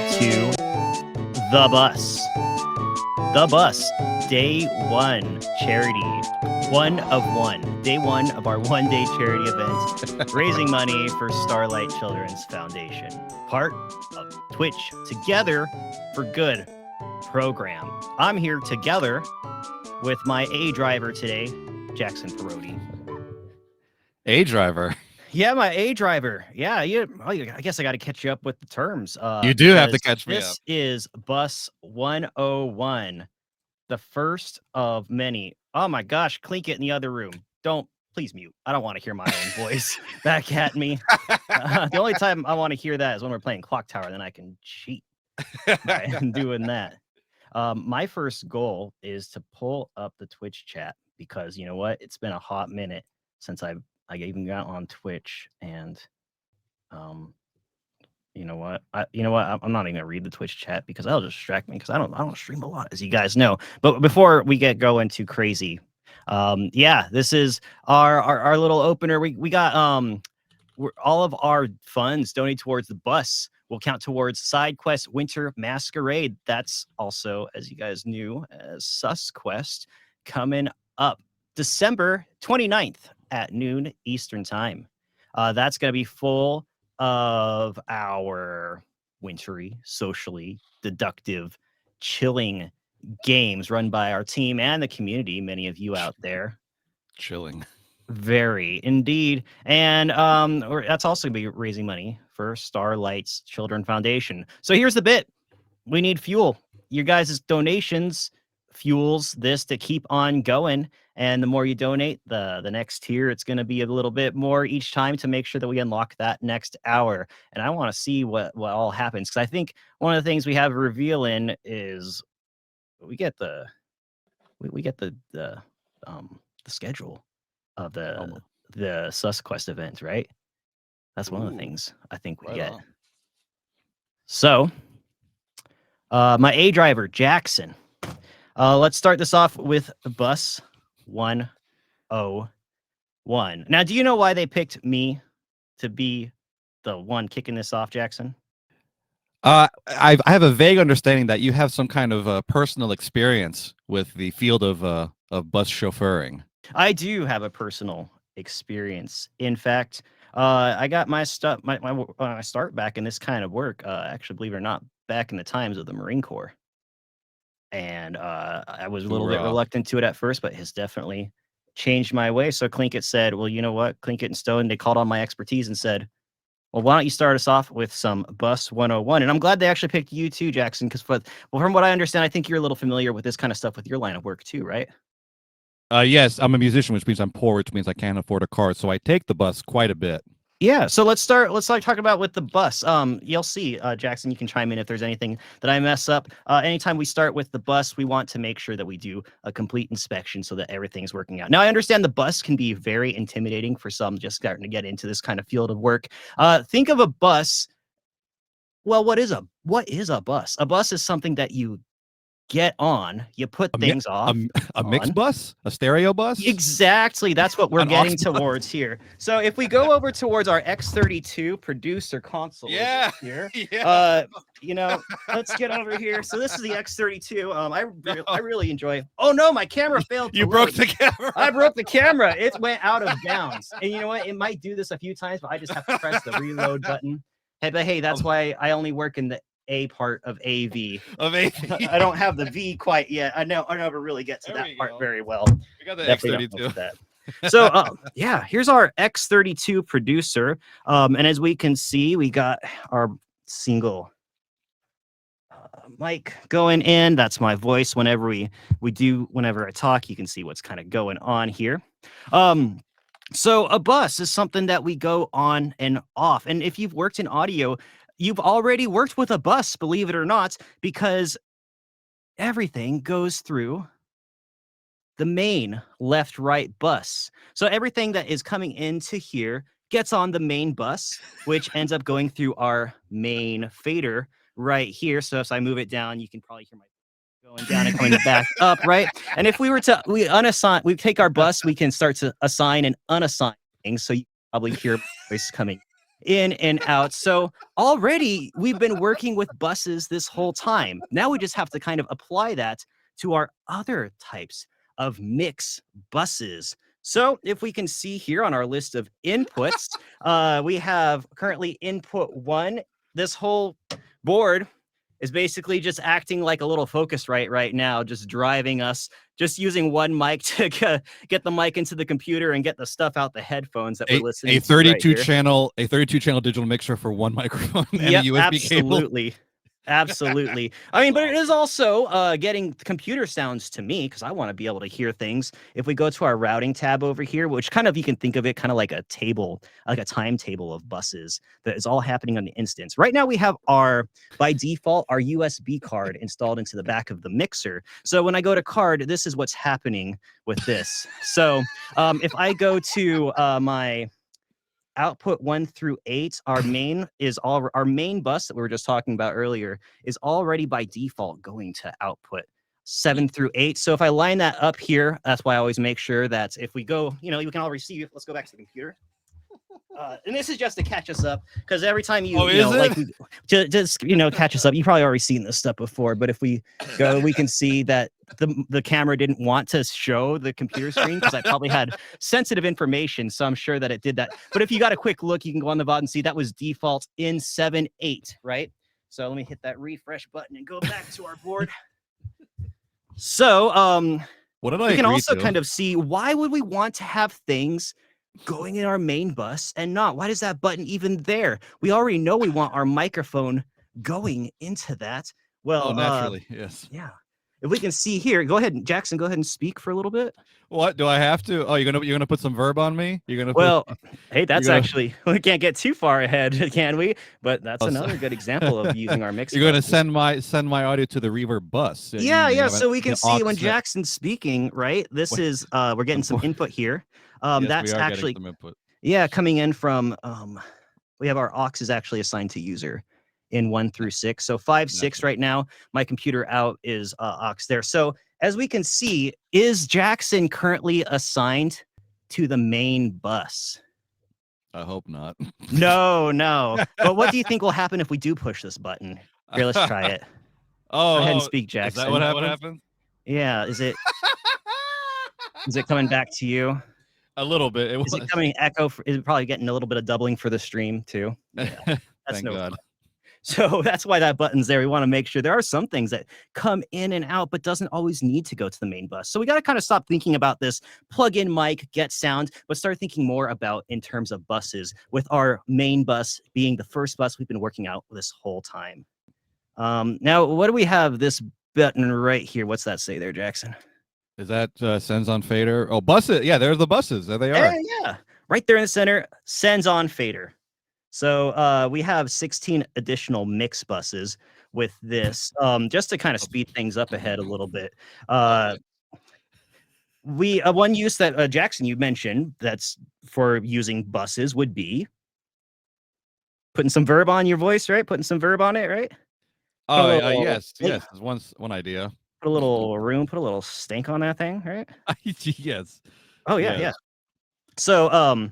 to The Bus. The Bus, day one charity. One of one. Day one of our one-day charity event, raising money for Starlight Children's Foundation. Part of Twitch Together for Good program. I'm here together with my A driver today, Jackson Perotti. A driver? Yeah, my A driver. Yeah, I guess I got to catch you up with the terms. You do have to catch me up. This is Bus 101, the first of many. Oh my gosh, Clink it in the other room. Please mute. I don't want to hear my own voice back at me. The only time I want to hear that is when we're playing Clock Tower, then I can cheat by doing that. My first goal is to pull up the Twitch chat because you know what? It's been a hot minute since I even got on Twitch, and you know what? I'm not even gonna read the Twitch chat because that'll just distract me because I don't stream a lot, as you guys know. But before we get going too crazy, yeah, this is our little opener. We got all of our funds donated towards the bus will count towards side quest Winter Masquerade. That's also, as you guys knew, as Sus Quest coming up December 29th at noon Eastern time. That's going to be full of our wintry, socially deductive, chilling games run by our team and the community, many of you out there. Chilling. Very indeed. And that's also going to be raising money for Starlight's Children Foundation. So here's the bit. We need fuel. Your guys' donations fuels this to keep on going. And the more you donate, the next tier, it's going to be a little bit more each time to make sure that we unlock that next hour. And I want to see what all happens. Because I think one of the things we have to reveal in is we get the schedule of the Sus Quest event, right? That's one of the things I think we get. On. So, my A driver, Jackson. Let's start this off with Bus 101. Now, do you know why they picked me to be the one kicking this off, Jackson? I have a vague understanding that you have some kind of personal experience with the field of bus chauffeuring. I do have a personal experience. In fact, I got my stuff, my start back in this kind of work. Actually, believe it or not, back in the times of the Marine Corps. And I was a little bit reluctant to it at first, but has definitely changed my way. So Clinkit said, well, you know what? Clinkit and Stone, they called on my expertise and said, well, why don't you start us off with some Bus 101? And I'm glad they actually picked you too, Jackson, because from what I understand, I think you're a little familiar with this kind of stuff with your line of work too, right? Yes, I'm a musician, which means I'm poor, which means I can't afford a car. So I take the bus quite a bit. Yeah, so let's start talking about with the bus. You'll see, Jackson, you can chime in if there's anything that I mess up. Anytime we start with the bus, we want to make sure that we do a complete inspection so that everything's working out. Now, I understand the bus can be very intimidating for some just starting to get into this kind of field of work. Think of a bus. Well, what is a bus? A bus is something that you get on, you put things off. A mixed bus? A stereo bus? Exactly. That's what we're getting towards here. So if we go over towards our X32 producer console here, let's get over here. So this is the X32. I really enjoy. Oh no, my camera failed. You broke the camera. I broke the camera. It went out of bounds. And you know what? It might do this a few times, but I just have to press the reload button. Hey, that's why I only work in the A part of AV. I don't have the V quite yet. I never really get to that part very well. We got the X32. So yeah, here's our X32 producer. And as we can see, we got our single mic going in. That's my voice. Whenever I talk, you can see what's kind of going on here. So a bus is something that we go on and off. And if you've worked in audio, you've already worked with a bus, believe it or not, because everything goes through the main left-right bus. So everything that is coming into here gets on the main bus, which ends up going through our main fader right here. So if I move it down, you can probably hear my going down and coming back up, right? And if we take our bus, we can start to assign and unassign things. So you probably hear voice coming in and out. So already we've been working with buses this whole time. Now we just have to kind of apply that to our other types of mix buses. So if we can see here on our list of inputs, we have currently input 1. This whole board is basically just acting like a little Focusrite right now, just driving us, just using one mic to get the mic into the computer and get the stuff out the headphones that we're listening a to right here. channel digital mixer for one microphone and a USB cable. Absolutely. Absolutely. I mean, but it is also getting computer sounds to me because I want to be able to hear things. If we go to our routing tab over here, which kind of you can think of it kind of like a table, like a timetable of buses that is all happening on the instance. Right now we have by default, our USB card installed into the back of the mixer. So when I go to card, this is what's happening with this. So if I go to my output 1 through 8, our main bus that we were just talking about earlier is already by default going to output 7 through 8. So if I line that up here, that's why I always make sure that if we go, you can all receive. Let's go back to the computer. And this is just to catch us up, because every time just catch us up, you've probably already seen this stuff before. But if we go, we can see that the camera didn't want to show the computer screen because I probably had sensitive information, so I'm sure that it did that. But if you got a quick look, you can go on the VOD and see that was default in 7.8, right? So let me hit that refresh button and go back to our board. So what did I we can also kind of see, why would we want to have things going in our main bus and not? Why is that button even there? We already know we want our microphone going into that. Well, naturally, yes. Yeah. If we can see here, go ahead, Jackson. Go ahead and speak for a little bit. What do I have to? Oh, you're gonna put some verb on me? Hey, that's actually, we can't get too far ahead, can we? But that's another good example of using our mix. You're gonna send my audio to the reverb bus. Yeah. So we can see when Jackson's speaking, right? This is we're getting some input here. That's actually coming in from we have our aux is actually assigned to user in 1 through 6. So 5, 6 right now. My computer out is aux there. So as we can see, is Jackson currently assigned to the main bus? I hope not. No. But what do you think will happen if we do push this button? Here, let's try it. Go ahead and speak, Jackson. Is that what happened? Yeah. Is it coming back to you? A little bit. Is it coming echo? Is it probably getting a little bit of doubling for the stream too? Yeah. That's Thank God. Fun. So that's why that button's there. We want to make sure there are some things that come in and out, but doesn't always need to go to the main bus. So we got to kind of stop thinking about this plug-in mic, get sound, but start thinking more about in terms of buses, with our main bus being the first bus we've been working out this whole time. Now, what do we have this button right here? What's that say there, Jackson? Is that sends on fader? Oh, buses. Yeah, there's the buses. There they are. Yeah. Right there in the center, sends on fader. So we have 16 additional mix buses with this, just to kind of speed things up ahead a little bit. One use that Jackson, you mentioned that's for using buses would be putting some verb on your voice, right? Putting some verb on it, right? Oh, yes. There's one idea. Put a little room, put a little stank on that thing, right? Yes. Oh yeah. So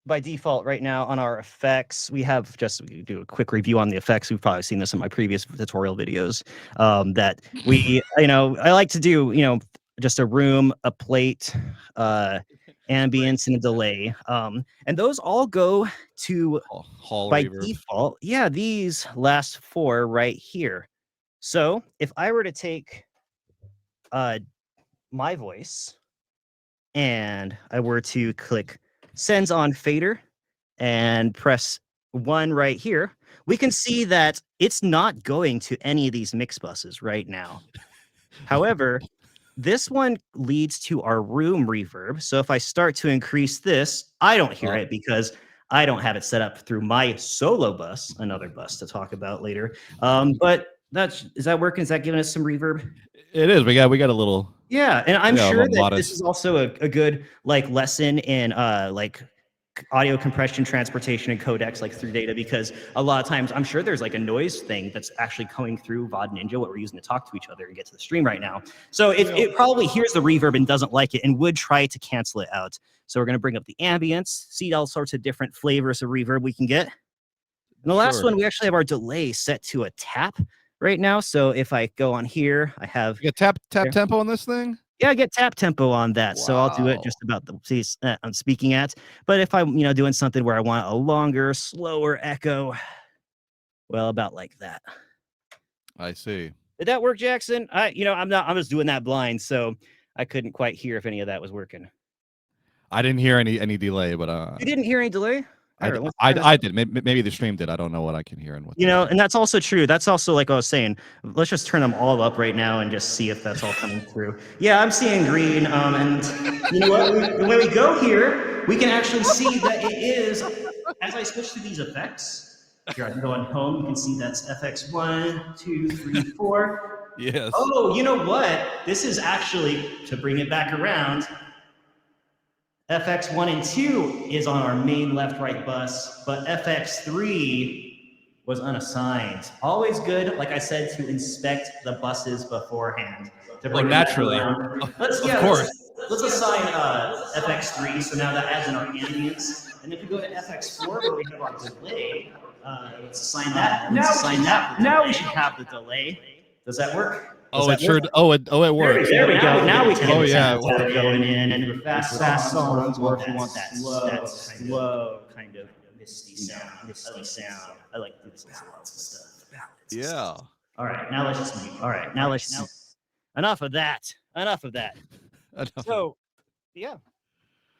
by default right now on our effects, we have we do a quick review on the effects. We've probably seen this in my previous tutorial videos, that we, I like to do, just a room, a plate, ambience, and a delay. And those all go to hall by reverb. Default. Yeah, these last 4 right here. So if I were to take my voice and I were to click sends on fader and press 1 right here, we can see that it's not going to any of these mix buses right now. However, this one leads to our room reverb. So if I start to increase this, I don't hear it because I don't have it set up through my solo bus, another bus to talk about later. But is that working? Is that giving us some reverb? It is. We got a little. Yeah, and I'm sure that this is also a good lesson in audio compression, transportation, and codecs like through data, because a lot of times I'm sure there's like a noise thing that's actually coming through VOD Ninja, what we're using to talk to each other and get to the stream right now. So it probably hears the reverb and doesn't like it and would try to cancel it out. So we're going to bring up the ambience, see all sorts of different flavors of reverb we can get. And the last one, we actually have our delay set to a tap right now. So if I go on here, I have tap tempo on this thing. Yeah, I get tap tempo on that, so I'll do it just about the piece I'm speaking at. But if I'm, doing something where I want a longer, slower echo, well, about like that. I see. Did that work, Jackson? I'm just doing that blind, so I couldn't quite hear if any of that was working. I didn't hear any delay, but You didn't hear any delay? I did. Maybe the stream did. I don't know what I can hear and what. And that's also true. That's also like I was saying. Let's just turn them all up right now and just see if that's all coming through. Yeah, I'm seeing green. And you know what? When we go here, we can actually see that it is. As I switch to these effects, here I can go on home. You can see that's FX 1, 2, 3, 4. Yes. Oh, you know what? This is actually, to bring it back around, FX 1 and 2 is on our main left-right bus, but FX 3 was unassigned. Always good, like I said, to inspect the buses beforehand. Naturally. Let's assign FX 3, so now that adds in our ambience. And if we go to FX 4, where we have our delay, let's assign that. Now we should have the delay. Does that work? It works. There we go. Now we can get going in and fast songs, or if you want that slow kind of misty sound. I like to do this lots of stuff. Yeah. All right, now let's just enough of that. So, yeah.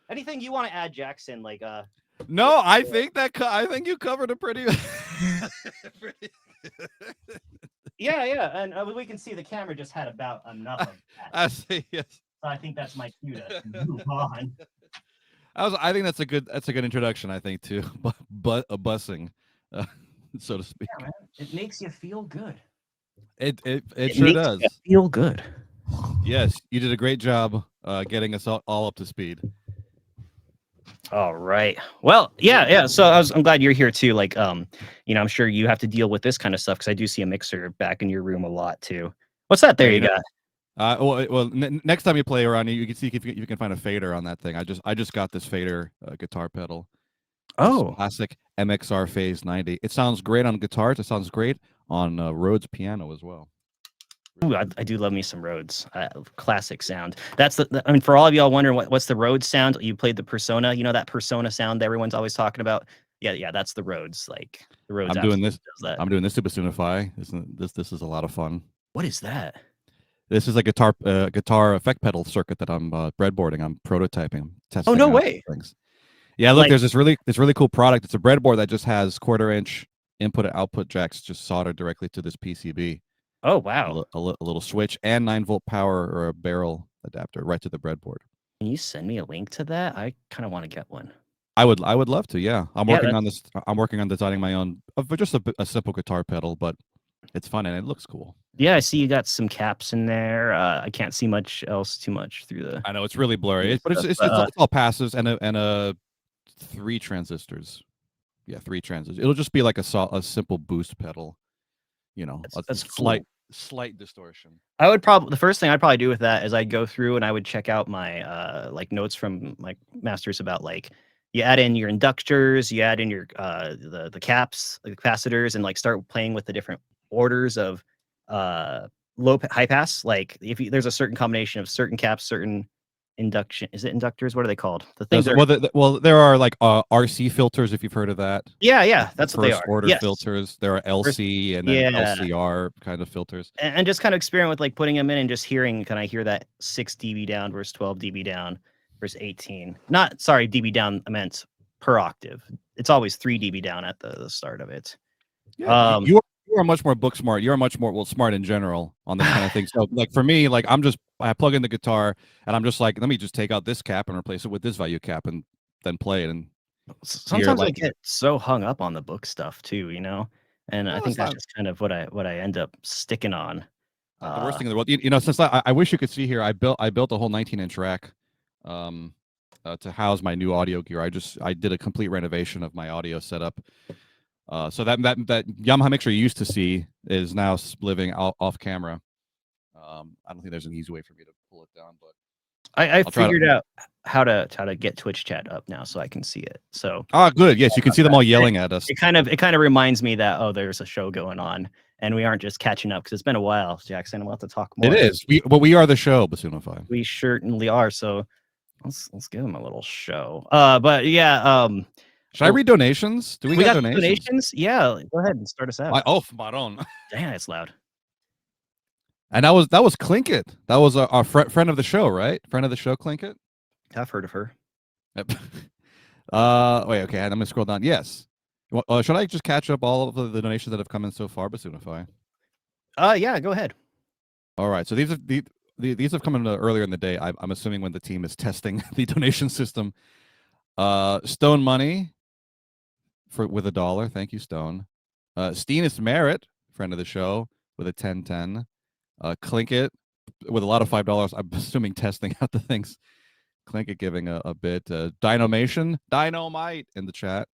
Anything you want to add, Jackson? Like No, I think you covered it pretty. Yeah, and we can see the camera just had about enough of that. I see. Yes. So I think that's my cue to move on. I think that's a good introduction. I think to busing, so to speak. Yeah, man. It makes you feel good. It sure does. Feel good. Yes, you did a great job getting us all up to speed. All right. Well, yeah. So I'm glad you're here too. Like, I'm sure you have to deal with this kind of stuff because I do see a mixer back in your room a lot too. What's that there you got? Next time you play around, you can see if you can find a fader on that thing. I just got this fader guitar pedal. Oh, classic MXR Phase 90. It sounds great on guitars. It sounds great on Rhodes piano as well. Ooh, I do love me some Rhodes. Classic sound. That's for all of y'all wondering what's the Rhodes sound. You played the Persona. That Persona sound that everyone's always talking about. Yeah, that's the Rhodes. Like the Rhodes. I'm doing this to Basoonify. This is a lot of fun. What is that? This is a guitar effect pedal circuit that I'm breadboarding. I'm prototyping, testing. Oh, no way. Things. Yeah, look, there's this really cool product. It's a breadboard that just has 1/4 inch input and output jacks just soldered directly to this PCB. Oh, wow. A little switch and 9-volt power or a barrel adapter right to the breadboard. Can you send me a link to that? I kind of want to get one. I would love to. Yeah, I'm working on this. I'm working on designing my own, just a simple guitar pedal, but it's fun and it looks cool. Yeah, I see you got some caps in there. I can't see too much through the. I know it's really blurry, but it's all passives and a 3 transistors. Yeah, 3 transistors. It'll just be like a simple boost pedal. That's slight distortion. The first thing I'd probably do with that is I'd go through and I would check out my notes from my masters about you add in your inductors, you add in your the caps, the capacitors, and start playing with the different orders of high pass. Like if there's a certain combination of certain caps, certain induction. Is it inductors? What are they called? The things. There are RC filters, if you've heard of that. Yeah, that's what they are. First order filters. There are LC and then LCR kind of filters. And just kind of experiment with putting them in and just hearing. Can I hear that 6 dB down versus 12 dB down versus 18? Not sorry, dB down. I meant per octave. It's always 3 dB down at the start of it. Yeah, you are much more book smart. You're much more smart in general on this kind of thing. So for me, I plug in the guitar and I'm just let me just take out this cap and replace it with this value cap and then play it. And sometimes I get so hung up on the book stuff too, and I think that's just kind of what I end up sticking on. The worst thing in the world, since I wish you could see here, I built a whole 19-inch rack. to house my new audio gear. I did a complete renovation of my audio setup. So that Yamaha mixer you used to see is now living off camera. I don't think there's an easy way for me to pull it down, but I figured out how to get Twitch chat up now, so I can see it. So good. Yes, you can see them all yelling at us. It kind of reminds me that there's a show going on, and we aren't just catching up because it's been a while, Jackson. We'll have to talk more. It is. We are the show, Basoonify. We certainly are. So let's give them a little show. But yeah. Should I read donations? Do we got donations? Yeah, go ahead and start us out. Maron. Damn, it's loud. And that was Clinkit. That was our friend of the show, right? Friend of the show, Clinkit. I've heard of her. Wait, okay. I'm gonna scroll down. Yes. Should I just catch up all of the donations that have come in so far, Basoonify? Yeah, go ahead. All right. So these have come in earlier in the day. I'm assuming when the team is testing the donation system. Stone Money with $1. Thank you, Stone. Steenus Merritt, friend of the show, with a 1010. Clinkit with a lot of $5. I'm assuming testing out the things. Clinkit giving a bit. Dynamation, Dynamite in the chat.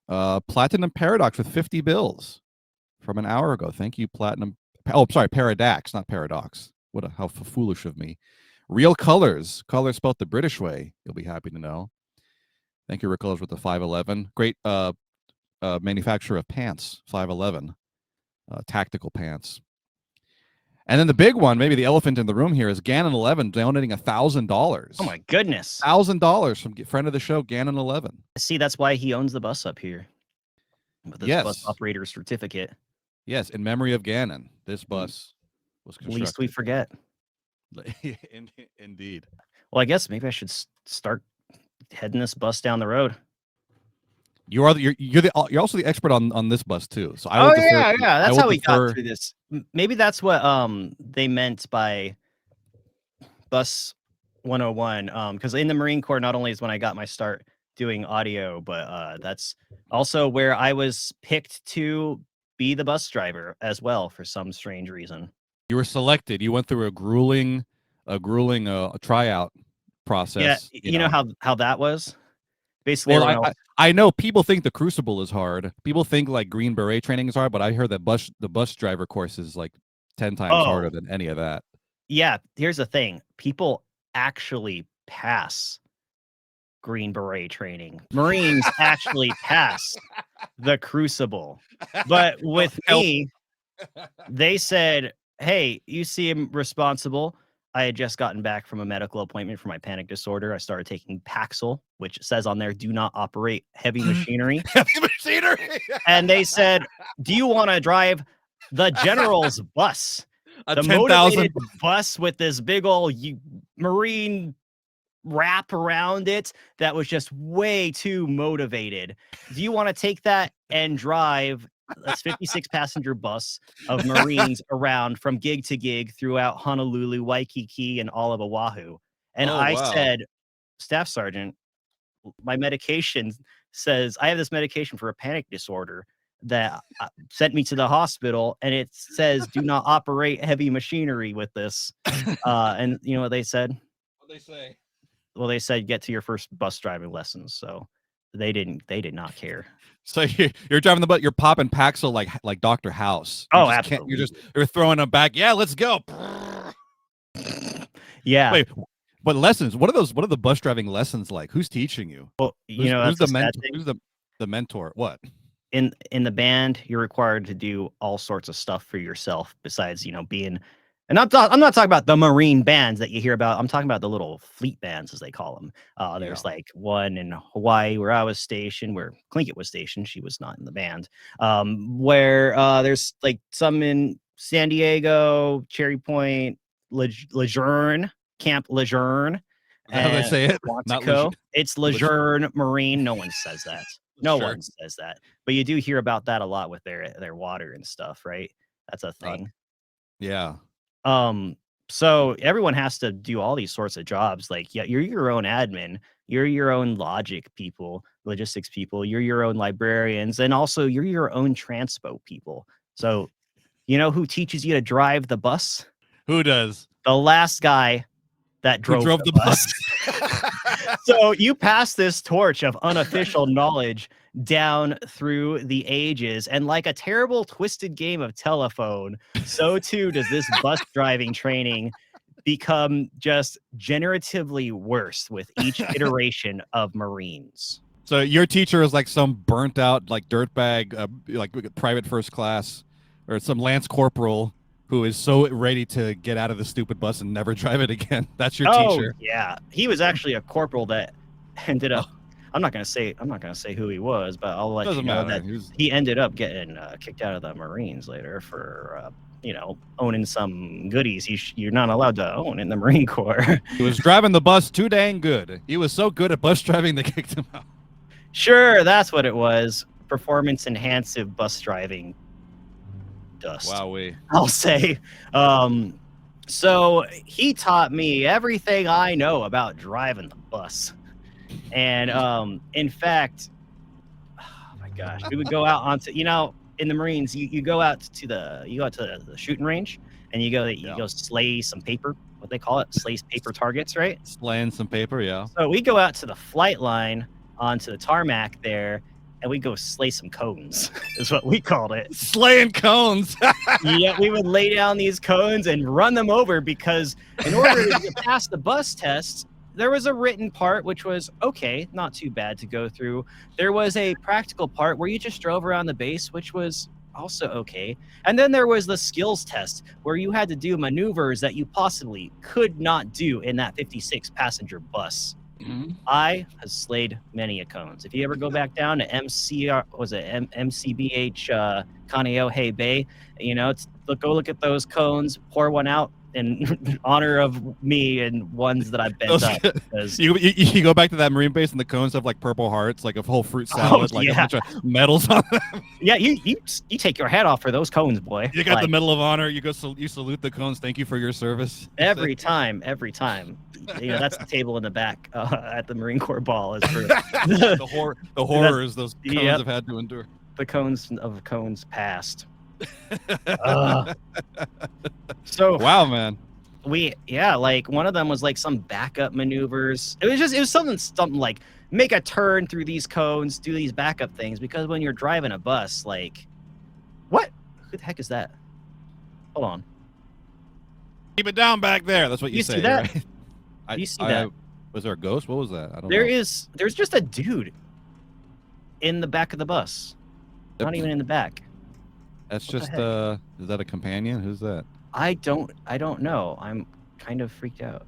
Platinum Paradox with 50 bills from an hour ago. Thank you, Platinum. Oh, sorry, Paradax, not Paradox. How foolish of me. Real Colors spelled the British way. You'll be happy to know. Thank you, Real Colors, with the 511. Great manufacturer of pants, 511. Tactical pants. And then the big one, maybe the elephant in the room here, is Gannon11 donating $1,000. Oh my goodness. $1,000 from friend of the show, Gannon11. See, that's why he owns the bus up here. With this bus operator certificate. Yes, in memory of Gannon, this bus was constructed. Least we forget. Indeed. Well, I guess maybe I should start heading this bus down the road. You're also the expert on this bus too. So yeah. That's how we got through this. Maybe that's what they meant by Bus 101. Because in the Marine Corps, not only is when I got my start doing audio, but that's also where I was picked to be the bus driver as well for some strange reason. You were selected. You went through a grueling tryout process. Yeah, you know how that was. Basically, well, I know people think the Crucible is hard. People think like Green Beret training is hard, but I heard that the bus driver course is like 10 times harder than any of that. Yeah, here's the thing. People actually pass Green Beret training. Marines actually pass the Crucible. But with me, they said, hey, you seem responsible. I had just gotten back from a medical appointment for my panic disorder. I started taking Paxil, which says on there, do not operate heavy machinery. Heavy machinery. And they said, do you want to drive the general's bus? The 10,000 bus with this big old Marine wrap around it that was just way too motivated. Do you want to take that and drive this 56 passenger bus of Marines around from gig to gig throughout Honolulu, Waikiki, and all of Oahu? And said, Staff Sergeant, my medication says I have this medication for a panic disorder that sent me to the hospital, and it says do not operate heavy machinery with this. And you know what they said? What they say? Well, they said get to your first bus driving lessons. So they did not care. So you're driving the bus, you're popping Paxil like Dr. House. Absolutely. You're throwing them back. Yeah, let's go. Yeah. Wait, what lessons? What are the bus driving lessons like? Who's teaching you? Well, who's the mentor? Who's the mentor? What? In the band, you're required to do all sorts of stuff for yourself besides, being. And I'm not talking about the Marine bands that you hear about. I'm talking about the little fleet bands, as they call them. There's like one in Hawaii where I was stationed, where Clinkit was stationed. She was not in the band. Where there's like some in San Diego, Cherry Point, Lejeune, Camp Lejeune. How do they say it? It's Lejeune Marine. No one says that. No one says that. But you do hear about that a lot with their water and stuff, right? That's a thing. Yeah. So everyone has to do all these sorts of jobs. Like, yeah, you're your own admin, you're your own logistics people, you're your own librarians, and also you're your own transpo people. So, you know who teaches you to drive the bus? Who does? The last guy that drove the bus. So you pass this torch of unofficial knowledge down through the ages, and like a terrible twisted game of telephone, so too does this bus driving training become just generatively worse with each iteration of Marines. So your teacher is like some burnt out like dirtbag, like private first class, or some lance corporal who is so ready to get out of the stupid bus and never drive it again. That's your teacher. Yeah, he was actually a corporal that ended up. I'm not gonna say who he was, but I'll let you know that he ended up getting kicked out of the Marines later for owning some goodies you're not allowed to own in the Marine Corps. He was driving the bus too dang good. He was so good at bus driving they kicked him out. Sure, that's what it was. Performance enhancing bus driving dust. Wowee. I'll say. So he taught me everything I know about driving the bus. And in fact, oh my gosh, we would go out onto, in the Marines, you go out to the shooting range and you go slay some paper, what they call it, slay paper targets, right? Slaying some paper, yeah. So we go out to the flight line onto the tarmac there, and we go slay some cones, is what we called it. Slaying cones. Yeah, we would lay down these cones and run them over, because in order to pass the bus test, there was a written part, which was okay, not too bad to go through. There was a practical part where you just drove around the base, which was also okay. And then there was the skills test, where you had to do maneuvers that you possibly could not do in that 56 passenger bus. Mm-hmm. I have slayed many a cones. If you ever go back down to MCBH Kaneohe Bay, go look at those cones, pour one out in honor of me and ones that I've bent up. You go back to that Marine base and the cones have like purple hearts, like a whole fruit salad, a bunch of medals on them. Yeah, you take your head off for those cones, boy. You got the Medal of Honor. You salute the cones. Thank you for your service. Every time. That's the table in the back at the Marine Corps ball. Is for the horrors those cones have had to endure. The cones past. So wow, man. Like one of them was like some backup maneuvers. It was something like make a turn through these cones, do these backup things, because when you're driving a bus, like what? Who the heck is that? Hold on. Keep it down back there. That's what you say. See that? Right? You see that? Was there a ghost? What was that? I don't know. There's just a dude in the back of the bus. Not even in the back. That's just is that a companion? Who's that? I don't know. I'm kind of freaked out.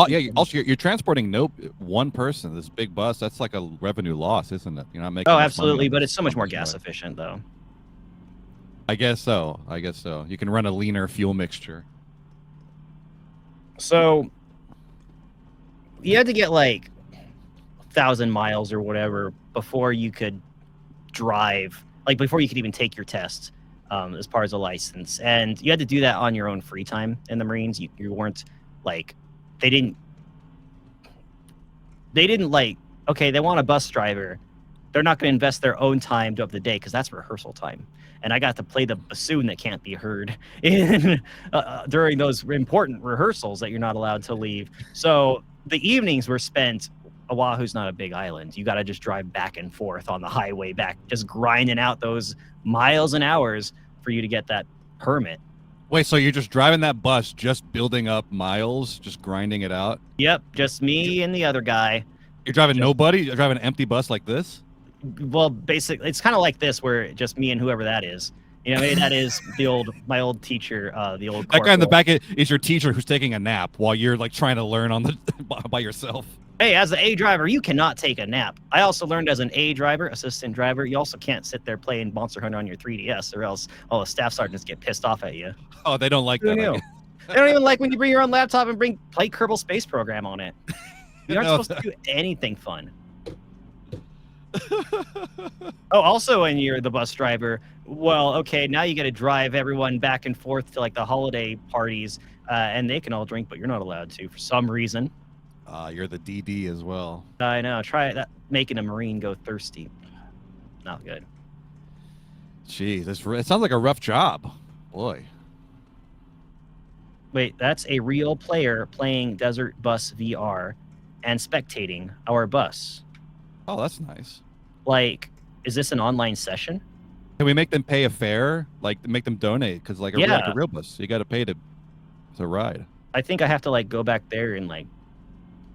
Yeah. Also, you're transporting one person. This big bus. That's like a revenue loss, isn't it? You're not making. Oh, absolutely. But it's so much more gas efficient, though. I guess so. You can run a leaner fuel mixture. So you had to get like 1,000 miles or whatever before you could drive. Like before you could even take your test as part of a license, and you had to do that on your own free time in the Marines. You weren't like they didn't like, okay, they want a bus driver, they're not going to invest their own time to up the day because that's rehearsal time, and I got to play the bassoon that can't be heard in during those important rehearsals that you're not allowed to leave. So the evenings were spent. Oahu's not a big island. You got to just drive back and forth on the highway back, just grinding out those miles and hours for you to get that permit. Wait, so you're just driving that bus, just building up miles, just grinding it out? Yep, just me and the other guy. You're driving nobody? You're driving an empty bus like this? Well, basically, it's kind of like this, where just me and whoever that is. Maybe that is my old teacher, the old corporal. That guy in the back is your teacher who's taking a nap while you're like trying to learn by yourself. Hey, as an A driver, you cannot take a nap. I also learned as an A driver, assistant driver, you also can't sit there playing Monster Hunter on your 3DS, or else all the staff sergeants get pissed off at you. Oh, they don't like that. They don't even like when you bring your own laptop and play Kerbal Space Program on it. You aren't supposed to do anything fun. Oh, also when you're the bus driver, well, okay, now you got to drive everyone back and forth to like the holiday parties, and they can all drink, but you're not allowed to for some reason. You're the DD as well. I know. Try that, making a Marine go thirsty. Not good. Jeez, it sounds like a rough job. Boy. Wait, that's a real player playing Desert Bus VR and spectating our bus. Oh, that's nice. Like, is this an online session? Can we make them pay a fare? Like, make them donate? Because like a real bus, you got to pay to ride. I think I have to like go back there and like.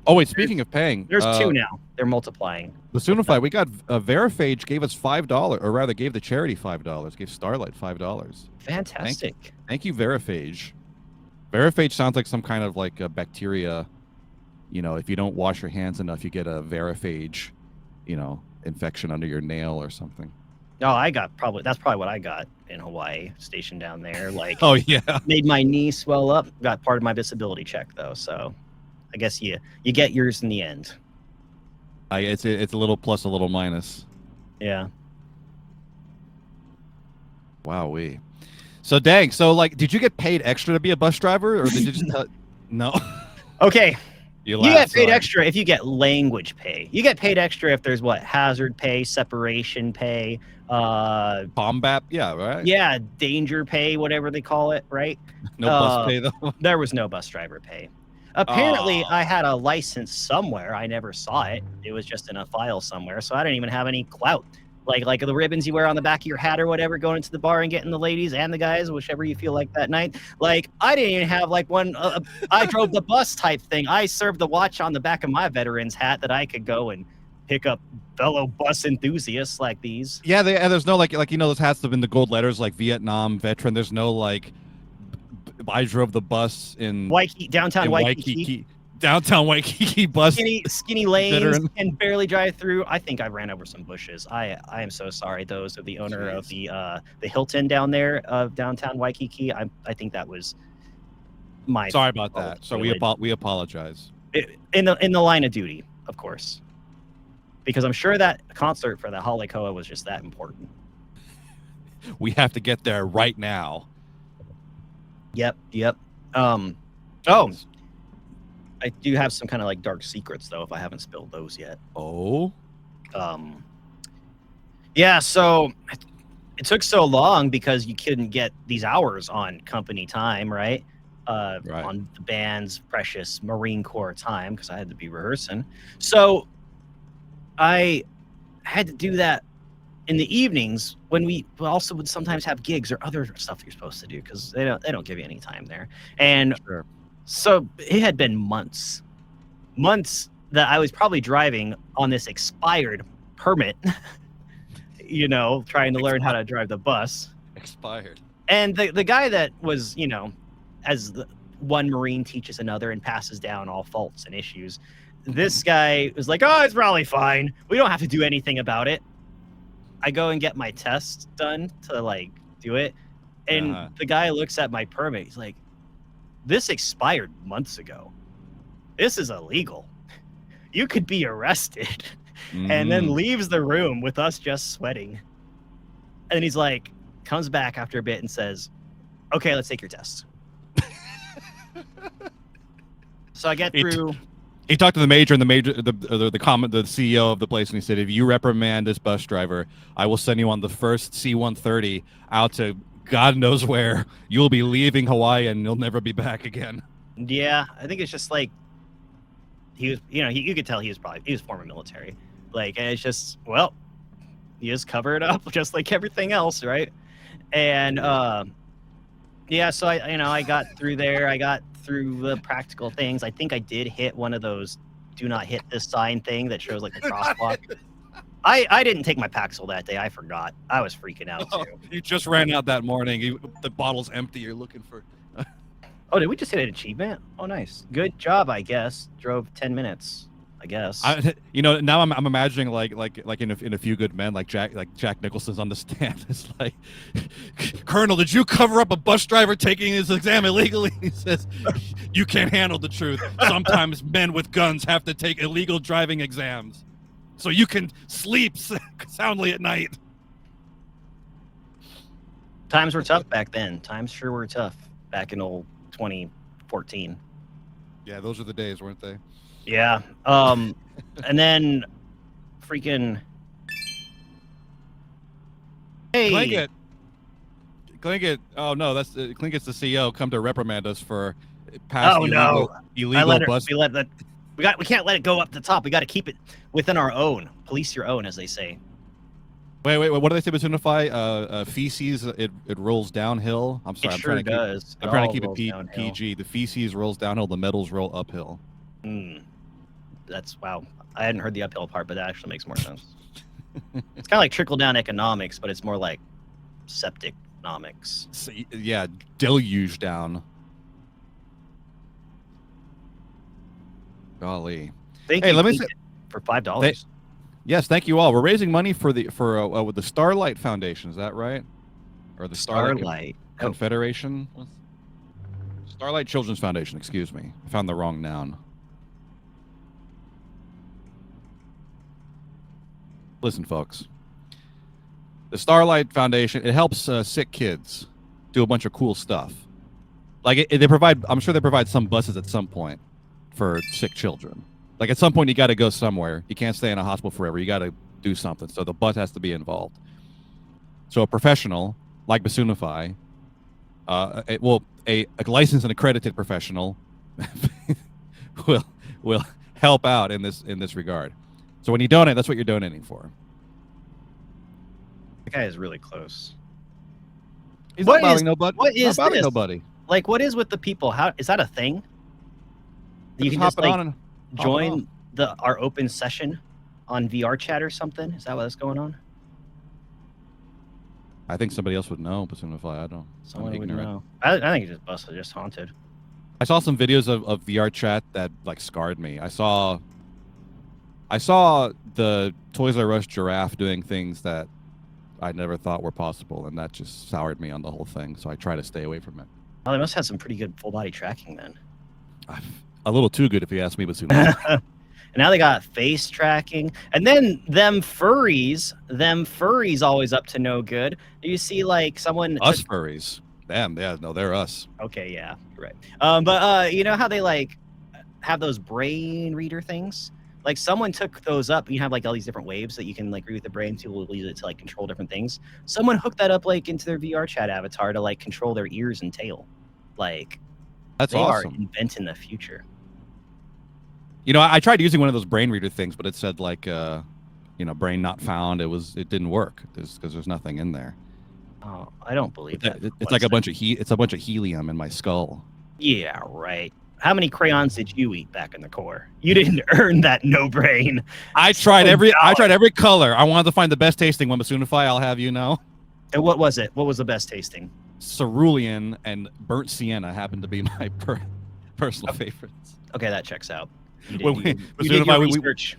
Oh wait, speaking of paying, there's 2 now. They're multiplying. Basoonify, we got Veriphage gave us $5, or rather gave the charity $5. Gave Starlight $5. Fantastic. Thank you, Veriphage. Veriphage sounds like some kind of like a bacteria. You know, if you don't wash your hands enough, you get a Veriphage, infection under your nail or something. Oh, that's probably what I got in Hawaii, stationed down there. Like, oh yeah, made my knee swell up. Got part of my disability check though, so I guess you get yours in the end. It's a little plus, a little minus. Yeah. Wowee. So dang. So like, did you get paid extra to be a bus driver, or did you just no? Okay. You get paid extra if you get language pay. You get paid extra if there's hazard pay, separation pay, combat, yeah, right? Yeah, danger pay, whatever they call it, right? No bus pay though. There was no bus driver pay. Apparently, I had a license somewhere. I never saw it. It was just in a file somewhere, so I didn't even have any clout. Like the ribbons you wear on the back of your hat or whatever, going into the bar and getting the ladies and the guys, whichever you feel like that night. Like, I didn't even have like one, I drove the bus type thing. I served the watch on the back of my veteran's hat that I could go and pick up fellow bus enthusiasts like these. Yeah, there's no like those hats that have been the gold letters like Vietnam veteran. There's no like, I drove the bus in downtown Waikiki. Downtown Waikiki bus. Skinny lanes and barely drive through. I think I ran over some bushes. I am so sorry. Those are the owner of the Hilton down there of downtown Waikiki. I think that was my. Sorry about that. So we apologize. In the line of duty, of course, because I'm sure that concert for the Halekoa was just that important. We have to get there right now. Yep. I do have some kind of like dark secrets though, if I haven't spilled those yet. Oh. Yeah, so it took so long because you couldn't get these hours on company time, right? Right. On the band's precious Marine Corps time, because I had to be rehearsing. So I had to do that in the evenings when we also would sometimes have gigs or other stuff you're supposed to do, because they don't give you any time there. And sure. So it had been months that I was probably driving on this expired permit, trying to learn how to drive the bus. Expired. And the guy that was, as one Marine teaches another and passes down all faults and issues, this guy was like, oh, it's probably fine. We don't have to do anything about it. I go and get my test done to like do it. And the guy looks at my permit. He's like, this expired months ago. This is illegal. You could be arrested. And then leaves the room with us just sweating. And then he's like, comes back after a bit and says, okay, let's take your test. So I get through. He talked to the major, and the CEO of the place, and he said, if you reprimand this bus driver, I will send you on the first C-130 out to God knows where. You'll be leaving Hawaii and you'll never be back again. Yeah, I think it's just like he was, you could tell he was former military. Like, and it's just, well, you just cover it up just like everything else, right? And yeah, so I got through there. I got through the practical things. I think I did hit one of those do not hit this sign thing that shows like the crosswalk. I didn't take my Paxil that day. I forgot. I was freaking out too. You just ran out that morning. The bottle's empty. You're looking for. Oh, did we just hit an achievement? Oh, nice. Good job, I guess. Drove 10 minutes, I guess. Now I'm imagining like in a Few Good Men, like Jack Nicholson's on the stand. It's like, Colonel, did you cover up a bus driver taking his exam illegally? He says, you can't handle the truth. Sometimes men with guns have to take illegal driving exams so you can sleep soundly at night. Times were tough back then. Times sure were tough back in old 2014. Yeah, those are the days, weren't they? Yeah. And then freaking, hey, Clinkett. Oh no, that's Clinkett's the CEO. Come to reprimand us for past illegal bus. We can't let it go up the top. We got to keep it within our own. Police your own, as they say. Wait. What do they say? Basoonify? Feces. It rolls downhill. I'm sorry. I'm trying to keep it PG. The feces rolls downhill. The metals roll uphill. That's wow. I hadn't heard the uphill part, but that actually makes more sense. It's kind of like trickle down economics, but it's more like septic economics. So, yeah, deluge down. Golly. Hey, let me say for $5. Yes, thank you all. We're raising money for with the Starlight Foundation. Is that right? Or the Starlight Confederation? Starlight Children's Foundation. Excuse me, I found the wrong noun. Listen, folks. The Starlight Foundation, it helps sick kids do a bunch of cool stuff. Like they provide, I'm sure they provide some buses at some point for sick children. Like at some point you got to go somewhere. You can't stay in a hospital forever. You got to do something. So the bus has to be involved. So a professional like Basoonify, a licensed and accredited professional will help out in this regard. So when you donate, that's what you're donating for. The guy is really close. He's not bothering nobody. What is this? Nobody. Like, what is with the people? How is that a thing? You can just like join our open session on VR chat or something. Is that what's going on? I think somebody else would know, Basoonify. I don't. Someone would know. I think it's just haunted. I saw some videos of VR chat that like scarred me. I saw the Toys R Us giraffe doing things that I never thought were possible, and that just soured me on the whole thing. So I try to stay away from it. Well, they must have some pretty good full body tracking then. A little too good, if you ask me, Basoonify. And now they got face tracking, and then them furries always up to no good. Do you see like someone? Us furries. Damn, yeah, no, they're us. Okay, yeah, you're right. But you know how they like have those brain reader things? Like someone took those up. You have like all these different waves that you can like read with the brain to use it to like control different things. Someone hooked that up like into their VR chat avatar to like control their ears and tail. Like that's awesome. They are inventing the future. You know, I tried using one of those brain reader things, but it said like, brain not found. It didn't work because there's nothing in there. Oh, I don't believe that. It's like a bunch of helium in my skull. Yeah, right. How many crayons did you eat back in the core? You didn't earn that no brain. I tried every color. I wanted to find the best tasting one. Basoonify, I'll have you know. And what was it? What was the best tasting? Cerulean and burnt sienna happened to be my personal favorites. Okay, that checks out. You did your research.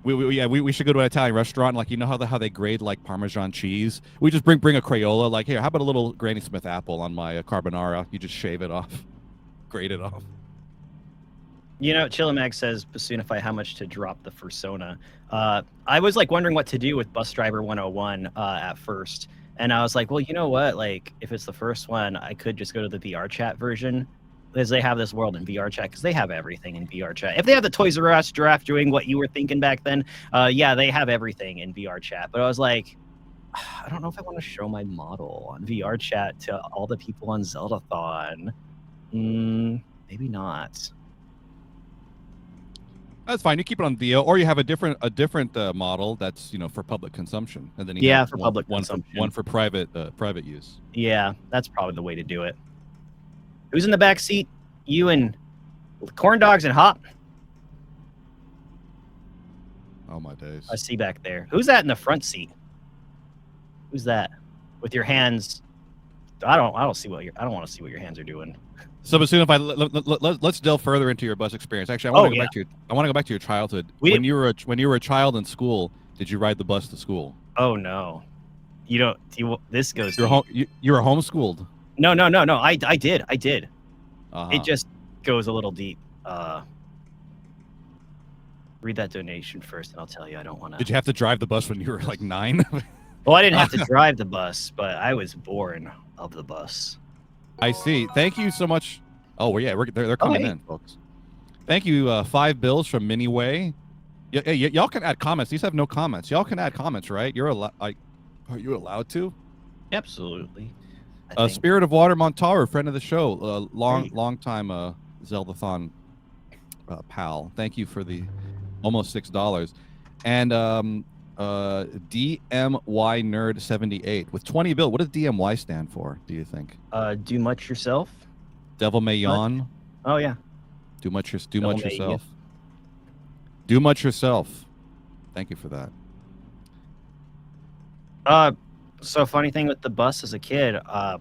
We should go to an Italian restaurant. Like, you know how they grade like Parmesan cheese? We just bring a Crayola. Like, here, how about a little Granny Smith apple on my carbonara? You just shave it off, grade it off. You know, Chillimag says, Basoonify, how much to drop the fursona? I was like wondering what to do with Bus Driver 101 at first. And I was like, well, you know what? Like, if it's the first one, I could just go to the VR chat version. Because they have this world in VR chat, because they have everything in VR chat. If they have the Toys R Us giraffe doing what you were thinking back then, yeah, they have everything in VR chat. But I was like, I don't know if I want to show my model on VR chat to all the people on Zeldathon. Maybe not. That's fine. You keep it on VO, or you have a different model that's for public consumption, and then for public consumption, one for private use. Yeah, that's probably the way to do it. Who's in the back seat? You and corn dogs and Hop. Oh my days! I see back there. Who's that in the front seat? Who's that with your hands? I don't want to see what your hands are doing. So, Basoonify, let's delve further into your bus experience. Actually, I want to go back to your childhood. When you were a child in school, did you ride the bus to school? Oh no, you don't. This goes. You were homeschooled. No. I did. Uh-huh. It just goes a little deep. Read that donation first, and I'll tell you. I don't want to. Did you have to drive the bus when you were like 9? Well, I didn't have to drive the bus, but I was born of the bus. I see. Thank you so much. Oh, well, yeah, they're coming in, folks. Thank you, 5 bills from Miniway. Y'all can add comments. These have no comments. Y'all can add comments, right? Are you allowed to? Absolutely. Spirit of Water Montaru, friend of the show, long time Zeldathon pal. Thank you for the almost $6. And DMY Nerd 78 with 20 bill. What does DMY stand for? Do you think? Do much yourself. Devil May Yawn. Oh yeah. Do much yourself. Do much yourself. Thank you for that. So funny thing with the bus as a kid, I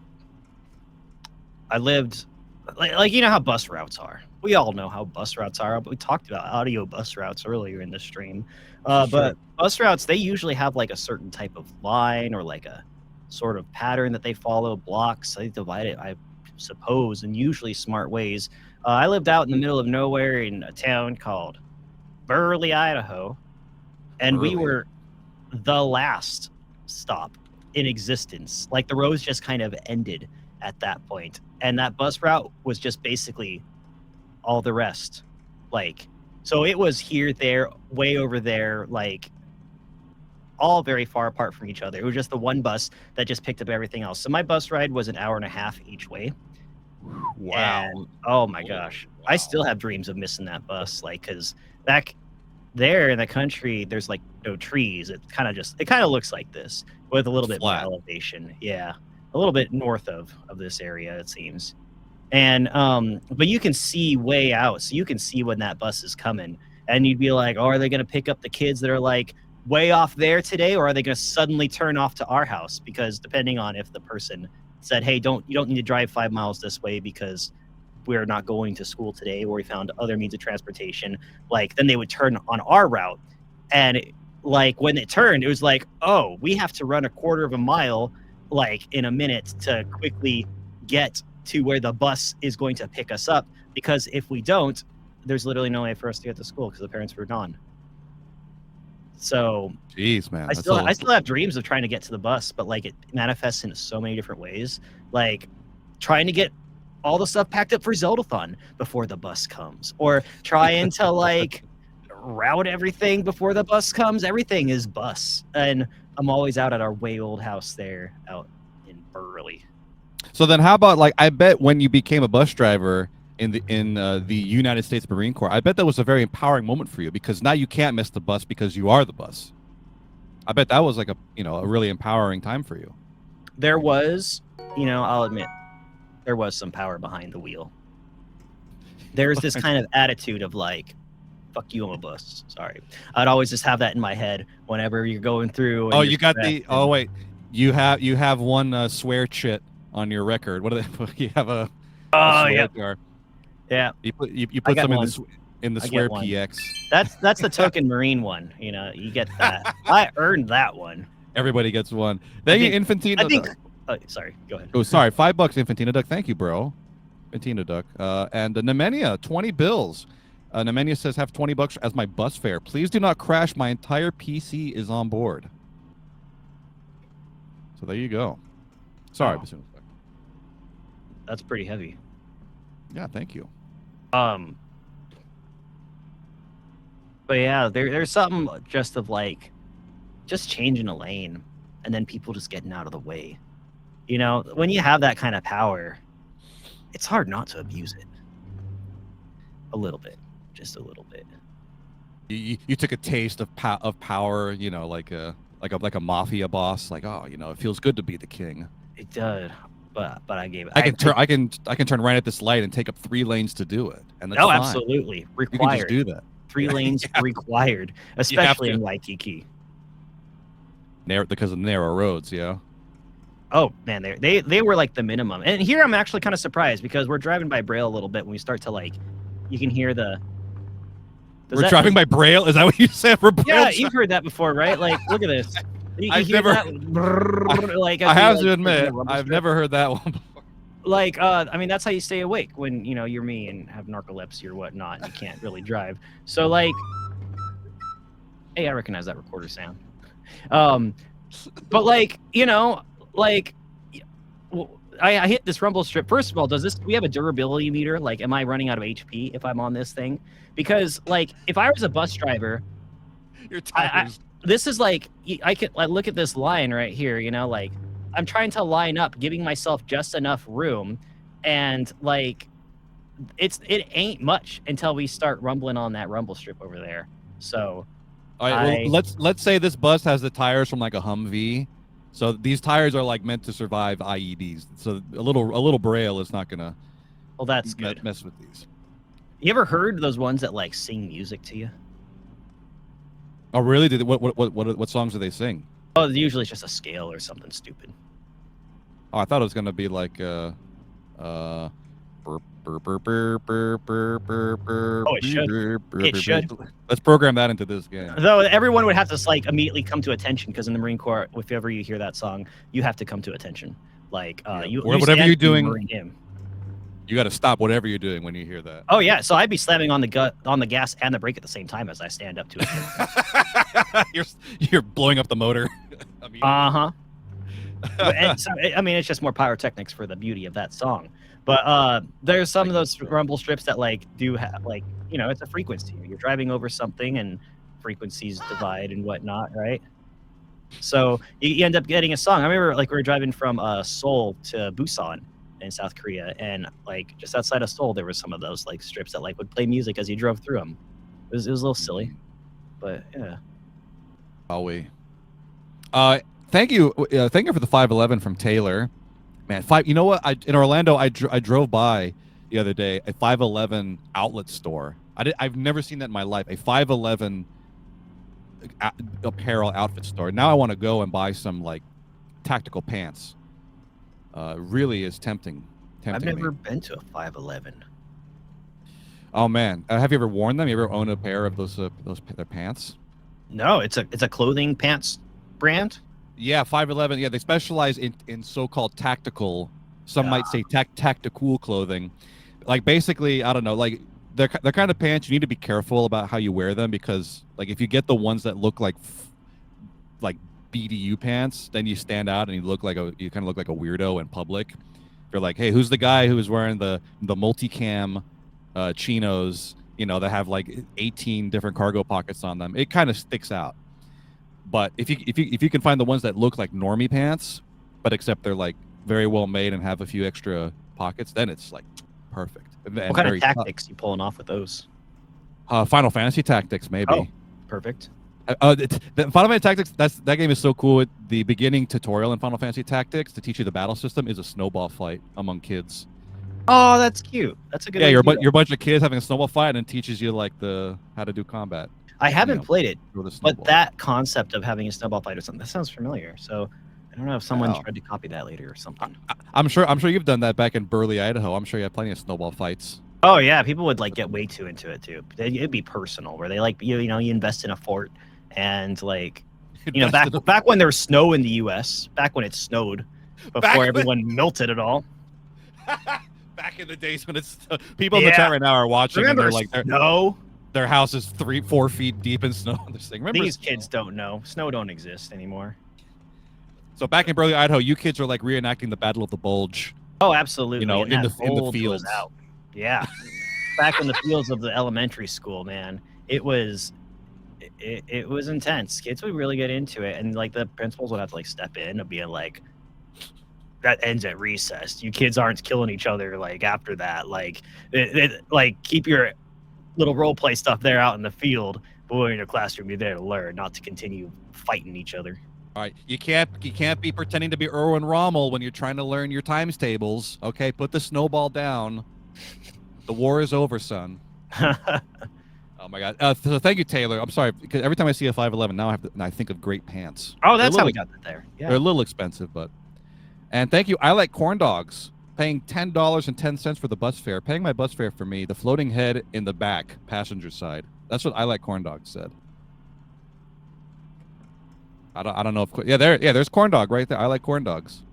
lived like you know how bus routes are. We all know how bus routes are, but we talked about audio bus routes earlier in the stream. But bus routes, they usually have like a certain type of line or like a sort of pattern that they follow, blocks. They divide it, I suppose, in usually smart ways. I lived out in the middle of nowhere in a town called Burley, Idaho, and we were the last stop in existence. Like the roads just kind of ended at that point, and that bus route was just basically all the rest. Like, so it was here, there, way over there, like all very far apart from each other. It was just the one bus that just picked up everything else. So my bus ride was an hour and a half each way. Wow. And, oh my gosh. Wow. I still have dreams of missing that bus. Like, cause back there in the country, there's like no trees. It kind of looks like this with a little bit more elevation. Yeah. A little bit north of this area, it seems. And but you can see way out, so you can see when that bus is coming, and you'd be like, oh, are they going to pick up the kids that are like way off there today, or are they going to suddenly turn off to our house? Because depending on if the person said, hey, you don't need to drive 5 miles this way because we're not going to school today, or we found other means of transportation, like then they would turn on our route. And like when it turned, it was like, oh, we have to run a quarter of a mile like in a minute to quickly get to where the bus is going to pick us up, because if we don't, there's literally no way for us to get to school because the parents were gone. So jeez, man, I still have dreams of trying to get to the bus, but like it manifests in so many different ways, like trying to get all the stuff packed up for Zeldathon before the bus comes, or trying to like route everything before the bus comes. Everything is bus, and I'm always out at our way old house there out in Burley. So then how about, like, I bet when you became a bus driver in the United States Marine Corps, I bet that was a very empowering moment for you, because now you can't miss the bus because you are the bus. I bet that was like a really empowering time for you. There was, I'll admit, there was some power behind the wheel. There's this kind of attitude of like, fuck you, I'm a bus. Sorry. I'd always just have that in my head whenever you're going through. Oh, you got the, oh wait, you have one swear chit on your record. What are they? You have a yeah, jar. Yeah. You put some in the swear PX. That's the token Marine one. You get that. I earned that one. Everybody gets one. Thank you, Infantino. I think. Oh, sorry. Go ahead. Oh, sorry. $5, Infantino Duck. Thank you, bro. Infantino Duck. And Nemenia, 20 bills. Nemenia says, have $20 as my bus fare. Please do not crash. My entire PC is on board. So there you go. Sorry, Basoonify. That's pretty heavy. Yeah, thank you. But yeah, there's something just of like, just changing a lane, and then people just getting out of the way. When you have that kind of power, it's hard not to abuse it. A little bit, just a little bit. You took a taste of power, like a mafia boss. Like, oh, it feels good to be the king. It does. But I gave it. I can turn right at this light and take up 3 lanes to do it. And that's fine. Absolutely required. You can just do that. 3 lanes required, especially in Waikiki. Because of narrow roads, yeah. Oh man, they were like the minimum. And here I'm actually kind of surprised, because we're driving by Braille a little bit when we start to like, you can hear the. We're driving by Braille. Is that what you said for Braille? Yeah, you've heard that before, right? Like, look at this. I've never. Like, I have to admit, I've never heard that one before. Like, I mean, that's how you stay awake when you're me and have narcolepsy or whatnot, and you can't really drive. So like, hey, I recognize that recorder sound. But like, like, I hit this rumble strip. First of all, we have a durability meter? Like, am I running out of HP if I'm on this thing? Because like, if I was a bus driver, your tires. This is like, I look at this line right here, like I'm trying to line up, giving myself just enough room, and like it ain't much until we start rumbling on that rumble strip over there. So all right, well, let's say this bus has the tires from like a Humvee. So these tires are like meant to survive IEDs. So a little braille is not gonna that's good. Mess with these. You ever heard those ones that like sing music to you? Oh really? What songs do they sing? Oh, usually it's just a scale or something stupid. Oh, I thought it was gonna be like oh, it should. It should. Let's program that into this game. Though everyone would have to like immediately come to attention, because in the Marine Corps, if ever you hear that song, you have to come to attention. Like whatever you're doing, you got to stop whatever you're doing when you hear that. Oh yeah, so I'd be slamming on the gas and the brake at the same time as I stand up to it. you're blowing up the motor. And so, I mean, it's just more pyrotechnics for the beauty of that song. But there's some of those rumble strips that like do have like, you know, it's a frequency. You're driving over something and frequencies divide and whatnot, right? So you end up getting a song. I remember like we were driving from Seoul to Busan in South Korea, and like just outside of Seoul there was some of those like strips that like would play music as you drove through them. It was a little silly, but yeah. Thank you for the 511 from Taylor. Man, you know what? In Orlando, I drove by the other day a 511 outlet store. I've never seen that in my life. A 511 apparel outfit store. Now I want to go and buy some like tactical pants. Really is tempting. I've never been to a 511. Oh man, have you ever worn them? You ever owned a pair of those their pants? No, it's a clothing pants brand. Yeah, 511. Yeah, they specialize in so-called tactical. Some might say tactical clothing. Like basically, I don't know. Like they're kind of pants. You need to be careful about how you wear them, because like if you get the ones that look like BDU pants, then you stand out and you kind of look like a weirdo in public. You're like, hey, who's the guy who is wearing the multicam chinos? You know, that have like 18 different cargo pockets on them. It kind of sticks out. But if you can find the ones that look like normie pants, but except they're like very well made and have a few extra pockets, then it's like perfect. What kind of tactics you pulling off with those? Final Fantasy Tactics, maybe. Oh, perfect. The Final Fantasy Tactics, that game is so cool. The beginning tutorial in Final Fantasy Tactics to teach you the battle system is a snowball fight among kids. Oh, that's cute. That's a good. Yeah, you're a bunch of kids having a snowball fight, and it teaches you like how to do combat. I haven't played it, but that concept of having a snowball fight or something, that sounds familiar. So I don't know if someone tried to copy that later or something. I'm sure you've done that back in Burley, Idaho. I'm sure you have plenty of snowball fights. Oh yeah, people would like get way too into it too. It'd be personal, where they like you invest in a fort, and like back when there was snow in the U.S., back when it snowed, before everyone melted it all. Back in the days when it's people in the chat right now are watching. Remember, and they're like, no. Their house is 3-4 feet deep in snow. These kids don't know. Snow don't exist anymore. So back in Burley, Idaho, you kids are like reenacting the Battle of the Bulge. Oh, absolutely. You know, in the fields. Yeah. Back in the fields of the elementary school, man. It was intense. Kids would really get into it, and like the principals would have to like step in and be like, that ends at recess. You kids aren't killing each other like after that. Like like keep your little role play stuff there out in the field, but when you're in your classroom, you're there to learn, not to continue fighting each other. All right, you can't be pretending to be Erwin Rommel when you're trying to learn your times tables. Okay, put the snowball down. The war is over, son. Oh my God! So thank you, Taylor. I'm sorry, because every time I see a 511, now I think of great pants. Oh, that's how we got that there. Yeah, they're a little expensive, but. And thank you. I like corn dogs. Paying $10.10 for the bus fare. Paying my bus fare for me. The floating head in the back, passenger side. That's what I like corn dogs said. I don't know if there's corn dog right there. I like corn dogs.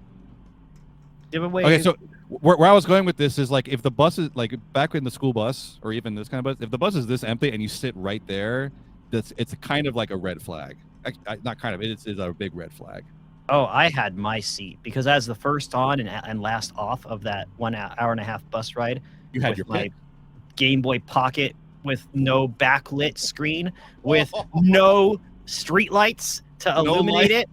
Okay, so where I was going with this is like if the bus is like back in the school bus or even this kind of bus, if the bus is this empty and you sit right there, it's kind of like a red flag. Not kind of, it is a big red flag. Oh, I had my seat because as the first on and last off of that 1 hour and a half bus ride, you had your my Game Boy Pocket with no backlit screen, with no street lights to illuminate it.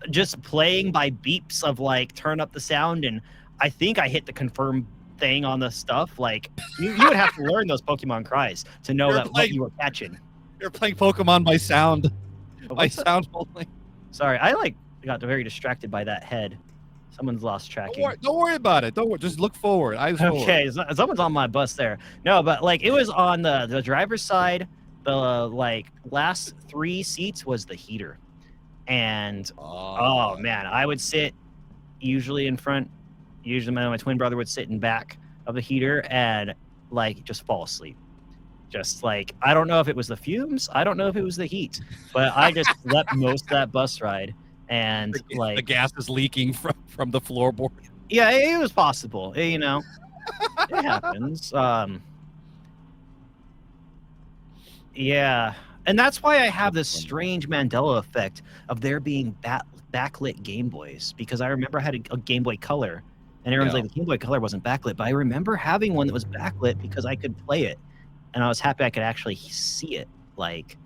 just playing by beeps of like turn up the sound, and I think I hit the confirm thing on the stuff. Like you would have to learn those Pokemon cries to know what you were catching. You're playing Pokemon by sound. By sound only. Sorry, I like got very distracted by that head. Someone's lost tracking. Don't worry about it. Don't worry. Just look forward. Eyes forward. Okay, someone's on my bus there. No, but like it was on the driver's side. The like last 3 seats was the heater, and oh man, I would sit usually in front. Usually my twin brother would sit in back of the heater and like just fall asleep. Just like, I don't know if it was the fumes, I don't know if it was the heat, but I just slept most of that bus ride. And like the gas is leaking from the floorboard. Yeah, it was possible. You know, it happens. Yeah, and that's why I have this strange Mandela effect of there being backlit Game Boys, because I remember I had a Game Boy Color, and everyone's like, the Game Boy Color wasn't backlit, but I remember having one that was backlit because I could play it. And I was happy I could actually see it. Like,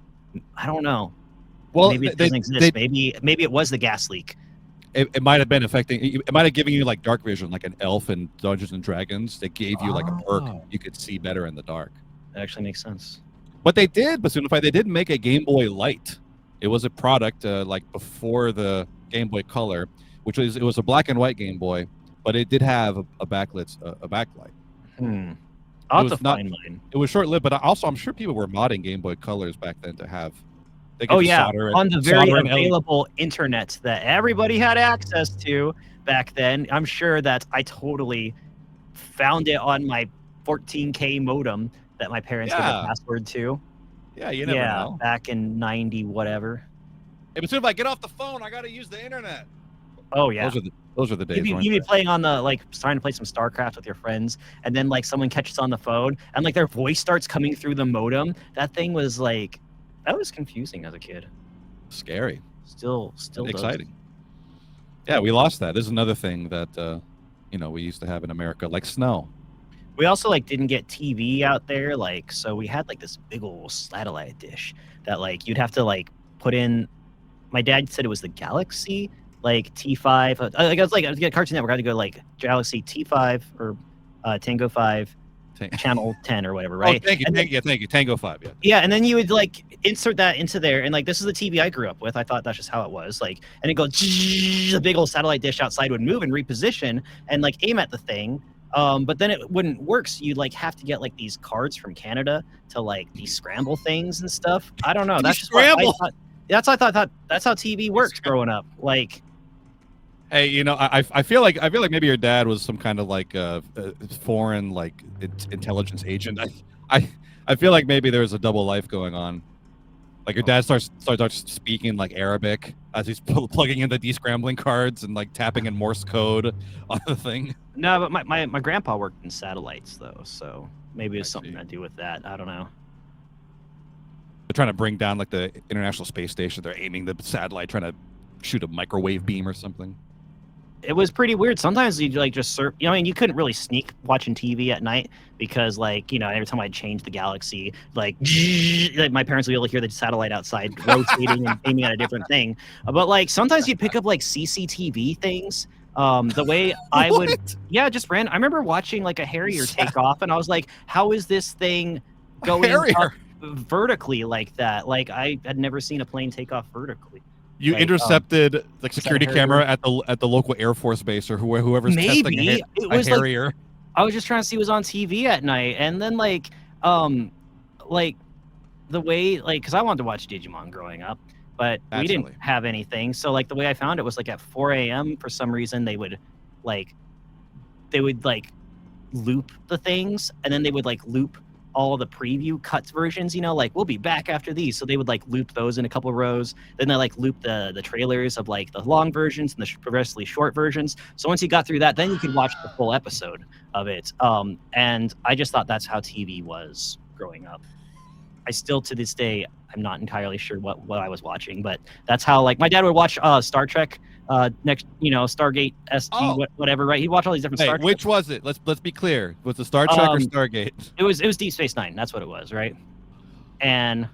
I don't know. Well, maybe it doesn't exist. Maybe it was the gas leak. It might have been affecting. It might have given you like dark vision, like an elf in Dungeons and Dragons. That gave you like a perk. You could see better in the dark. That actually makes sense. But they did, Basoonify. They did make a Game Boy Light. It was a product like before the Game Boy Color, which was it was a black and white Game Boy, but it did have a backlight. I'll have to find mine. It was short-lived, but also I'm sure people were modding Game Boy Colors back then to have. Oh yeah, on the very available internet that everybody had access to back then. I'm sure that I totally found it on my 14K modem that my parents gave a password to. Yeah, you never know. Back in 90 whatever. Hey, but soon if I get off the phone, I gotta use the internet. Oh yeah. Those are the days. You'd be playing on the like trying to play some StarCraft with your friends, and then like someone catches on the phone and like their voice starts coming through the modem. That thing was like, that was confusing as a kid. Scary. Still exciting. Yeah, we lost that. This is another thing that we used to have in America, like snow. We also like didn't get TV out there, like so we had like this big old satellite dish that like you'd have to like put in. My dad said it was the Galaxy. Like T5, I was like, I was getting Cartoon Network. I had to go like Galaxy T5 or Tango 5, channel 10 or whatever, right? Oh, thank you, Tango 5, yeah. Yeah, and then you would like insert that into there, and like this is the TV I grew up with. I thought that's just how it was, like, and it goes, the big old satellite dish outside would move and reposition and like aim at the thing. But then it wouldn't work, so you'd like have to get like these cards from Canada to like descramble things and stuff. I don't know. That's just what I thought. That's I thought that's how TV works growing up. Like. Hey, I feel like maybe your dad was some kind of like foreign like intelligence agent. I feel like maybe there's a double life going on. Like your dad starts speaking like Arabic as he's plugging in the descrambling cards and like tapping in Morse code on the thing. No, but my grandpa worked in satellites though, so maybe it's something to do with that. I don't know. They're trying to bring down like the International Space Station. They're aiming the satellite, trying to shoot a microwave beam or something. It was pretty weird. Sometimes you'd like just surf. I mean, you couldn't really sneak watching TV at night because, like, every time I'd change the Galaxy, like my parents would be able to hear the satellite outside rotating and aiming at a different thing. But like sometimes you'd pick up like CCTV things. The way I would, just ran. I remember watching like a Harrier take off, and I was like, "How is this thing going up vertically like that?" Like I had never seen a plane take off vertically. You like, intercepted like security camera at the local Air Force base or whoever's testing a Harrier. Like, I was just trying to see what was on TV at night, and then like the way because I wanted to watch Digimon growing up, but we didn't have anything. So like the way I found it was like at 4 a.m. for some reason they would loop the things, and then they would like loop all the preview cuts versions, like we'll be back after these. So they would like loop those in a couple of rows. Then they like loop the trailers of like the long versions and the progressively short versions. So once you got through that, then you could watch the full episode of it. And I just thought that's how TV was growing up. I still to this day, I'm not entirely sure what I was watching, but that's how like my dad would watch Star Trek, next Stargate SG whatever, right? He'd watch all these different Star Trek. Which was it? Let's be clear. Was it Star Trek or Stargate? It was Deep Space Nine. That's what it was, right? And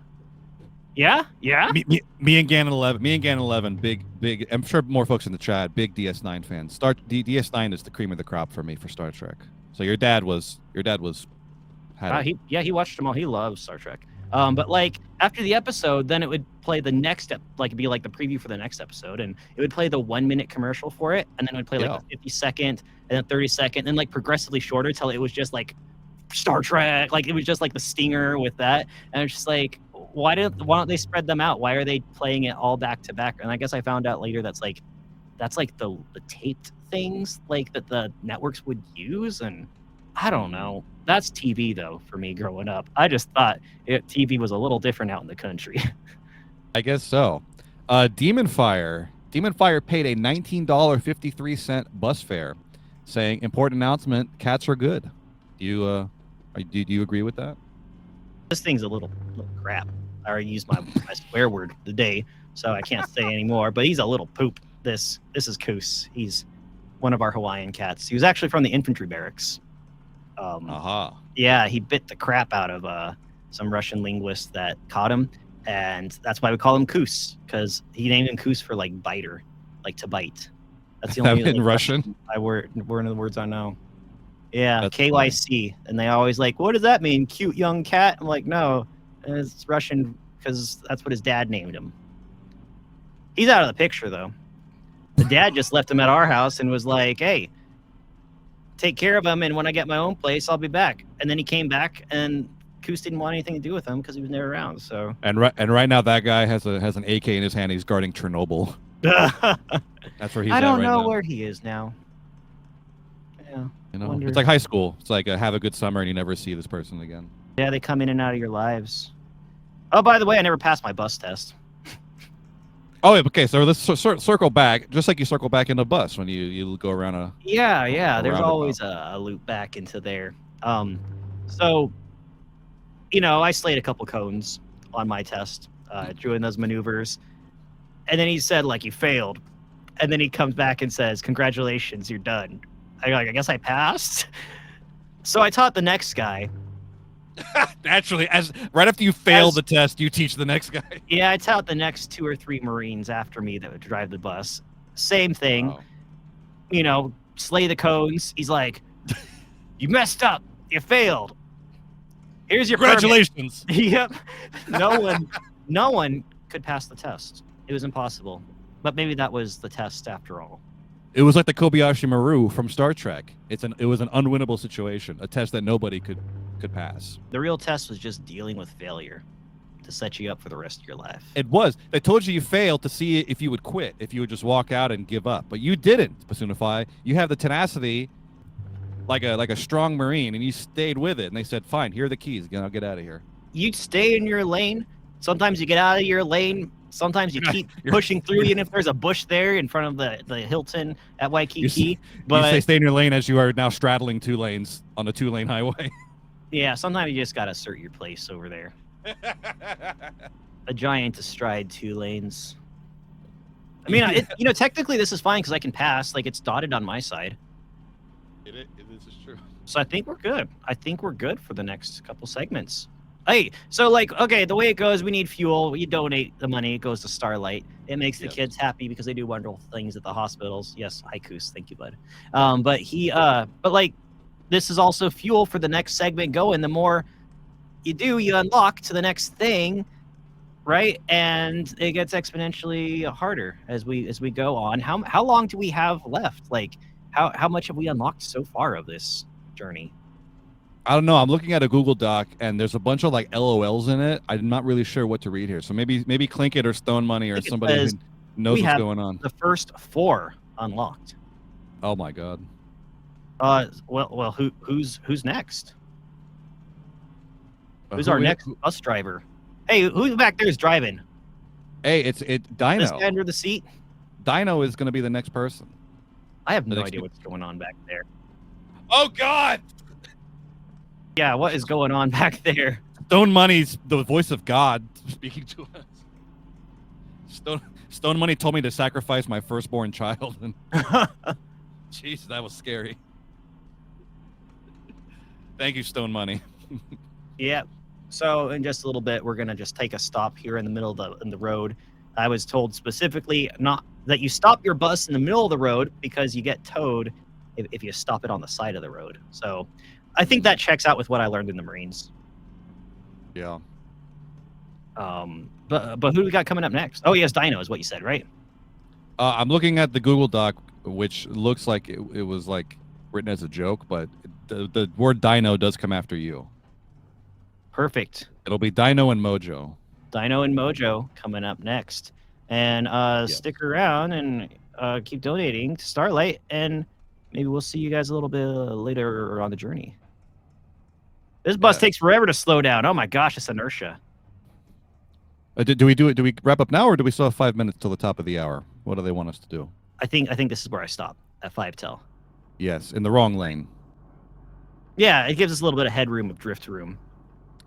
Yeah, yeah. Me and Gannon 11. Me and Gannon 11. Big. I'm sure more folks in the chat. Big DS9 fans. DS9 is the cream of the crop for me for Star Trek. So your dad was. He watched them all. He loves Star Trek. But like after the episode, then it would play the next like be like the preview for the next episode, and it would play the 1 minute commercial for it, and then it would play like a 50-second and then 30-second, and like progressively shorter till it was just like Star Trek. Like it was just like the stinger with that, and it's just like why don't they spread them out? Why are they playing it all back to back? And I guess I found out later that's like the taped things like that the networks would use, and I don't know. That's TV though for me growing up. I just thought TV was a little different out in the country. I guess so. Demon Fire paid a $19.53 bus fare, saying, "Important announcement: cats are good." Do you agree with that? This thing's a little crap. I already used my swear word of the day, so I can't say anymore. But he's a little poop. This is Koos. He's one of our Hawaiian cats. He was actually from the infantry barracks. Yeah, he bit the crap out of some Russian linguist that caught him, and that's why we call him Koos, because he named him Koos for like biter, like to bite. That's the only in Russian. One of the words I know. Yeah, that's KYC, funny. And they always like, what does that mean? Cute young cat? I'm like, no, it's Russian because that's what his dad named him. He's out of the picture though. The dad just left him at our house and was like, hey, take care of him, and when I get my own place, I'll be back. And then he came back, and Koos didn't want anything to do with him because he was never around. So and right now that guy has an AK in his hand. He's guarding Chernobyl. That's where he's. I don't right know now. where he is now. Yeah, it's like high school. It's like have a good summer and you never see this person again. Yeah, they come in and out of your lives. Oh, by the way, I never passed my bus test. Oh, okay. So let's circle back, just like you circle back in a bus when you go around a. Yeah. There's always a loop back into there. So, I slayed a couple cones on my test, doing those maneuvers, and then he said like you failed, and then he comes back and says congratulations, you're done. I guess I passed. So I taught the next guy. Naturally, right after you fail the test, you teach the next guy. Yeah, I taught the next 2 or 3 Marines after me that would drive the bus. Same thing. Wow. Slay the cones. He's like, you messed up. You failed. Here's your congratulations. Yep. No one could pass the test. It was impossible. But maybe that was the test after all. It was like the Kobayashi Maru from Star Trek. It was an unwinnable situation, a test that nobody could pass. The real test was just dealing with failure to set you up for the rest of your life. It was. They told you failed to see if you would quit, if you would just walk out and give up. But you didn't, Basoonify. You have the tenacity like a strong Marine, and you stayed with it. And they said, fine, here are the keys. I'll get out of here. You stay in your lane. Sometimes you get out of your lane. Sometimes you keep pushing through, even if there's a bush there in front of the Hilton at Waikiki. But you stay in your lane as you are now straddling 2 lanes on the 2-lane highway. Yeah, sometimes you just got to assert your place over there. A giant astride 2 lanes. I mean, technically this is fine because I can pass. Like, it's dotted on my side. It is true. So I think we're good. I think we're good for the next couple segments. Hey, so okay, the way it goes, we need fuel. You donate the money. It goes to Starlight. It makes the kids happy because they do wonderful things at the hospitals. Yes, haikus. Thank you, bud. But this is also fuel for the next segment going. The more you do, you unlock to the next thing, right? And it gets exponentially harder as we go on. How long do we have left? Like, how much have we unlocked so far of this journey? I don't know. I'm looking at a Google Doc, and there's a bunch of LOLs in it. I'm not really sure what to read here. So maybe Clink It or Stone Money or somebody who knows what's going on. The first 4 unlocked. Oh my god. Well, who's next? Who's our next bus driver? Hey, who's back there is driving? Hey, it's Dyno. This guy under the seat. Dyno is going to be the next person. I have no idea what's going on back there. Oh god. Yeah, what is going on back there? Stone Money's the voice of God speaking to us. Stone Money told me to sacrifice my firstborn child. And jeez, that was scary. Thank you, Stone Money. Yeah. So in just a little bit, we're gonna just take a stop here in the middle of the road. I was told specifically not that you stop your bus in the middle of the road because you get towed if you stop it on the side of the road. So I think that checks out with what I learned in the Marines. Yeah. But who do we got coming up next? Oh, yes, Dyno is what you said, right? I'm looking at the Google Doc, which looks like it was like written as a joke, but the word Dyno does come after you. Perfect. It'll be Dyno and Mojo. Dyno and Mojo coming up next. And Yes. stick around and keep donating to Starlight, and maybe we'll see you guys a little bit later on the journey. This bus takes forever to slow down. Oh my gosh, it's inertia. Do we do it? Do we wrap up now, or do we still have 5 minutes till the top of the hour? What do they want us to do? I think this is where I stop at 5 till. Yes, in the wrong lane. Yeah, it gives us a little bit of headroom of drift room.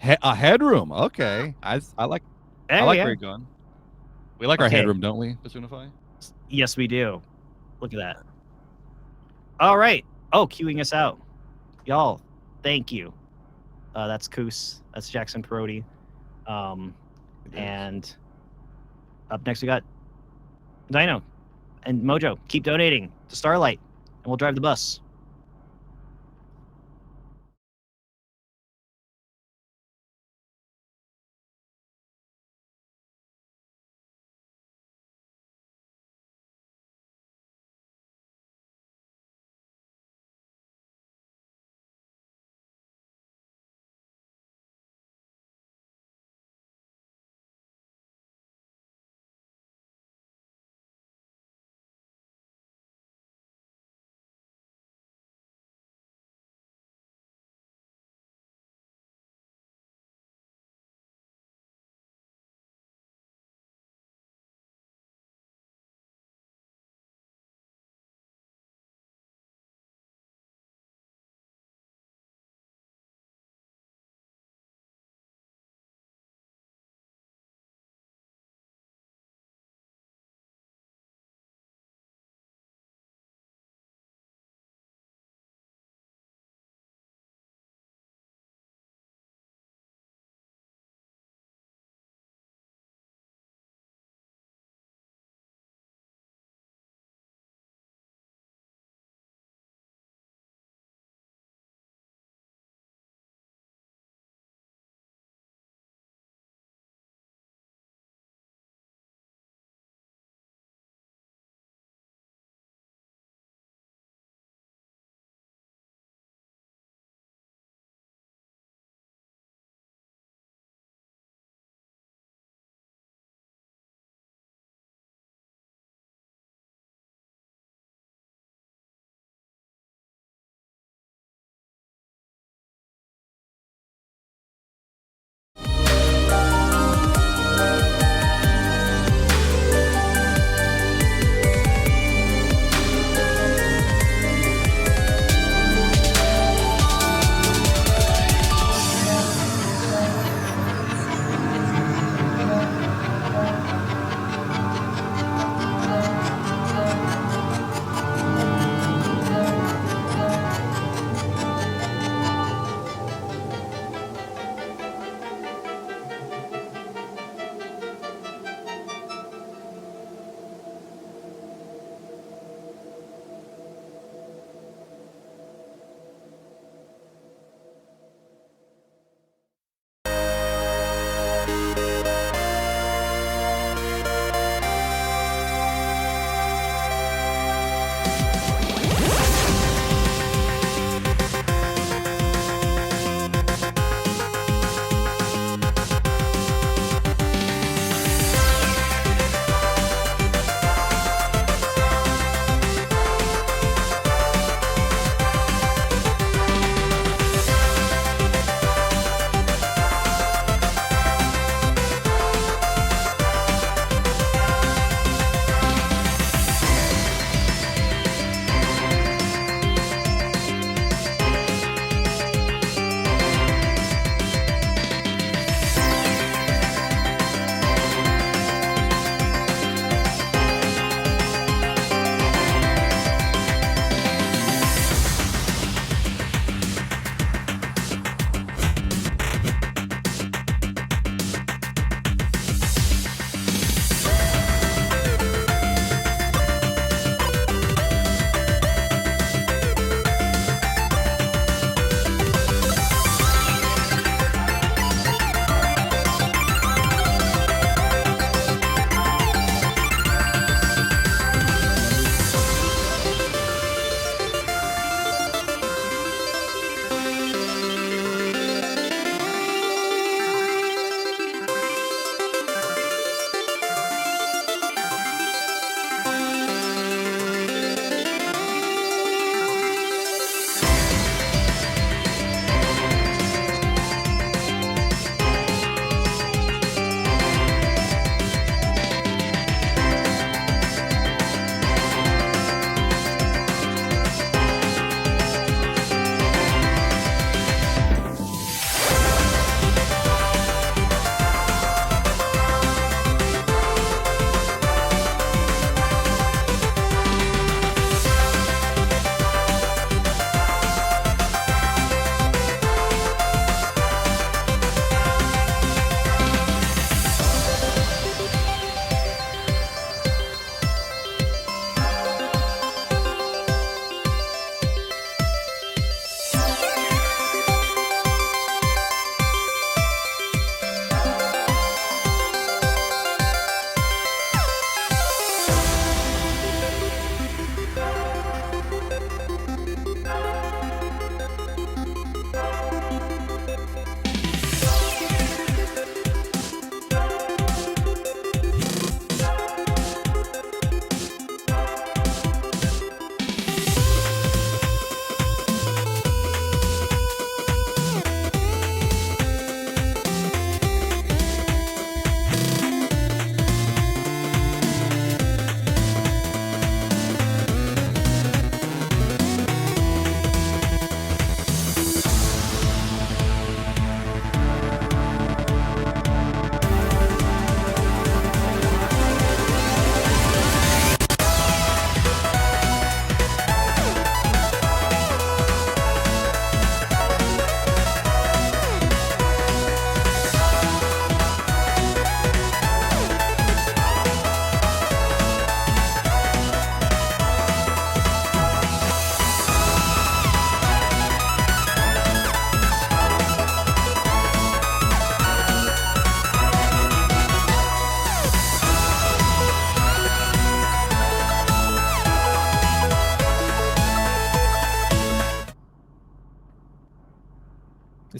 A headroom. Okay, I like where you're going. We like our headroom, don't we, Basoonify? Yes, we do. Look at that. All right. Oh, queuing us out. Y'all, thank you. That's Koos. That's Jackson Perotti. And up next we got Dyno and Mojo. Keep donating to Starlight, and we'll drive the bus.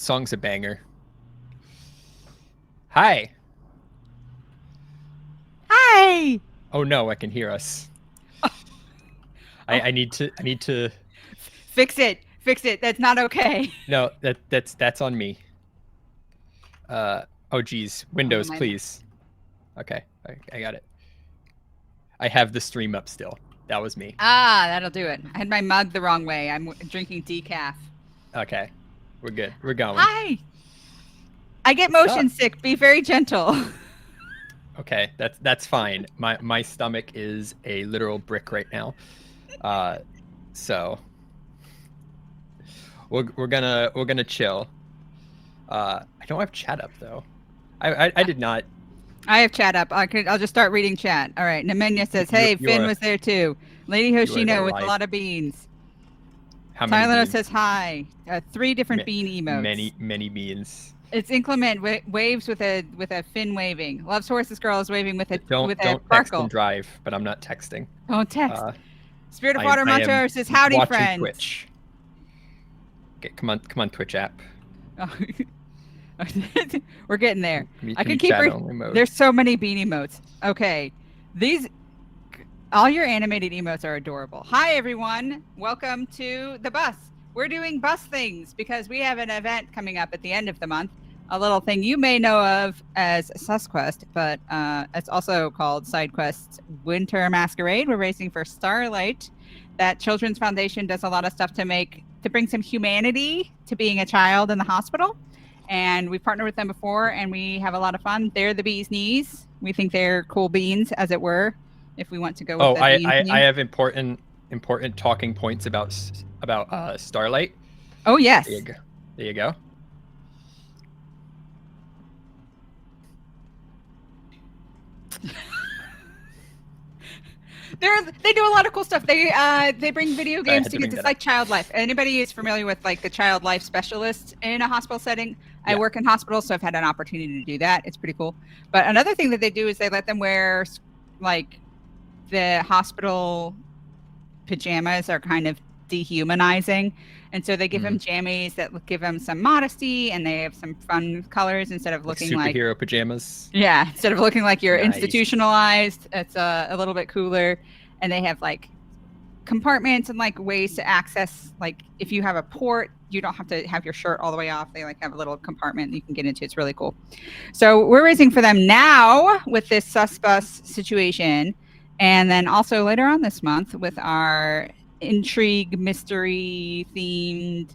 song's a banger. Hi. Hi. Oh no, I can hear us. I need to Fix it. That's not okay. No, that's on me. Oh geez, Windows, please. Okay, I got it. I have the stream up still. That was me. Ah, that'll do it. I had my mug the wrong way. I'm drinking decaf. Okay, we're good. We're going. Hi. I get motion sick. Be very gentle. Okay, that's fine. My stomach is a literal brick right now. So we're gonna chill. I don't have chat up though. I did not. I have chat up. I'll just start reading chat. All right. Nemenya says, "Hey, Finn was there too." Lady Hoshino with a lot of beans. How many? Tyler beans? Says hi. 3 different bean emotes. Many beans. It's inclement waves with a Finn waving. Loves horses girl is waving with a don't text and drive, but I'm not texting. Don't text. Spirit of Water Montour says howdy friends. Twitch. Okay, come on Twitch app. We're getting there. I can keep there's so many bean emotes. Okay. All your animated emotes are adorable. Hi everyone. Welcome to the bus. We're doing bus things because we have an event coming up at the end of the month. A little thing you may know of as SusQuest, but it's also called SideQuest's Winter Masquerade. We're racing for Starlight. That Children's Foundation does a lot of stuff to bring some humanity to being a child in the hospital. And we've partnered with them before, and we have a lot of fun. They're the bee's knees. We think they're cool beans, as it were, if we want to go with I have important talking points about Starlight. Oh, yes. There you go. They do a lot of cool stuff. They bring video games to kids. It's like Child Life. Anybody who's familiar with like the Child Life specialist in a hospital setting? I work in hospitals, so I've had an opportunity to do that. It's pretty cool. But another thing that they do is they let them wear like the hospital pajamas are kind of dehumanizing. And so they give them jammies that give them some modesty, and they have some fun colors instead of looking like superhero pajamas. Yeah, instead of looking like you're institutionalized, it's a little bit cooler. And they have like compartments and like ways to access, like if you have a port, you don't have to have your shirt all the way off. They like have a little compartment that you can get into. It's really cool. So we're racing for them now with this SusBus situation. And then also later on this month with our intrigue mystery themed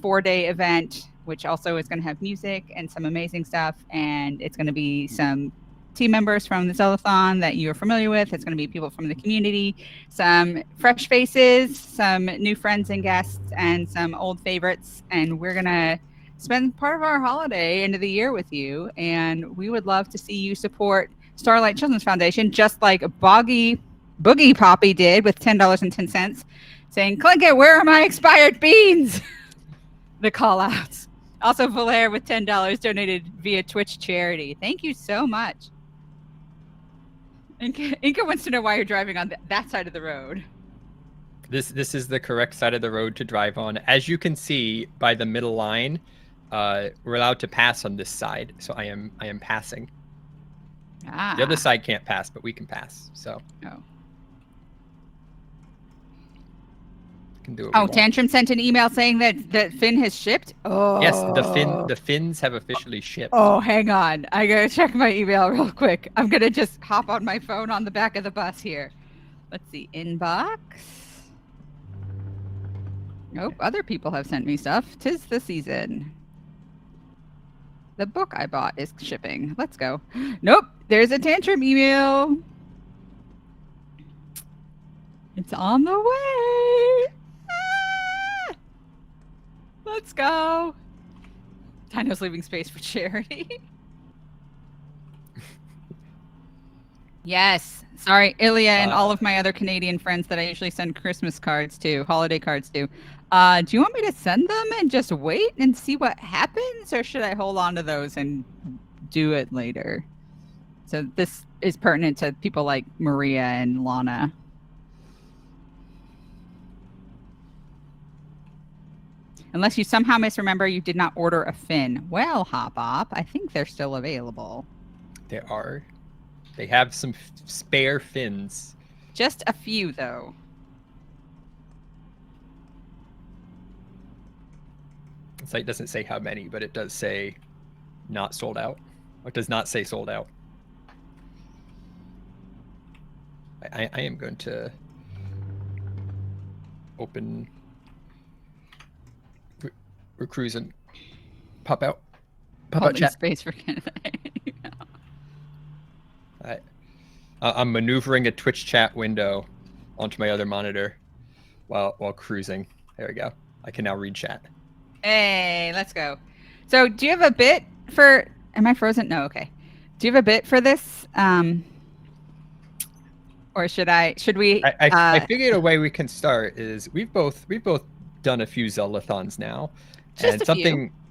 4-day event, which also is going to have music and some amazing stuff. And it's going to be some team members from the Zeldathon that you're familiar with. It's going to be people from the community, some fresh faces, some new friends and guests, and some old favorites. And we're going to spend part of our holiday into the year with you. And we would love to see you support Starlight Children's Foundation, just like Boogie Poppy did with $10.10, saying, "Clink it, where are my expired beans?" The call outs. Also, Valaire with $10 donated via Twitch charity. Thank you so much. Inka wants to know why you're driving on that side of the road. This is the correct side of the road to drive on. As you can see by the middle line, we're allowed to pass on this side, so I am passing. The other side can't pass, but we can pass. So. Can do it. Tantrum sent an email saying that Finn has shipped. Oh, yes, the Finns have officially shipped. Oh, hang on, I gotta check my email real quick. I'm gonna just hop on my phone on the back of the bus here. Let's see, inbox. Nope, other people have sent me stuff. 'Tis the season. The book I bought is shipping. Let's go. Nope, there's a Tantrum email. It's on the way. Let's go. Dino's leaving space for charity. Yes. Sorry, Ilya and all of my other Canadian friends that I usually send Christmas cards to, holiday cards to. Do you want me to send them and just wait and see what happens? Or should I hold on to those and do it later? So this is pertinent to people like Maria and Lana. Unless you somehow misremember you did not order a fin. Well, Hop Hop, I think they're still available. There are. They have some spare fins. Just a few, though. The site doesn't say how many, but it does say not sold out. Or it does not say sold out. I am going to open. We're cruising. Pop out. Pop out chat. Space for Canada. I'm maneuvering a Twitch chat window onto my other monitor while cruising. There we go. I can now read chat. Hey, let's go. So, do you have a bit for? Am I frozen? No. Okay. Do you have a bit for this? Or should we? I figured a way we can start is we've both done a few Zeldathons now, and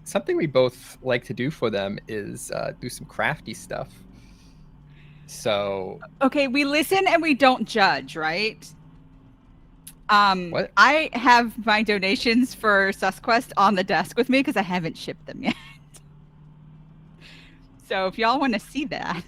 something we both like to do for them is do some crafty stuff. So okay, we listen and we don't judge, right? What? I have my donations for SusQuest on the desk with me because I haven't shipped them yet. So if y'all want to see that,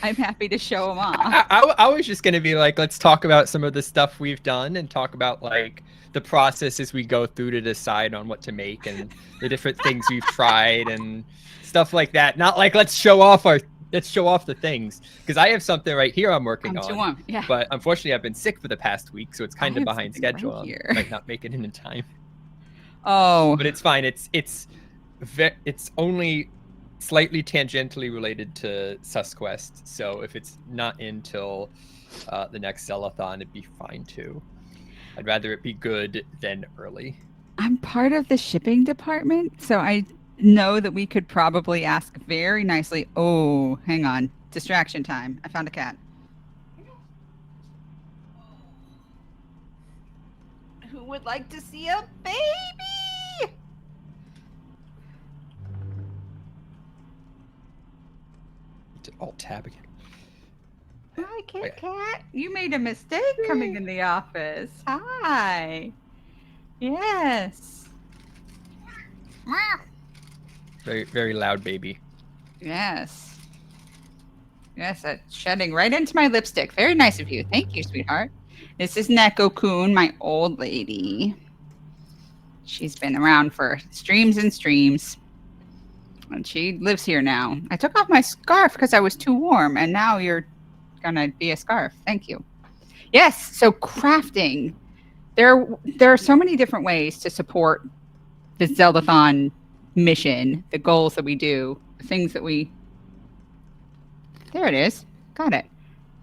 I'm happy to show them off. I was just gonna be like, let's talk about some of the stuff we've done and talk about like the processes we go through to decide on what to make and the different things we've tried and stuff like that. Not like let's show off the things, because I have something right here I'm working on. Yeah. But unfortunately, I've been sick for the past week, so it's kind of behind schedule. Right I might not make it in time. Oh. But it's fine. It's only slightly tangentially related to SusQuest, so if it's not until the next Zeldathon, it'd be fine too. I'd rather it be good than early. I'm part of the shipping department, so I know that we could probably ask very nicely. Oh, hang on. Distraction time. I found a cat. Who would like to see a baby? Alt tab again. Hi, Kit Kat. You made a mistake coming in the office. Hi. Yes. Very, very loud baby. Yes. Yes, that's shedding right into my lipstick. Very nice of you. Thank you, sweetheart. This is Neko-kun, my old lady. She's been around for streams and streams. And she lives here now. I took off my scarf because I was too warm, and now you're gonna be a scarf. Thank you. Yes, so crafting. There are so many different ways to support the Zeldathon mission, the goals that we do, the things that we... There it is. Got it.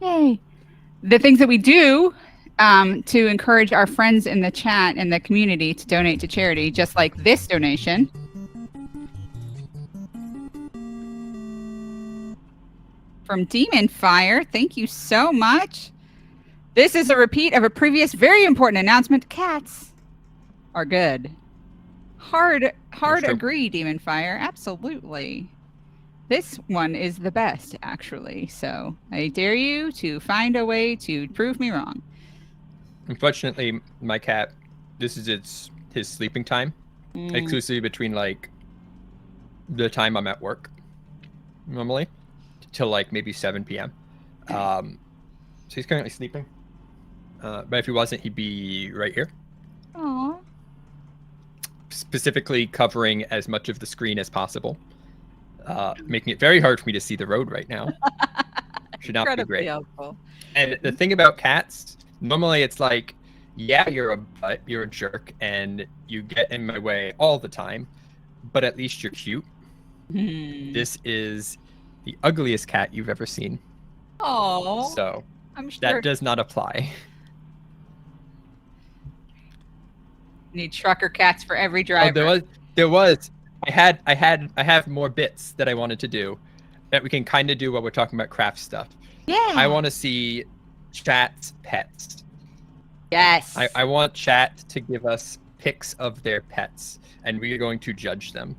Yay. The things that we do to encourage our friends in the chat and the community to donate to charity, just like this donation. From Demon Fire, thank you so much. This is a repeat of a previous very important announcement. Cats are good. Hard agree, Demon Fire. Absolutely. This one is the best, actually. So I dare you to find a way to prove me wrong. Unfortunately, my cat, this is his sleeping time, exclusively between like the time I'm at work, normally, till like maybe 7 p.m. So he's currently sleeping. But if he wasn't, he'd be right here. Aww. Specifically covering as much of the screen as possible, making it very hard for me to see the road right now. Should not be great. Helpful. And the thing about cats, normally it's like, yeah, you're a butt, you're a jerk, and you get in my way all the time, but at least you're cute. This is the ugliest cat you've ever seen. Oh. So I'm sure that does not apply. Need trucker cats for every driver. Oh, there was. I have more bits that I wanted to do that we can kind of do while we're talking about craft stuff. Yeah. I want to see chat's pets. Yes. I want chat to give us pics of their pets, and we are going to judge them.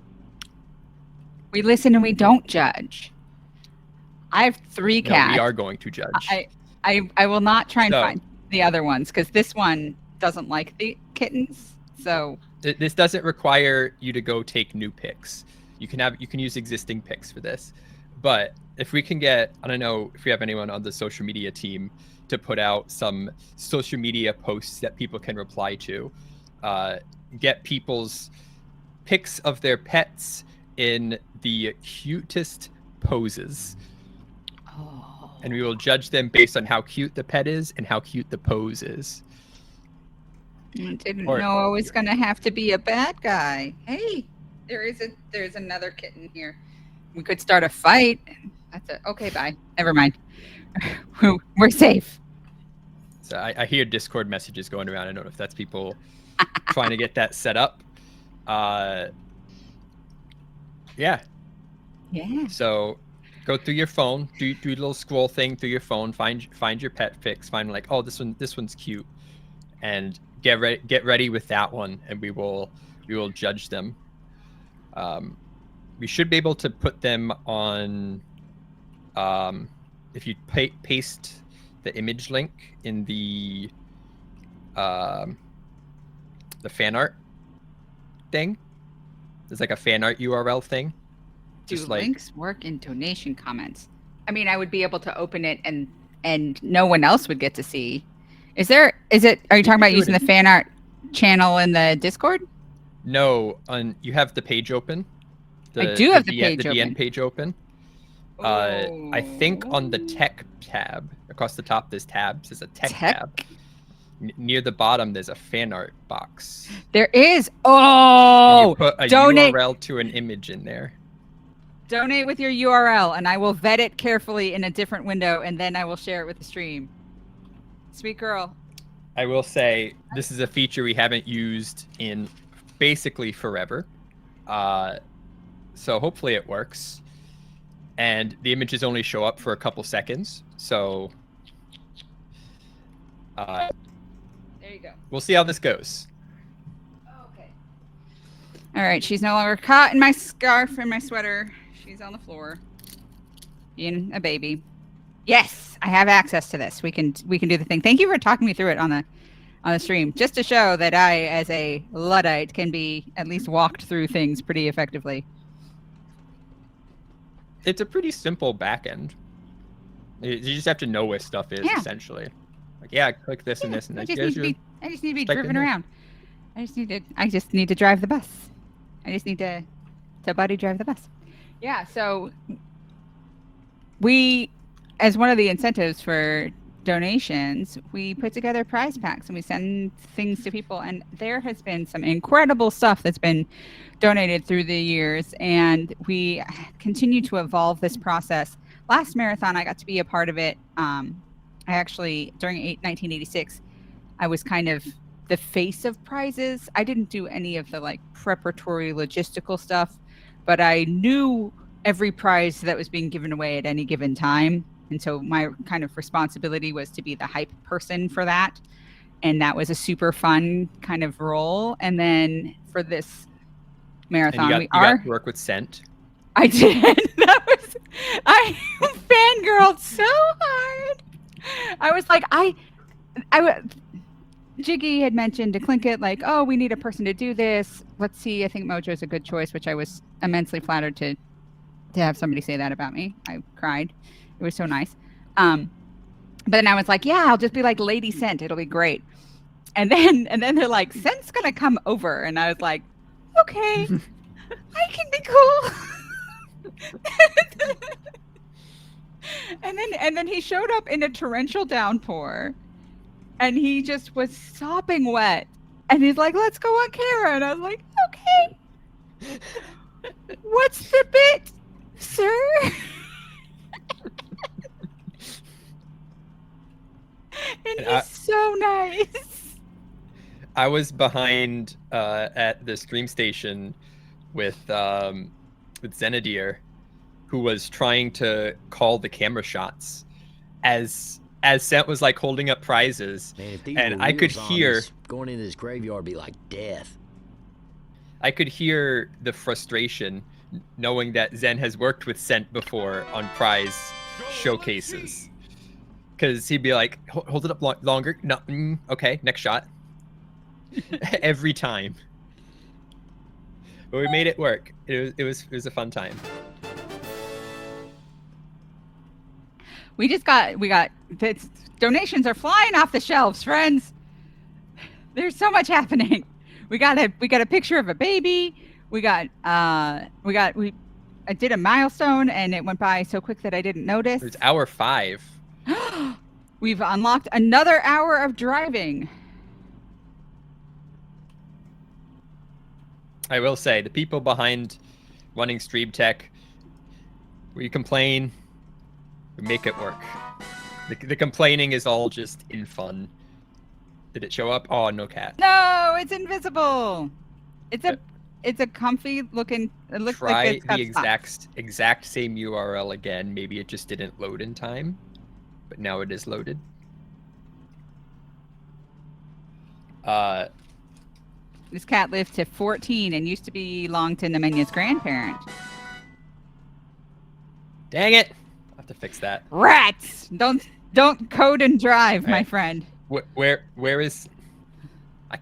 We listen and we don't judge. I have 3 cats. No, we are going to judge. I will not try and find the other ones because this one doesn't like the kittens. So This doesn't require you to go take new picks. You can use existing picks for this. But if we can get, I don't know if we have anyone on the social media team to put out some social media posts that people can reply to, get people's pics of their pets in the cutest poses. Oh. And we will judge them based on how cute the pet is and how cute the pose is. I didn't know I was going to have to be a bad guy. Hey, there's another kitten here. We could start a fight. That's it. Okay, bye. Never mind. We're safe. So I hear Discord messages going around. I don't know if that's people trying to get that set up. Yeah. So go through your phone, do a little scroll thing through your phone, find your pet pics, find like, oh, this one's cute, and get ready with that one, and we will judge them. We should be able to put them on, if you paste the image link in the fan art thing. There's like a fan art URL thing. Do links work in donation comments? I mean, I would be able to open it and no one else would get to see. Are you talking about using the fan art channel in the Discord? No, you have the page open. I do have the page open. The DN page open. I think on the tech tab, across the top, there's tabs. There's a tech tab. Near the bottom, there's a fan art box. There is. Oh, you put a donate. URL to an image in there. Donate with your URL, and I will vet it carefully in a different window, and then I will share it with the stream. Sweet girl. I will say this is a feature we haven't used in basically forever. So hopefully it works. And the images only show up for a couple seconds. So there you go. We'll see how this goes. Okay. All right. She's no longer caught in my scarf and my sweater. She's on the floor, being a baby. Yes, I have access to this. We can do the thing. Thank you for talking me through it on the stream, just to show that I, as a Luddite, can be at least walked through things pretty effectively. It's a pretty simple backend. You just have to know where stuff is, essentially. Like, yeah, click this and this and that. I just need to be driven around. I just need to drive the bus. I just need to buddy drive the bus. Yeah, so we, as one of the incentives for donations, we put together prize packs and we send things to people, and there has been some incredible stuff that's been donated through the years, and we continue to evolve this process. Last marathon, I got to be a part of it. I actually, during 1986, I was kind of the face of prizes. I didn't do any of the like preparatory logistical stuff, but I knew every prize that was being given away at any given time. And so my kind of responsibility was to be the hype person for that. And that was a super fun kind of role. And then for this marathon, you got to work with Scent. I did. I fangirled so hard. I was like, Jyggy had mentioned to Clinkit, like, oh, we need a person to do this. Let's see. I think Mojo's a good choice, which I was immensely flattered to have somebody say that about me. I cried. It was so nice. But then I was like, yeah, I'll just be like Lady Scent. It'll be great. And then they're like, Scent's going to come over. And I was like, okay, I can be cool. and then he showed up in a torrential downpour. And he just was sopping wet. And he's like, let's go on camera. And I was like, okay. What's the bit, sir? And he's so nice. I was behind at the stream station with Zenadier, who was trying to call the camera shots as Scent was like holding up prizes. Man, if these and I could hear going into this graveyard would be like death. I could hear the frustration knowing that Zen has worked with Scent before on prize showcases. Because he'd be like, hold it up longer. No, okay, next shot. Every time. But we made it work. It was a fun time. We got donations are flying off the shelves, friends. There's so much happening. We got a picture of a baby. I did a milestone and it went by so quick that I didn't notice. It's hour 5. We've unlocked another hour of driving. I will say, the people behind running Stream Tech, we complain, we make it work. The complaining is all just in fun. Did it show up? Oh, no cat. No, it's invisible. It's a comfy looking. It looks Try like it's got the exact same URL again. Maybe it just didn't load in time, but now it is loaded. This cat lived to 14 and used to belong to Nemenya's grandparent. Dang it! I'll have to fix that. Rats! Don't code and drive, All my right. friend. Where is? I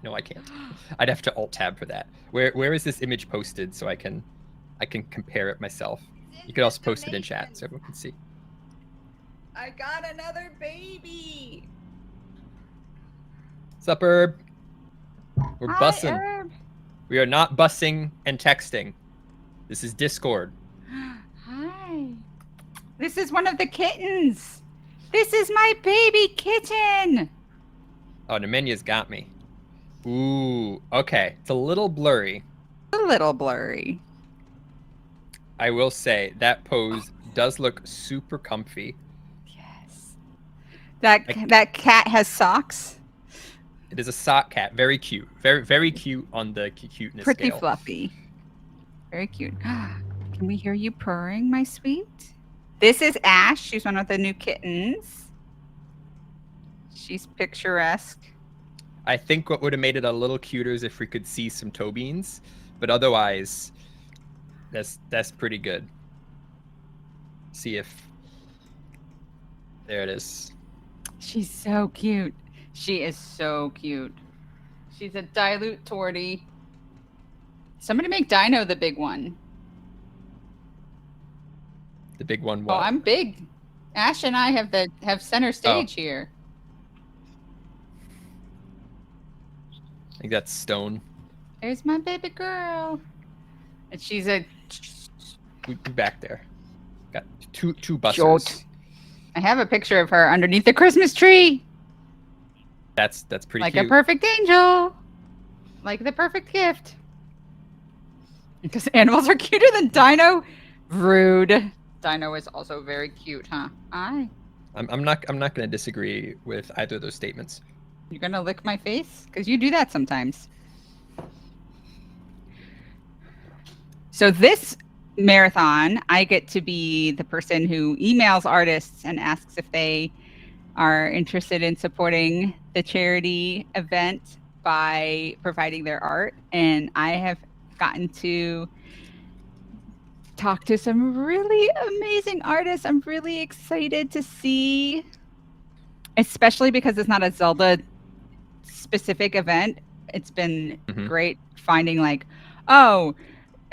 no, I can't. I'd have to alt tab for that. Where is this image posted so I can compare it myself? You could also post it in chat so everyone can see. I got another baby. Sup, Herb? We're Hi, bussing. Herb. We are not bussing and texting. This is Discord. Hi. This is one of the kittens. This is my baby kitten. Oh, Nemenya's got me. Ooh, okay. It's a little blurry. A little blurry. I will say that pose does look super comfy. Yes. That cat has socks. It is a sock cat. Very cute. Very, very cute on the cuteness Pretty scale. fluffy. Very cute. Can we hear you purring, my sweet? This is Ash. She's one of the new kittens. She's picturesque. I think what would have made it a little cuter is if we could see some toe beans, but otherwise, that's pretty good. See if there it is. She's so cute. She is so cute. She's a dilute tortie. Somebody make Dyno the big one. The big one. Oh, What? I'm big. Ash and I have center stage here. I think that's Stone. There's my baby girl. And she's a We back there. Got two buses. Short. I have a picture of her underneath the Christmas tree. That's pretty Like cute. a perfect angel. Like the perfect gift. Because animals are cuter than Dyno. Rude. Dyno is also very cute, huh? Aye. I'm not going to disagree with either of those statements. You're gonna lick my face? Because you do that sometimes. So this marathon, I get to be the person who emails artists and asks if they are interested in supporting the charity event by providing their art. And I have gotten to talk to some really amazing artists. I'm really excited to see, especially because it's not a Zelda specific event. It's been great finding like, oh,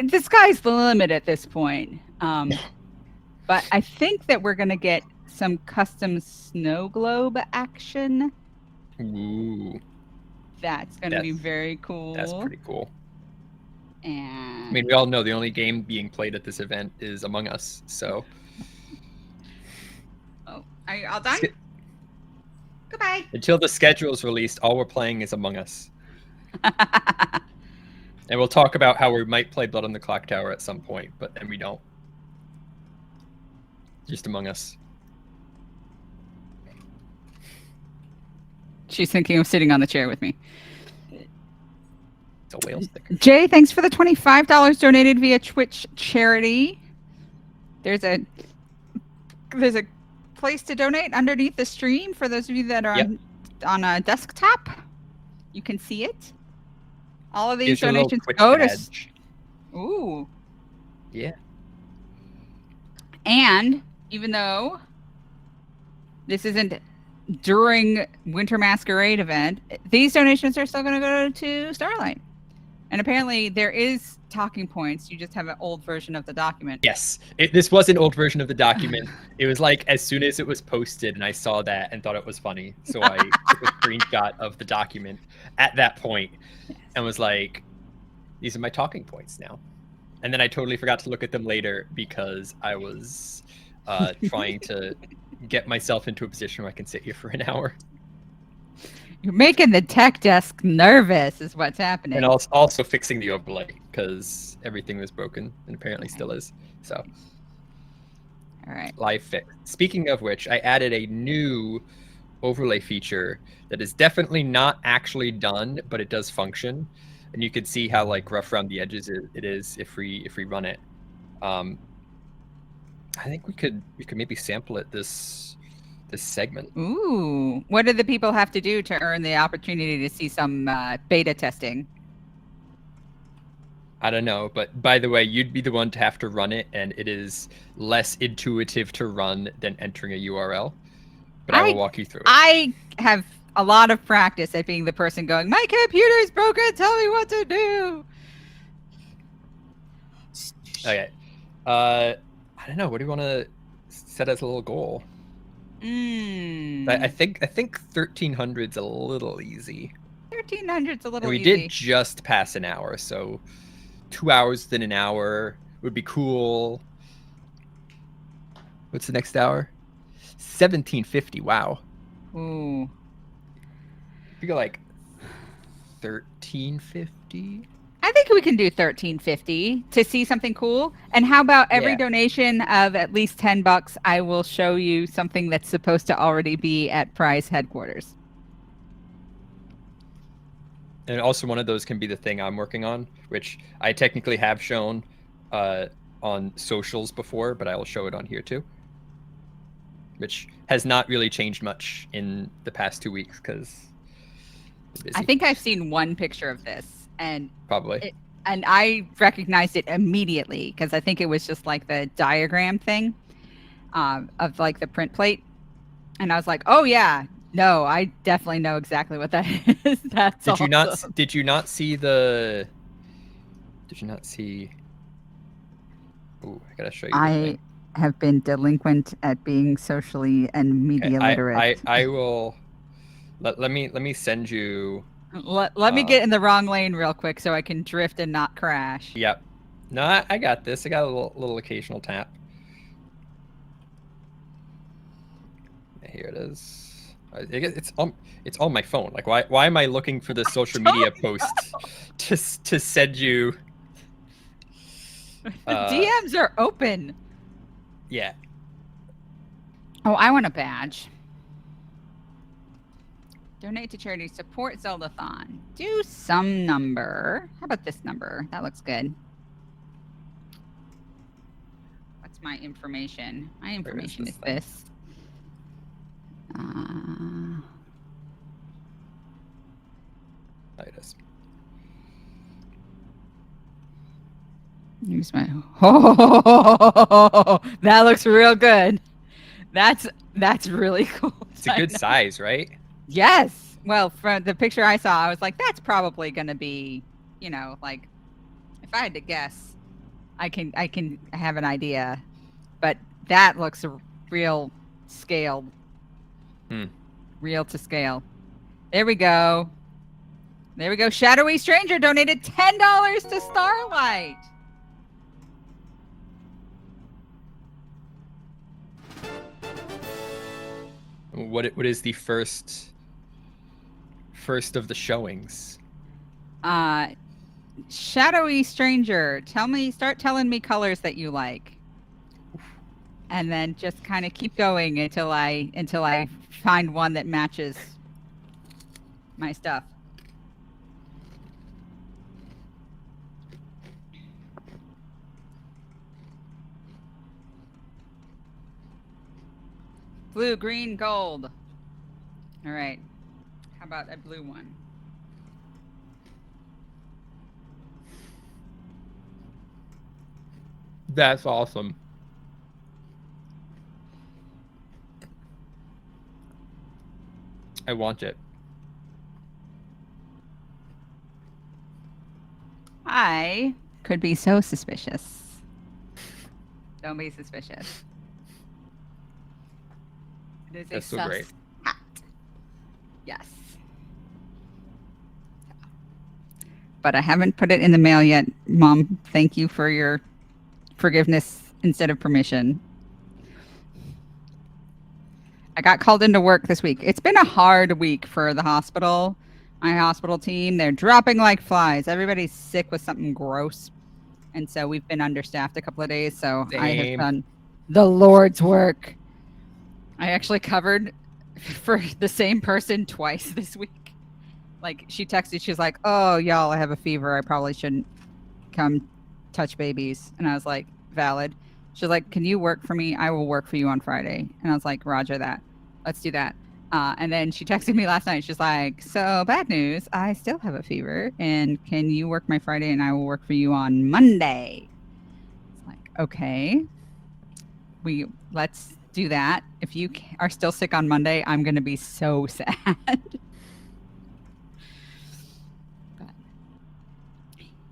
the sky's the limit at this point. But I think that we're gonna get some custom snow globe action. Ooh, That's gonna be very cool. that's pretty cool. And I mean, we all know the only game being played at this event is Among Us, so. oh, are you all done? Goodbye. Until the schedule is released, all we're playing is Among Us. And we'll talk about how we might play Blood on the Clock Tower at some point, but then we don't. Just Among Us. She's thinking of sitting on the chair with me. It's a whale sticker. Jay, thanks for the $25 donated via Twitch charity. There's a place to donate underneath the stream for those of you that are on a desktop. You can see it. All of these Here's your little donations Twitch go to. badge. Ooh. Yeah. And even though this isn't during Winter Masquerade event, these donations are still going to go to Starlight. And apparently there is talking points. You just have an old version of the document. Yes, this was an old version of the document. It was like as soon as it was posted and I saw that and thought it was funny. So I took a screenshot of the document at that point and was like, these are my talking points now. And then I totally forgot to look at them later because I was trying to get myself into a position where I can sit here for an hour. You're making the tech desk nervous is what's happening. And also fixing the overlay because everything was broken and apparently still is. So, all right. Live fix. Speaking of which, I added a new overlay feature that is definitely not actually done, but it does function. And you can see how like rough around the edges it is if we run it. I think we could maybe sample it this segment. Ooh, what do the people have to do to earn the opportunity to see some beta testing? I don't know, but by the way, you'd be the one to have to run it, and it is less intuitive to run than entering a URL. But I will walk you through it. I have a lot of practice at being the person going, my computer's broken, tell me what to do. Okay. I don't know. What do you want to set as a little goal? I think 1300's a little easy. 1300's a little and we easy. did just pass an hour, so 2 hours than an hour would be cool. What's the next hour? 1750. Wow. Ooh. We go like 1350. I think we can do 1350 to see something cool. And how about every donation of at least $10, I will show you something that's supposed to already be at Prize headquarters. And also one of those can be the thing I'm working on, which I technically have shown on socials before, but I will show it on here too. Which has not really changed much in the past 2 weeks because I think I've seen one picture of this. And probably. And I recognized it immediately because I think it was just like the diagram thing of like the print plate. And I was like, oh yeah, no, I definitely know exactly what that is. That's Did awesome. you not see the? Did you not see? Ooh, I gotta show you. I have been delinquent at being socially and media literate. I will. Let me send you. Let me get in the wrong lane real quick so I can drift and not crash. Yep. No, I got this. I got a little occasional tap. Here it is. It's on my phone. Like why am I looking for the social media posts to send you? DMs are open. Yeah. Oh, I want a badge. Donate to charity. Support Zeldathon. Do some number. How about this number? That looks good. What's my information? My information is this. There it is. Here's my. Oh, that looks real good. That's really cool. It's a good size, right? Yes. Well, from the picture I saw, I was like, that's probably going to be, like, if I had to guess, I can have an idea, but that looks real scaled. Real to scale. There we go. Shadowy Stranger donated $10 to Starlight. What is the first of the showings? Shadowy Stranger, start telling me colors that you like. And then just kind of keep going until I find one that matches my stuff. Blue, green, gold. All right. How about a blue one? That's awesome. I want it. I could be so suspicious. Don't be suspicious. It is That's a so sus great. hat. Yes. But I haven't put it in the mail yet. Mom, thank you for your forgiveness instead of permission. I got called into work this week. It's been a hard week for the hospital. My hospital team, they're dropping like flies. Everybody's sick with something gross. And so we've been understaffed a couple of days. So I have Same. done the Lord's work. I actually covered for the same person twice this week. Like, she texted, she's like, oh, y'all, I have a fever. I probably shouldn't come touch babies. And I was like, valid. She's like, can you work for me? I will work for you on Friday. And I was like, roger that. Let's do that. And then she texted me last night. She's like, so bad news. I still have a fever. And can you work my Friday and I will work for you on Monday? It's like, okay. Let's do that. If you are still sick on Monday, I'm going to be so sad.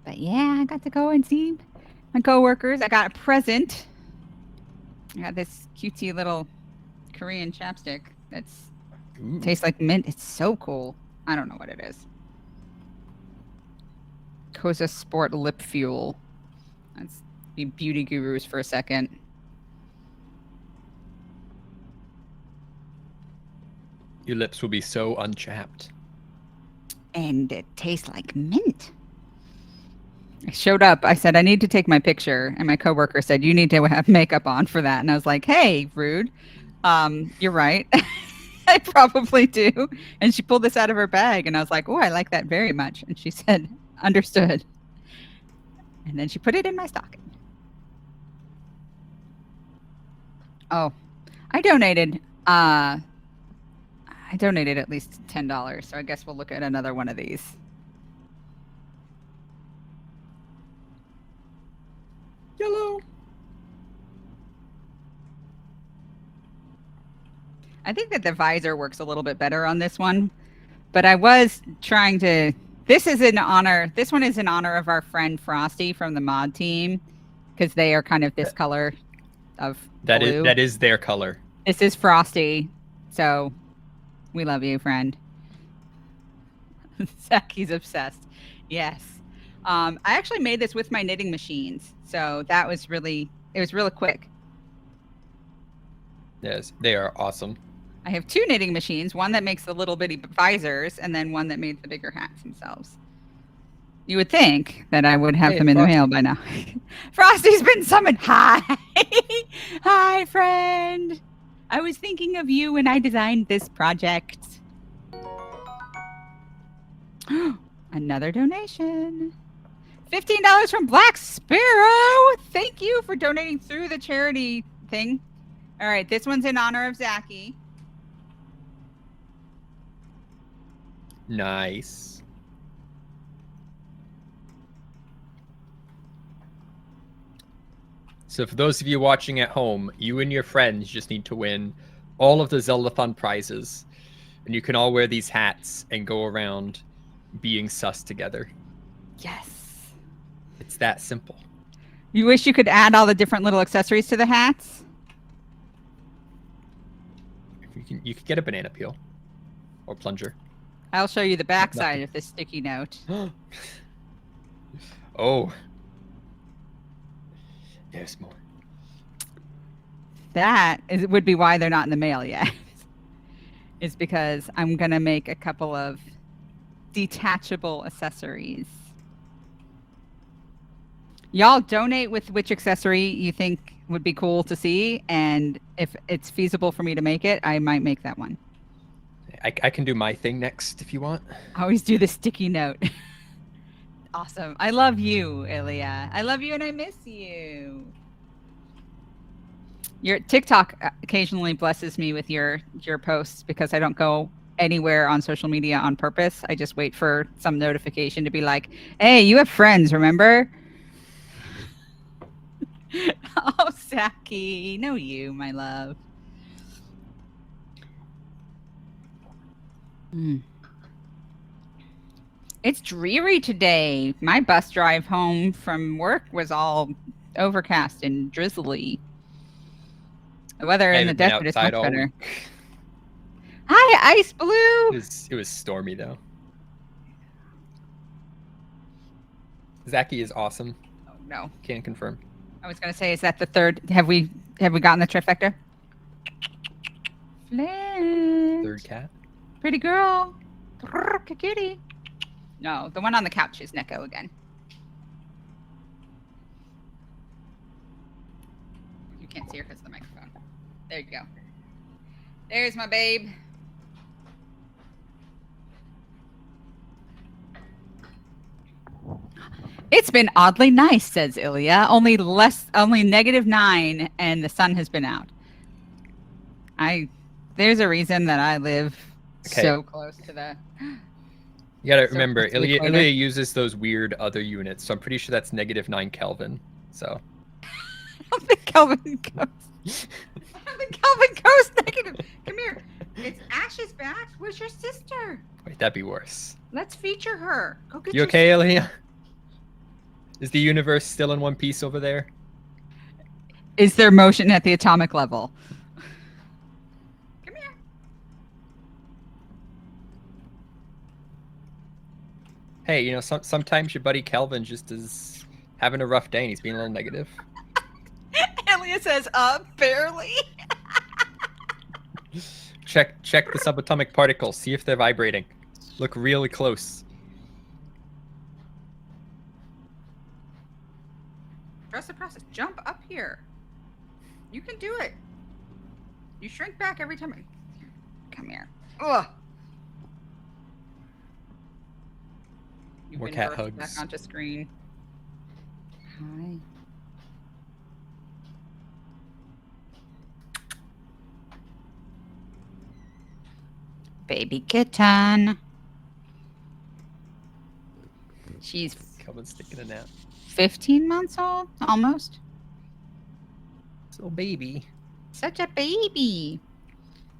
But yeah, I got to go and see my coworkers. I got a present. I got this cutesy little Korean chapstick that's tastes like mint. It's so cool. I don't know what it is. Koza Sport Lip Fuel. Let's be beauty gurus for a second. Your lips will be so unchapped. And it tastes like mint. I showed up. I said, I need to take my picture. And my coworker said, you need to have makeup on for that. And I was like, hey, rude. You're right. I probably do. And she pulled this out of her bag. And I was like, oh, I like that very much. And she said, understood. And then she put it in my stocking. Oh, I donated at least $10. So I guess we'll look at another one of these. Yellow. I think that the visor works a little bit better on this one, but I was trying to. This one is in honor of our friend Frosty from the mod team, because they are kind of this color of blue. That is their color. This is Frosty, so we love you, friend. Zaki's obsessed. Yes. I actually made this with my knitting machines, so it was really quick. Yes, they are awesome. I have two knitting machines, one that makes the little bitty visors, and then one that made the bigger hats themselves. You would think that I would have them in the mail by now. Frosty's been summoned. Hi. Hi, friend. I was thinking of you when I designed this project. Another donation. $15 from Black Sparrow. Thank you for donating through the charity thing. All right, this one's in honor of Zaki. Nice. So for those of you watching at home, you and your friends just need to win all of the Zeldathon prizes. And you can all wear these hats and go around being sus together. Yes. It's that simple. You wish you could add all the different little accessories to the hats? You could get a banana peel or plunger. I'll show you the backside of this sticky note. Oh. There's more. Would be why they're not in the mail yet. Is because I'm going to make a couple of detachable accessories. Y'all donate with which accessory you think would be cool to see, and if it's feasible for me to make it, I might make that one. I can do my thing next if you want. I always do the sticky note. Awesome. I love you, Ilya. I love you and I miss you. Your TikTok occasionally blesses me with your posts because I don't go anywhere on social media on purpose. I just wait for some notification to be like, hey, you have friends, remember? Oh, Saki. No, you, my love. It's dreary today. My bus drive home from work was all overcast and drizzly. The weather in the desert is much better. Hi, Iceblue! It was stormy though. Zachy is awesome. Oh, no. Can confirm. I was gonna say, is that the third? Have we gotten the trifecta? Flint. Third cat. Pretty girl. Kitty. No, the one on the couch is Neko again. You can't see her because of the microphone. There you go. There's my babe. It's been oddly nice, says Ilya. Only -9, and the sun has been out. There's a reason that I live so close to the. You gotta remember, Ilya uses those weird other units, so I'm pretty sure that's -9 Kelvin. So. I don't think Kelvin goes. I don't think Kelvin goes negative. Come here. It's Ash's back. Where's your sister? Wait, that'd be worse. Let's feature her. Go get you okay, Ilya? Is the universe still in one piece over there? Is there motion at the atomic level? Come here. Hey, you know, sometimes your buddy Kelvin just is having a rough day and he's being a little negative. Ilya says, barely. Check the subatomic particles. See if they're vibrating. Look really close. Trust the process. Jump up here. You can do it. You shrink back every time. Come here. Ugh. You've More been cat birthed hugs. back onto screen. Hi. Baby kitten. She's Kelvin's taking a nap. 15 months old, almost. So baby. Such a baby.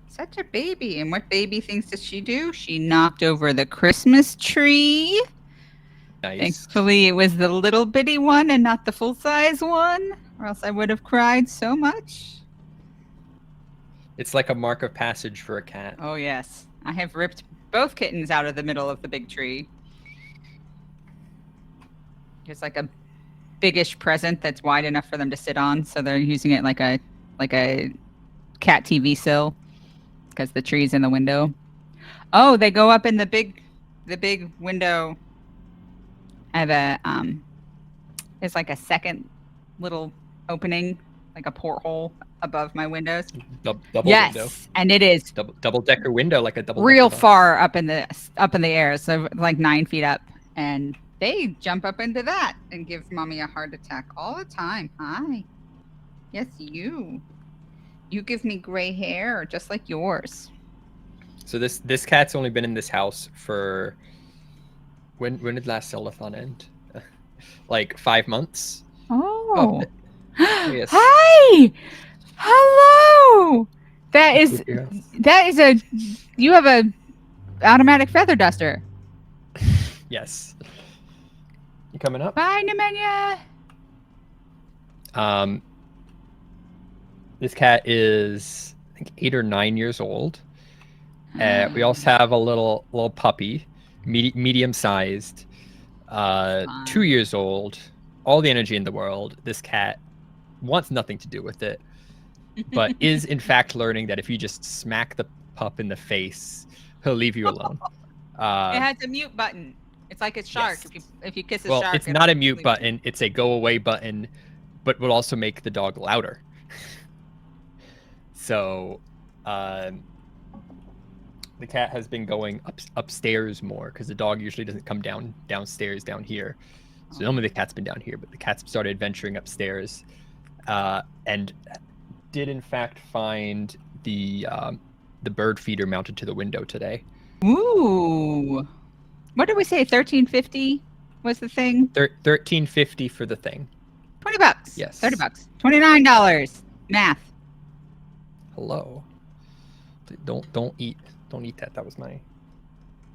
Such a baby. And what baby things does she do? She knocked over the Christmas tree. Nice. Thankfully, it was the little bitty one and not the full-size one, or else I would have cried so much. It's like a mark of passage for a cat. Oh, yes. I have ripped both kittens out of the middle of the big tree. It's like a biggish present that's wide enough for them to sit on, so they're using it like a cat TV sill because the tree's in the window. Oh, they go up in the big window. I have it's like a second little opening, like a porthole above my windows. Double yes, window. And it is double decker window, like a double. Real far up in the air, so like 9 feet up, and they jump up into that and give mommy a heart attack all the time. Hi. Yes, you. You give me gray hair just like yours. So this cat's only been in this house for when did last Zeldathon end? Like 5 months. Oh. Yes. Hi. Hello. That is you have a automatic feather duster. Yes. You coming up? Bye, Nemanja. This cat is I think 8 or 9 years old. We also have a little puppy, medium sized, 2 years old. All the energy in the world. This cat wants nothing to do with it, but is in fact learning that if you just smack the pup in the face, he'll leave you alone. It has a mute button. It's like a shark. Yes. If you kiss a Well, shark, it's not a mute button. It's a go away button, but will also make the dog louder. So, the cat has been going upstairs more because the dog usually doesn't come downstairs down here. So normally the cat's been down here, but the cat's started venturing upstairs, and did in fact find the bird feeder mounted to the window today. Ooh. What did we say? $13.50 was the thing? $13.50 for the thing. $20. Yes. $30. $29. Math. Hello. Don't eat that. That was my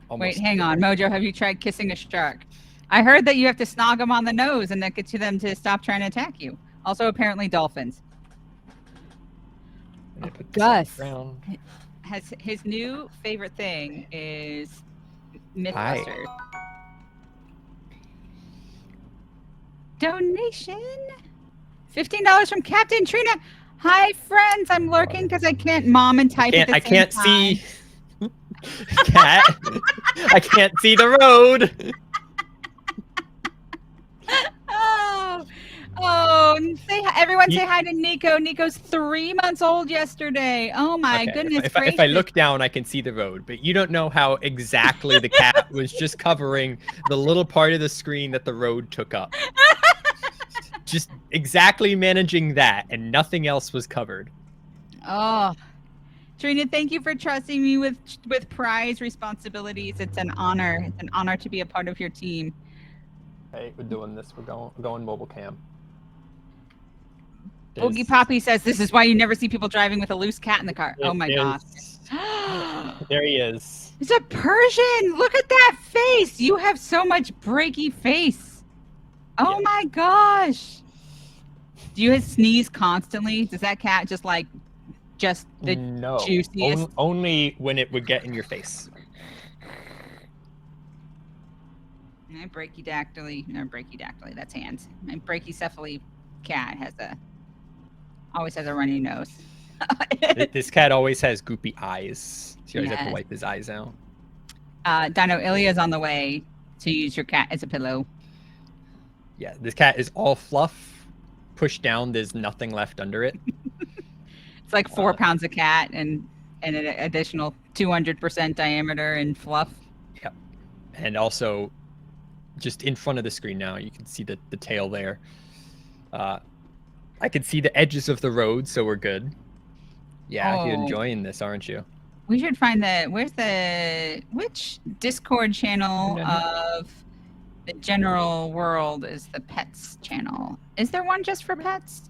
almost. Wait, hang on, Mojo. Have you tried kissing a shark? I heard that you have to snog them on the nose, and that gets them to stop trying to attack you. Also, apparently, dolphins. Gus has his new favorite thing is Mythbusters. Donation $15 from Captain Trina. Hi, friends. I'm lurking because I can't mom and type at the same time. I can't see. Cat. I can't see the road. Oh, everyone say hi to Nico. Nico's 3 months old yesterday. Oh my goodness gracious. If I look down, I can see the road, but you don't know how exactly the cat was just covering the little part of the screen that the road took up. Just exactly managing that, and nothing else was covered. Oh, Trina, thank you for trusting me with prize responsibilities. It's an honor. It's an honor to be a part of your team. Hey, we're doing this. We're going mobile cam. Boogie Poppy says this is why you never see people driving with a loose cat in the car. Oh my gosh. There he is. It's a Persian. Look at that face. You have so much breaky face. Oh my gosh. Do you sneeze constantly? Does that cat just the juiciest? Only when it would get in your face. My brachydactyly, that's hands. My brachycephaly cat always has a runny nose. This cat always has goopy eyes. So you always have to wipe his eyes out. Dyno, Ilya's on the way to use your cat as a pillow. Yeah, this cat is all fluff. Pushed down, there's nothing left under it. It's like 4 pounds of cat and an additional 200% diameter in fluff. Yep. And also, just in front of the screen now, you can see the tail there. I can see the edges of the road, so we're good. Yeah, you're enjoying this, aren't you? We should find which Discord channel of the general world is the pets channel? Is there one just for pets?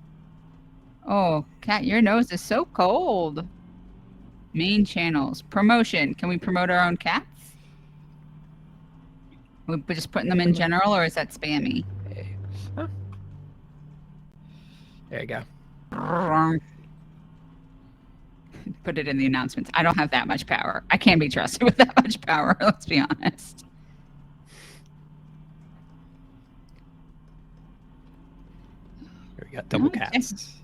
Oh, cat, your nose is so cold. Main channels. Promotion. Can we promote our own cats? We're just putting them in general, or is that spammy? Huh? There you go. Put it in the announcements. I don't have that much power. I can't be trusted with that much power, let's be honest. Here we got double cats.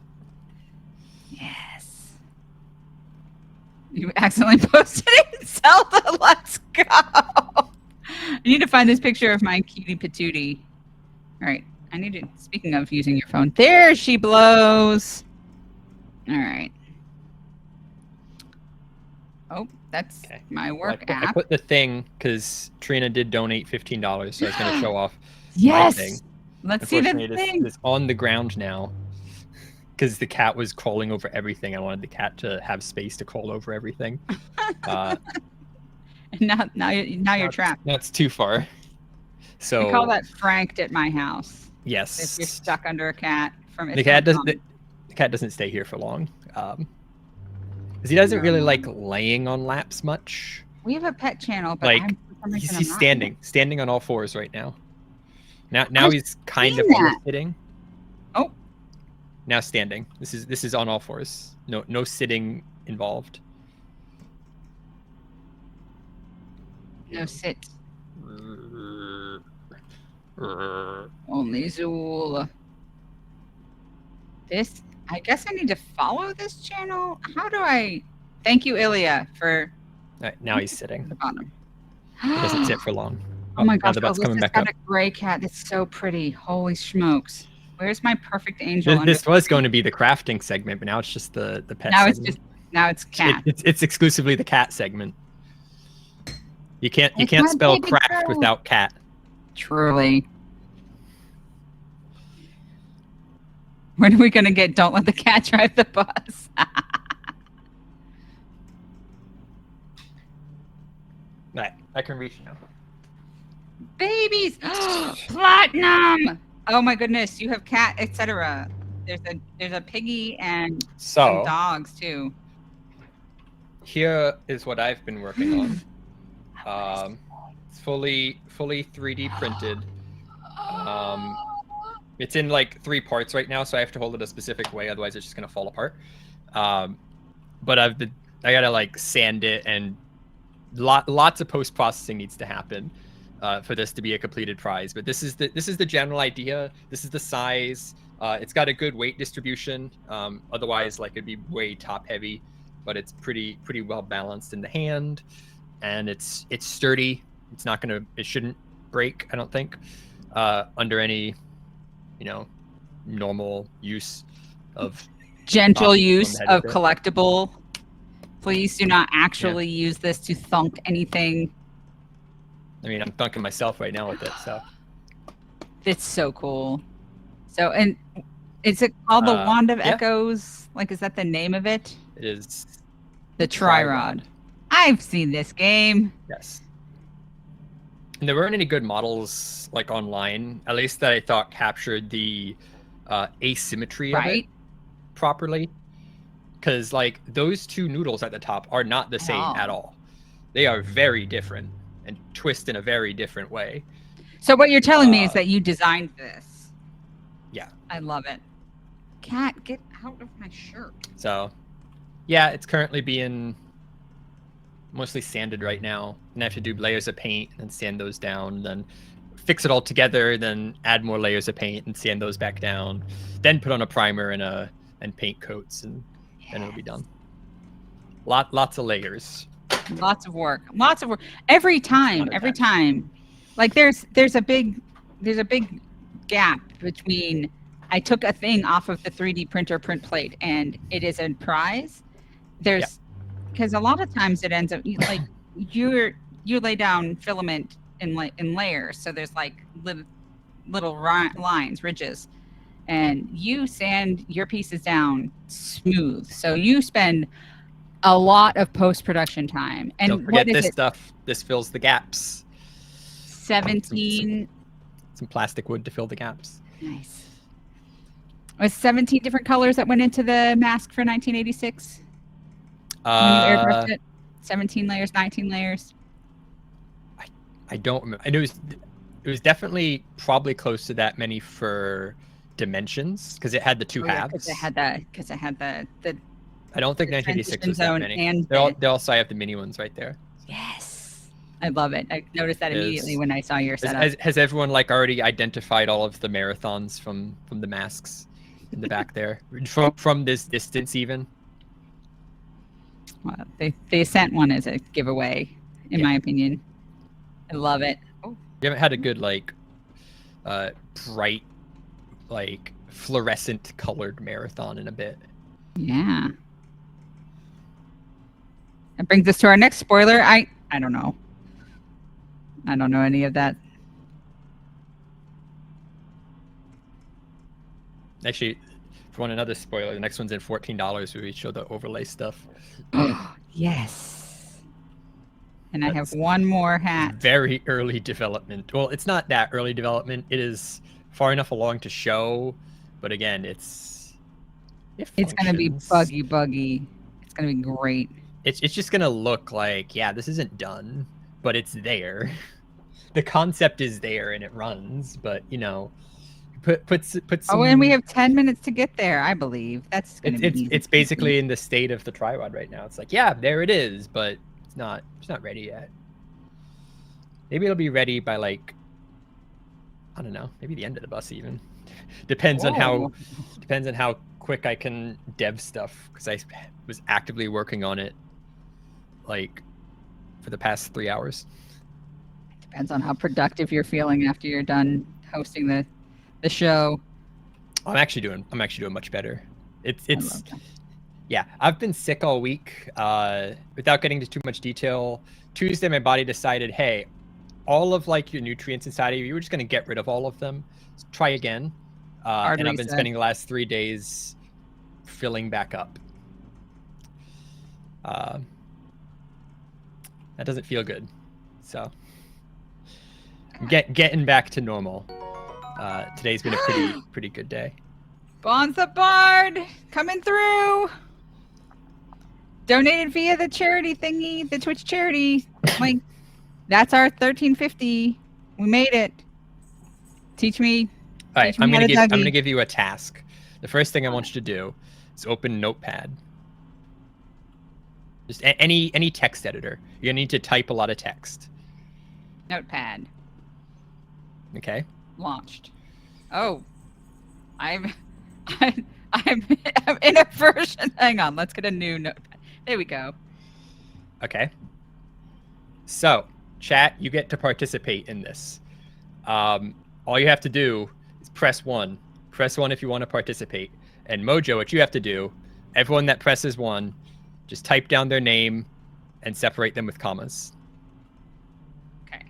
Yes. You accidentally posted it in Zelda. Let's go. I need to find this picture of my cutie patootie. All right. Speaking of using your phone, there she blows. All right. Oh, that's my work app. I put the thing because Trina did donate $15, so I was going to show off yes. my thing. Let's see the thing. It's on the ground now because the cat was crawling over everything. I wanted the cat to have space to crawl over everything. Now you're trapped. That's too far. So we call that franked at my house. Yes. If you're stuck under a cat the cat doesn't stay here for long. Because he doesn't really like laying on laps much. We have a pet channel, but he's standing on all fours right now. Now he's kind of sitting. Oh. Now standing. This is on all fours. No sitting involved. No sit. Only Zool. I guess I need to follow this channel. How do I? Thank you, Ilya, for. Right, now he's sitting. The bottom. He doesn't sit for long. Oh my gosh! The butt's coming back got up. A gray cat that's so pretty. Holy smokes! Where's my perfect angel? This was going to be the crafting segment, but now it's just the pet. Now it's cat. It's exclusively the cat segment. You can't spell craft without cat. Truly. When are we going to get Don't Let the Cat Drive the Bus? Right, I can reach now. Babies! Platinum! Oh my goodness, you have cat, etc. There's a piggy and some dogs too. Here is what I've been working on. It's fully 3D printed. It's in like 3 parts right now, so I have to hold it a specific way, otherwise it's just gonna fall apart. But I gotta like sand it, and lots of post processing needs to happen for this to be a completed prize. But this is the general idea. This is the size. It's got a good weight distribution. Otherwise, like it'd be way top heavy, but it's pretty well balanced in the hand, and it's sturdy. It shouldn't break, I don't think, under any, normal use of gentle use of collectible. Please do not actually use this to thunk anything. I mean, I'm thunking myself right now with it, so. It's so cool. So, and is it called the Wand of Echoes? Like, is that the name of it? It is. The Tri-Rod. I've seen this game. Yes. And there weren't any good models, like, online, at least that I thought captured the asymmetry of it properly. Because, like, those 2 noodles at the top are not the same at all. They are very different and twist in a very different way. So what you're telling me is that you designed this. Yeah. I love it. Cat, get out of my shirt. So, yeah, it's currently being mostly sanded right now. And I have to do layers of paint and sand those down, then fix it all together, then add more layers of paint and sand those back down, then put on a primer and paint coats, and then it'll be done. Lots of layers. Lots of work. Every time. Like there's a big gap between I took a thing off of the 3D printer print plate and it is a prize. Because a lot of times it ends up like you lay down filament in layers, so there's like little lines, ridges, and you sand your pieces down smooth. So you spend a lot of post-production time. And don't forget this stuff. This fills the gaps. 17. Some plastic wood to fill the gaps. Nice. It was 17 different colors that went into the mask for 1986. When you airbrushed it, 17 layers, 19 layers. I don't remember. I know it was definitely probably close to that many for dimensions, because it had the 2 halves. Because it had the I don't think 1986 was that many. And they also have the mini ones right there. Yes. I love it. I noticed that immediately when I saw your setup. Has everyone like already identified all of the marathons from the masks in the back there? From this distance even? Well, the Ascent one is a giveaway, in my opinion. I love it. Oh. You haven't had a good like bright, like fluorescent colored marathon in a bit. Yeah. That brings us to our next spoiler. I don't know. I don't know any of that. Actually, if you want another spoiler, the next one's in $14 where we show the overlay stuff. Yes. And I have one more hat. Very early development. Well, it's not that early development. It is far enough along to show, but again, it's going to be buggy. It's going to be great. It's just going to look like, yeah, this isn't done, but it's there. The concept is there and it runs, but put some... Oh, and we have 10 minutes to get there, I believe. That's going to be easy. It's basically in the state of the Tri-Rod right now. It's like, yeah, there it is, but it's not ready yet. Maybe it'll be ready by like, I don't know, maybe the end of the bus even. Depends on how quick I can dev stuff, because I was actively working on it like for the past 3 hours. Depends on how productive you're feeling after you're done hosting the show. I'm actually doing much better. It's yeah, I've been sick all week. Without getting into too much detail, Tuesday my body decided, hey, all of like your nutrients inside of you, we're just gonna get rid of all of them. So try again. And I've been spending the last 3 days filling back up. That doesn't feel good. So getting back to normal. Today's been a pretty good day. Bonds the Bard coming through. Donated via the charity thingy, the Twitch charity link. That's our 1350. We made it. Teach me. All right, I'm gonna give you a task. The first thing I want you to do is open Notepad. Just any text editor. You're gonna need to type a lot of text. Notepad. Okay. Launched. Oh, I'm in a version. Hang on, let's get a new notepad. There we go. Okay. So, chat, you get to participate in this. All you have to do is press 1. Press 1 if you want to participate. And Mojo, what you have to do, everyone that presses 1, just type down their name and separate them with commas. Okay.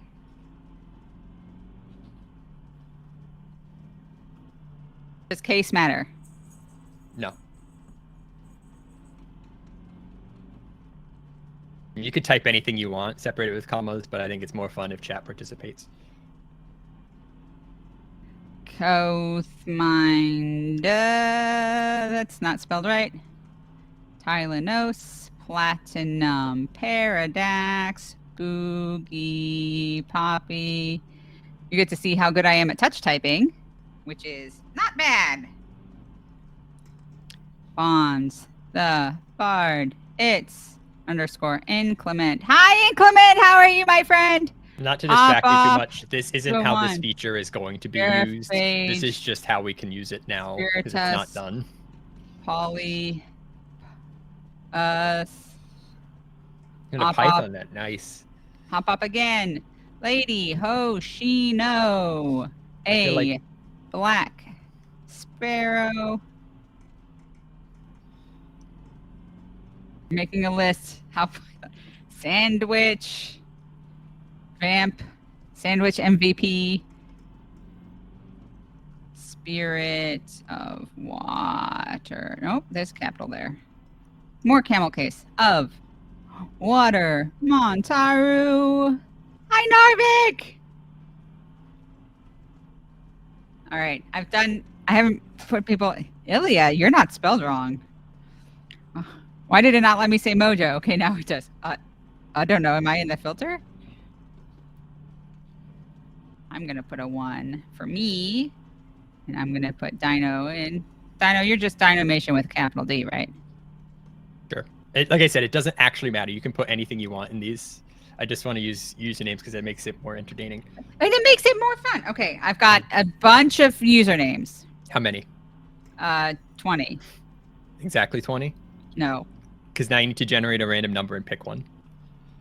Does case matter? No. You could type anything you want, separate it with commas, but I think it's more fun if chat participates. Kothminder, that's not spelled right. Tylenose, Platinum, Paradox, Boogie, Poppy. You get to see how good I am at touch typing, which is not bad. Bonds, the Bard, it's _inclement. Hi, Inclement, how are you, my friend? Not to distract you too much, this isn't how this feature is going to be used. This is just how we can use it now because it's not done. Poly. I'm gonna Python that. Nice. Hop up again. Lady Hoshino. A black sparrow. Making a list. How sandwich. Vamp, Sandwich MVP, Spirit of Water. Nope, there's a capital there. More camel case of water. Montaru. Hi, Narvik. All right, I haven't put people. Ilya, you're not spelled wrong. Why did it not let me say Mojo? Okay, now it does. I don't know. Am I in the filter? I'm going to put a 1 for me, and I'm going to put Dyno in. Dyno, you're just Dynamation with capital D, right? Sure. Like I said, it doesn't actually matter. You can put anything you want in these. I just want to use usernames because it makes it more entertaining. And it makes it more fun. Okay, I've got a bunch of usernames. How many? 20. Exactly 20? No. Because now you need to generate a random number and pick one.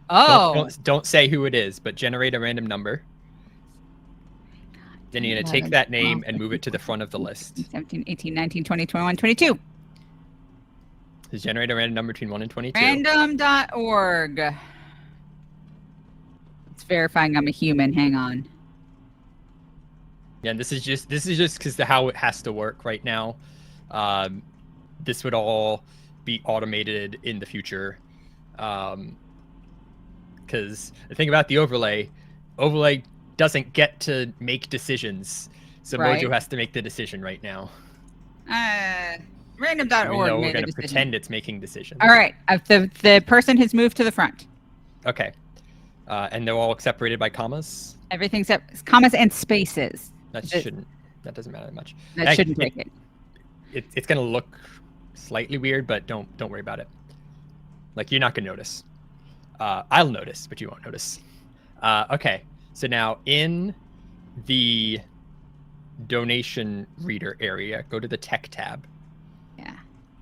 Oh. Don't say who it is, but generate a random number. Then you're going to take that name and move it to the front of the list. 17, 18, 19, 20, 21, 22. Just generate a random number between 1 and 22. Random.org. It's verifying I'm a human. Hang on. Yeah, and this is just because how it has to work right now. This would all be automated in the future. Because the thing about the overlay doesn't get to make decisions, so right. Mojo has to make the decision right now. Random.org. We're going to pretend it's making decisions. All right, the person has moved to the front. Okay, and they're all separated by commas. Everything's commas and spaces. That doesn't matter that much. That shouldn't take it. It's going to look slightly weird, but don't worry about it. Like, you're not going to notice. I'll notice, but you won't notice. Okay. So now in the donation reader area, go to the tech tab. Yeah.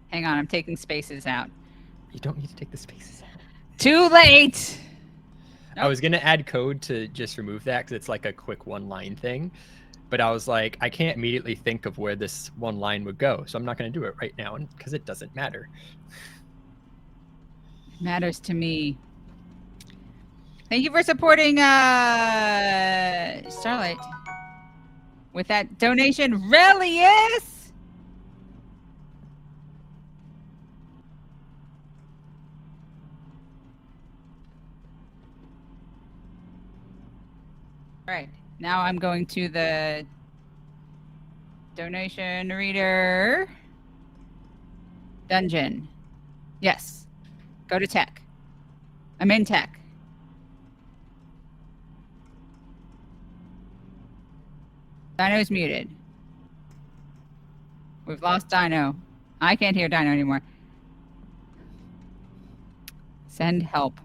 Hang on, I'm taking spaces out. You don't need to take the spaces out. Too late! Nope. I was going to add code to just remove that because it's like a quick 1-line thing. But I was like, I can't immediately think of where this 1 line would go. So I'm not going to do it right now because it doesn't matter. It matters to me. Thank you for supporting Starlight with that donation. Relius! All right, now I'm going to the donation reader dungeon. Yes, go to tech. I'm in tech. Dyno's muted. We've lost Dyno. I can't hear Dyno anymore. Send help.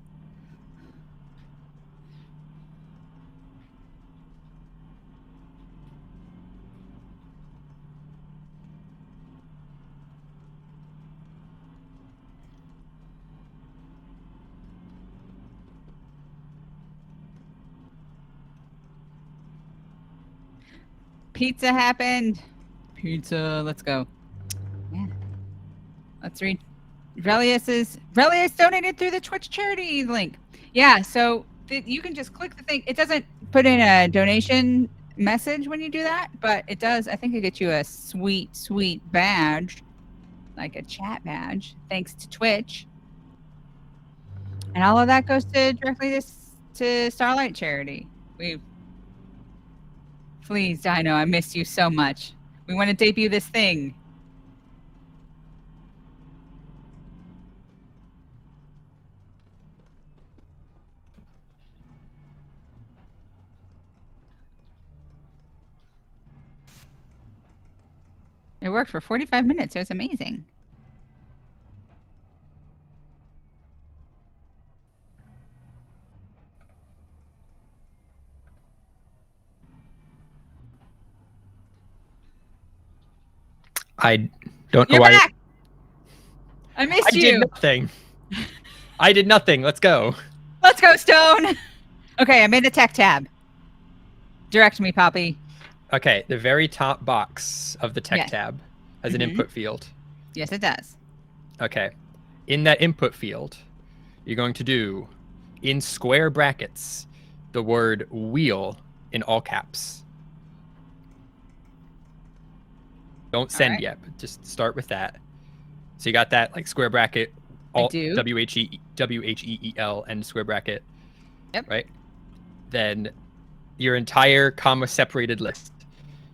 Pizza happened. Pizza, let's go. Yeah. Let's read Relius donated through the Twitch charity link. Yeah, so you can just click the thing. It doesn't put in a donation message when you do that, but it does. I think it gets you a sweet, sweet badge, like a chat badge, thanks to Twitch. And all of that goes directly to Starlight charity. Please, Dyno, I miss you so much. We want to debut this thing. It worked for 45 minutes. It was amazing. I don't know You're why. back! I missed you. I did nothing. I did nothing. Let's go. Let's go, Stone. Okay, I'm in the tech tab. Direct me, Poppy. Okay, the very top box of the tech tab has an input field. Yes, it does. Okay. In that input field, you're going to do, in square brackets, the word wheel in all caps. Don't send yet, but just start with that. So you got that, like, square bracket, alt, W-H-E-E-L, and square bracket. Yep. Right? Then your entire comma separated list,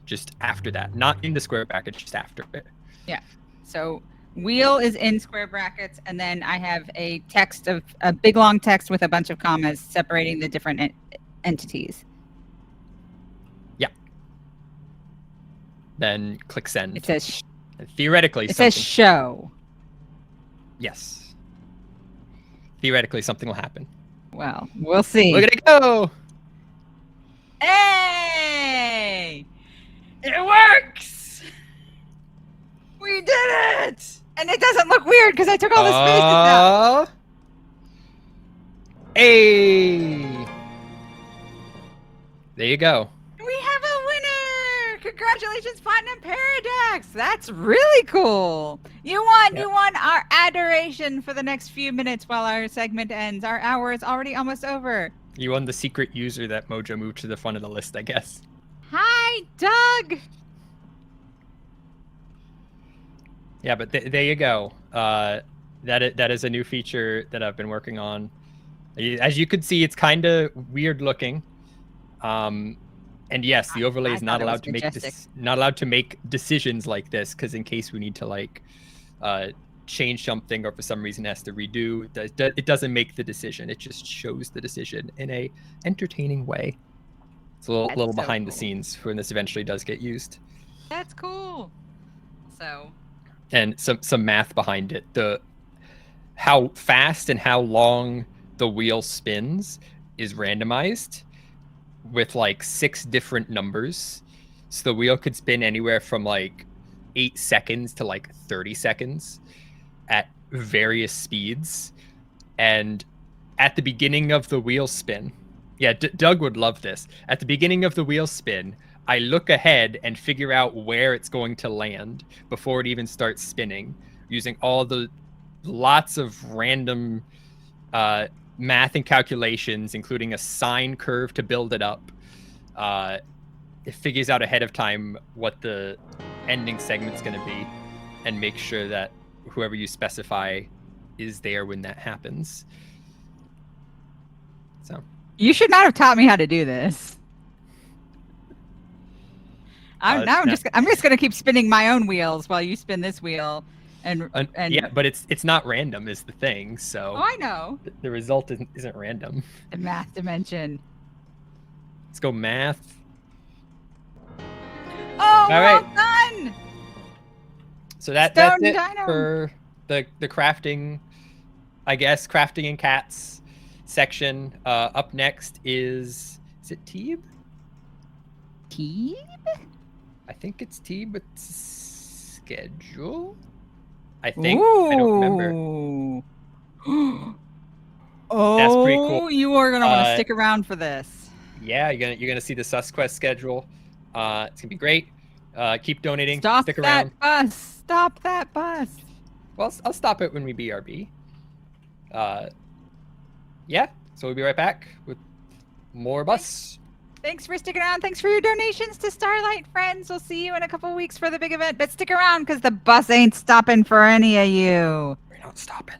just after that. Not in the square bracket, just after it. Yeah. So wheel is in square brackets, and then I have a text of a big long text with a bunch of commas separating the different entities. Yeah. Then click send. It says theoretically it says show. Yes. Theoretically something will happen. Well, we'll see. Look at it go! Hey! It works! We did it! And it doesn't look weird because I took all the spaces out. Hey! There you go. We have a winner! Congratulations, Platinum Paradox! That's really cool. You won! Yep. You won our adoration for the next few minutes while our segment ends. Our hour is already almost over. You won the secret user that Mojo moved to the front of the list, I guess. Hi, Doug! Yeah, but there you go. That is a new feature that I've been working on. As you could see, it's kind of weird looking. And yes, the overlay is not allowed to make decisions like this, because in case we need to like change something or for some reason has to redo, it doesn't make the decision. It just shows the decision in a entertaining way. It's a little behind the scenes for when this eventually does get used. That's cool. So. And some math behind it. How fast and how long the wheel spins is randomized with like 6 different numbers. So the wheel could spin anywhere from like 8 seconds to like 30 seconds at various speeds. And at the beginning of the wheel spin, Doug would love this. At the beginning of the wheel spin, I look ahead and figure out where it's going to land before it even starts spinning, using all the lots of random math and calculations, including a sine curve to build it up. It figures out ahead of time what the ending segment's going to be and make sure that whoever you specify is there when that happens. So you should not have taught me how to do this. I'm just gonna keep spinning my own wheels while you spin this wheel, and yeah, but it's not random is the thing. So I know the result isn't random. The math dimension. Let's go math. All right. well done. So that's Stone it Dyno. for the crafting, I guess, crafting and cats section. Up next is it Teeb? Teeb? I think it's Teeb with schedule. I think. Ooh. I don't remember. Oh, That's pretty cool. you are gonna want to stick around for this. Yeah, you're gonna see the SusQuest schedule. It's gonna be great. Keep donating. Stop Stick that around. bus. Stop that bus. Well, I'll stop it when we BRB. Yeah. So we'll be right back with more bus. Thanks for sticking around. Thanks for your donations to Starlight Friends. We'll see you in a couple weeks for the big event. But stick around because the bus ain't stopping for any of you. We're not stopping.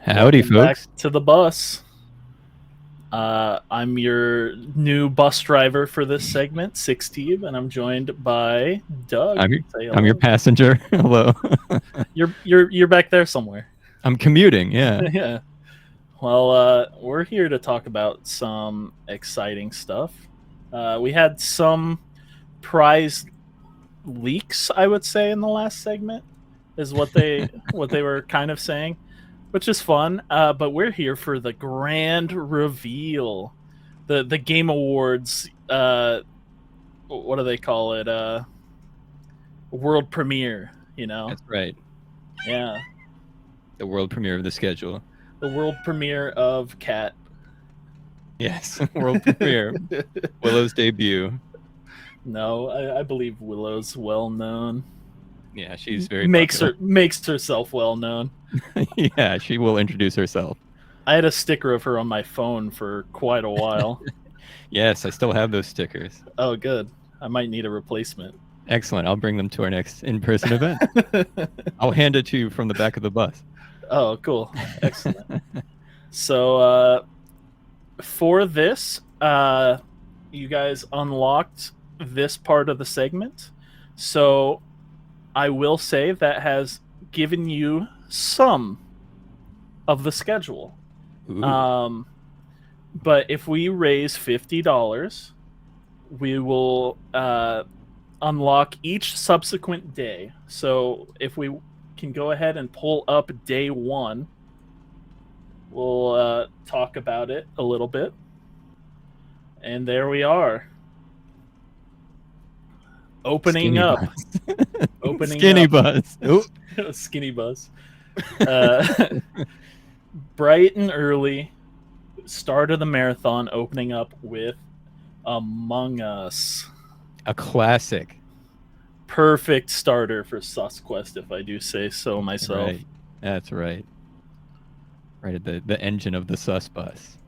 Howdy, Welcome folks. Back to the bus. I'm your new bus driver for this segment, Teeb, and I'm joined by Doug. I'm your passenger. Hello. You're back there somewhere. I'm commuting. Yeah. Yeah. Well, we're here to talk about some exciting stuff. We had some prize leaks, I would say, in the last segment, is what they were kind of saying, which is fun. But we're here for the grand reveal, the Game Awards. What do they call it? World premiere. You know. That's right. Yeah. The world premiere of the schedule. The world premiere of Cat. Yes, world premiere. Willow's debut. No, I believe Willow's well known. Yeah, she's very makes herself well known. Yeah, she will introduce herself. I had a sticker of her on my phone for quite a while. Yes, I still have those stickers. Oh, good. I might need a replacement. Excellent. I'll bring them to our next in-person event. I'll hand it to you from the back of the bus. Oh, cool. Excellent. So, for this, you guys unlocked this part of the segment. So, I will say that has given you some of the schedule. Ooh. But if we raise $50, we will unlock each subsequent day. So if we can go ahead and pull up day 1, we'll talk about it a little bit. And there we are. Opening Skinny up. bus. Opening Skinny up. bus. Ooh. Skinny bus. Bright and early. Start of the marathon, opening up with Among Us. A classic. Perfect starter for SusQuest, if I do say so myself. Right. That's right. Right at the engine of the sus bus.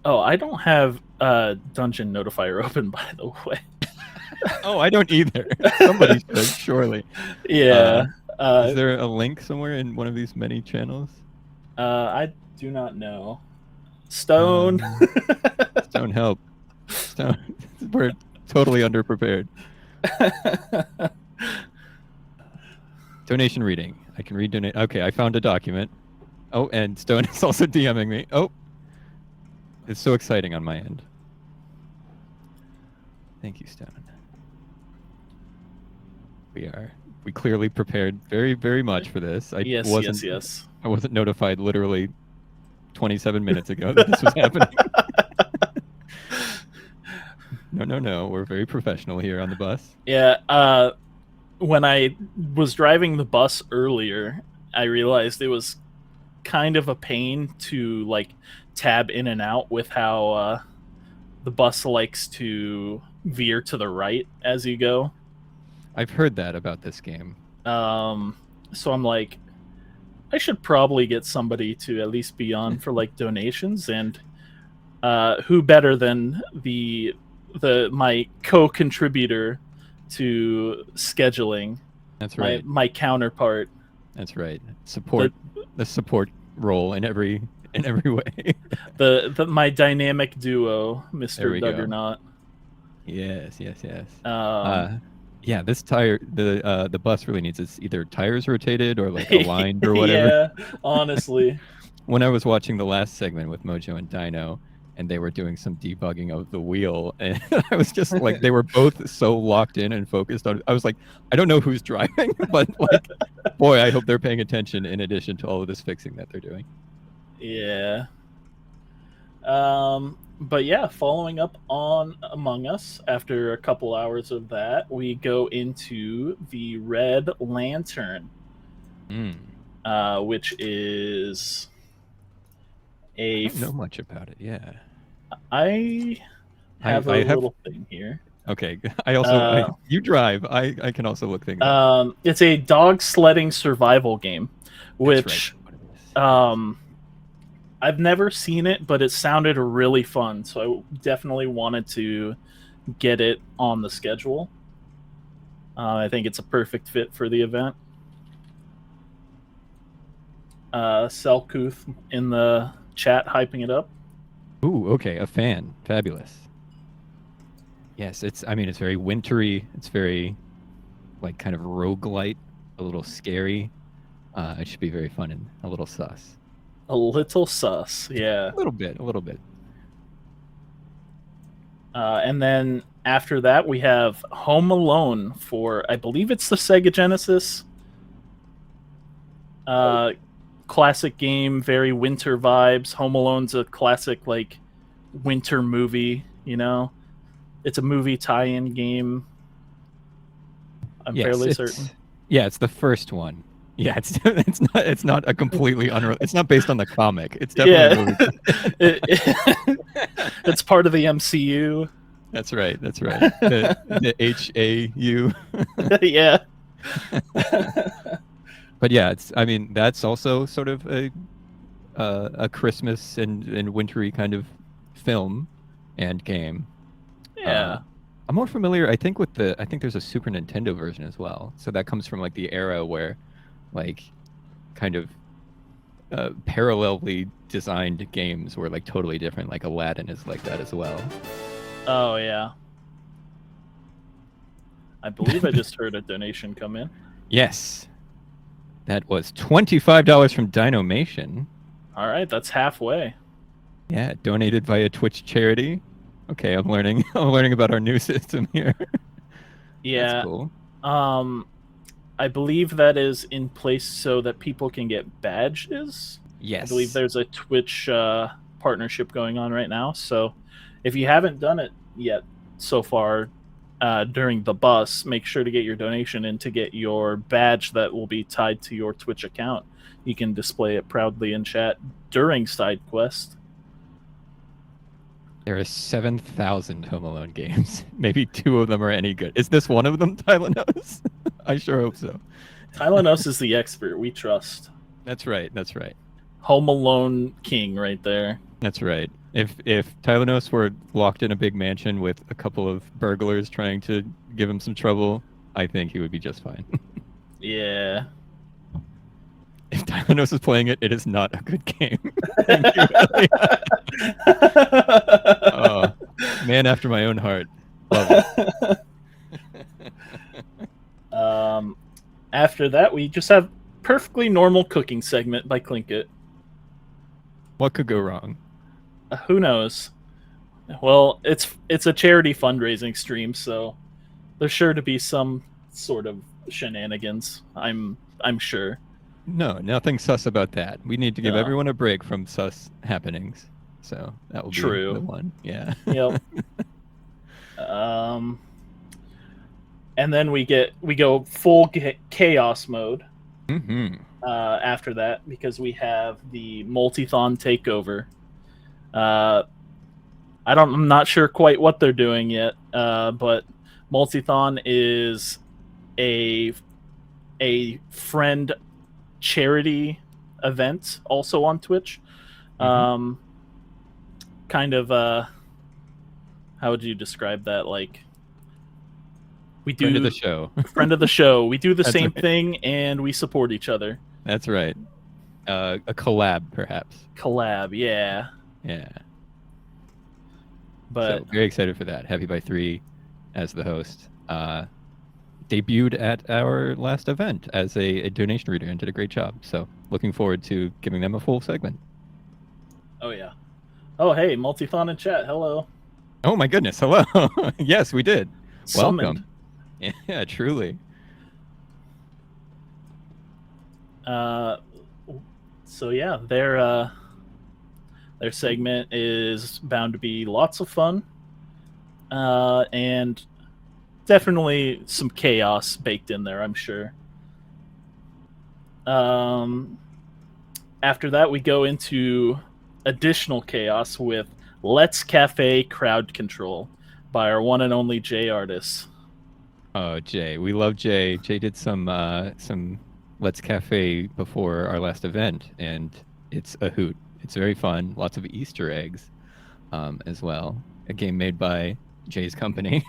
Oh, I don't have Dungeon Notifier open, by the way. Oh, I don't either. Somebody should, surely. Yeah. Is there a link somewhere in one of these many channels? I do not know. Stone. Stone, help. Stone. We're totally underprepared. Donation reading. I can read donate. Okay, I found a document. Oh, and Stone is also DMing me. Oh, it's so exciting on my end. Thank you, Stone. We clearly prepared very, very much for this. Yes. I wasn't notified literally 27 minutes ago that this was happening. No. We're very professional here on the bus. Yeah. When I was driving the bus earlier, I realized it was kind of a pain to tab in and out with how the bus likes to veer to the right as you go. I've heard that about this game. So I'm like, I should probably get somebody to at least be on for donations, and who better than my co-contributor to scheduling. That's right. My counterpart. That's right. Support the support role in every way. My dynamic duo, Mr. Duggernaut. Yes. Yeah, this tire, the bus really needs its either tires rotated or aligned or whatever. Yeah, honestly. When I was watching the last segment with Mojo and Dyno, and they were doing some debugging of the wheel, and I was just they were both so locked in and focused on. I was like, I don't know who's driving, but boy, I hope they're paying attention in addition to all of this fixing that they're doing. Yeah. But yeah, following up on Among Us, after a couple hours of that, we go into the Red Lantern, which is I don't know much about it. Yeah, I have a little thing here. Okay, I also you drive. I can also look things up. It's a dog sledding survival game, which I've never seen it, but it sounded really fun, so I definitely wanted to get it on the schedule. I think it's a perfect fit for the event. Selkuth in the chat hyping it up. Ooh, okay, a fan. Fabulous. Yes, it's very wintry. It's very, like, kind of roguelite, a little scary. It should be very fun and a little sus. A little sus, yeah. A little bit. And then after that, we have Home Alone for, I believe it's the Sega Genesis. Classic game, very winter vibes. Home Alone's a classic, like, winter movie, you know? It's a movie tie-in game. I'm fairly certain. Yeah, it's the first one. Yeah, it's not a completely unreal. It's not based on the comic. It's definitely a movie. It's part of the MCU. That's right. The HAU. Yeah. But yeah, that's also sort of a Christmas and wintry kind of film and game. Yeah. I'm more familiar, I think there's a Super Nintendo version as well. So that comes from, like, the era where, like, kind of parallelly designed games were, like, totally different. Like Aladdin is like that as well. Oh, yeah. I believe I just heard a donation come in. Yes. That was $25 from Dynamation. All right, that's halfway. Yeah, donated via Twitch charity. Okay, I'm learning about our new system here. Yeah. That's cool. I believe that is in place so that people can get badges. Yes. I believe there's a Twitch partnership going on right now. So if you haven't done it yet so far during the bus, make sure to get your donation in to get your badge that will be tied to your Twitch account. You can display it proudly in chat during side quest. There are 7,000 Home Alone games. Maybe 2 of them are any good. Is this one of them, Tylenose? I sure hope so. Tylenose is the expert. We trust. That's right. Home Alone king right there. That's right. If Tylenose were locked in a big mansion with a couple of burglars trying to give him some trouble, I think he would be just fine. Yeah. If Dynos is playing it, it is not a good game. Man after my own heart. Love it. After that, we just have perfectly normal cooking segment by Clinkit. What could go wrong? Who knows? Well, it's a charity fundraising stream, so there's sure to be some sort of shenanigans. I'm sure. No, nothing sus about that. We need to give everyone a break from sus happenings. So that will be the one. Yeah. Yep. And then we go full chaos mode. Mm-hmm. After that, because we have the Multithon takeover. I'm not sure quite what they're doing yet, but Multithon is a friend charity event also on Twitch. Mm-hmm. Kind of how would you describe that? Like, we do friend of the show. Friend of the show. We do the same right. thing and we support each other. That's right. A collab, perhaps. Collab, yeah. Yeah. But so, very excited for that. Happy by 3 as the host. Debuted at our last event as a donation reader and did a great job. So looking forward to giving them a full segment. Oh yeah. Oh hey, Multithon in chat. Hello. Oh my goodness. Hello. Yes, we did. Summoned. Welcome. Yeah, truly. So yeah, their segment is bound to be lots of fun. And definitely some chaos baked in there, I'm sure. After that, we go into additional chaos with Let's Cafe Crowd Control by our one and only Jay Artis. Oh, Jay. We love Jay. Jay did some Let's Cafe before our last event, and it's a hoot. It's very fun. Lots of Easter eggs as well. A game made by Jay's company.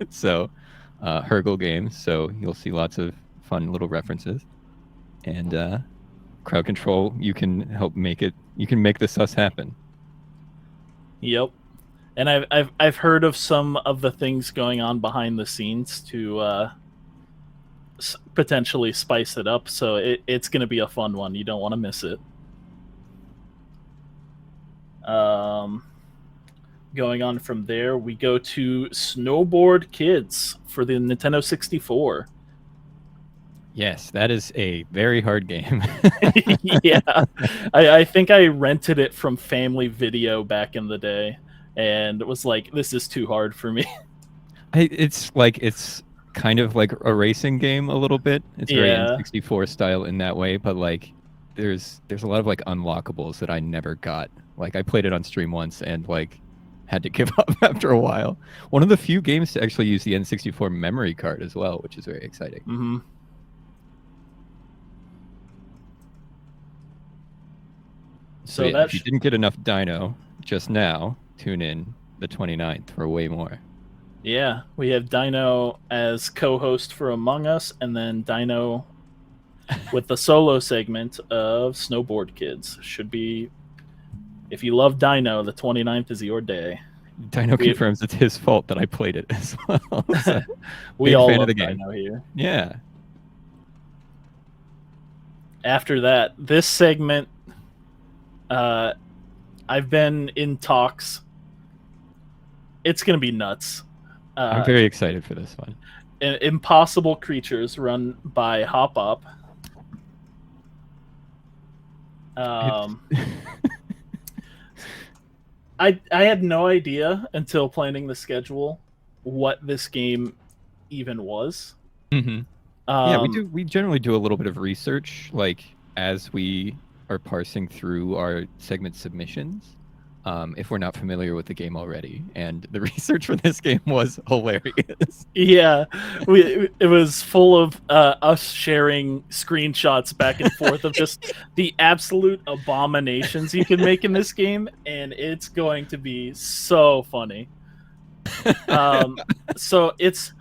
So, Hergel Games. So you'll see lots of fun little references. And crowd control, you can help make it. You can make the sus happen. Yep. And I've heard of some of the things going on behind the scenes to potentially spice it up. So it's going to be a fun one. You don't want to miss it. Going on from there, we go to Snowboard Kids for the Nintendo 64. Yes, that is a very hard game. Yeah, I think I rented it from Family Video back in the day, and it was like, this is too hard for me. It's kind of like a racing game a little bit. It's very N64 style in that way, but like there's a lot of like unlockables that I never got. Like I played it on stream once and like had to give up after a while. One of the few games to actually use the N64 memory card as well, which is very exciting. Mm-hmm. So yeah, if you didn't get enough Dyno just now, tune in the 29th for way more. Yeah, we have Dyno as co-host for Among Us, and then Dyno with the solo segment of Snowboard Kids. Should be, if you love Dyno, the 29th is your day. Dyno confirms it's his fault that I played it as well. So, we all fan love of the game. Dyno here. Yeah. After that, this segment, I've been in talks. It's going to be nuts. I'm very excited for this one. Impossible Creatures, run by Hop Up. I had no idea until planning the schedule what this game even was. Mm-hmm. Yeah, we generally do a little bit of research, like as we are parsing through our segment submissions, if we're not familiar with the game already. And the research for this game was hilarious. Yeah, it was full of us sharing screenshots back and forth of just the absolute abominations you can make in this game, and it's going to be so funny. So it's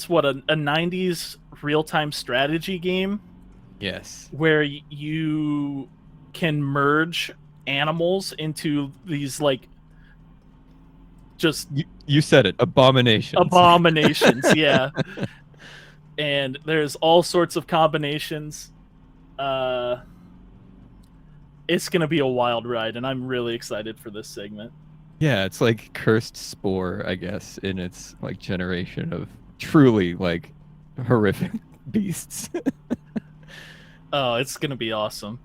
what, a 90s real-time strategy game? Yes. Where you can merge animals into these, like, just you said it, abominations. Yeah. And there's all sorts of combinations. It's gonna be a wild ride, and I'm really excited for this segment. Yeah, it's like Cursed Spore, I guess, in its like generation of truly like horrific beasts. Oh, it's gonna be awesome.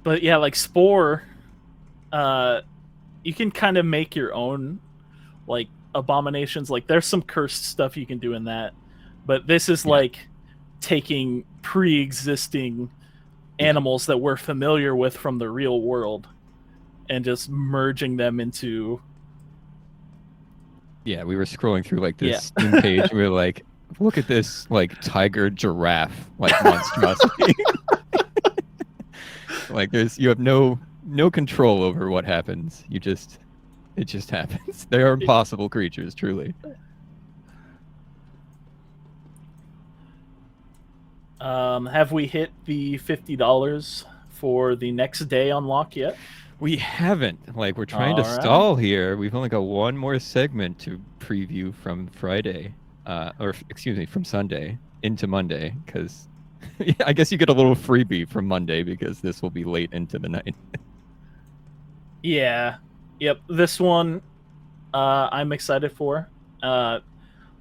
But yeah, like Spore, you can kind of make your own like abominations. Like there's some cursed stuff you can do in that, but this is like taking pre-existing animals that we're familiar with from the real world and just merging them into. Yeah, we were scrolling through like this Steam page and we were like, look at this like tiger giraffe like monstrosity. Like you have no control over what happens. It just happens. They are impossible creatures, truly. Have we hit the $50 for the next day unlock yet? We haven't. Like we're trying to stall here. We've only got one more segment to preview from Friday, or excuse me, from Sunday into Monday, because. Yeah, I guess you get a little freebie from Monday because this will be late into the night. Yeah. Yep. This one I'm excited for.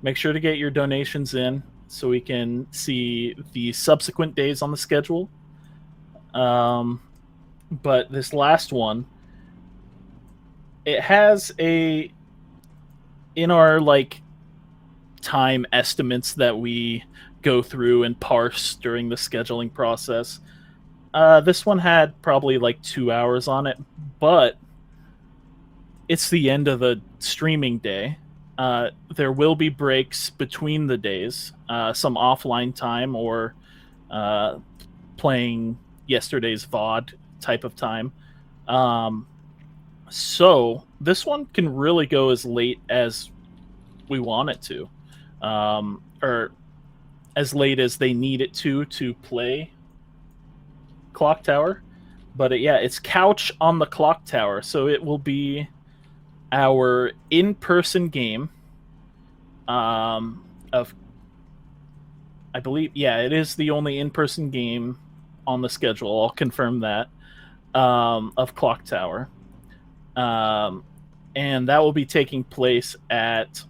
Make sure to get your donations in so we can see the subsequent days on the schedule. But this last one, it has in our like time estimates that we go through and parse during the scheduling process. This one had probably like 2 hours on it, but it's the end of the streaming day. There will be breaks between the days, some offline time or playing yesterday's VOD type of time. So this one can really go as late as we want it to, or as late as they need it to play clock tower, but it's Couch on the Clock Tower. So it will be our in-person game of, I believe, it is the only in-person game on the schedule. I'll confirm that, of Clock Tower. And that will be taking place at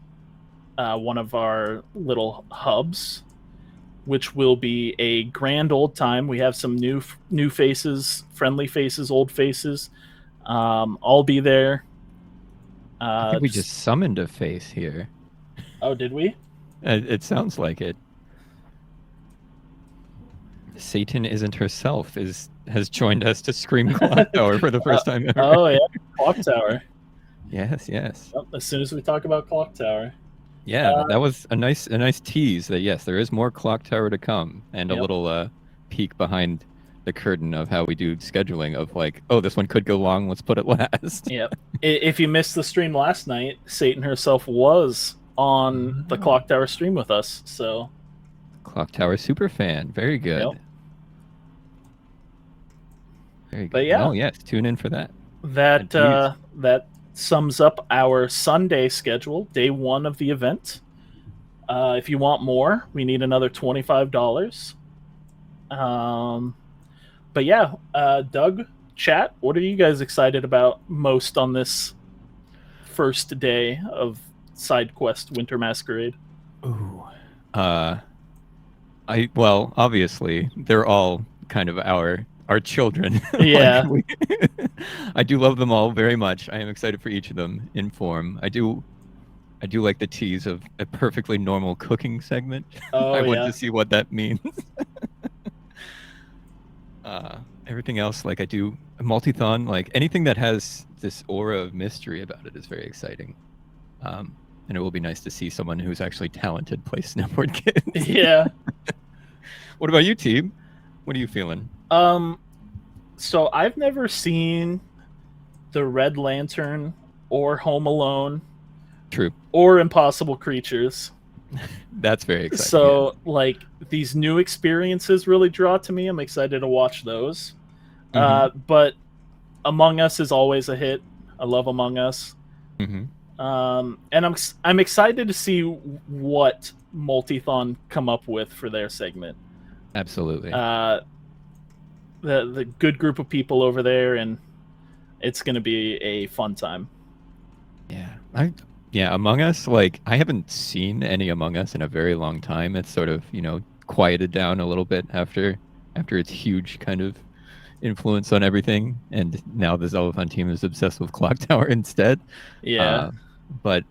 one of our little hubs, which will be a grand old time. We have some new faces, friendly faces, old faces. I'll be there. I think we just summoned a face here. Oh, did we? It sounds like it. Satan isn't herself has joined us to scream Clock Tower for the first time ever. Oh yeah, Clock Tower. Yes. Well, as soon as we talk about Clock Tower. Yeah, that was a nice tease that yes, there is more Clock Tower to come, and a little peek behind the curtain of how we do scheduling of like, oh, this one could go long, let's put it last. Yep. If you missed the stream last night, Satan herself was on the Clock Tower stream with us. So Clock Tower super fan, very good. Yep. Very good. But yeah, oh yes, tune in for that. That sums up our Sunday schedule, day 1 of the event. If you want more, we need another $25. But yeah, Doug, chat, what are you guys excited about most on this first day of side quest Winter Masquerade? Ooh. Well, obviously, they're all kind of our children. Yeah. I do love them all very much. I am excited for each of them in form. I do like the tease of a perfectly normal cooking segment. Oh, I want to see what that means. Everything else, like I do a multi-thon, like anything that has this aura of mystery about it is very exciting. And it will be nice to see someone who's actually talented play Snowboard Kids. Yeah. What about you, Teeb? What are you feeling? So I've never seen the Red Lantern or Home Alone. True. Or Impossible Creatures. That's very exciting. So, like, these new experiences really draw to me. I'm excited to watch those. But Among Us is always a hit. I love Among Us. And I'm excited to see what Multithon come up with for their segment. Absolutely. The good group of people over there, and it's going to be a fun time. Yeah, Among Us, like, I haven't seen any Among Us in a very long time. It's sort of, quieted down a little bit after its huge kind of influence on everything, and now the Zeldathon team is obsessed with Clock Tower instead. Yeah. But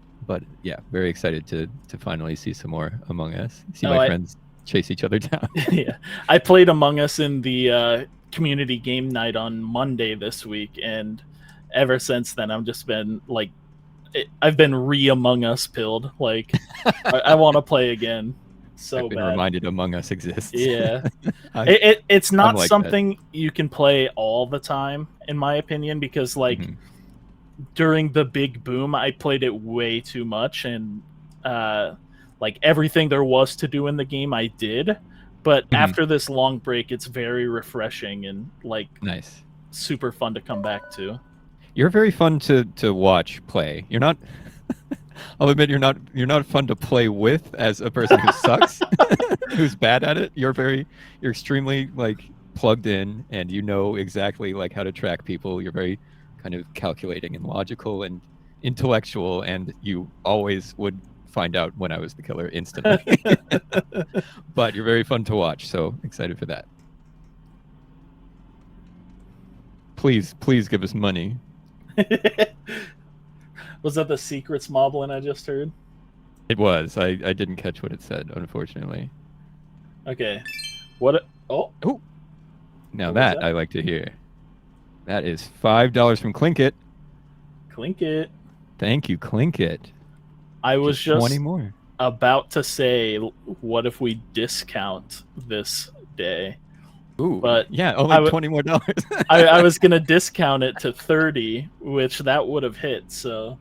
yeah, very excited to finally see some more Among Us. See my friends chase each other down. Yeah. I played Among Us in the community game night on Monday this week, and ever since then I've just been like, I've been Among Us pilled. Like, I want to play again so I've been bad. reminded Among Us exists. Yeah. It's not like something you can play all the time, in my opinion, because like during the big boom, I played it way too much, and like everything there was to do in the game, I did. But after this long break, it's very refreshing and like nice, super fun to come back to. You're very fun to watch play. You're not. I'll admit you're not fun to play with as a person who sucks, who's bad at it. You're extremely like plugged in, and you know exactly like how to track people. You're very kind of calculating and logical and intellectual, and you always would find out when I was the killer instantly. But you're very fun to watch, so excited for that. Please give us money. Was that the secrets moblin I just heard? It was. I didn't catch what it said, unfortunately. Okay. What? Oh. Now that I like to hear. That is $5 from Clinkit. Clinkit. Thank you, Clinkit. I was just 20 more. About to say, what if we discount this day? Ooh, but yeah, only $20 more. I was gonna discount it to 30, which that would have hit. So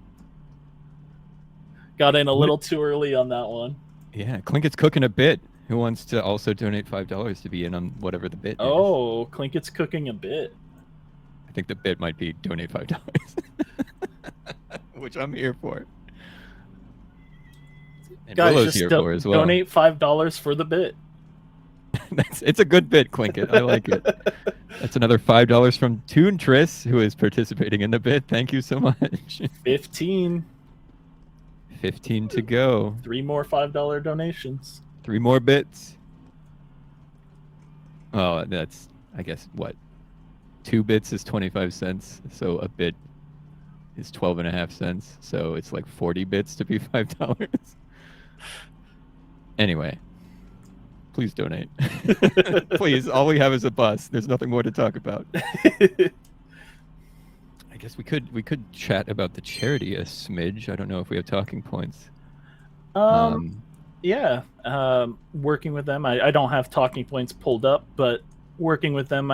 got in a little too early on that one. Yeah, Clinkit's cooking a bit. Who wants to also donate $5 to be in on whatever the bit is? Oh, Clinket's cooking a bit. I think the bit might be donate $5, which I'm here for. And Guys, Willow's just here for as well. donate $5 for the bit. It's a good bit, Clinket. I like it. That's another $5 from Toon Triss, who is participating in the bit. Thank you so much. 15. 15 to go. 3 more $5 donations. 3 more bits. Oh, that's, I guess, what? 2 bits is 25 cents. So a bit is 12.5 cents. So it's like 40 bits to be $5. Anyway, please donate. Please, all we have is a bus. There's nothing more to talk about. I guess we could chat about the charity a smidge. I don't know if we have talking points. Yeah, working with them. I don't have talking points pulled up, but working with them,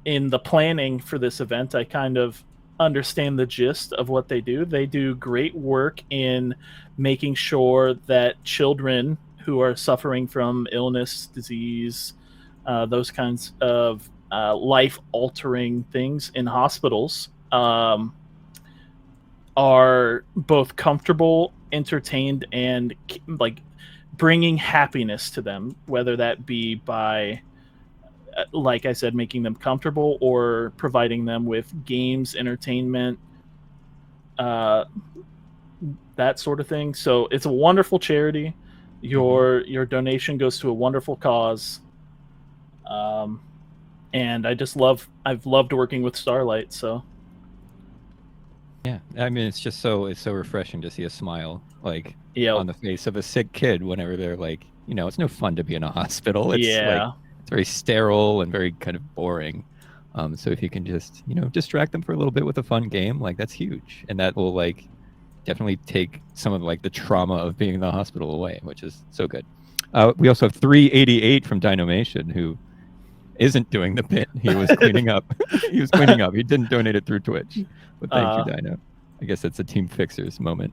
in the planning for this event, I kind of understand the gist of what they do. They do great work in making sure that children who are suffering from illness, disease, those kinds of life-altering things in hospitals are both comfortable, entertained, and like bringing happiness to them, whether that be by, like I said, making them comfortable or providing them with games, entertainment, that sort of thing. So it's a wonderful charity. Your donation goes to a wonderful cause. And I've loved working with Starlight, so. Yeah, I mean, it's so refreshing to see a smile like Yep. on the face of a sick kid whenever they're like, it's no fun to be in a hospital. It's Yeah. like, it's very sterile and very kind of boring. So if you can just, distract them for a little bit with a fun game, like that's huge. And that will like definitely take some of like the trauma of being in the hospital away, which is so good. We also have 388 from Dynamation, who isn't doing the bit. He was cleaning up. He was cleaning up. He didn't donate it through Twitch. But thank you, Dyno. I guess that's a Team Fixers moment.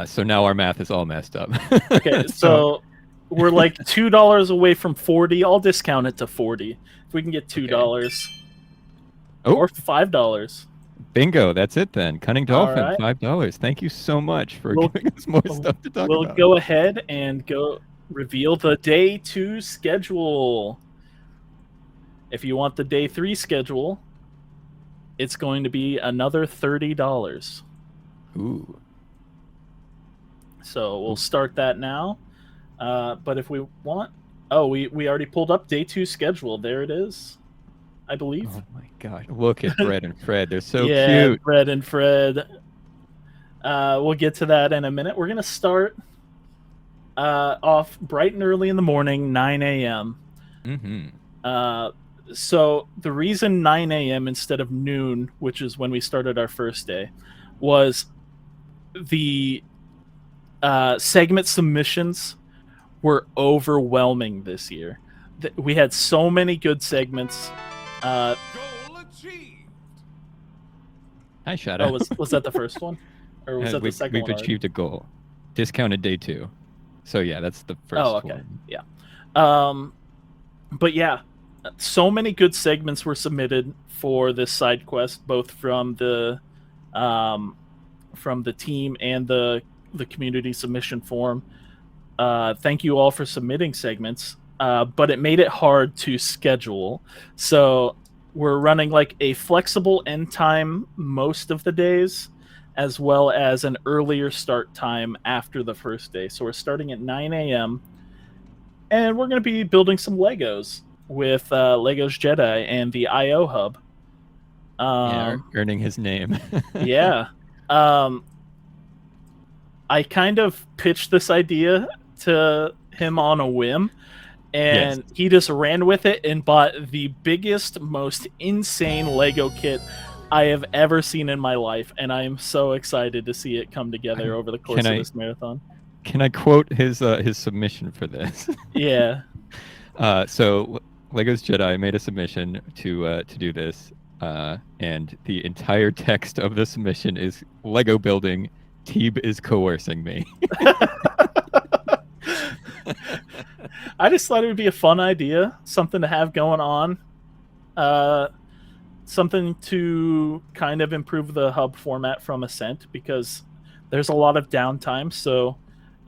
So now our math is all messed up. Okay, so we're like $2 away from 40. I'll discount it to 40 if we can get $2 or $5. Bingo, that's it then. Cunning Dolphin, All right. $5. Thank you so much for giving us more stuff to talk about. We'll go ahead and reveal the day 2 schedule. If you want the day 3 schedule, it's going to be another $30. Ooh. So we'll start that now. But if we want, we already pulled up day 2 schedule. There it is, I believe. Oh my god! Look at Brett and Fred. They're so yeah, cute. Brett and Fred. We'll get to that in a minute. We're gonna start off bright and early in the morning, 9 a.m. So the reason 9 a.m. instead of noon, which is when we started our first day, was the segment submissions were overwhelming this year. We had so many good segments. Goal achieved. Hi, Shadow. Oh, was that the first one? Or was that the second one? We've achieved a goal. Discounted day 2. So yeah, that's the first Oh, okay. one. Yeah. But yeah, so many good segments were submitted for this side quest, both from the team and the community submission form. Thank you all for submitting segments, but it made it hard to schedule. So we're running like a flexible end time most of the days, as well as an earlier start time after the first day. So we're starting at 9 a.m. and we're going to be building some Legos with Legos Jedi and the I/O hub. Earning his name. Yeah. I kind of pitched this idea to him on a whim, and he just ran with it and bought the biggest, most insane Lego kit I have ever seen in my life, and I am so excited to see it come together over the course of this marathon. Can I quote his submission for this? Yeah. So Legos Jedi made a submission to do this, and the entire text of the submission is Lego building Teeb is coercing me. I just thought it would be a fun idea, something to have going on, something to kind of improve the hub format from Ascent, because there's a lot of downtime. So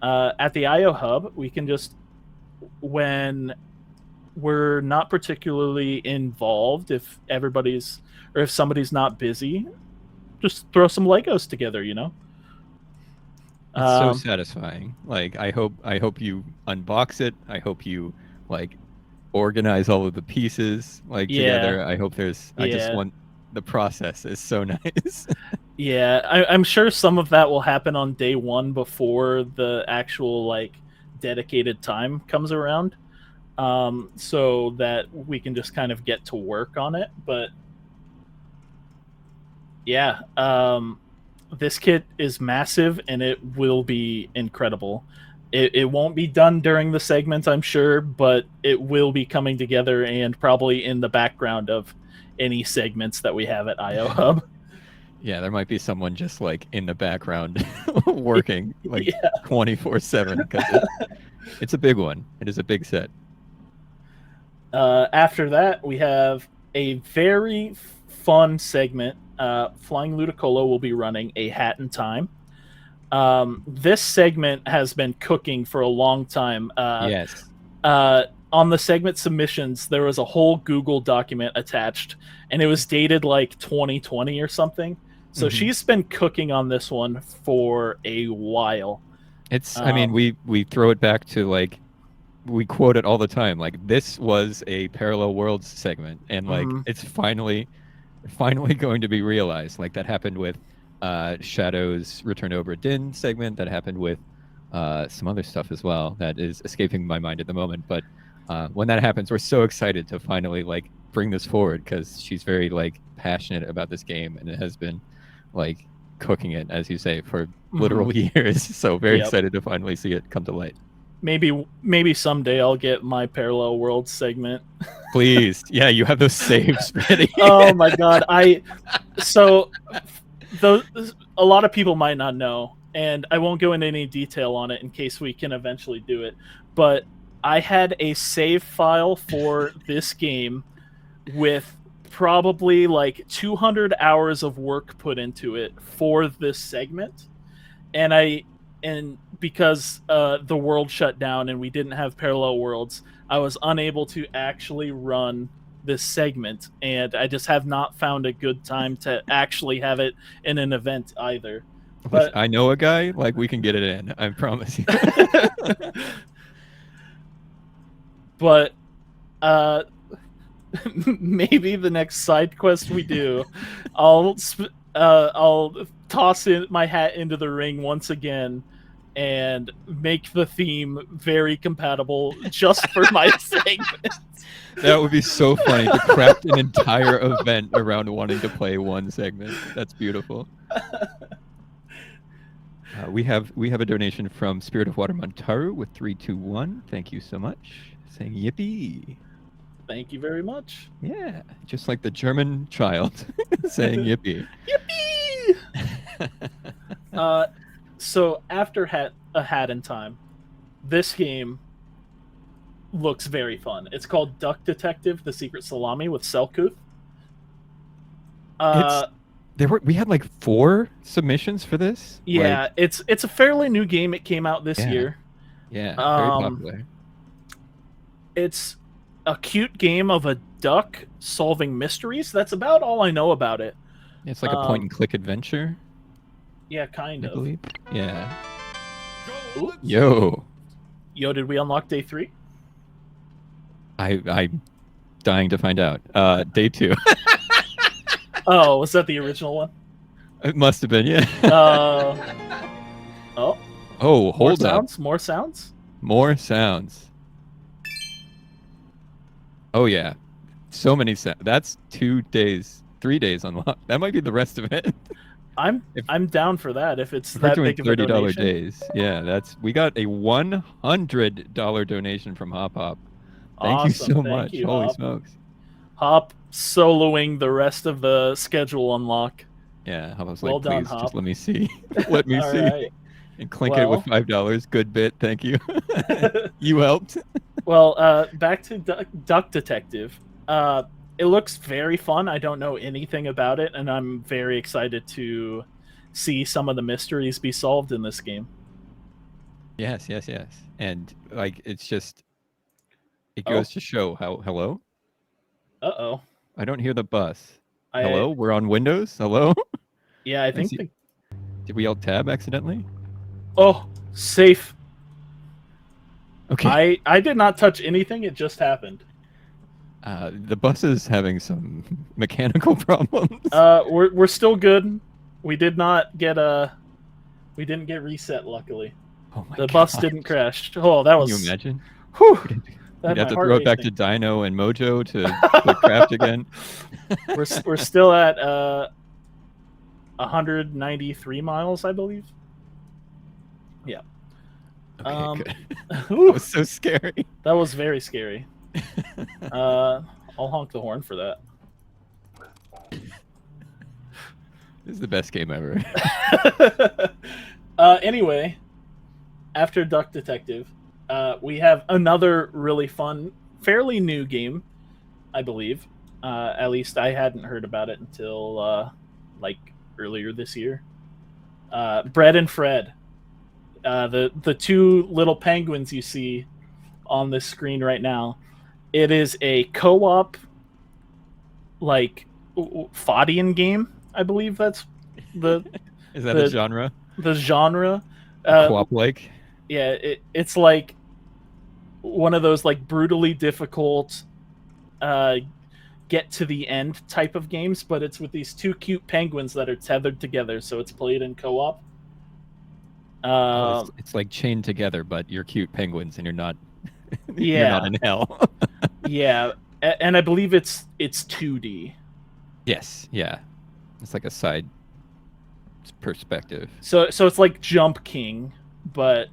at the IO hub, we can just, when we're not particularly involved, if somebody's not busy, just throw some Legos together, you know? It's so satisfying. Like, I hope you unbox it. I hope you like organize all of the pieces like together. I hope there's. I just want the process is so nice. Yeah, I'm sure some of that will happen on day one before the actual like dedicated time comes around, so that we can just kind of get to work on it. But yeah, this kit is massive and it will be incredible. It won't be done during the segment, I'm sure, but it will be coming together and probably in the background of any segments that we have at IO Hub. Yeah, there might be someone just like in the background working like 24/7 because it's a big one. It is a big set. After that, we have a very fun segment. Flying Ludicolo will be running a Hat in Time. This segment has been cooking for a long time. Yes. On the segment submissions, there was a whole Google document attached, and it was dated like 2020 or something. So she's been cooking on this one for a while. It's, I mean, we throw it back to like, we quote it all the time. Like, this was a Parallel Worlds segment, and like, it's finally going to be realized. Like, that happened with Shadow's Return to Obra Dinn segment. That happened with some other stuff as well that is escaping my mind at the moment. But when that happens, we're so excited to finally like bring this forward, because she's very like passionate about this game, and it has been like cooking it, as you say, for literal years. So very excited to finally see it come to light. Maybe someday I'll get my Parallel Worlds segment. Please. Yeah, you have those saves ready. Oh my god. A lot of people might not know, and I won't go into any detail on it in case we can eventually do it, but I had a save file for this game with probably like 200 hours of work put into it for this segment, and because the world shut down and we didn't have Parallel Worlds, I was unable to actually run this segment, and I just have not found a good time to actually have it in an event either. But I know a guy, like, we can get it in, I promise you. But maybe the next side quest we do, I'll toss my hat into the ring once again and make the theme very compatible just for my segment. That would be so funny to craft an entire event around wanting to play one segment. That's beautiful. We have a donation from Spirit of Water Montaru with 321. Thank you so much. Saying yippee. Thank you very much. Yeah, just like the German child saying yippee. Yippee! So after a Hat in Time, this game looks very fun. It's called Duck Detective: The Secret Salami with Selkuth. We had like 4 submissions for this. Yeah, like, it's a fairly new game. It came out this year. Yeah, very popular. It's a cute game of a duck solving mysteries. That's about all I know about it. It's like a point and click adventure. Yeah, kind of. I believe. Yeah. Ooh. Yo, did we unlock day 3? I'm dying to find out. Day 2. Oh, was that the original one? It must have been, yeah. Oh, hold up. More sounds? More sounds. Oh, yeah. So many sounds. That's 2 days, 3 days unlocked. That might be the rest of it. I'm down for that if it's if that we're big doing of a $30 donation. days. Yeah, we got a $100 donation from Hop Hop. Thank you so much. Holy smokes. Hop soloing the rest of the schedule unlock. Yeah, I was Well like, done, please, Hop. just let me see. Let me All see. right. And clink it with $5. Good bit, thank you. You helped. Well, back to Duck Detective. It looks very fun. I don't know anything about it, and I'm very excited to see some of the mysteries be solved in this game. Yes. And like, it's just, it goes to show how, hello? Uh-oh. I don't hear the bus. Hello? We're on Windows? Hello? Yeah, I think Did we alt tab accidentally? Oh, safe. Okay. I did not touch anything. It just happened. The bus is having some mechanical problems. We're still good. We didn't get reset, luckily. Oh my The bus didn't crash. Oh, that was. Can you imagine? Whew, We'd have to throw it back to Dyno and Mojo to craft again. We're still at 193 miles, I believe. Yeah. Okay, good. That was so scary. That was very scary. I'll honk the horn for that. This is the best game ever. Anyway, after Duck Detective, we have another really fun, fairly new game, I believe. At least I hadn't heard about it until like earlier this year. Bread and Fred. The two little penguins you see on this screen right now. It is a co-op, like, Fadian game. I believe that's the. Is that a genre? The genre. Co-op like. Yeah, it's like one of those like brutally difficult, get to the end type of games, but it's with these two cute penguins that are tethered together, so it's played in co-op. It's like chained together, but you're cute penguins and you're not. Yeah, you're not in hell. Yeah, and I believe it's 2D. Yes, yeah, it's like a side perspective. So it's like Jump King, but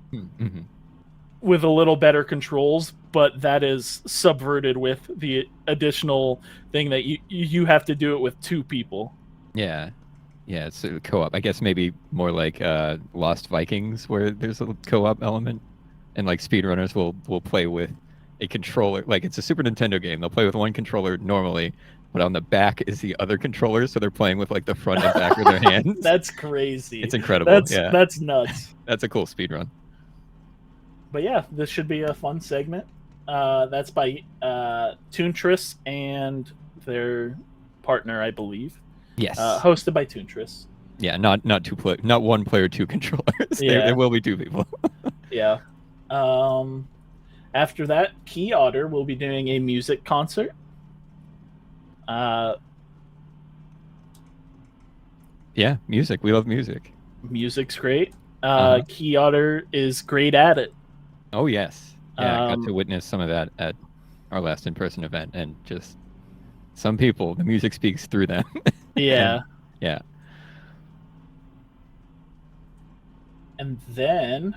with a little better controls. But that is subverted with the additional thing that you have to do it with two people. Yeah. Yeah, it's a co-op. I guess maybe more like Lost Vikings, where there's a co-op element, and like speedrunners will play with a controller. Like it's a Super Nintendo game. They'll play with one controller normally, but on the back is the other controller, so they're playing with like the front and back of their hands. That's crazy. It's incredible. That's nuts. That's a cool speedrun. But yeah, this should be a fun segment. That's by Toontress and their partner, I believe. Yes. Hosted by Toontress. Yeah, not one player, two controllers. Yeah. There will be two people. Yeah. After that, Key Otter will be doing a music concert. Yeah, music. We love music. Music's great. Key Otter is great at it. Oh yes. Yeah, I got to witness some of that at our last in-person event, and just some people, the music speaks through them. Yeah. Yeah. And then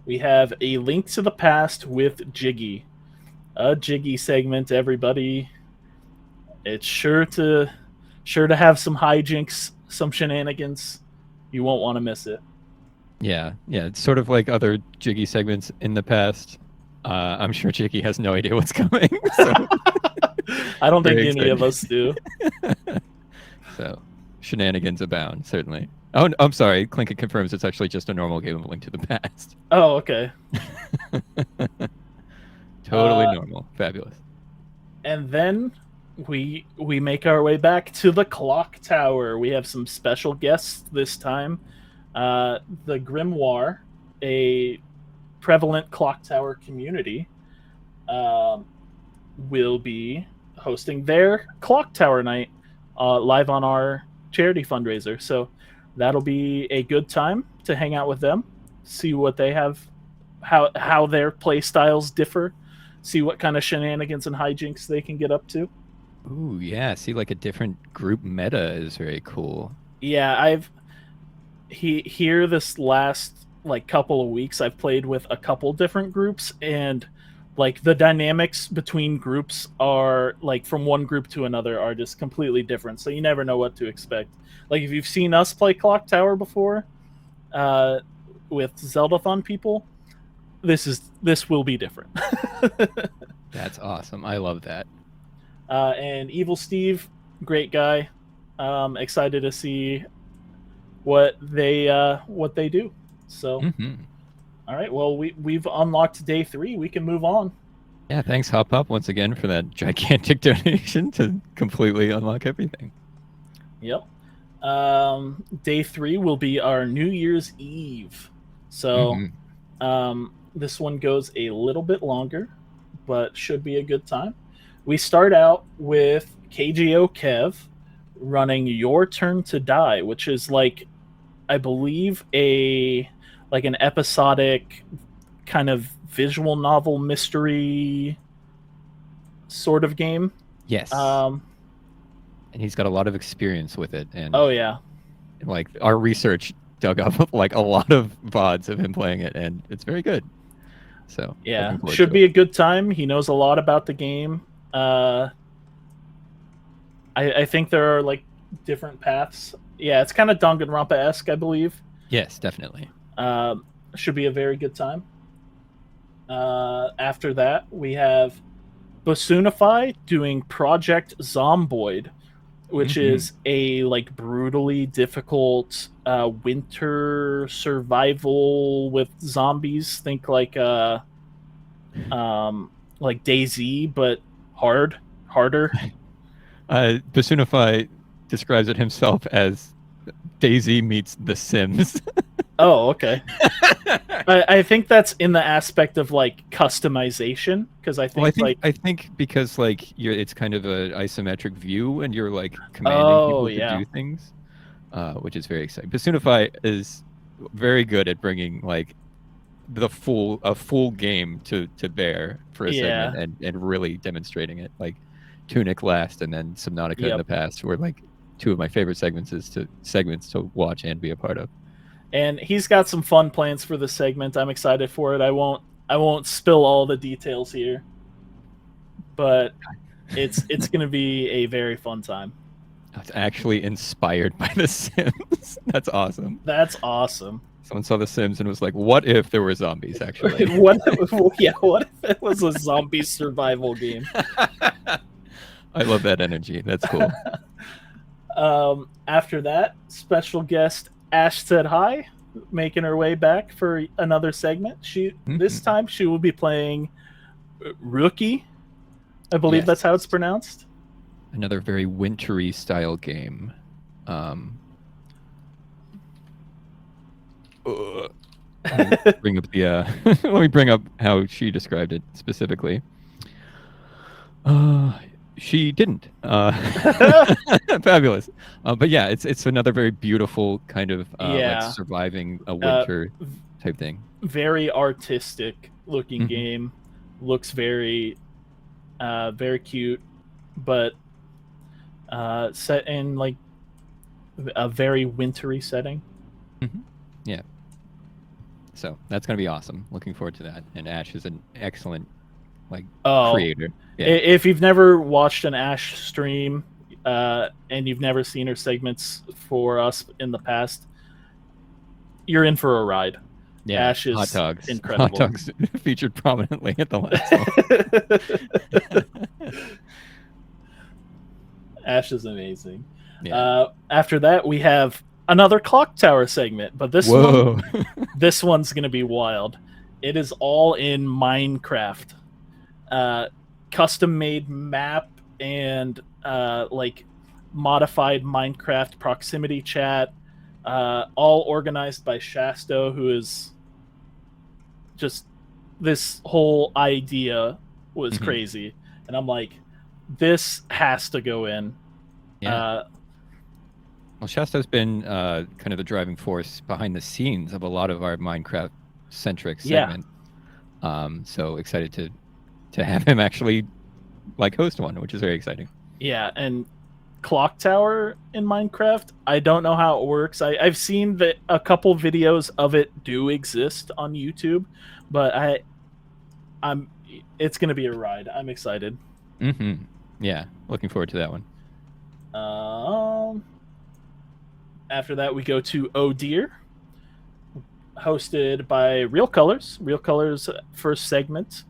we have a Link to the Past with Jyggy. A Jyggy segment, everybody. It's sure to have some hijinks, some shenanigans. You won't want to miss it. Yeah. It's sort of like other Jyggy segments in the past. I'm sure Jyggy has no idea what's coming. So. I don't think any of us do. So, shenanigans abound, certainly. Oh, I'm sorry. Clinket confirms it's actually just a normal game of Link to the Past. Oh, okay. Totally normal. Fabulous. And then we make our way back to the Clock Tower. We have some special guests this time. The Grimoire, a prevalent Clock Tower community, will be hosting their Clock Tower night live on our charity fundraiser. So that'll be a good time to hang out with them, see what they have, how their play styles differ, see what kind of shenanigans and hijinks they can get up to. Ooh, yeah. See, like a different group meta is very cool. Yeah, here this last like couple of weeks I've played with a couple different groups, and like the dynamics between groups are like from one group to another are just completely different. So you never know what to expect. Like if you've seen us play Clock Tower before, with Zeldathon people, this will be different. That's awesome. I love that. And Evil Steve, great guy. Excited to see what they do. So, all right. Well, we've unlocked day 3. We can move on. Yeah. Thanks, Hop Up, once again for that gigantic donation to completely unlock everything. Yep. Day 3 will be our New Year's Eve. So, this one goes a little bit longer, but should be a good time. We start out with KGO Kev running Your Turn to Die, which is like, I believe, an episodic kind of visual novel mystery sort of game. Yes. And he's got a lot of experience with it. And oh yeah, like our research dug up like a lot of VODs of him playing it, and it's very good. So yeah, should be a good time. He knows a lot about the game. I think there are like different paths. Yeah, it's kind of Danganronpa-esque, I believe. Yes, definitely. Should be a very good time. After that, we have Basoonify doing Project Zomboid, which is a like brutally difficult winter survival with zombies. Think like DayZ, but harder. Basoonify describes it himself as DayZ meets The Sims. Oh, okay. I think that's in the aspect of like customization, because I think because like it's kind of an isometric view and you're like commanding people to do things, which is very exciting. Basoonify is very good at bringing like a full game to bear for a segment and really demonstrating it. Like Tunic last and then Subnautica in the past were like two of my favorite segments to watch and be a part of. And he's got some fun plans for this segment. I'm excited for it. I won't spill all the details here, but it's going to be a very fun time. It's actually inspired by The Sims. That's awesome. That's awesome. Someone saw The Sims and was like, "What if there were zombies?" Actually, what if it was a zombie survival game? I love that energy. That's cool. After that, special guest Ash Said Hi, making her way back for another segment. This time she will be playing Rookie. I believe that's how it's pronounced. Another very wintry style game. Bring up the let me bring up how she described it specifically. She didn't. Fabulous. But yeah, it's another very beautiful kind of like surviving a winter type thing. Very artistic looking game. Looks very very cute, but set in like a very wintry setting. Yeah. So that's going to be awesome. Looking forward to that. And Ash is an excellent creator. Yeah. If you've never watched an Ash stream and you've never seen her segments for us in the past, you're in for a ride. Yeah, Ash is Hot Dogs. Incredible. Hot Dogs featured prominently at the last one. Ash is amazing. Yeah. After that, we have another Clock Tower segment, but this one's going to be wild. It is all in Minecraft. Custom-made map and like modified Minecraft proximity chat, all organized by Shasto, who is just, this whole idea was crazy, and I'm like, this has to go in. Yeah. Well, Shasto's been kind of the driving force behind the scenes of a lot of our Minecraft-centric segment. So excited to have him actually like host one, which is very exciting. Yeah, and Clock Tower in Minecraft, I don't know how it works. I've seen that a couple videos of it do exist on YouTube, but it's gonna be a ride. I'm excited. Mm-hmm. Yeah, looking forward to that one. After that, we go to Oh Dear, hosted by Real Colors. Real Colors' first segment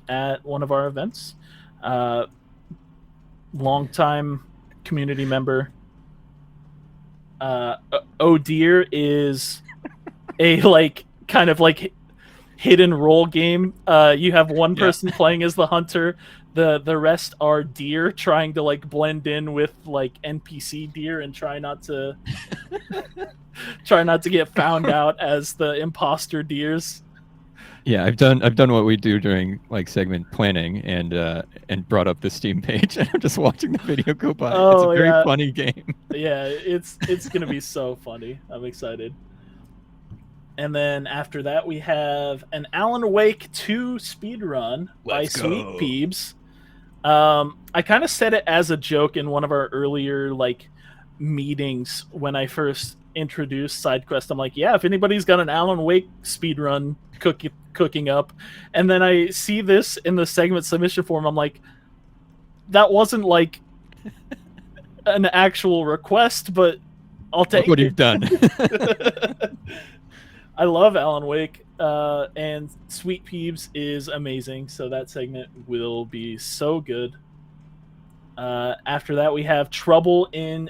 at one of our events. Longtime community member. Oh Dear is a kind of hidden role game. You have one person playing as the hunter. The rest are deer trying to blend in with NPC deer and try not to get found out as the imposter deers. Yeah, I've done what we do during segment planning and brought up the Steam page, and I'm just watching the video go by. It's a very funny game. Yeah, it's gonna be so funny. I'm excited. And then after that, we have an Alan Wake 2 speedrun by Sweet Peebs. I kind of said it as a joke in one of our earlier meetings when I first introduced SideQuest. I'm like, yeah, if anybody's got an Alan Wake speedrun cooking up, and then I see this in the segment submission form, I'm like, that wasn't an actual request, but I'll take what it. you've done. I love Alan Wake, and Sweet Peebs is amazing, so that segment will be so good. After that, we have Trouble in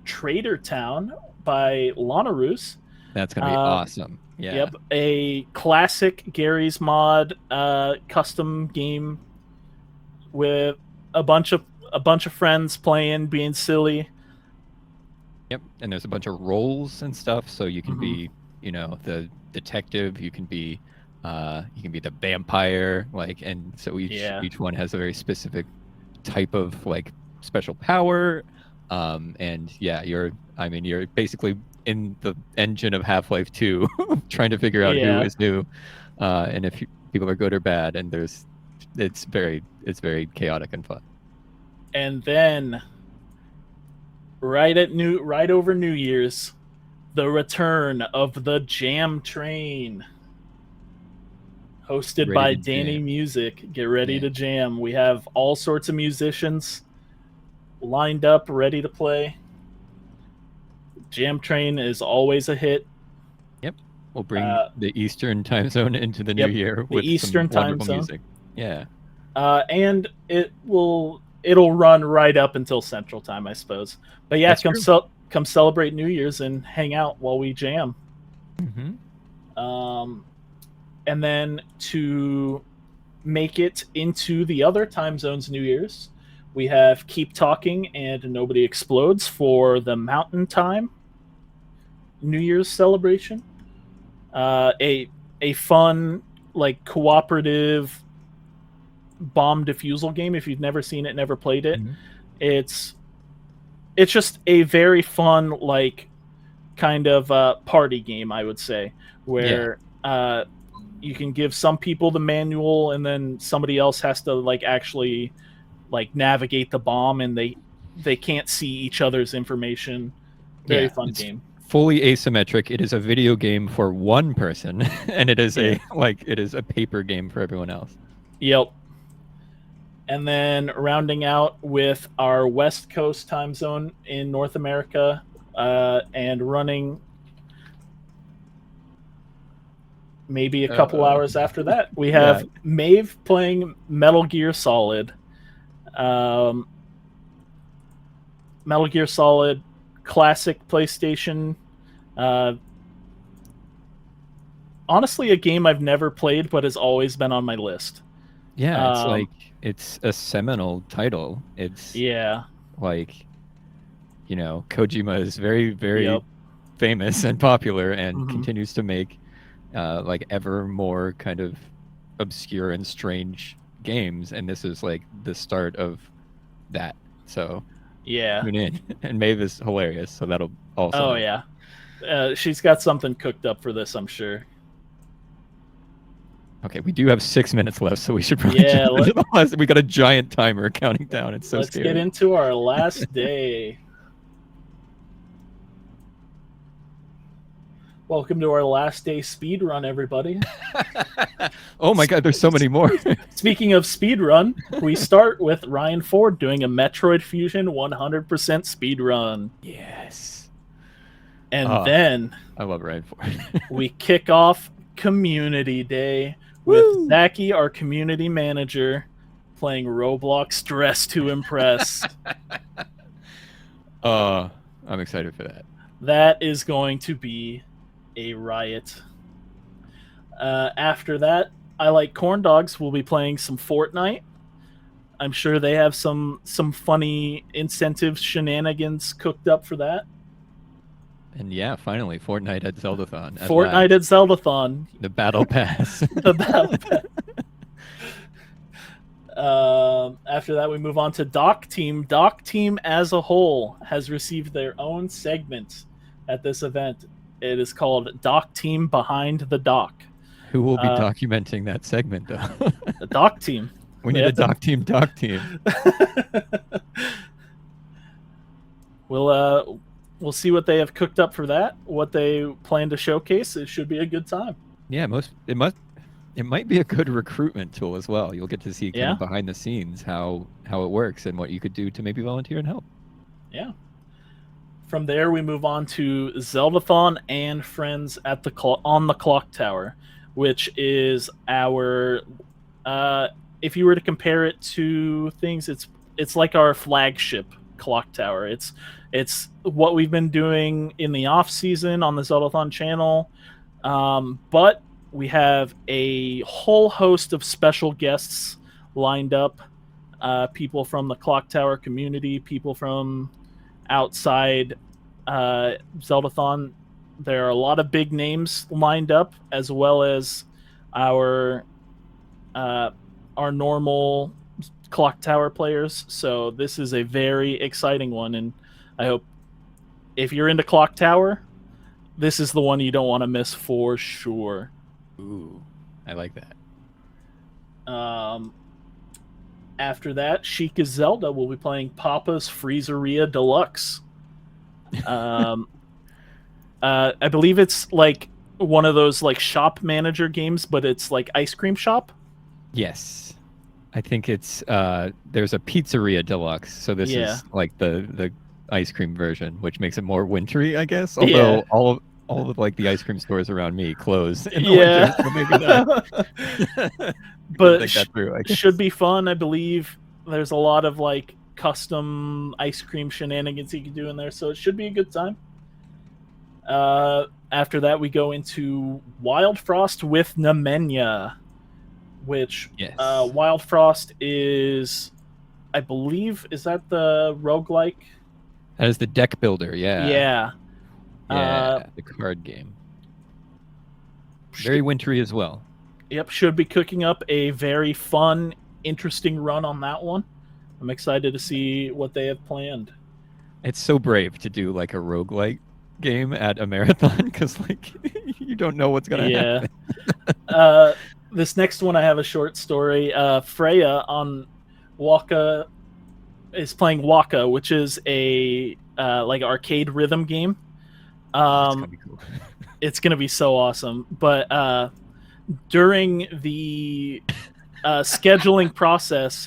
Trader Town by Lana Roos. That's gonna be awesome. Yeah. Yep, a classic Gary's Mod custom game with a bunch of friends playing, being silly. Yep, and there's a bunch of roles and stuff, so you can be, the detective. You can be the vampire. And so each one has a very specific type of special power. And yeah, you're basically in the engine of Half-Life 2 trying to figure out who is who, and if people are good or bad, and it's very chaotic and fun. And then right over New Year's, the return of the Jam Train, hosted by Danny Music. Get ready to jam. We have all sorts of musicians lined up, ready to play. Jam Train is always a hit. Yep, we'll bring the Eastern time zone into the new year with Eastern some time wonderful zone. music. Yeah, and it'll run right up until Central Time, I suppose. But yeah, come celebrate New Year's and hang out while we jam. Mm-hmm. And then to make it into the other time zones New Year's, we have Keep Talking and Nobody Explodes for the Mountain Time New Year's celebration. A fun cooperative bomb defusal game. If you've never seen it, never played it, it's just a very fun kind of party game, I would say, where you can give some people the manual and then somebody else has to actually navigate the bomb, and they can't see each other's information. Very fun game. Fully asymmetric. It is a video game for one person, and it is a paper game for everyone else. Yep. And then rounding out with our West Coast time zone in North America, and running maybe a couple hours after that, we have Maeve playing Metal Gear Solid. Metal Gear Solid, classic PlayStation. Honestly, a game I've never played but has always been on my list. Yeah, it's a seminal title. It's Kojima is very, very famous and popular, and continues to make ever more kind of obscure and strange games, and this is the start of that. So tune in. And Maeve is hilarious, so that'll also she's got something cooked up for this, I'm sure. Okay, we do have 6 minutes left, so we should probably jump into the last. We got a giant timer counting down. It's so scary. Let's get into our last day. Welcome to our last day speed run, everybody. Oh my god, there's so many more. Speaking of speed run, we start with Ryan Ford doing a Metroid Fusion 100% speed run. Yes. And then I love Ryan Ford. we kick off Community Day with Zachy, our community manager, playing Roblox Dress to Impress. I'm excited for that. That is going to be a riot. After that, I Like Corn Dogs will be playing some Fortnite. I'm sure they have some funny incentive shenanigans cooked up for that. And yeah, finally, Fortnite at Zeldathon. Fortnite at Zeldathon. The Battle Pass. The Battle Pass. After that, we move on to Doc Team. Doc Team as a whole has received their own segment at this event. It is called Doc Team Behind the Doc. Who will be documenting that segment, though? The Doc Team. We need a Doc Team. We'll see what they have cooked up for that. What they plan to showcase. It should be a good time. Yeah, it might be a good recruitment tool as well. You'll get to see kind of behind the scenes how it works and what you could do to maybe volunteer and help. Yeah. From there, we move on to Zeldathon and Friends at on the Clock Tower, which is our. If you were to compare it to things, it's like our flagship clock tower. It's what we've been doing in the off season on the Zeldathon channel, but we have a whole host of special guests lined up. People from the clock tower community, people from outside Zeldathon. There are a lot of big names lined up, as well as our normal clock tower players. So this is a very exciting one, and I hope if you're into clock tower, this is the one you don't want to miss for sure. Ooh, I like that. After that, Sheikah Zelda will be playing Papa's Freezeria Deluxe. I believe it's like one of those like shop manager games, but it's like ice cream shop. Yes, I think it's there's a Pizzeria Deluxe, so this is like the ice cream version, which makes it more wintry, I guess. Although all of like the ice cream stores around me close in the winter, so maybe that. But should be fun. I believe there's a lot of like custom ice cream shenanigans you can do in there, so it should be a good time. After that, we go into Wild Frost with Nemenya, which Wild Frost is, I believe, is that the roguelike? That is the deck builder, Yeah, the card game. Very wintry as well. Yep, should be cooking up a very fun, interesting run on that one. I'm excited to see what they have planned. It's so brave to do like a roguelike game at a marathon because like you don't know what's gonna happen. This next one I have a short story. Freya on Waka is playing Waka, which is a like arcade rhythm game. That's gonna be cool. It's gonna be so awesome. But during the scheduling process,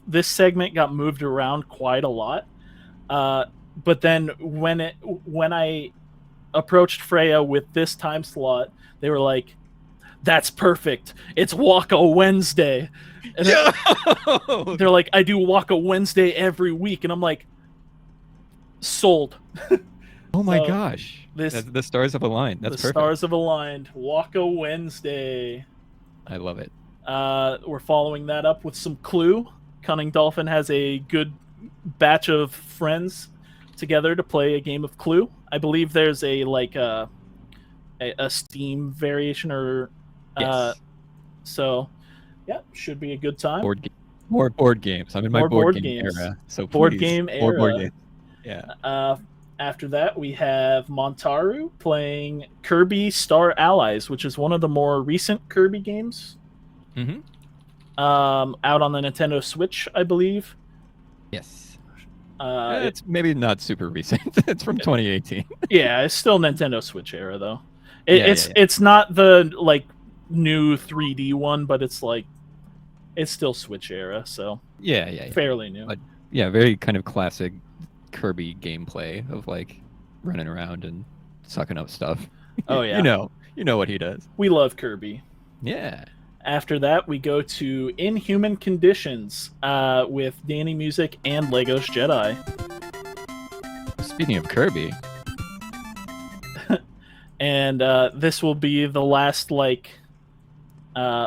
this segment got moved around quite a lot. But then when I approached Freya with this time slot, they were like, "That's perfect. It's Waka Wednesday." And they're like, "I do Waka Wednesday every week," and I'm like, "Sold." Oh my gosh! The stars have aligned. That's perfect. Stars have aligned. Waka Wednesday. I love it. We're following that up with some Clue. Cunning Dolphin has a good batch of friends together to play a game of Clue. I believe there's a like a Steam variation or so yeah, should be a good time. More board games. I'm in my board game era. So board game era. More board games. Yeah. After that, we have Montaru playing Kirby Star Allies, which is one of the more recent Kirby games. Mm-hmm. Out on the Nintendo Switch, I believe. Yes. It's maybe not super recent. It's from 2018. Yeah, it's still Nintendo Switch era, though. It's not the like new 3D one, but it's like it's still Switch era, so fairly new. But, yeah, very kind of classic Kirby gameplay of like running around and sucking up stuff. Oh yeah, you know what he does. We love Kirby. Yeah. After that, we go to Inhuman Conditions with Danny Music and Legos Jedi. Speaking of Kirby, and this will be the last like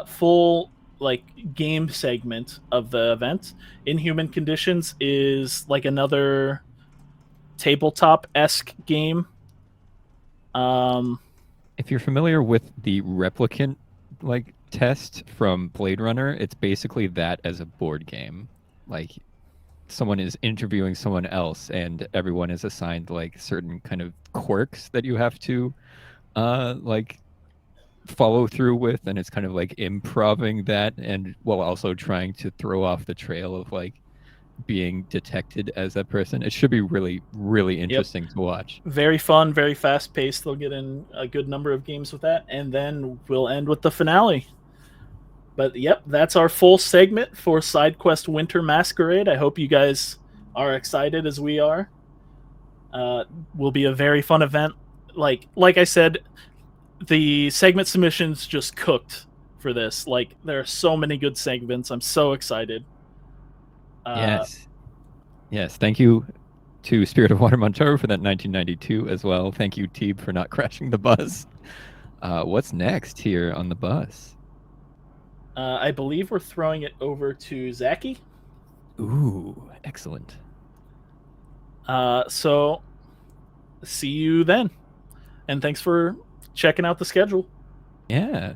full like game segment of the event. Inhuman Conditions is like another tabletop-esque game. If you're familiar with the replicant like test from Blade Runner, it's basically that as a board game. Like someone is interviewing someone else and everyone is assigned like certain kind of quirks that you have to like follow through with, and it's kind of like improving that and while also trying to throw off the trail of like being detected as that person. It should be really, really interesting to watch. Very fun, very fast paced. They'll get in a good number of games with that, and then we'll end with the finale. But yep, that's our full segment for SideQuest Winter Masquerade. I hope you guys are excited as we are. Will be a very fun event. Like I said, the segment submissions just cooked for this. Like there are so many good segments. I'm so excited. Yes. Thank you to Spirit of Water Montero for that 1992 as well. Thank you, Teeb, for not crashing the bus. What's next here on the bus? I believe we're throwing it over to Zachy. Ooh, excellent. So see you then. And thanks for checking out the schedule. Yeah.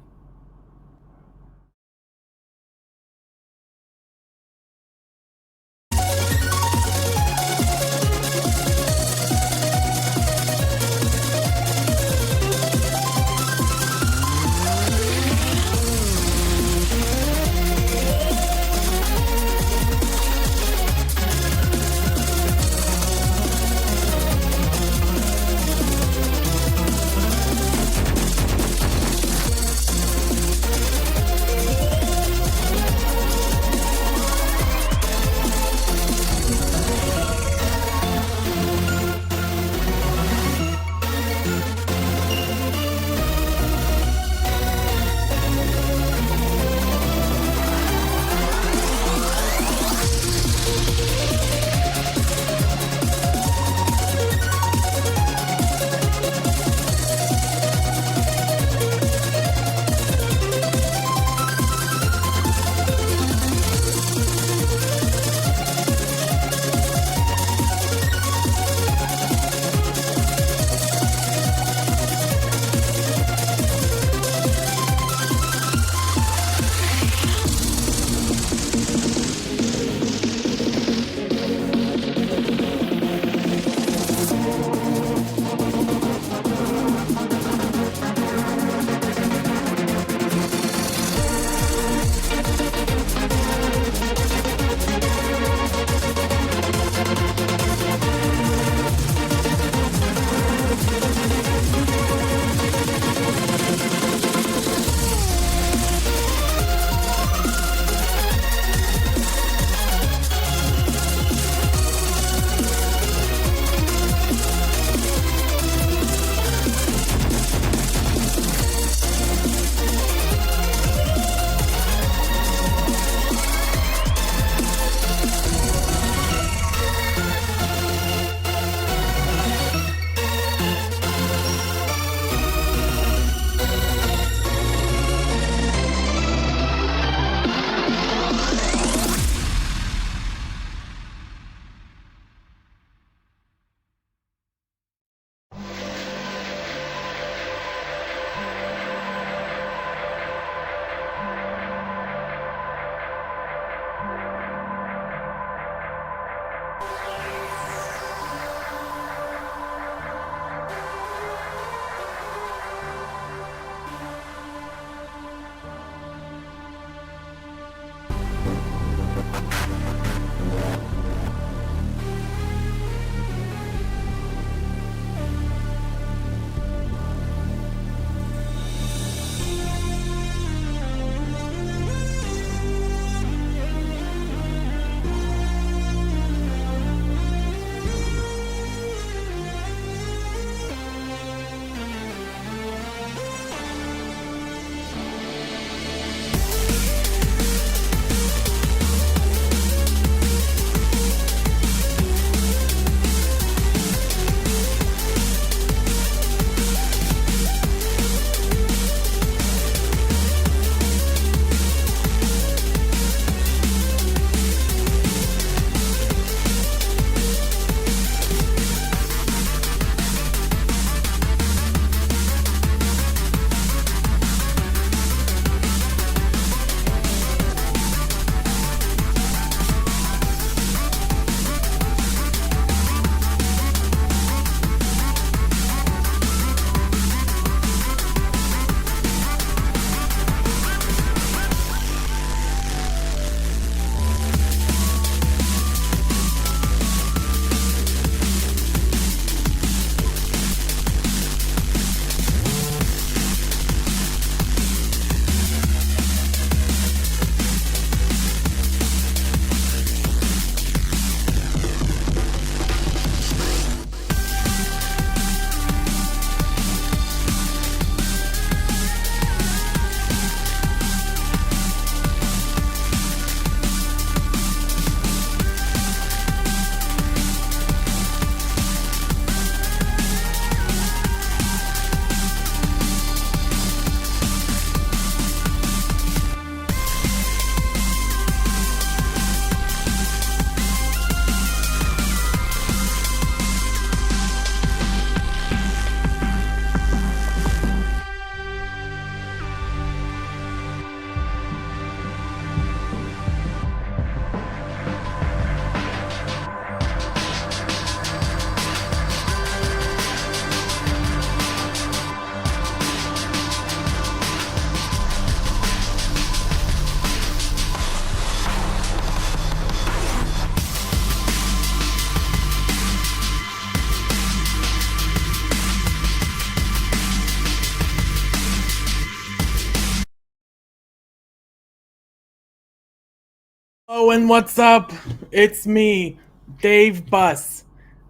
Oh, and what's up? It's me, jygBus.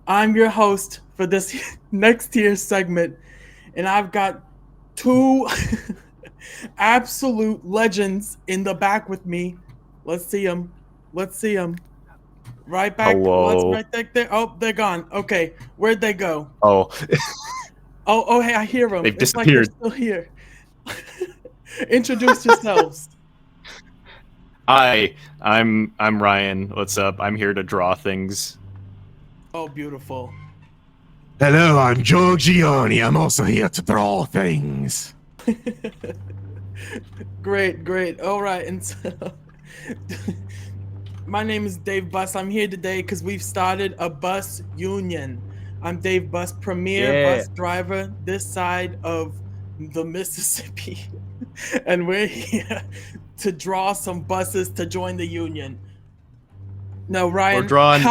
I'm your host for this next tier segment, and I've got two absolute legends in the back with me. Let's see them. Let's see them. Right back. Hello. Right back there. Oh, they're gone. Okay, where'd they go? Oh. Oh, hey, I hear them. They've it's like they're still here. Introduce yourselves. Hi, I'm Ryan. What's up? I'm here to draw things. Oh, beautiful. Hello, I'm Joe Gioni. I'm also here to draw things. Great. All right, and so my name is jygBus. I'm here today because we've started a bus union. I'm jygBus, premier bus driver this side of the Mississippi, and we're here to draw some buses to join the union. Now, Ryan, We're drawing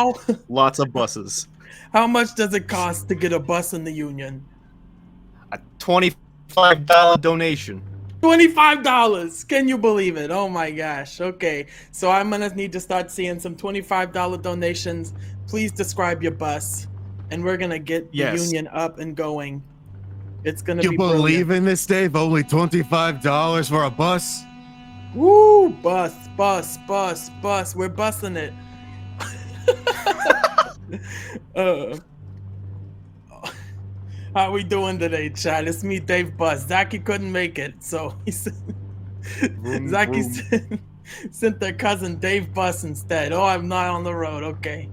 lots of buses. How much does it cost to get a bus in the union? A $25 donation. $25. Can you believe it? Oh my gosh. Okay, so I'm gonna need to start seeing some $25 donations. Please describe your bus, and we're gonna get the union up and going. It's gonna be brilliant. You believe in this, Dave? Only $25 for a bus? Woo! Bus. We're bussing it. How we doing today, chat? It's me, jygBus. Zachy couldn't make it, so he sent their cousin jygBus instead. Oh, I'm not on the road. Okay.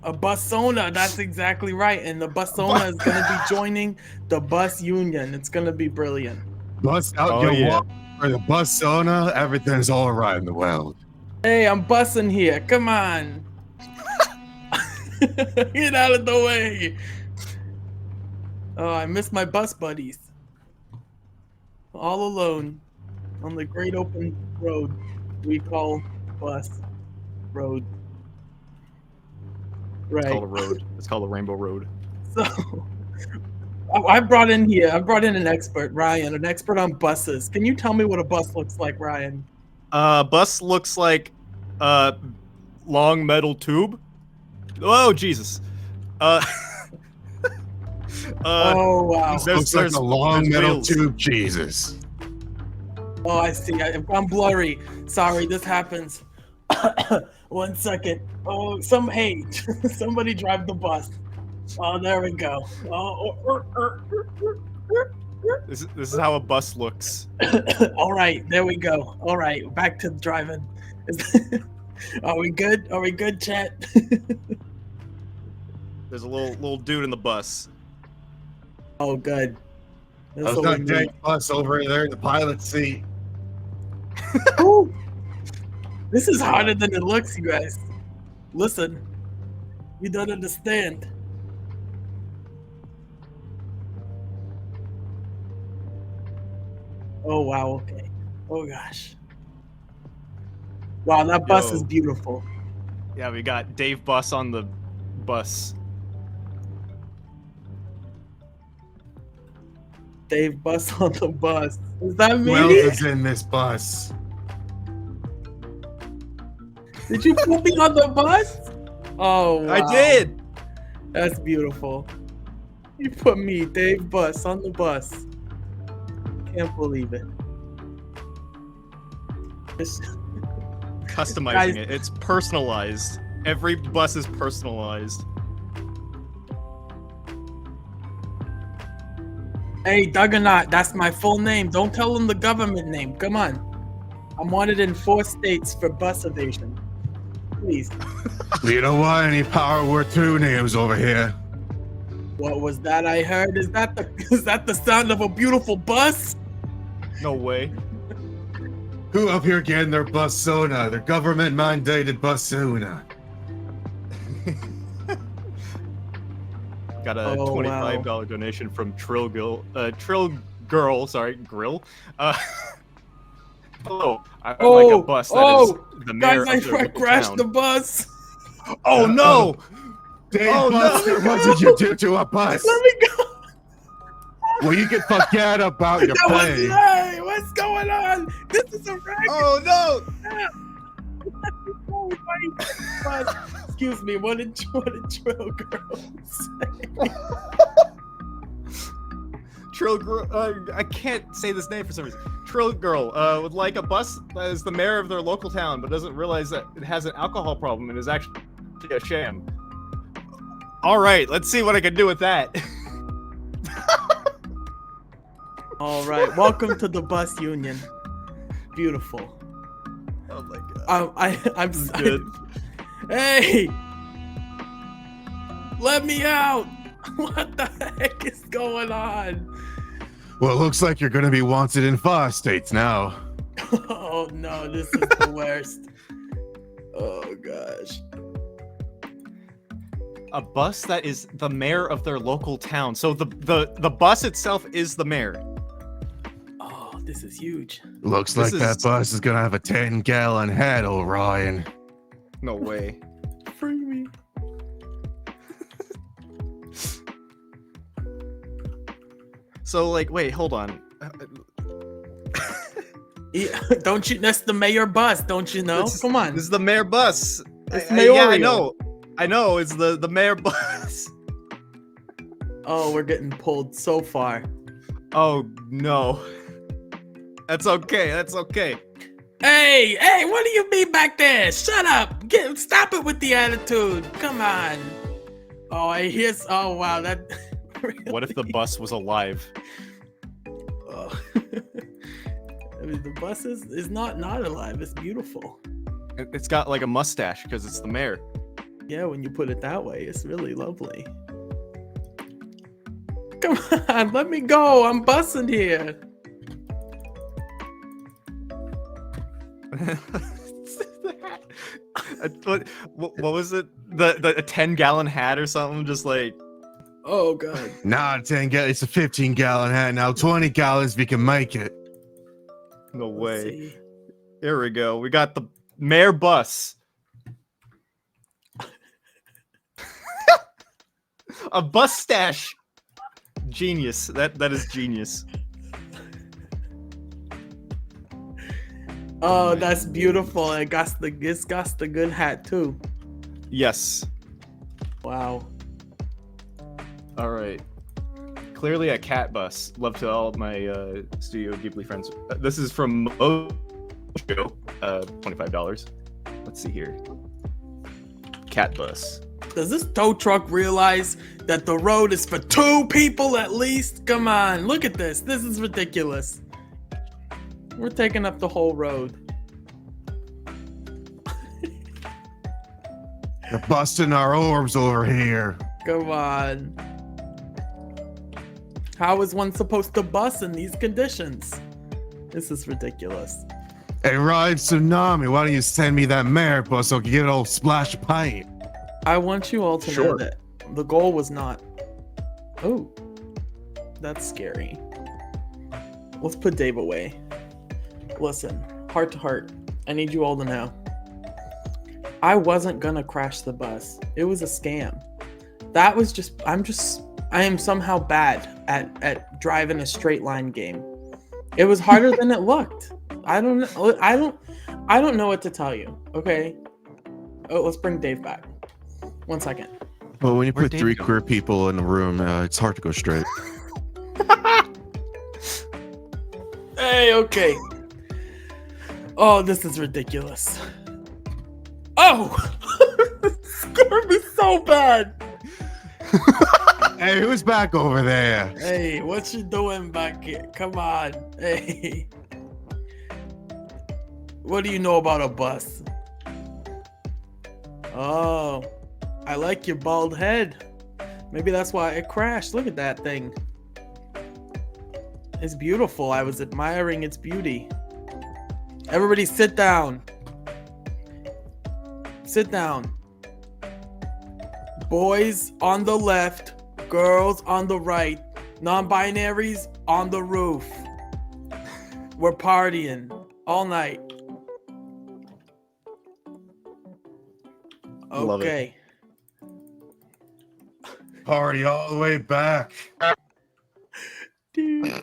A busona, that's exactly right. And the busona is going to be joining the bus union. It's going to be brilliant. Bus out your walk for the busona. Everything's all right in the world. Hey, I'm bussing here. Come on. Get out of the way. Oh, I miss my bus buddies. All alone on the great open road we call bus road. Right. It's called a road. It's called a Rainbow Road. So, I brought in an expert, Ryan, an expert on buses. Can you tell me what a bus looks like, Ryan? Bus looks like long metal tube. Oh Jesus. Oh wow. Looks like a long metal tube. Jesus. Oh, I see. I've gone blurry. Sorry, this happens. 1 second. Oh, somebody drive the bus. Oh, there we go. This is how a bus looks. All right, there we go. All right, back to driving. Are we good? Are we good, chat? There's a little dude in the bus. Oh, good. I've got jygBus over there in the pilot seat. Ooh. This is harder than it looks, you guys. Listen, you don't understand. Oh, wow, okay. Oh, gosh. Wow, that bus is beautiful. Yeah, we got jygBus on the bus. jygBus on the bus. Is that me? Who else is in this bus? Did you put me on the bus? Oh, wow. I did. That's beautiful. You put me, jygBus, on the bus. Can't believe it. Customizing it. It's personalized. Every bus is personalized. Hey, Duggernaut, that's my full name. Don't tell them the government name. Come on. I'm wanted in 4 states for bus evasion. Please. You know what? Any power worth 2 names over here. What was that I heard? Is that the sound of a beautiful bus? No way. Who up here getting their busona? Their government mandated busona. Got a $25 donation from Trill Girl. Grill. Hello. I would like a bus that is the mayor guys, of I crashed the bus. Oh no! Buster, what did you do to a bus? Let me go. Well, you can forget about your pay. What What's going on? This is a wreck. Oh no! Excuse me. What did Trill Girl say? Trill Girl, I can't say this name for some reason. Trill Girl would like a bus as the mayor of their local town, but doesn't realize that it has an alcohol problem and is actually a sham. All right, let's see what I can do with that. All right, welcome to the bus union. Beautiful. Oh my god. I'm good. Hey, let me out! What the heck is going on? Well, it looks like you're gonna be wanted in 5 states now. Oh no, this is the worst. Oh gosh. A bus that is the mayor of their local town. So the bus itself is the mayor. Oh, this is huge. Looks like that bus is gonna have a 10-gallon head, Orion. No way. Free me. So like, wait, hold on. Yeah, don't you? That's the mayor bus, don't you know? Come on. This is the mayor bus. It's Yeah, I know. I know. It's the mayor bus. Oh, we're getting pulled so far. Oh no. That's okay. That's okay. Hey, what do you mean back there? Shut up! Stop it with the attitude. Come on. Oh, I hear. Oh wow, that. Really? What if the bus was alive? Oh. I mean, the bus is not alive. It's beautiful. It's got like a mustache because it's the mayor. Yeah, when you put it that way, it's really lovely. Come on, let me go. I'm bussing here. what was it? The 10-gallon hat or something? Just like. Oh god. Nah, 10 gallon. It's a 15-gallon hat now. 20 gallons if you can make it. No way. Here we go. We got the mayor bus. A bus stash. Genius. That is genius. Oh, that's beautiful. It's got the good hat too. Yes. Wow. All right. Clearly a cat bus. Love to all of my studio deeply friends. This is from Mojo. $25. Let's see here. Cat bus. Does this tow truck realize that the road is for 2 people at least? Come on, look at this. This is ridiculous. We're taking up the whole road. You're busting our orbs over here. Come on. How is one supposed to bus in these conditions? This is ridiculous. Hey, Ride Tsunami, why don't you send me that mayor bus so I can get an old splash of paint? I want you all to know that the goal was not. Oh, that's scary. Let's put Dave away. Listen, heart to heart, I need you all to know. I wasn't gonna crash the bus. It was a scam. That was just. I am somehow bad at driving a straight line game. It was harder than it looked. I don't know. I don't know what to tell you. Okay. Oh, let's bring Dave back. 1 second. Well, when you put 3 queer people in a room, it's hard to go straight. Hey, okay. Oh, this is ridiculous. Oh! Scared me so bad. Hey, who's back over there? Hey, what you doing back here? Come on. Hey. What do you know about a bus? Oh, I like your bald head. Maybe that's why it crashed. Look at that thing. It's beautiful. I was admiring its beauty. Everybody sit down. Sit down. Boys on the left, girls on the right, non-binaries on the roof. We're partying all night. Okay. Party all the way back. Dude.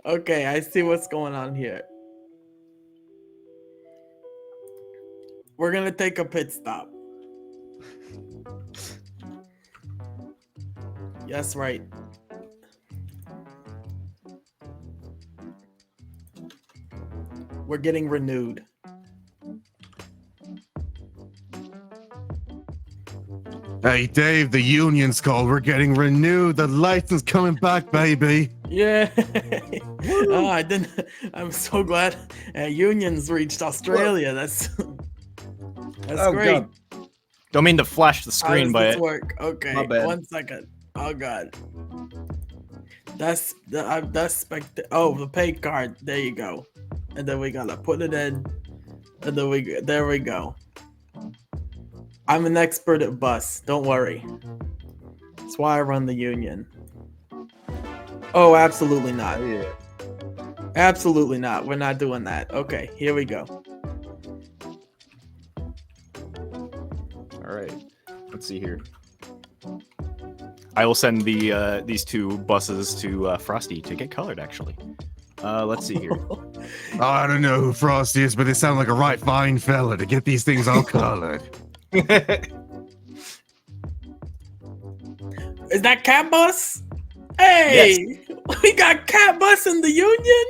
Okay, I see what's going on here. We're gonna take a pit stop. Yes, right. We're getting renewed. Hey, Dave, the union's called. We're getting renewed. The license coming back, baby. Yeah. Oh, I didn't. I'm so glad unions reached Australia. That's great. God. Don't mean to flash the How screen, does but this work? Okay, My bad. 1 second. Oh God. That's the pay card. There you go. And then we gotta put it in. And then there we go. I'm an expert at bus. Don't worry. That's why I run the union. Oh, absolutely not. yeah. Absolutely not. We're not doing that. Okay, here we go. All right. Let's see here. I will send these 2 buses to Frosty to get colored. Actually, let's see here. I don't know who Frosty is, but they sound like a right fine fella to get these things all colored. Is that Cat Bus? Hey, we got Cat Bus in the union.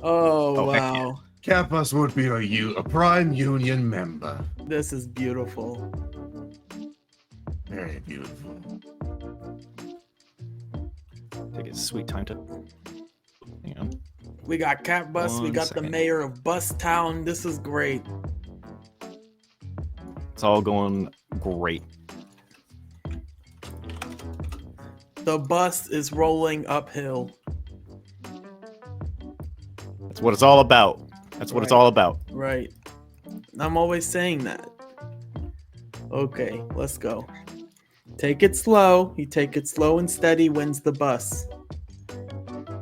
Oh wow, Cat Bus would be a prime union member. this is beautiful. Very beautiful. Take his sweet time to. Hang on. We got Cat Bus. We 1 got second. the mayor of Bus Town. This is great. It's all going great. The bus is rolling uphill. That's what it's all about. That's what it's all about. Right. I'm always saying that. Okay, let's go. Take it slow. You take it slow and steady wins the bus.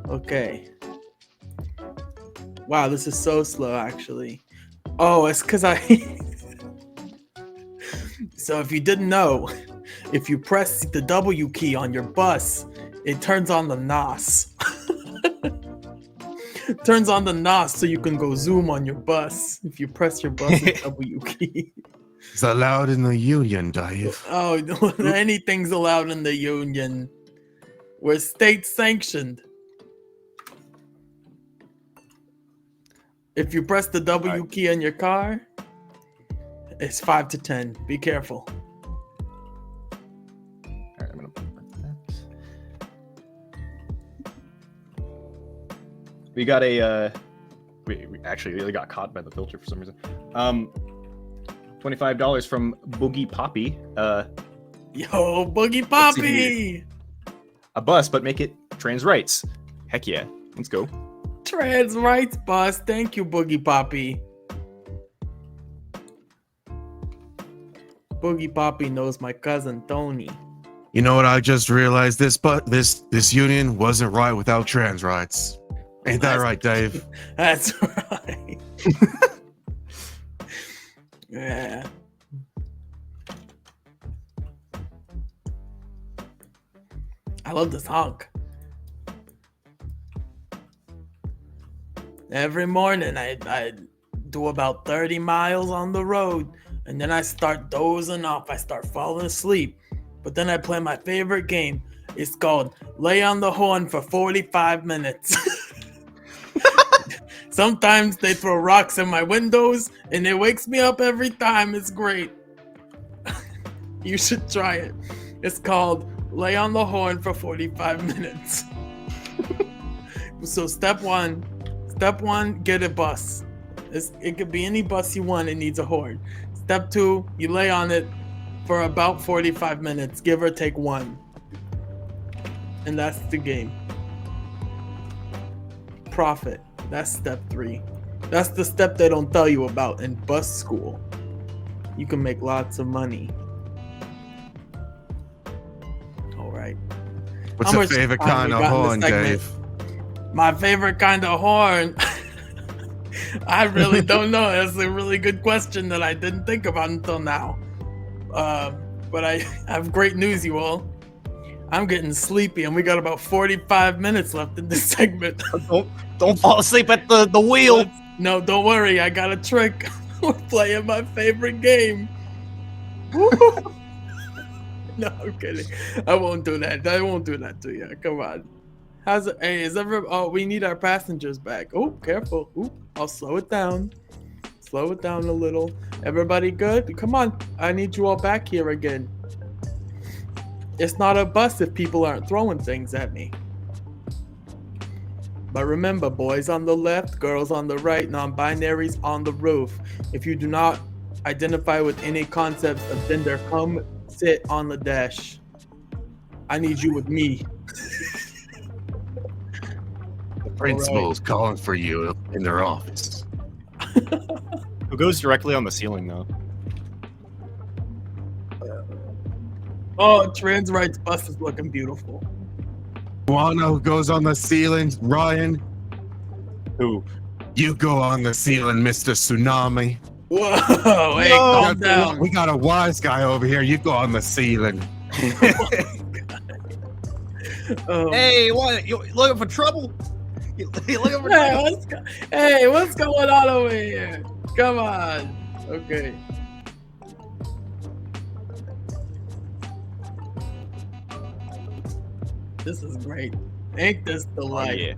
Okay. Wow, this is so slow actually. Oh, it's because I... So if you didn't know, if you press the W key on your bus, it turns on the NOS. Turns on the NOS so you can go zoom on your bus if you press your bus's W key. It's allowed in the union, Dave. Oh, anything's allowed in the union. We're state sanctioned. If you press the W key on your car, it's 5 to 10. Be careful. All right, I'm gonna put that. We got a. We actually really got caught by the filter for some reason. $25 from Boogie Poppy. Yo, Boogie Poppy! A bus, but make it trans rights. Heck yeah, let's go. Trans rights bus. Thank you, Boogie Poppy. Boogie Poppy knows my cousin Tony. You know what? I just realized this union wasn't right without trans rights. Ain't that right, Dave? That's right. Yeah. I love this honk. Every morning I do about 30 miles on the road, and then I start dozing off. I start falling asleep. But then I play my favorite game. It's called Lay on the Horn for 45 minutes. Sometimes they throw rocks in my windows, and it wakes me up every time. It's great. You should try it. It's called Lay on the Horn for 45 minutes. So step one, get a bus. It could be any bus you want. It needs a horn. Step 2, you lay on it for about 45 minutes, give or take 1. And that's the game. Profit. That's step 3. That's the step they don't tell you about in bus school. You can make lots of money. All right. What's your favorite kind of horn, Dave? My favorite kind of horn. I really don't know. That's a really good question that I didn't think about until now. But I have great news, you all. I'm getting sleepy, and we got about 45 minutes left in this segment. Don't fall asleep at the wheel. No, don't worry. I got a trick. We're playing my favorite game. No, I'm kidding. I won't do that. I won't do that to you. Come on. How's it? Hey, oh, we need our passengers back. Oh, careful. Ooh, I'll slow it down. Slow it down a little. Everybody good? Come on. I need you all back here again. It's not a bus if people aren't throwing things at me. But remember, boys on the left, girls on the right, non-binaries on the roof. If you do not identify with any concepts of gender, come sit on the dash. I need you with me. The principal's calling for you in their office. It goes directly on the ceiling, though. Oh, trans rights bus is looking beautiful. Wanna who goes on the ceiling, Ryan? Who? You go on the ceiling, Mr. Tsunami. Whoa, hey, calm down. We got a wise guy over here. You go on the ceiling. Hey, what? You looking for trouble? You looking for trouble? Hey, what's going on over here? Come on. Okay. This is great. Ain't this the life? Yeah.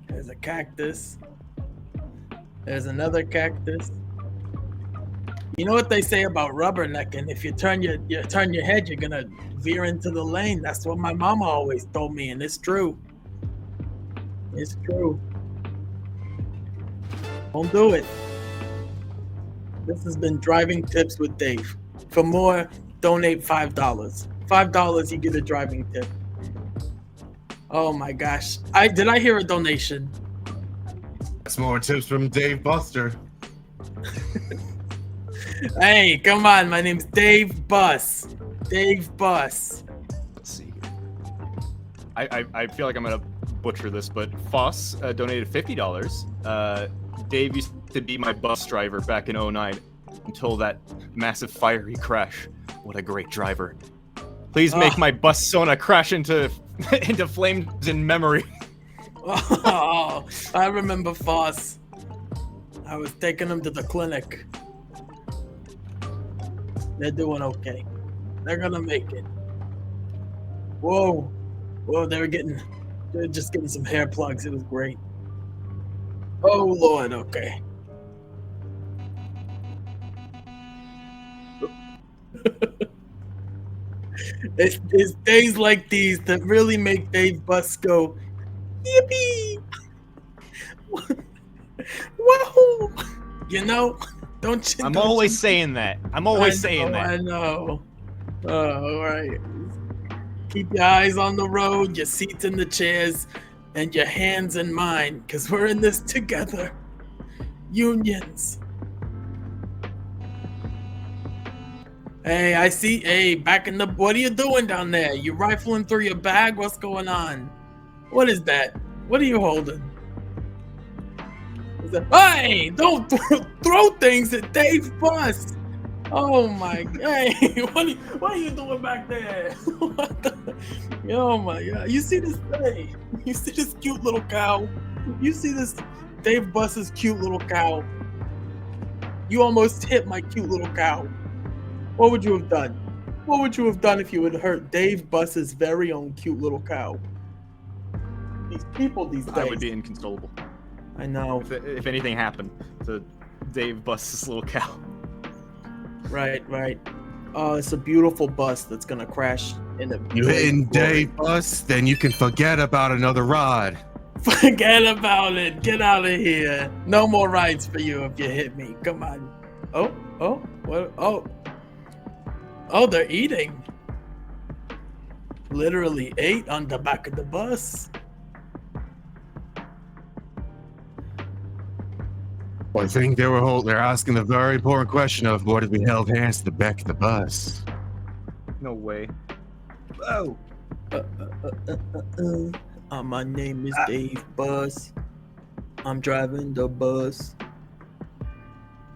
There's a cactus. There's another cactus. You know what they say about rubbernecking? If you turn your head, you're gonna veer into the lane. That's what my mama always told me, and it's true. It's true. Don't do it. This has been Driving Tips with Dave. For more, donate $5. $5, you get a driving tip. Oh my gosh. Did I hear a donation? That's more tips from Dave Buster. Hey, come on. My name's Dave Bus. Dave Bus. Let's see here. I feel like I'm gonna butcher this, but Foss donated $50. Dave used to be my bus driver back in 2009 until that massive fiery crash. What a great driver. Please make my bus Sona crash into flames in memory. Oh, I remember Foss. I was taking him to the clinic. They're doing okay. They're gonna make it. Whoa. Whoa, they're just getting some hair plugs. It was great. Oh Lord, okay. It's days like these that really make Dave Bus go, yippee! Whoa! You know, don't you? I'm always saying that. I'm always saying that. I know. All right. Keep your eyes on the road, your seats in the chairs, and your hands in mine, because we're in this together. Unions. Hey, I see. Hey, back in the. What are you doing down there? You rifling through your bag? What's going on? What is that? What are you holding? Is that, hey, don't throw things at Dave's bus. Oh my God. Hey, what are you doing back there? What the, oh my God. You see this thing? You see this cute little cow? You see this Dave Bus's cute little cow? You almost hit my cute little cow. What would you have done? What would you have done if you had hurt Dave Bus's very own cute little cow? These people these days. I would be inconsolable. I know. If anything happened to Dave Bus's little cow. Right. Oh, it's a beautiful bus that's gonna crash in a. You hitting Dave Bus, then you can forget about another ride. Forget about it. Get out of here. No more rides for you if you hit me. Come on. What? Oh, they're eating. Literally ate on the back of the bus. Well, I think they're asking the very important question of what if we held hands to the back of the bus? No way. Oh. My name is Dave Bus. I'm driving the bus.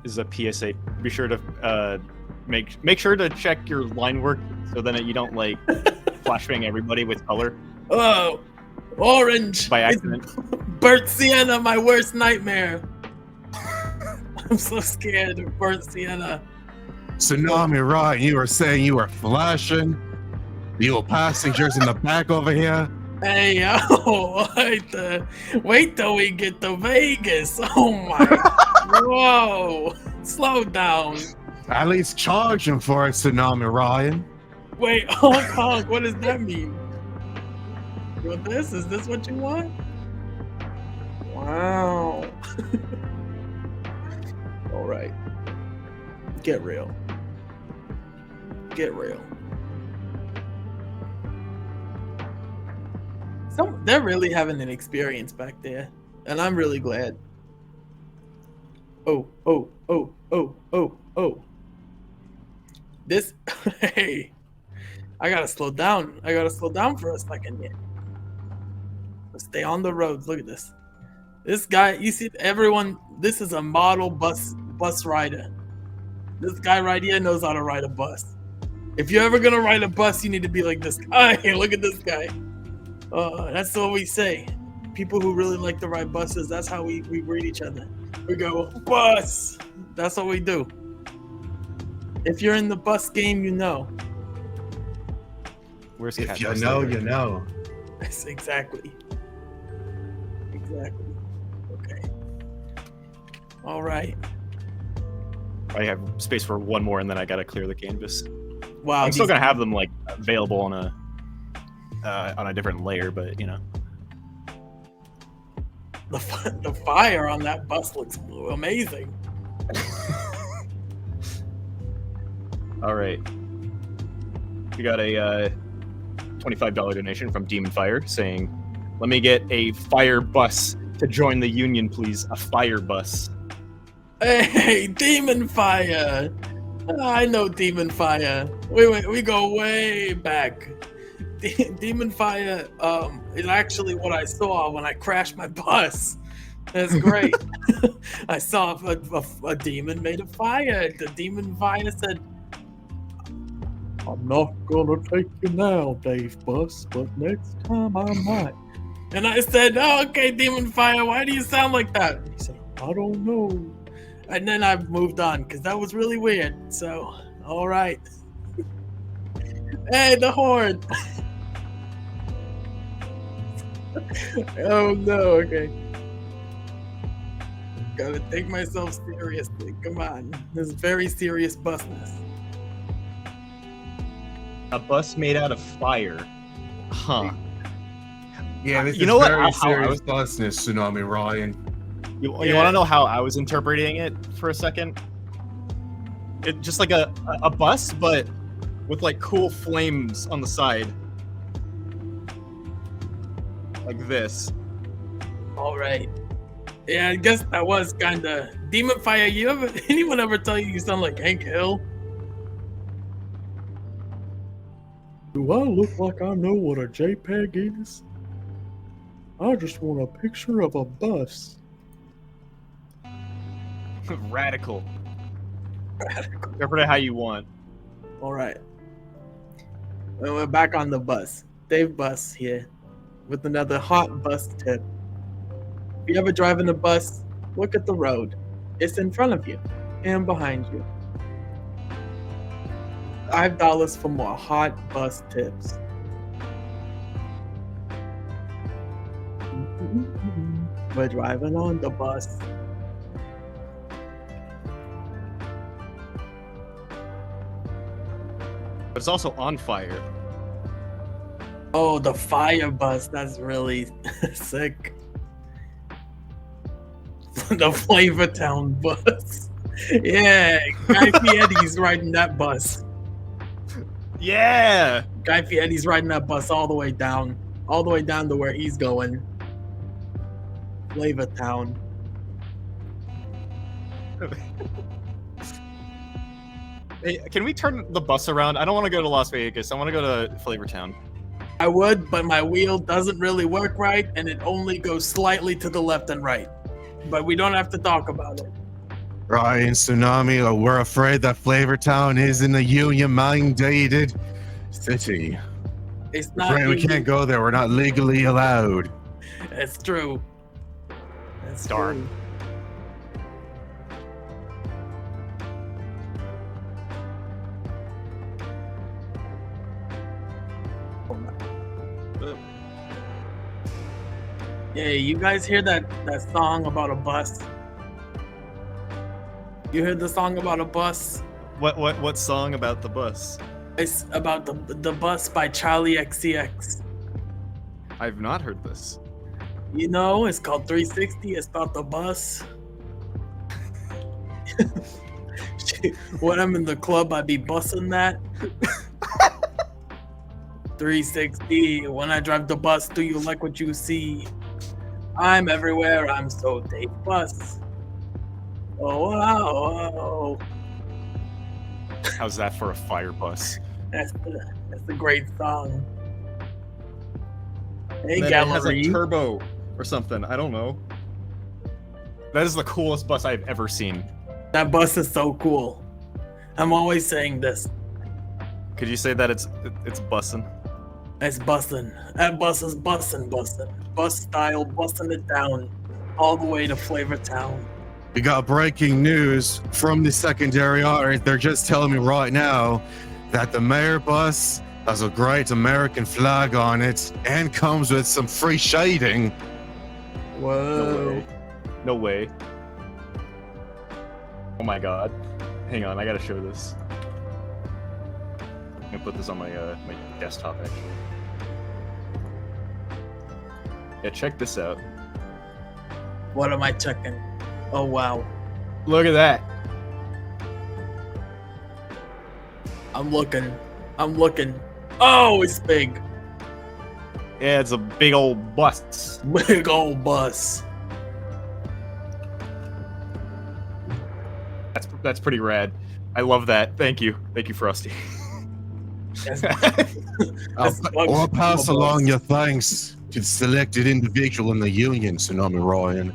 This is a PSA. Be sure to make sure to check your line work so then you don't like flashbang everybody with color. Oh, orange. By accident. Burnt sienna, my worst nightmare. I'm so scared of burnt sienna. Tsunami, right? You were saying you were flashing. You were passengers in the back over here. Hey, yo, wait till we get to Vegas. Oh my. Whoa. Slow down. At least charge him for it, Tsunami Ryan. Wait, honk. What does that mean? You want this? Is this what you want? Wow. All right. Get real. Get real. They're really having an experience back there, and I'm really glad. Oh. This, hey, I gotta slow down. I gotta slow down for a second here. Let's stay on the roads. Look at this. This guy, you see, everyone, this is a model bus rider. This guy right here knows how to ride a bus. If you're ever gonna ride a bus, you need to be like this guy. Hey, look at this guy. That's what we say. People who really like to ride buses, that's how we greet each other. We go, bus! That's what we do. If you're in the bus game, you know. Where's If you know, you know. Yes, exactly. Okay. All right. I have space for one more, and then I gotta clear the canvas. Wow. I'm still gonna have them like available on a different layer, but you know. The fire on that bus looks amazing. All right. We got a $25 donation from Demon Fire saying, "Let me get a fire bus to join the union, please. A fire bus." Hey, Demon Fire! I know Demon Fire. We go way back. Demon Fire is actually what I saw when I crashed my bus. That's great. I saw a demon made of fire. The Demon Fire said, "I'm not gonna take you now, Dave Bus, but next time I might." And I said, "Oh, okay, Demon Fire, why do you sound like that?" And he said, "I don't know." And then I moved on because that was really weird. So, all right. Hey, the horn. Oh no, okay. Gotta take myself seriously. Come on. This is very serious busness. A bus made out of fire. Huh. Yeah, this You is know what? very How I serious was- busness, Tsunami Ryan. You want to know how I was interpreting it for a second? It just like a bus, but with like cool flames on the side, like this. All right. Yeah, I guess that was kind of Demon Fire. Anyone ever tell you sound like Hank Hill? Do I look like I know what a JPEG is? I just want a picture of a bus. Radical. Interpret it how you want. All right. Well, we're back on the bus. Dave Bus here with another hot bus tip. If you ever drive in a bus, look at the road. It's in front of you and behind you. $5 for more hot bus tips. We're driving on the bus. But it's also on fire. Oh, the fire bus. That's really sick. The Flavortown bus. Yeah, Guy Fieri's riding that bus. Yeah! Guy Fieri's riding that bus all the way down to where he's going. Flavortown. Hey, can we turn the bus around? I don't want to go to Las Vegas. I want to go to Flavortown. I would, but my wheel doesn't really work right, and it only goes slightly to the left and right. But we don't have to talk about it. Ryan, Tsunami, we're afraid that Flavortown is in the union-minded city. It's not. Afraid we illegal. can't go there. We're not legally allowed. It's true. That's Darn. Yeah, you guys hear that song about a bus? You heard the song about a bus? What song about the bus? It's about the bus by Charlie XCX. I've not heard this. You know, it's called 360. It's about the bus. When I'm in the club, I be bussing that. 360. When I drive the bus, do you like what you see? I'm everywhere. I'm so jygBus. Oh wow! How's that for a fire bus? That's the great song. Hey, And then it has a gallery. turbo or something. I don't know. That is the coolest bus I've ever seen. That bus is so cool. I'm always saying this. Could you say that it's bussin'? It's bussin'. That bus is bussin'. Bus style, bussin' it down all the way to Flavor Town. We got breaking news from the secondary audience. They're just telling me right now that the mayor bus has a great American flag on it and comes with some free shading. Whoa. No way. Oh my god. Hang on, I gotta show this. I'm gonna put this on my my desktop actually. Yeah, check this out. What am I checking? Oh wow. Look at that. I'm looking. Oh, it's big. Yeah, it's a big old bus. Big old bus. That's pretty rad. I love that. Thank you, Frosty. I'll pass along your thanks to the selected individual in the union, Tsunami Ryan.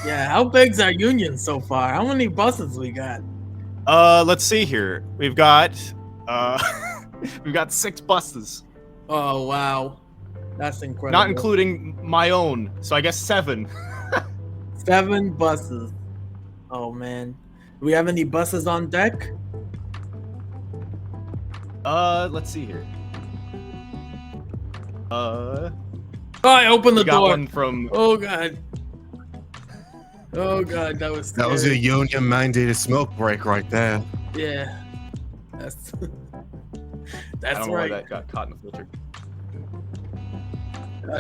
Yeah, how big's our union so far? How many buses we got? Let's see here. We've got 6 buses. Oh wow, that's incredible. Not including my own, so I guess 7. 7 buses. Oh man, do we have any buses on deck? Let's see here. Oh, I opened the got door. one from. Oh god. Oh god, that was scary. That was a union mandated smoke break right there. Yeah. That's I that's don't know right. why that got caught in the filter.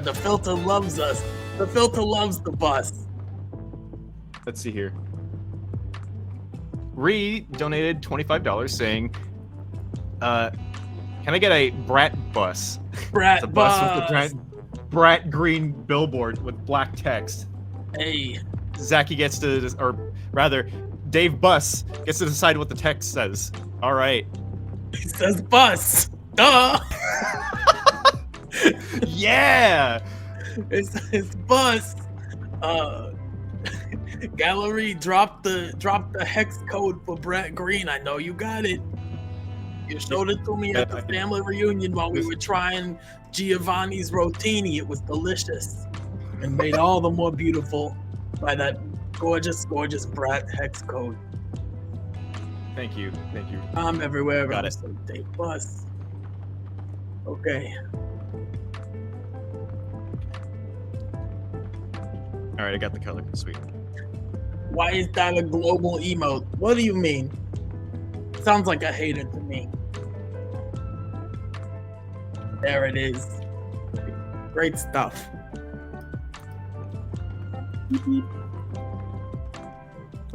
The filter loves us. The filter loves the bus. Let's see here. Ree donated $25 saying, can I get a Brat bus? Brat It's a bus with bus. the Brat green billboard with black text. Hey. Zachy gets to, or rather, jygBus gets to decide what the text says. All right. It says bus. Duh. Yeah. It's bus. Gallery, drop the hex code for Brett Green. I know you got it. You showed it to me at the family reunion while we were trying Giovanni's rotini. It was delicious and made all the more beautiful by that gorgeous Brett hex code. Thank you. I'm everywhere. Got I'm it. so jygBus. Okay. All right, I got the color. Sweet. Why is that a global emote? What do you mean? Sounds like a hater to me. There it is. Great stuff.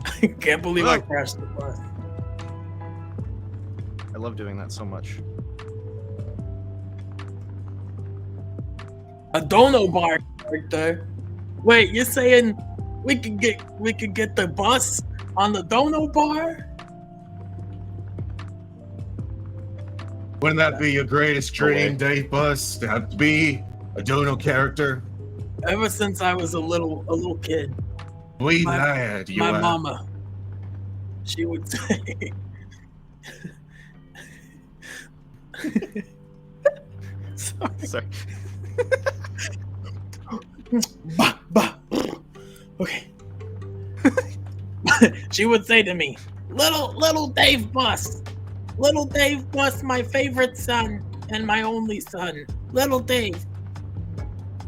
I can't believe I crashed the bus. I love doing that so much. A dono bar right there. Wait, you're saying we could get the bus on the dono bar? Wouldn't that be your greatest dream, jygBus, to have to be a Dono character? Ever since I was a little kid. We lad, you My are. mama, she would say, Sorry. Okay. She would say to me, little Dave Bus, my favorite son and my only son, little Dave.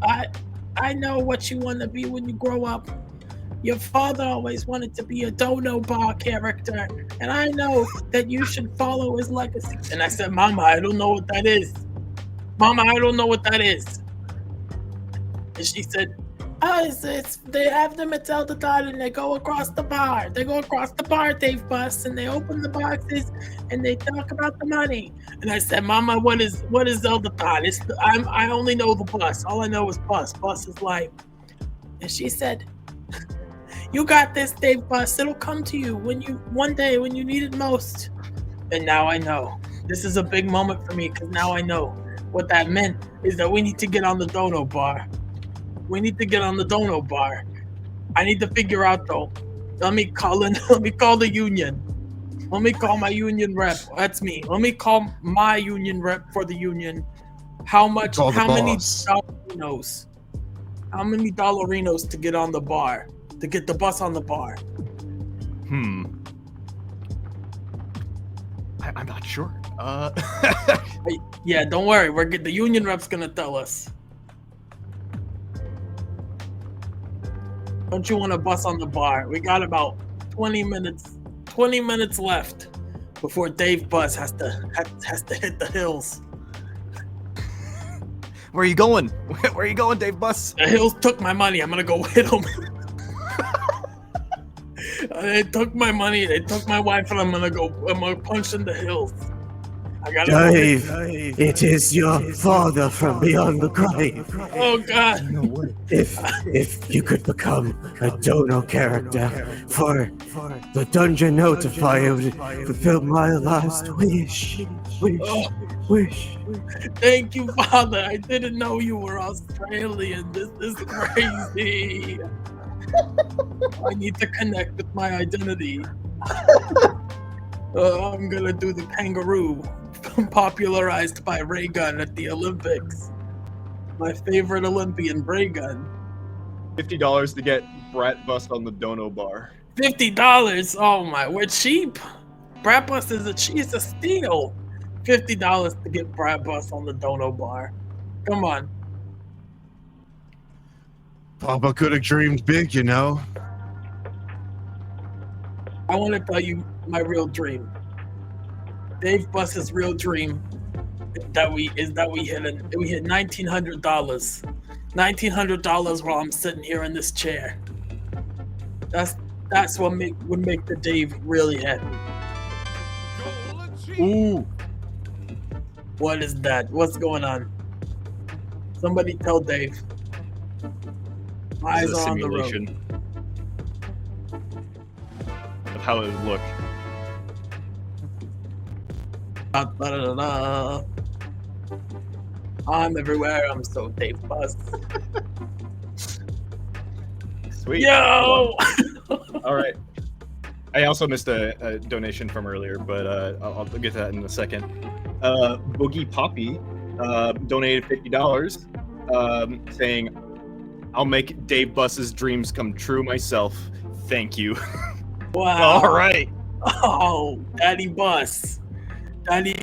I know what you want to be when you grow up. Your father always wanted to be a Dono Bar character, and I know that you should follow his legacy. And I said, Mama, I don't know what that is. Mama, I don't know what that is. And she said, they have them at Zeldathon and they go across the bar. They go across the bar, Dave Bus, and they open the boxes and they talk about the money. And I said, Mama, what is Zeldathon? I only know the bus. All I know is bus. Bus is life. And she said, you got this, Dave Bus. It'll come to you one day when you need it most. And now I know. This is a big moment for me because now I know what that meant is that we need to get on the Dono Bar. We need to get on the Dono Bar. I need to figure out though. Let me call the union. Let me call my union rep. That's me. Let me call my union rep for the union. How many dollarinos? How many dollarinos to get on the bar? To get the bus on the bar? I'm not sure. Yeah, don't worry. The union rep's gonna tell us. Don't you want a bus on the bar? We got about 20 minutes left before Dave Bus has to hit the hills. Where are you going? Where are you going, Dave Bus? The hills took my money. I'm gonna go hit them. They took my money. They took my wife, and I'm gonna punch in the hills. Dave, it is your father from beyond the grave. Oh God! If you could become a Dono character for the dungeon notify, it would fulfill my last wish. Wish. Thank you, Father. I didn't know you were Australian. This is crazy. I need to connect with my identity. I'm gonna do the kangaroo, popularized by Ray Gun at the Olympics. My favorite Olympian, Ray Gun. $50 to get Brat Bus on the Dono Bar. $50? Oh my, we're cheap. Brat Bus is a steal. $50 to get Brat Bus on the Dono Bar. Come on. Papa could have dreamed big, you know. I want to tell you my real dream. Dave Bus's real dream that we hit $1,900. $1,900 while I'm sitting here in this chair. That's what would make the Dave really happy. Ooh. What is that? What's going on? Somebody tell Dave. My eyes are on the road. Of how it would look. I'm everywhere. I'm so Dave Bus. Sweet. Yo! All right. I also missed a donation from earlier, but I'll get to that in a second. Boogie Poppy donated $50, saying, "I'll make Dave Bus's dreams come true myself. Thank you." Wow. All right. Oh, Daddy Bus. Daddy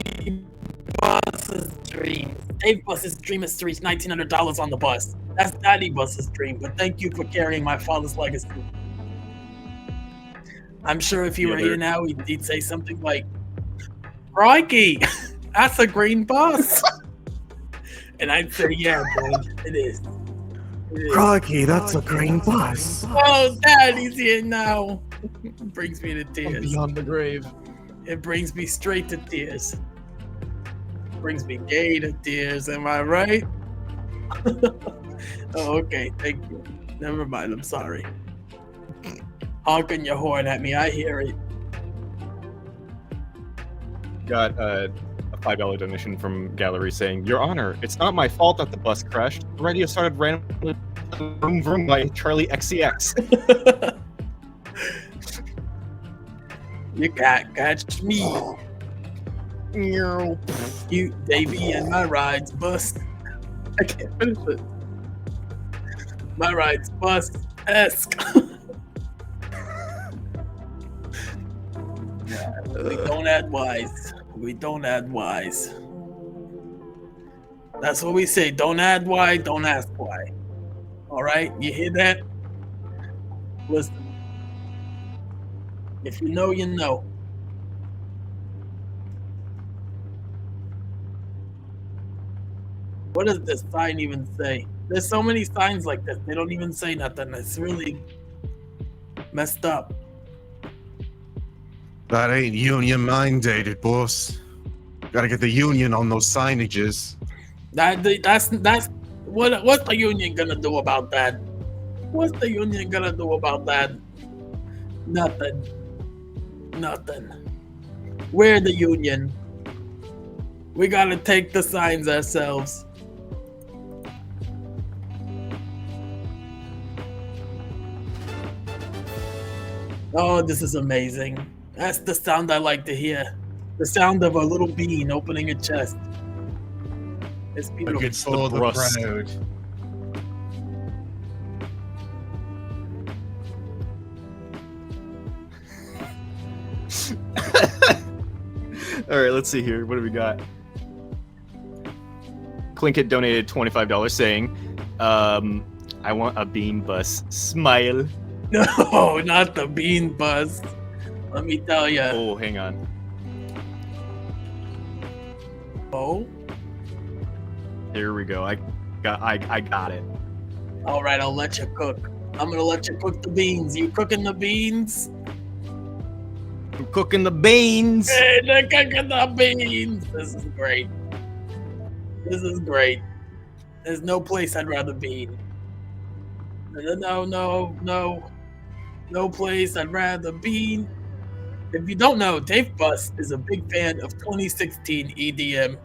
Bus's dream. Dave Bus's dream is to reach $1,900 on the bus. That's Daddy Bus's dream, but thank you for carrying my father's legacy. I'm sure if he were here now, he'd say something like, "Crikey, that's a green bus." And I'd say, "Yeah, boy, it is. Crikey, that's a green bus." Oh, Daddy's here now. It brings me to tears. Beyond the grave. It brings me straight to tears. It brings me gay to tears, am I right? Oh, okay, thank you. Never mind, I'm sorry. Honking your horn at me, I hear it. Got a $5 donation from Gallery saying, "Your Honor, it's not my fault that the bus crashed. The radio started randomly vroom vroom by Charlie XCX." You can't catch me. You, Davey, and my rides bus. I can't finish it. My ride's bus-esque. We don't add Ys. We don't add Ys. That's what we say. Don't add Y, don't ask why. All right? You hear that? Listen. If you know, you know. What does this sign even say? There's so many signs like this. They don't even say nothing. It's really messed up. That ain't union mandated, boss. Gotta get the union on those signages. That's what's the union gonna do about that? What's the union gonna do about that? Nothing. We're the union. We gotta take the signs ourselves. Oh, this is amazing. That's the sound I like to hear. The sound of a little bean opening a chest. It's beautiful. It's the brust. All right, let's see here. What do we got? Clinkit donated $25 saying, I want a bean bus. Smile. No, not the bean bus. Let me tell you. Oh, hang on. Oh? Here we go. I got it. All right, I'll let you cook. I'm gonna let you cook the beans. You cooking the beans? I'm cooking the beans. Hey, they're cooking the beans. This is great. This is great. There's no place I'd rather be. No place I'd rather be. If you don't know, jygBus is a big fan of 2016 EDM.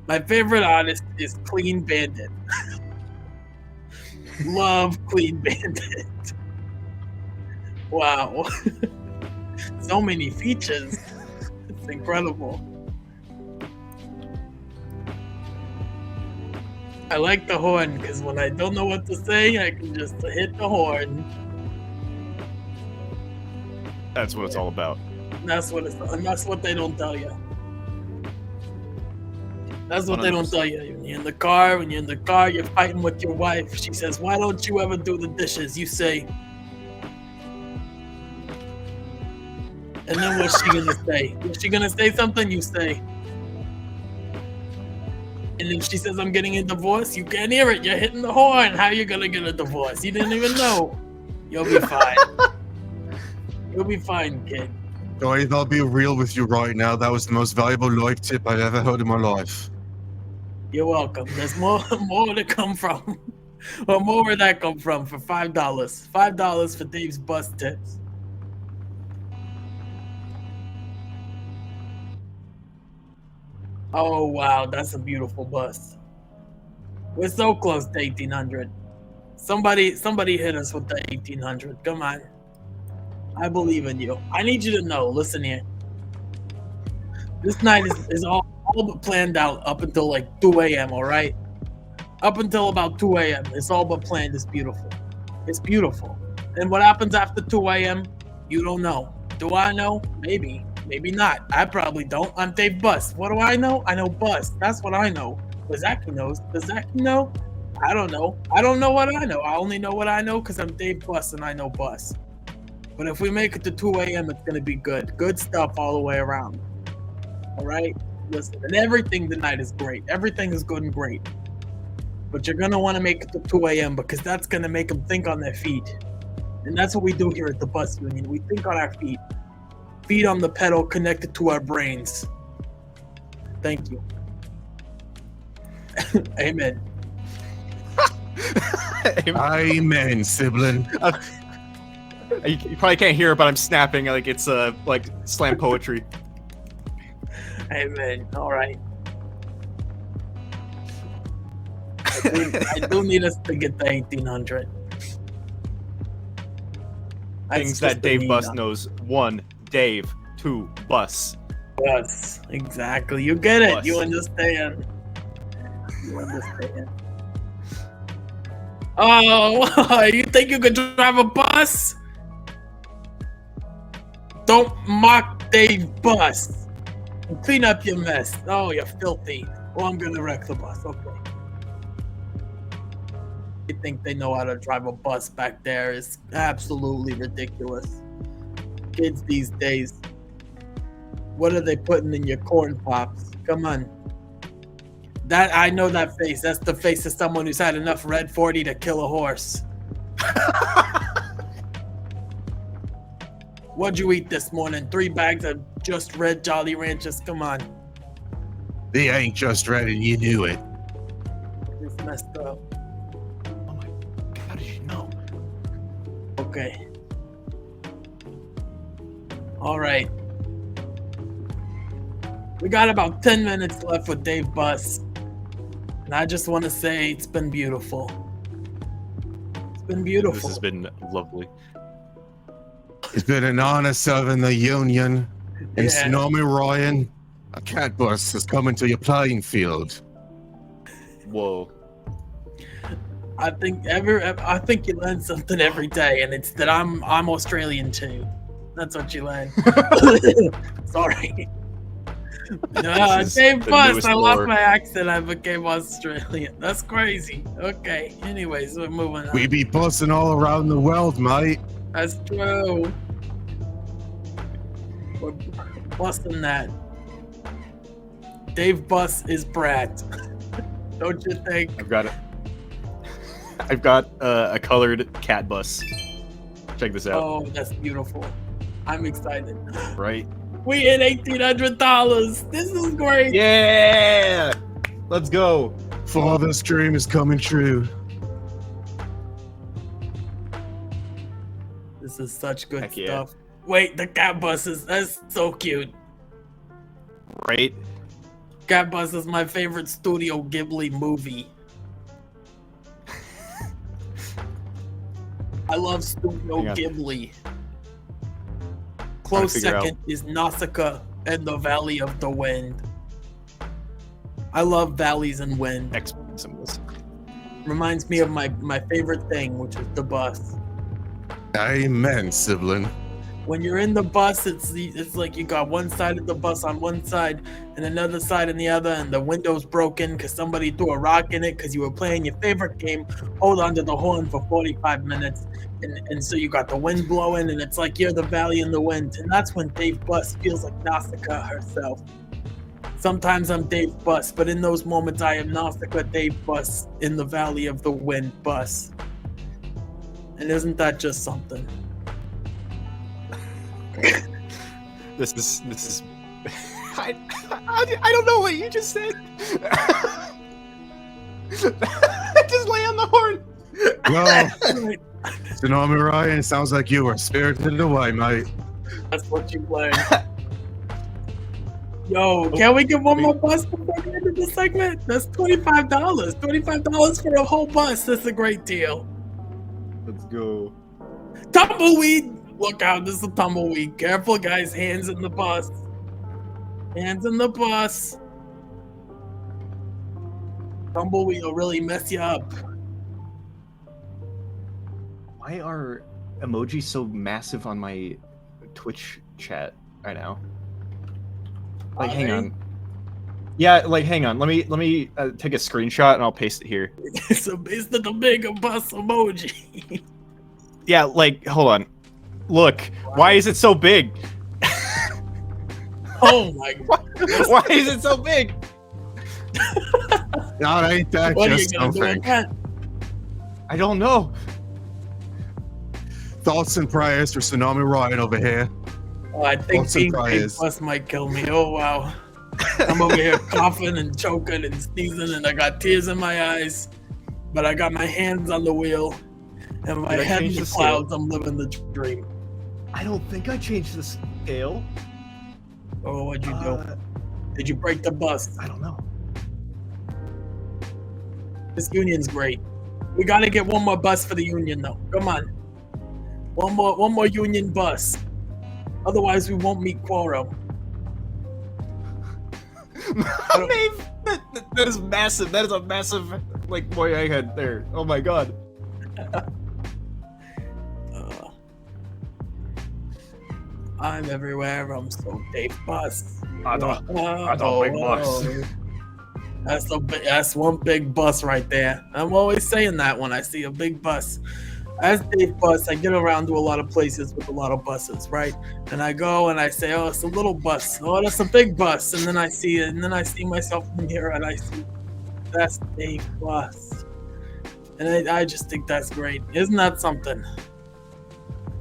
My favorite artist is Clean Bandit. Love Clean Bandit. Wow. So many features. It's incredible. I like the horn because when I don't know what to say, I can just hit the horn. That's what it's all about. And that's what they don't tell you. That's what they don't tell you. When you're in the car, you're fighting with your wife. She says, "Why don't you ever do the dishes?" You say, and then what's she gonna say? Is she gonna say something? You say. And if she says, "I'm getting a divorce," you can't hear it. You're hitting the horn. How are you gonna get a divorce? You didn't even know. You'll be fine. You'll be fine, kid. Guys, I'll be real with you right now. That was the most valuable life tip I've ever heard in my life. You're welcome. There's more to come from. Well, more where that come from for $5. $5 for Dave's bus tips. Oh wow, that's a beautiful bus. We're so close to 1800. Somebody hit us with the 1800. Come on. I believe in you. I need you to know, listen here. This night is all but planned out up until like 2 a.m., all right? Up until about 2 a.m. It's all but planned. It's beautiful. It's beautiful. And what happens after 2 a.m., you don't know. Do I know? Maybe. Maybe not. I probably don't. I'm jygBus. What do I know? I know bus. That's what I know. But Zach knows. Does Zach know? I don't know. I don't know what I know. I only know what I know because I'm jygBus and I know bus. But if we make it to 2 a.m., it's going to be good. Good stuff all the way around. All right? Listen, and everything tonight is great. Everything is good and great. But you're going to want to make it to 2 a.m. because that's going to make them think on their feet. And that's what we do here at the bus union. We think on our feet. Feet on the pedal connected to our brains. Thank you. Amen. Amen, sibling. You probably can't hear it, but I'm snapping like it's like slam poetry. Amen. All right. I do need us to get to 1800. Things that jygBus knows. 1, Dave. 2, bus. Bus. Exactly. You get it. Bus. You understand. You understand? Oh, you think you could drive a bus? Don't mock Dave Bus. Clean up your mess. Oh, you're filthy. Well, I'm gonna wreck the bus. Okay. They think they know how to drive a bus back there. It's absolutely ridiculous. Kids these days. What are they putting in your corn pops? Come on. That I know that face. That's the face of someone who's had enough Red 40 to kill a horse. What'd you eat this morning? 3 bags of just red Jolly Ranchers. Come on. They ain't just red and you knew it. It's messed up. Oh my, how did you know? Okay. All right. We got about 10 minutes left with Dave Bus. And I just want to say it's been beautiful. It's been beautiful. This has been lovely. It's been an honor serving the Union. And Yeah. Tsunami Ryan, a cat bus is coming to your playing field. Whoa. I think you learn something every day, and it's that I'm Australian too. That's what you learn. Sorry. Dave Bus, I lost my accent. I became Australian. That's crazy. Okay. Anyways, we're moving on. We be bussing all around the world, mate. That's true. We're busting that. Dave Bus is Brat. Don't you think? I've got it. I've got a colored cat bus. Check this out. Oh, that's beautiful. I'm excited. Right? We hit $1,800. This is great. Yeah! Let's go. Father's dream is coming true. This is such good Heck yeah. stuff. Wait, the cat buses. That's so cute. Right? Cat Bus is my favorite Studio Ghibli movie. I love Studio Hang on. Ghibli. Close figure out- second is Nausicaa and the Valley of the Wind. I love valleys and wind. X symbols. Reminds me of my favorite thing, which is the bus. Amen, sibling. When you're in the bus, it's like you got one side of the bus on one side and another side on the other, and the window's broken because somebody threw a rock in it because you were playing your favorite game. Hold on to the horn for 45 minutes, and so you got the wind blowing, and it's like you're the valley in the wind, and that's when Dave Bus feels like Nausicaa herself. Sometimes I'm Dave Bus, but in those moments I am Nausicaa Dave Bus in the valley of the wind bus. And isn't that just something? This is. I don't know what you just said. Just lay on the horn. Well, Tsunami Ryan, sounds like you were spirited away, mate. That's what you learned. Yo, can we get one more bus before the end of the segment? That's $25. $25 for a whole bus. That's a great deal. Let's go. Tumbleweed! Look out, this is a tumbleweed. Careful, guys. Hands in the bus. Hands in the bus. Tumbleweed will really mess you up. Why are emojis so massive on my Twitch chat right now? Like, hang on. Yeah, like, hang on. Let me take a screenshot and I'll paste it here. So based on the mega bus emoji. Yeah, like, hold on. Look, why is it so big? Oh my god. Why is it so big? No, ain't that What are just you gonna do something? with that? I don't know. Thoughts and prayers for Tsunami Ryan over here. Oh, I think Thoughts and being Big prayers. Bus might kill me. Oh wow. I'm over here coughing and choking and sneezing and I got tears in my eyes. But I got my hands on the wheel and my Did I head in change the the scale? clouds. I'm living the dream. I don't think I changed the scale. Oh, what'd you do? Did you break the bus? I don't know. This union's great. We gotta get one more bus for the union though. Come on. One more union bus. Otherwise we won't meet quorum. Maeve, That is massive. That is a massive, like, boy I had there. Oh my god. I'm everywhere. I'm so jygBus. I don't big bus. That's one big bus right there. I'm always saying that when I see a big bus. As jygBus, I get around to a lot of places with a lot of buses, right? And I go and I say, oh, it's a little bus. Oh, that's a big bus. And then I see it, and then I see myself in the mirror, and I see that's jygBus. And I just think that's great. Isn't that something?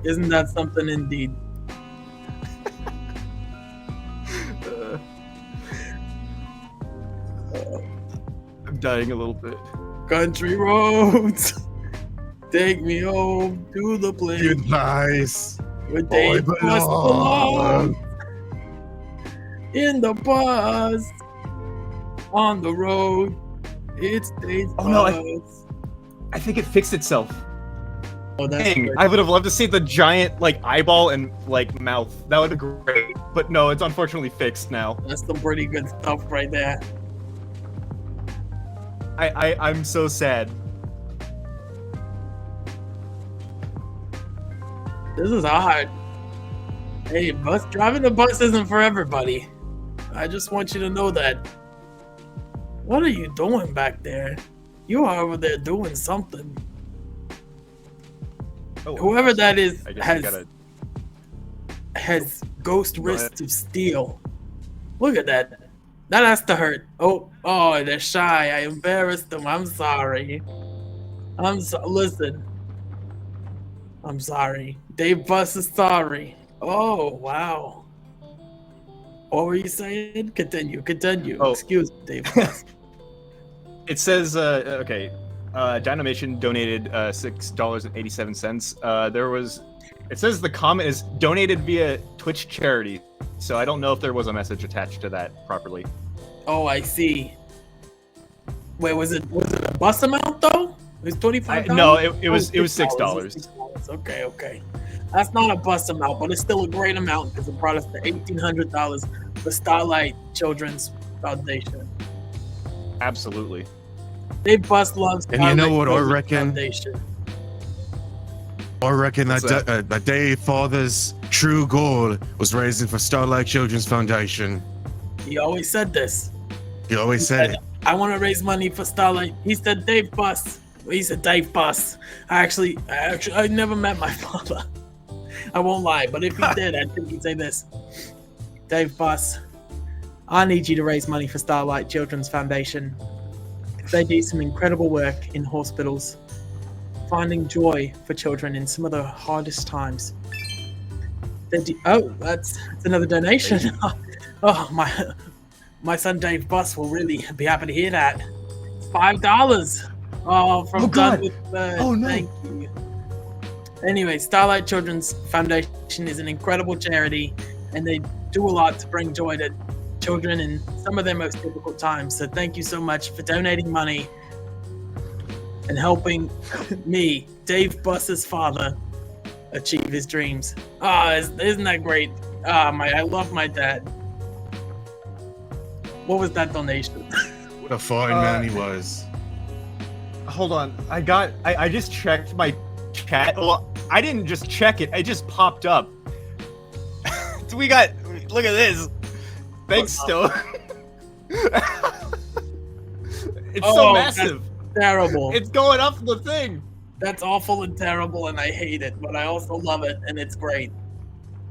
Isn't that something indeed? I'm dying a little bit. Country roads, take me home to the place. Goodbyes. Where jygBus belongs. In the bus, on the road, it's jygBus. Oh no, I think it fixed itself. Oh, that's Dang, great. I would have loved to see the giant, like, eyeball and, like, mouth. That would be great. But no, it's unfortunately fixed now. That's some pretty good stuff right there. I'm so sad. This is hard. Hey, driving the bus isn't for everybody. I just want you to know that. What are you doing back there? You are over there doing something. Oh, Whoever that is I guess has ghost wrists of steel. Look at that. That has to hurt. Oh, they're shy. I embarrassed them. I'm sorry. Listen. I'm sorry. jygBus is sorry. Oh, wow. What were you saying? Continue. Oh. Excuse me, jygBus. It says, okay, Dynamation donated $6.87. It says the comment is donated via Twitch charity, so I don't know if there was a message attached to that properly. Oh, I see. Wait, was it a bus amount though? It was $25. No, it was $6. Okay. That's not a bus amount, but it's still a great amount because it brought us to $1,800 for Starlight Children's Foundation. Absolutely. jygBus loves. And you know what I Children's reckon? Foundation. I reckon that Dave Father's true goal was raising for Starlight Children's Foundation. He always said this. He always said it. I want to raise money for Starlight. He said jygBus. He said jygBus. I never met my father. I won't lie, but if he did, I think he'd say this. jygBus, I need you to raise money for Starlight Children's Foundation. They do some incredible work in hospitals, finding joy for children in some of the hardest times. That's another donation. Oh, my son jygBus will really be happy to hear that. It's $5. Oh, from God. Done with Birds. Oh, no. Thank you. Anyway, Starlight Children's Foundation is an incredible charity, and they do a lot to bring joy to children in some of their most difficult times. So thank you so much for donating money and helping me, jygBus's father, achieve his dreams. Isn't that great? I love my dad. What was that donation? What a fine man he was. Hold on. I just checked my chat. Well, I didn't just check it. It just popped up. Look at this. Thanks, Stowe. It's so massive. That's terrible. It's going up the thing. That's awful and terrible, and I hate it, but I also love it, and it's great.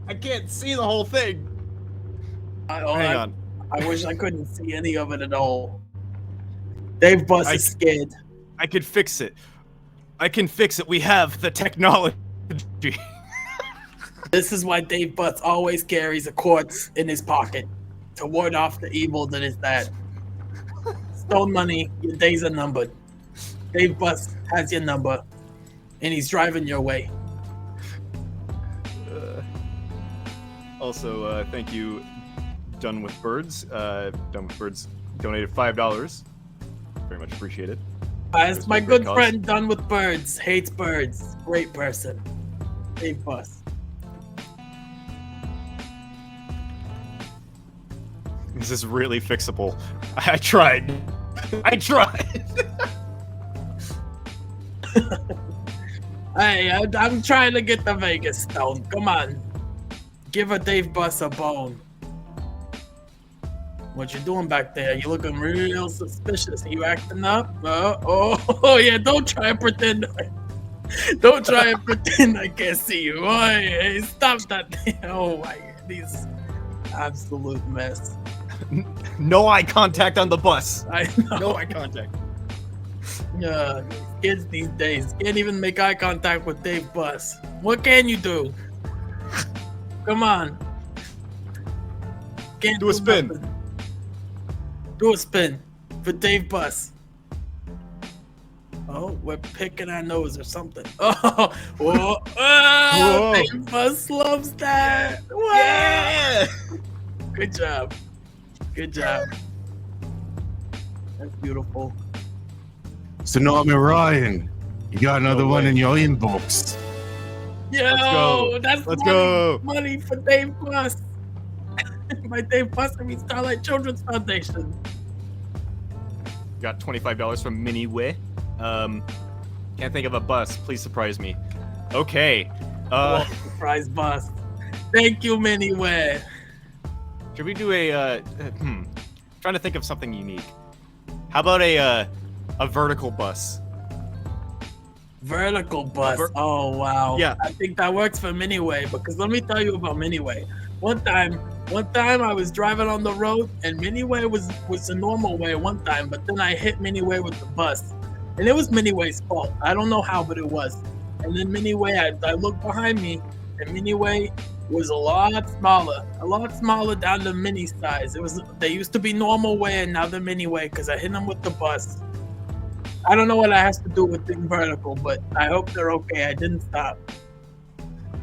I can't see the whole thing. Hang on. I wish I couldn't see any of it at all. jygBus is scared. I could fix it. I can fix it. We have the technology. This is why jygBus always carries a quartz in his pocket to ward off the evil that is that. Stole money, your days are numbered. jygBus has your number, and he's driving your way. Also, thank you, Done with Birds. Done with Birds donated $5. Very much appreciated. It's my good friend Done with Birds. Hates birds. Great person. jygBus. This is really fixable. I tried. I tried. Hey, I'm trying to get the Vegas stone. Come on. Give a jygBus a bone. What you doing back there? You looking real suspicious. You acting up? Oh, yeah, don't try and pretend. Don't try and pretend I can't see you. Oh, hey, stop that. Oh, my God. These absolute mess. No eye contact on the bus. I know. No eye contact. Yeah, kids these days can't even make eye contact with jygBus. What can you do? Come on. Can't do a spin. Nothing. Do a spin for jygBus. Oh, we're picking our nose or something. Oh, whoa, jygBus loves that. Wow. Yeah. Good job. Good job. That's beautiful. Tsunami Ryan, you got another one in your inbox. Yo, Let's go. That's Let's money, go. money for jygBus. By jygBus, I mean Starlight Children's Foundation. Got $25 from Miniway. Can't think of a bus. Please surprise me. Okay. Surprise bus. Thank you, Miniway. Should we do a trying to think of something unique. How about a vertical bus? Vertical bus. Oh wow. Yeah. I think that works for Miniway because let me tell you about Miniway. One time I was driving on the road and Miniway was the normal way one time, but then I hit Miniway with the bus. And it was Miniway's fault. I don't know how, but it was. And then Miniway, I looked behind me and Miniway was a lot smaller down to mini size. They used to be normal way and now they're Miniway because I hit them with the bus. I don't know what that has to do with being vertical, but I hope they're okay. I didn't stop.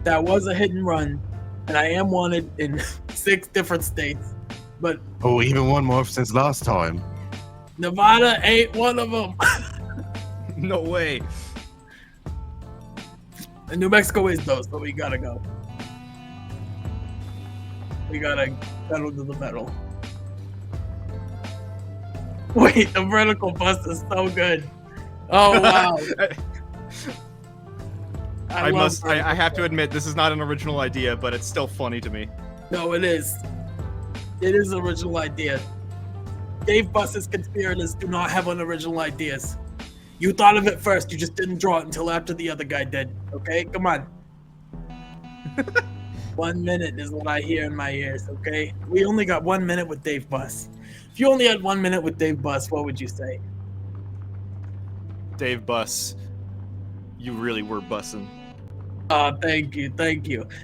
That was a hit and run, and I am wanted in 6 different states. But even one more since last time. Nevada ain't one of them. No way. And New Mexico is though, so we gotta go. We gotta pedal to the metal. Wait, the vertical bus is so good. Oh wow. I have to admit this is not an original idea, but it's still funny to me. No, it is. It is an original idea. jygBus's conspirators do not have original ideas. You thought of it first, you just didn't draw it until after the other guy did. Okay, come on. 1 minute is what I hear in my ears, okay? We only got 1 minute with jygBus. If you only had 1 minute with jygBus, what would you say? jygBus, you really were bussing. Thank you.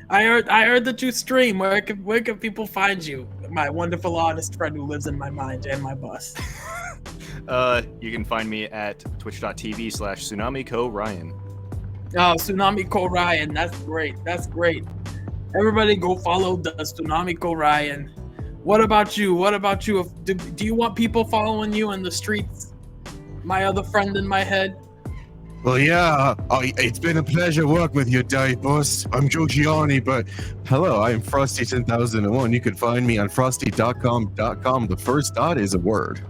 I heard that you stream. Where can people find you? My wonderful honest friend who lives in my mind and my bus. You can find me at twitch.tv/TsunamiCoRyan. Oh, Tsunami Ryan, that's great. That's great. Everybody go follow the Tsunami Ryan. What about you? Do you want people following you in the streets? My other friend in my head. Well, yeah, it's been a pleasure working with you, jygBus. I'm Giugiani, but hello, I'm Frosty 10,001. You can find me on frosty.com.com. The first dot is a word.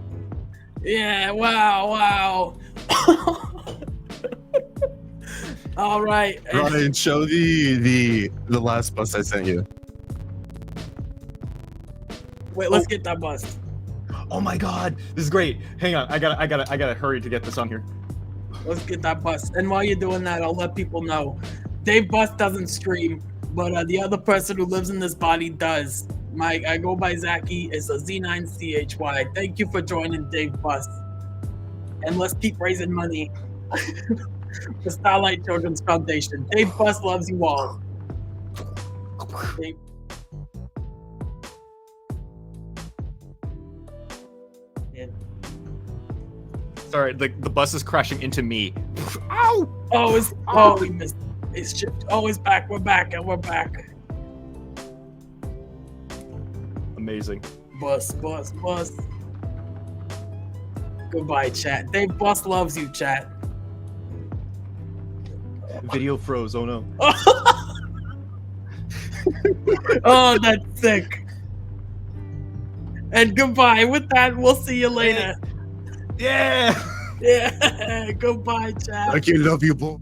Yeah, wow. All right. Ryan, show the last bus I sent you. Wait, let's get that bus. Oh my god, this is great. Hang on, I gotta hurry to get this on here. Let's get that bus. And while you're doing that, I'll let people know. jygBus doesn't stream, but the other person who lives in this body does. I go by Zachy. It's a Z9CHY. Thank you for joining jygBus. And let's keep raising money for Starlight Children's Foundation. jygBus loves you all. Sorry, the bus is crashing into me. Ow! We missed. It's shipped. Oh, it's back. We're back. Amazing. Bus. Goodbye, chat. jygBus loves you, chat. Video froze. Oh no. Oh, that's sick. And goodbye. With that, we'll see you later. Yeah. Yeah. Goodbye, chat. Thank you, love you, boy.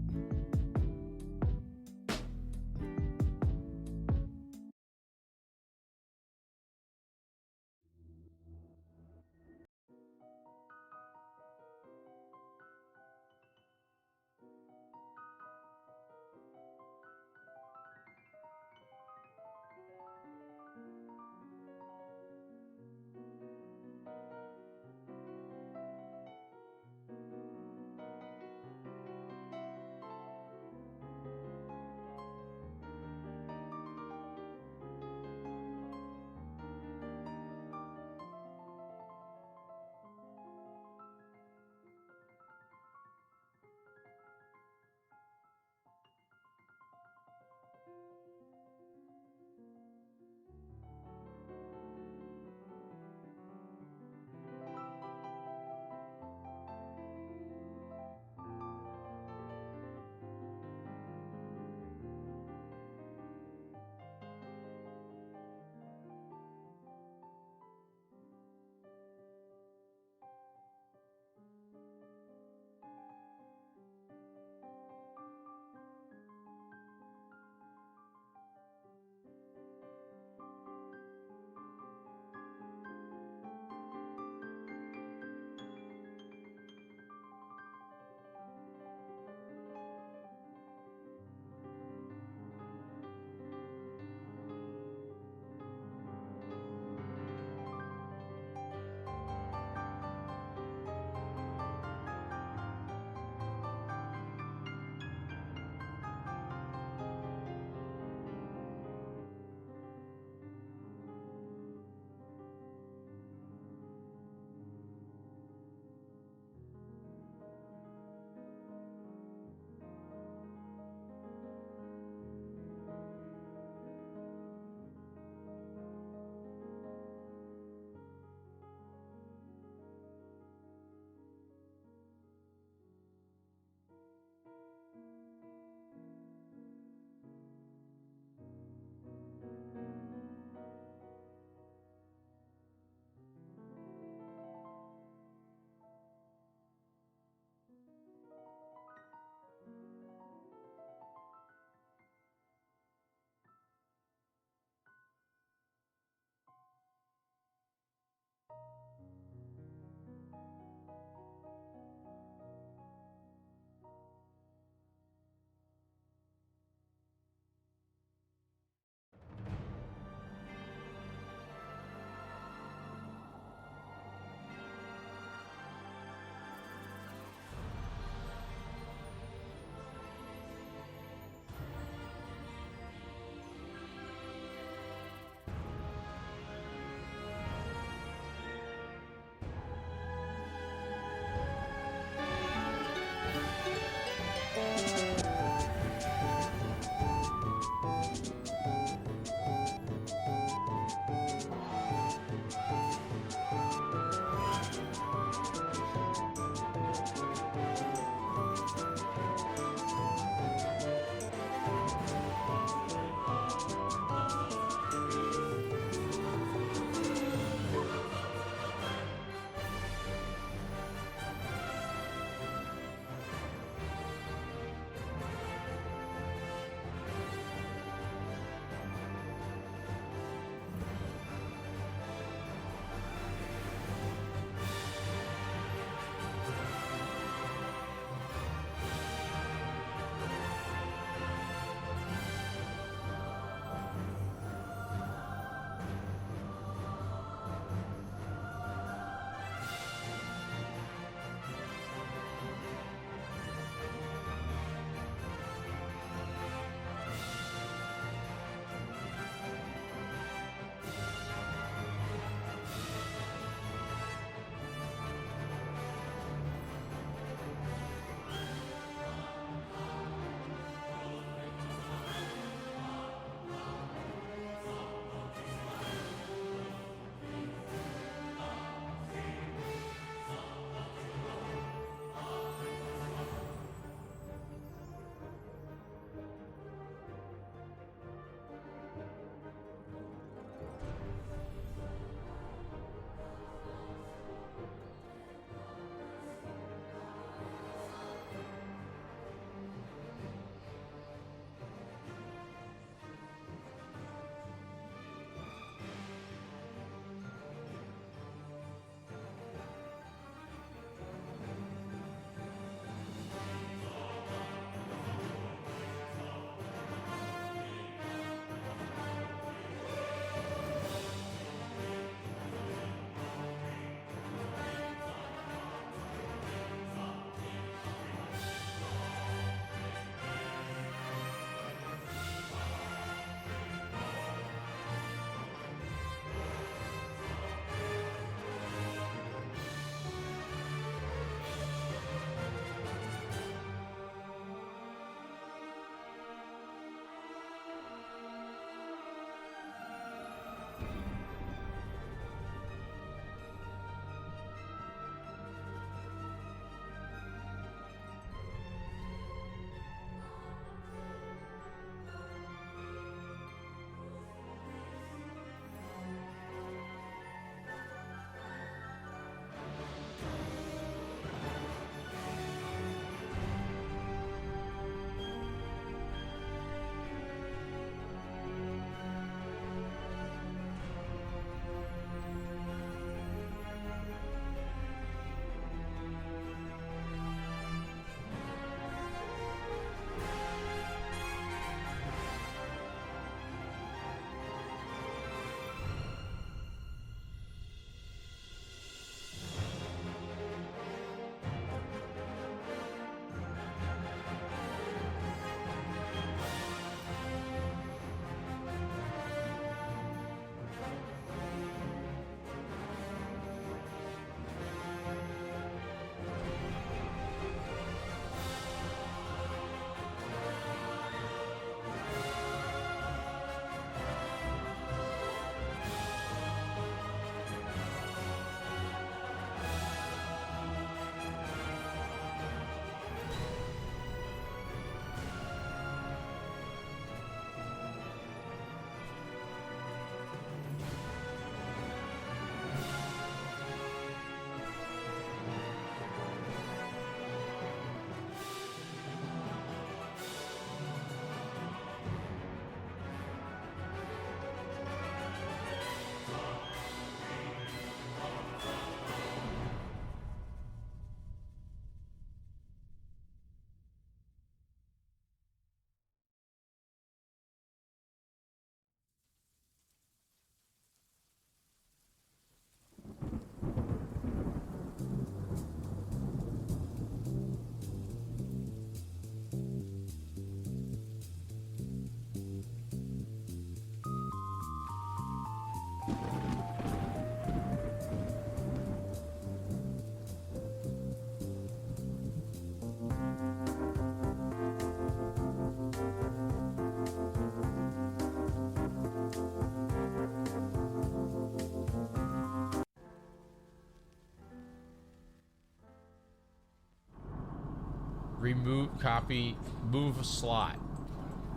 Remove, copy, move a slot.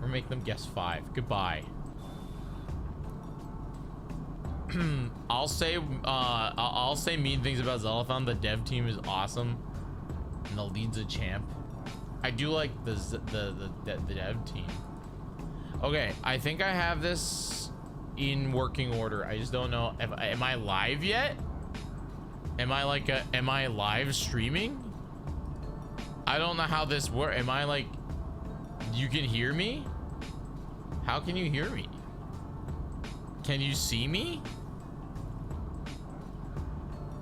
Or make them guess 5. Goodbye. I'll say mean things about Zeldathon. The dev team is awesome, and the lead's a champ. I do like the dev team. Okay, I think I have this in working order. I just don't know if am I live yet? Am I live streaming? I don't know how this works. Am I like, you can hear me? How can you hear me? Can you see me?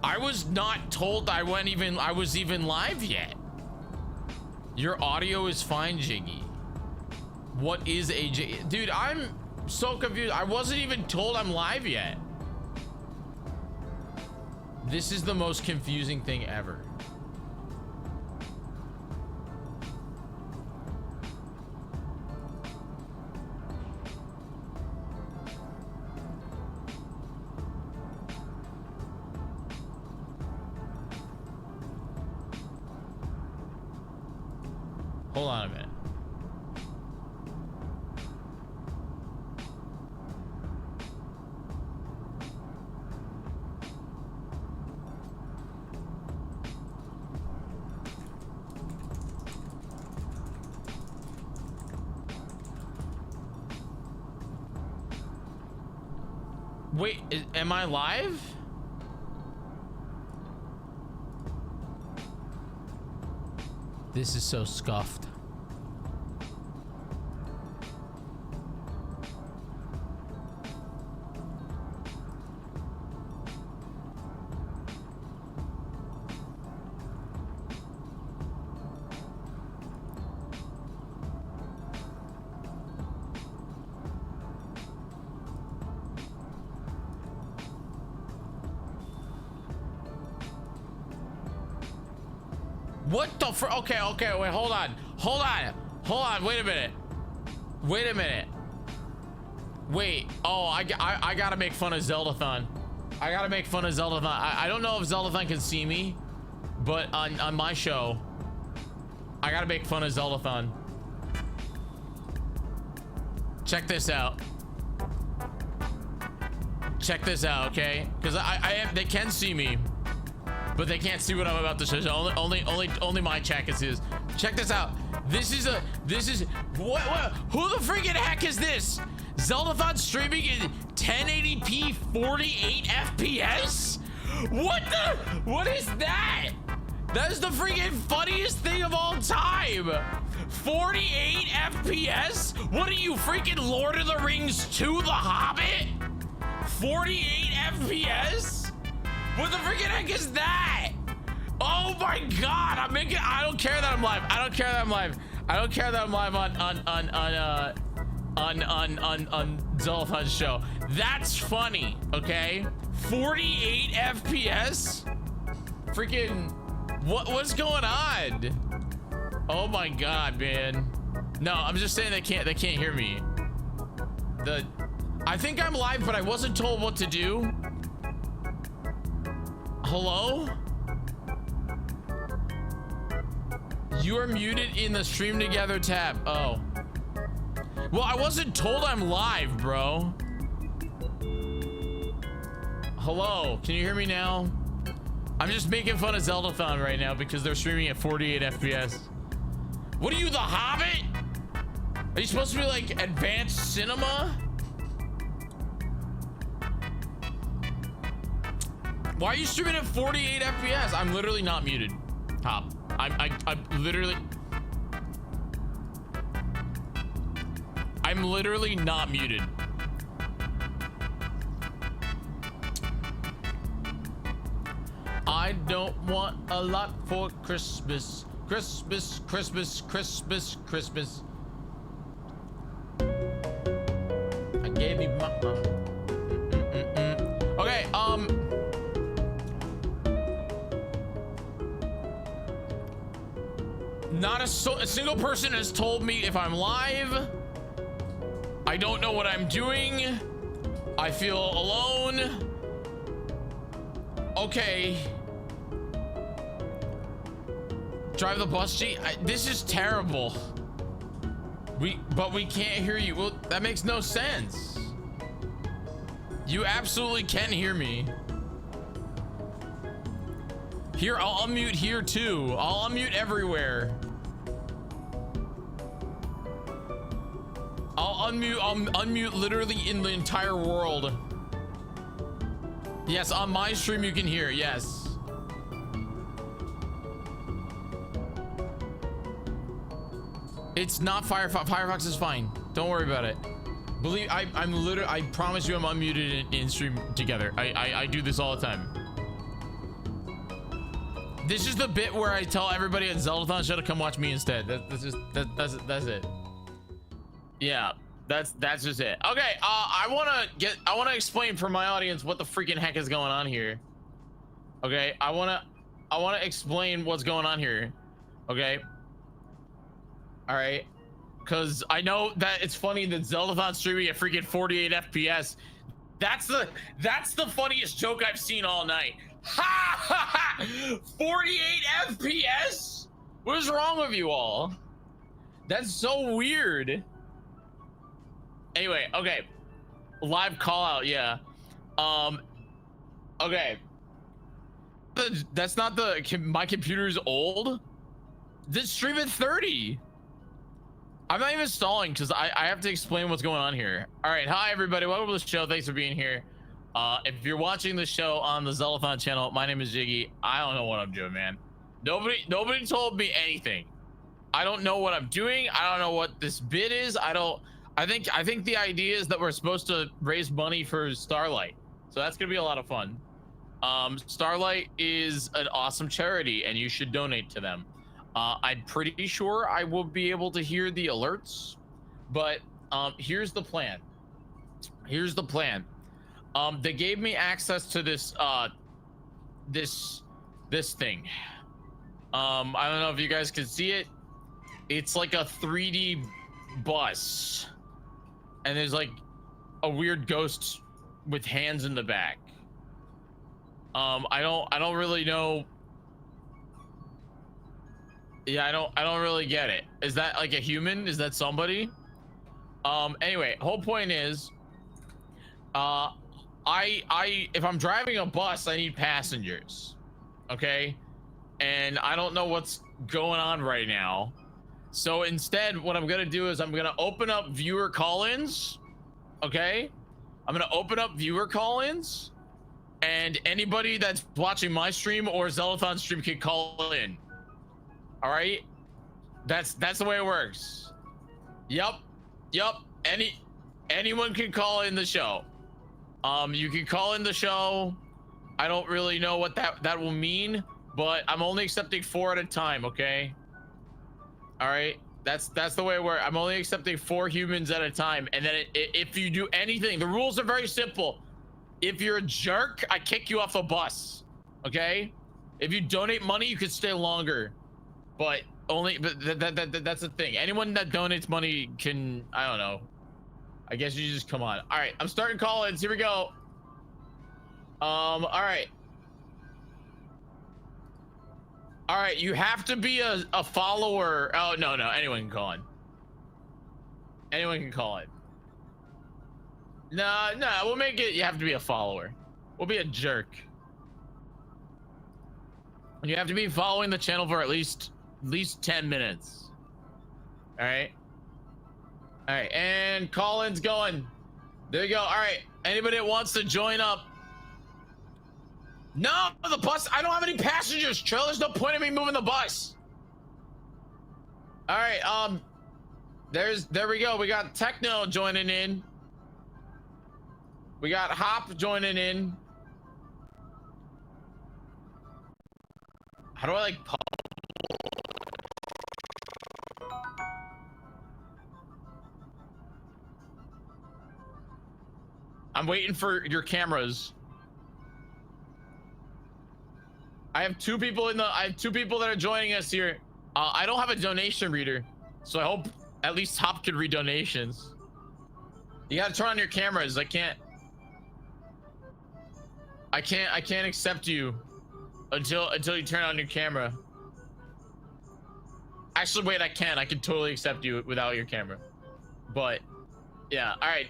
I was not told I was even live yet. Your audio is fine, Jyggy. What is a dude? I'm so confused. I wasn't even told I'm live yet. This is the most confusing thing ever. Hold on a minute. Wait, am I live? This is so scuffed. What the okay, wait, hold on, wait a minute. Wait, oh, I gotta make fun of Zeldathon. I don't know if Zeldathon can see me, but on my show, I gotta make fun of Zeldathon. Check this out, okay? Because they can see me, but they can't see what I'm about to show. Only my chat can see this. Check this out. This is what? Who the freaking heck is this? Zeldathon streaming in 1080p 48 FPS? What is that? That is the freaking funniest thing of all time. 48 FPS? What are you, freaking Lord of the Rings 2 The Hobbit? 48 FPS? What the freaking heck is that? Oh my god, I don't care that I'm live. I don't care that I'm live on Zeldathon's show. That's funny, okay? 48 FPS? Freaking what's going on? Oh my god, man. No, I'm just saying they can't hear me. I think I'm live, but I wasn't told what to do. Hello? You are muted in the stream together tab. Oh. Well, I wasn't told I'm live, bro. Hello, can you hear me now? I'm just making fun of Zeldathon right now because they're streaming at 48 FPS. What are you, The Hobbit? Are you supposed to be like advanced cinema? Why are you streaming at 48 FPS? I'm literally not muted. Top. I'm literally not muted. I don't want a lot for Christmas. Christmas. I gave you my okay, not a single person has told me if I'm live. I don't know what I'm doing. I feel alone. Okay. Drive the bus, G? This is terrible. But we can't hear you. Well, that makes no sense. You absolutely can hear me. Here, I'll unmute here too. I'll unmute everywhere. I'll unmute literally in the entire world. Yes, on my stream you can hear, yes. It's not Firefox. Firefox is fine. Don't worry about it. Believe I'm literally. I promise you, I'm unmuted in stream together. I do this all the time. This is the bit where I tell everybody at Zeldathon show to come watch me instead. That's it. Yeah, that's just it. Okay, I wanna explain for my audience what the freaking heck is going on here. Okay, I wanna explain what's going on here. Okay. All right, because I know that it's funny that Zeldathon streaming at freaking 48 FPS. That's the funniest joke I've seen all night. Ha ha ha! 48 FPS? What is wrong with you all? That's so weird. Anyway, okay. Live call out, yeah. Okay. That's not my computer's old. This stream at 30. I'm not even stalling because I have to explain what's going on here. All right, hi everybody, welcome to the show. Thanks for being here. If you're watching the show on the Zeldathon channel, my name is Jyggy. I don't know what I'm doing, man. Nobody told me anything. I don't know what I'm doing. I don't know what this bid is. I think the idea is that we're supposed to raise money for Starlight, so that's gonna be a lot of fun. Starlight is an awesome charity, and you should donate to them. I'm pretty sure I will be able to hear the alerts, but here's the plan. They gave me access to this this thing. I don't know if you guys can see it. It's like a 3D bus, and there's like a weird ghost with hands in the back. I don't really know. Yeah, I don't really get it. Is that like a human? Is that somebody? Anyway, whole point is, if I'm driving a bus, I need passengers, okay? And I don't know what's going on right now. So instead, what I'm gonna do is I'm gonna open up viewer call-ins, okay? I'm gonna open up viewer call-ins, and anybody that's watching my stream or Zeldathon stream can call in. All right, that's the way it works. Yup. Anyone can call in the show. You can call in the show. I don't really know what that will mean, but I'm only accepting 4 at a time. Okay. All right. That's the way it works. I'm only accepting 4 humans at a time, and then if you do anything, the rules are very simple. If you're a jerk, I kick you off a bus. Okay. If you donate money, you can stay longer. But that's the thing. Anyone that donates money can, I don't know. I guess you just come on. All right, I'm starting call-ins. Here we go. All right. All right, you have to be a follower. Oh, no, anyone can call in. Anyone can call in. No, we'll make it, you have to be a follower. We'll be a jerk. You have to be following the channel for at least 10 minutes. All right, and call-in's going. There you go. All right, anybody that wants to join up. No, the bus, I don't have any passengers, Trill. There's no point in me moving the bus. All right, there we go. We got Techno joining in. We got Hop joining in. How do I like pause? I'm waiting for your cameras. I have 2 people that are joining us here. I don't have a donation reader, so I hope at least Hop could read donations. You gotta turn on your cameras. I can't accept you until you turn on your camera. Actually, wait, I can totally accept you without your camera. But, yeah, all right.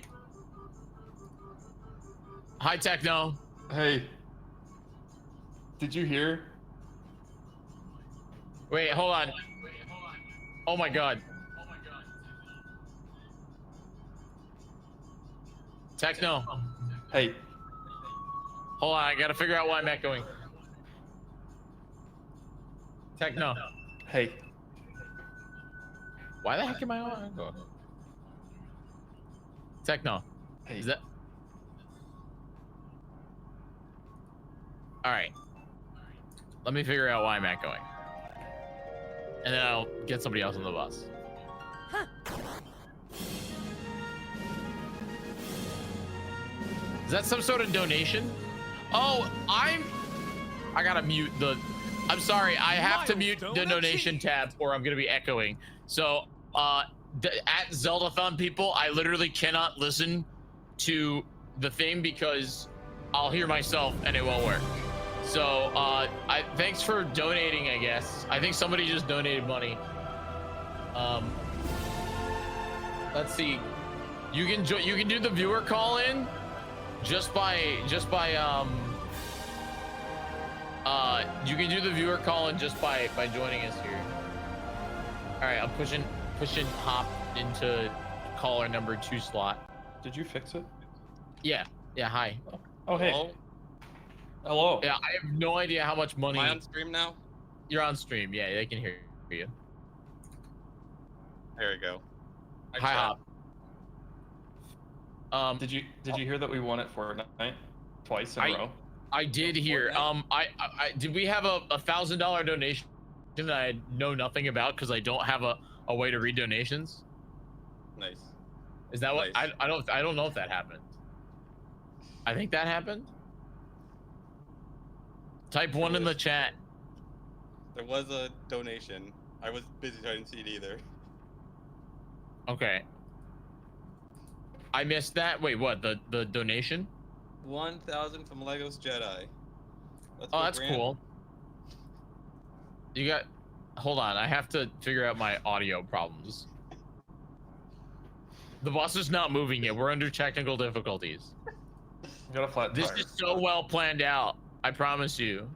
Hi, Techno. Hey. Did you hear? Wait, hold on. Oh my god. Techno. Hey. Hold on, I gotta figure out why I'm echoing. Techno. Hey. Why the heck am I on? Techno. Hey. Is that? All right. Let me figure out why I'm echoing, and then I'll get somebody else on the bus. Is that some sort of donation? Oh, I gotta mute the. I'm sorry, I have to mute the donation tab, or I'm gonna be echoing. So, at Zeldathon people, I literally cannot listen to the thing because I'll hear myself and it won't work. So, thanks for donating, I guess. I think somebody just donated money. Let's see. You can do the viewer call in just by you can do the viewer call in just by joining us here. All right, I'm pushing hop into caller number 2 slot. Did you fix it? Yeah. Hi. Oh, hey. Hello. Yeah, I have no idea how much money. Am I on stream now? You're on stream. Yeah, they can hear you. There we go. Hi, Hop. Did you hear that we won at Fortnite twice in a row? I did hear. Did we have a $1,000 donation that I know nothing about because I don't have a way to read donations? Nice. Is that what? I don't know if that happened. I think that happened. Type 1 in the chat. There was a donation. I was busy, so I didn't see it either. Okay. I missed that. Wait, what? The donation? 1,000 from Legos Jedi. Oh, that's cool. You got. Hold on, I have to figure out my audio problems. The bus is not moving yet. We're under technical difficulties. You got a flat tire. This is so well planned out. I promise you.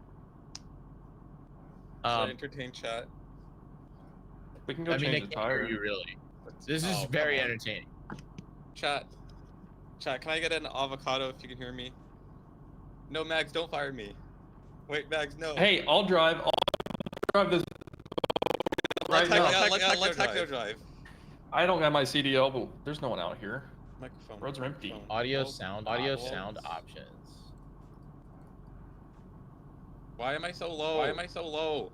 Should I entertain chat? We can go change the tire. Hear you really. This is very entertaining. Chat, can I get an avocado if you can hear me? No, Mags, don't fire me. Wait, Mags, no. Hey, I'll drive this. Let Techno drive. I don't got my CDL, but there's no one out here. Microphone. Roads are empty. Audio sound options. Why am I so low?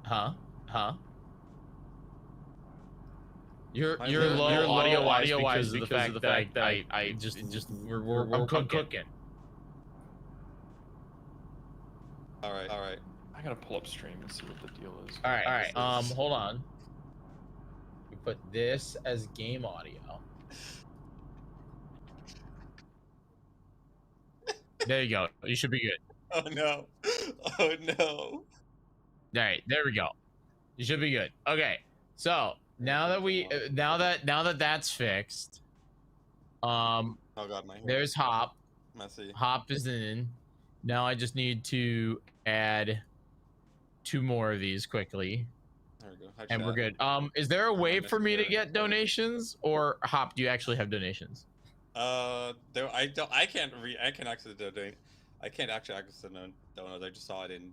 Huh? You're low audio wise because of the fact that I just we're cooking. All right. I gotta pull up stream and see what the deal is. All right. Hold on. We put this as game audio. There you go. You should be good. Oh no. All right, there we go. You should be good. Okay. So now that that's fixed, oh god, my hair. There's Hop. Messy. Hop is in. Now I just need to add 2 more of these quickly. There we go. And we're good. Is there a way for me to get donations, or Hop, do you actually have donations? I can't access the donate. I can't actually access the donuts. I just saw it in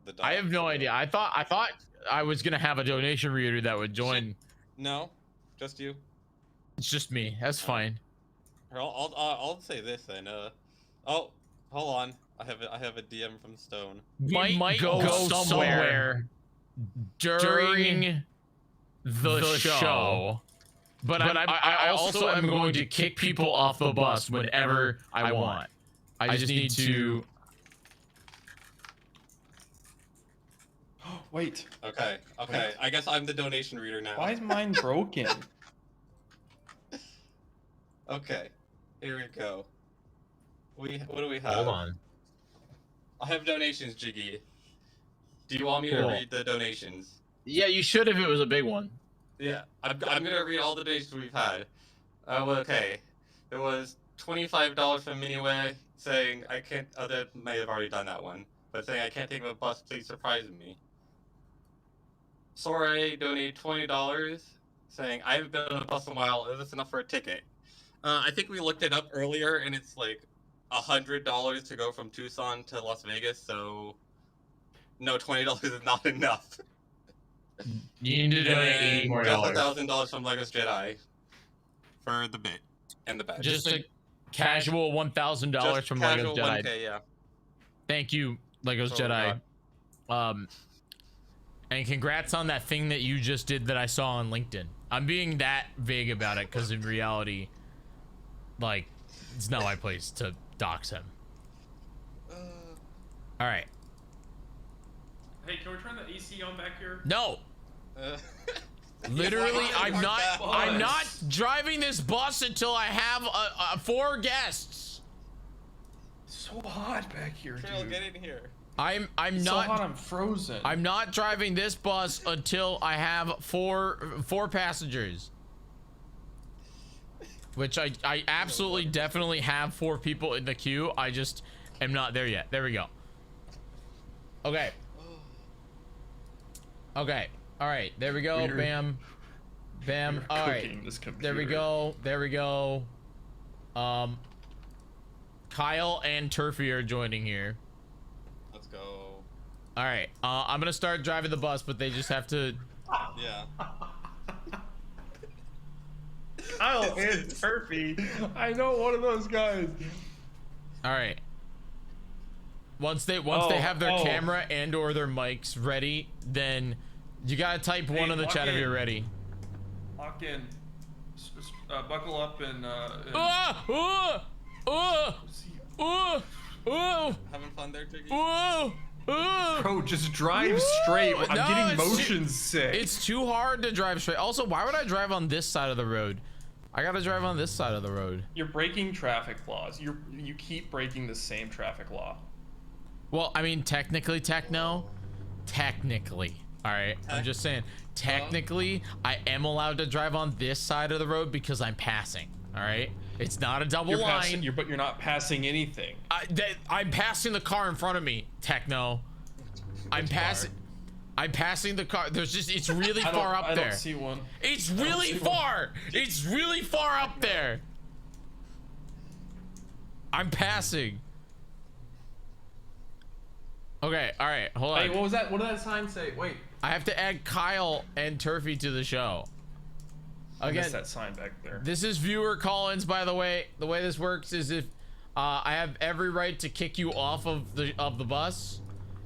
the doc. I have no idea. I thought I was gonna have a donation reader that would join. No, just you. It's just me. That's fine. I'll say this then. Oh, hold on. I have a DM from Stone. We might go somewhere during the show. But I also am going to kick people off the bus whenever I want. I just need to. Wait. Okay. I guess I'm the donation reader now. Why is mine broken? Okay. Here we go. What do we have? Hold on. I have donations, Jyggy. Do you want me to read the donations? Yeah, you should if it was a big one. Yeah, I'm gonna read all the donations we've had. Okay. It was $25 from Miniway saying I can't. They may have already done that one, but saying I can't take a bus. Please surprise me. Sorry, donated $20 saying I haven't been on a bus in a while. Is this enough for a ticket? I think we looked it up earlier, and it's like $100 to go from Tucson to Las Vegas. So no, $20 is not enough. You need to donate $80 more. $1,000 from Legos Jedi for the bit and the badge. Just a casual $1,000 from Legos Jedi. 1K, yeah. Thank you, Legos Jedi. And congrats on that thing that you just did that I saw on LinkedIn. I'm being that vague about it because in reality, like, it's not my place to dox him. All right. Hey, can we turn the AC on back here? No. Literally, I'm not driving this bus until I have 4 guests. So hot back here, Trail, dude. get in here. I'm It's not. so hot, I'm frozen. I'm not driving this bus until I have four passengers. Which I absolutely definitely have 4 people in the queue. I just am not there yet. There we go. Okay. Okay. All right. There we go. Weird. Bam. Bam. You're All right. cooking this There we computer. go. There we go. Kyle and Turfy are joining here. Let's go. All right. I'm gonna start driving the bus, but they just have to. Yeah. Kyle and Turfy. I know one of those guys. All right. Once they have their camera and or their mics ready, then you gotta type one in the chat if you're ready. Lock in. Buckle up and. Having fun there, Jyggy? Bro, just drive straight. I'm getting motion sick. It's too hard to drive straight. Also, why would I drive on this side of the road? I gotta drive on this side of the road. You're breaking traffic laws. You keep breaking the same traffic law. Well, I mean, technically, technically. All right, I'm just saying. Technically, I am allowed to drive on this side of the road because I'm passing. All right, it's not a double line. But you're not passing anything. I'm passing the car in front of me. Techno. I'm passing the car. It's really far up there. I don't see one. It's really far. It's really far up there. I'm passing. Okay, all right, hold on. Hey, what was that? What did that sign say? Wait. I have to add Kyle and Turfy to the show. I Again, missed that sign back there. this is viewer call-ins, by the way. The way this works is if I have every right to kick you off of the bus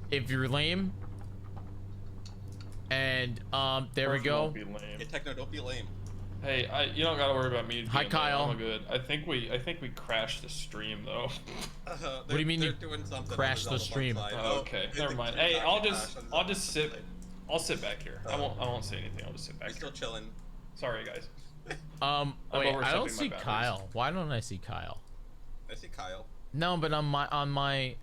if you're lame. And there we go. Don't be lame. Hey, Techno, don't be lame. Hey, you don't gotta worry about me. Hi, Kyle. I'm good. I think we crashed the stream though. What do you mean you crashed the stream? Okay, never mind. Hey, I'll sit back here. I won't say anything. I'll just sit back here. Still chilling. Sorry, guys. Wait, I don't see Kyle. Why don't I see Kyle? I see Kyle. No, but on my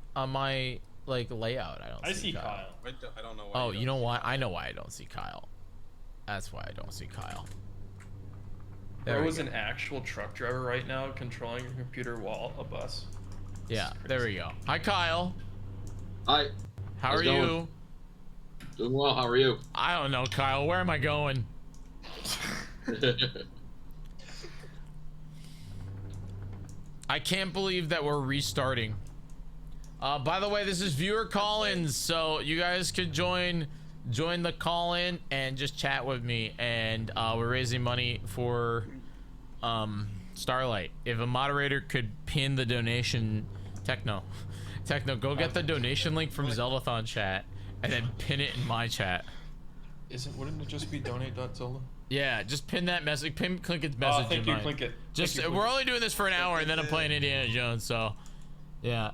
like layout, I don't see Kyle. I don't know why. Oh, you know why? I know why I don't see Kyle. That's why I don't see Kyle. There was an actual truck driver right now controlling a computer while a bus. Yeah, there we go. Hi, Kyle. Hi. How are you? Doing well. How are you? I don't know, Kyle. Where am I going? I can't believe that we're restarting. By the way, this is viewer call-ins, so you guys could join the call-in and just chat with me. And we're raising money for Starlight. If a moderator could pin the donation, Techno, go get the donation link from Zeldathon chat and then pin it in my chat. Wouldn't it just be donate.zelda? Yeah, just pin that message. Click its message. Thank in you, mine. click it. Just Thank you, we're click only doing this for an hour, and then I'm playing Indiana Jones. So, yeah.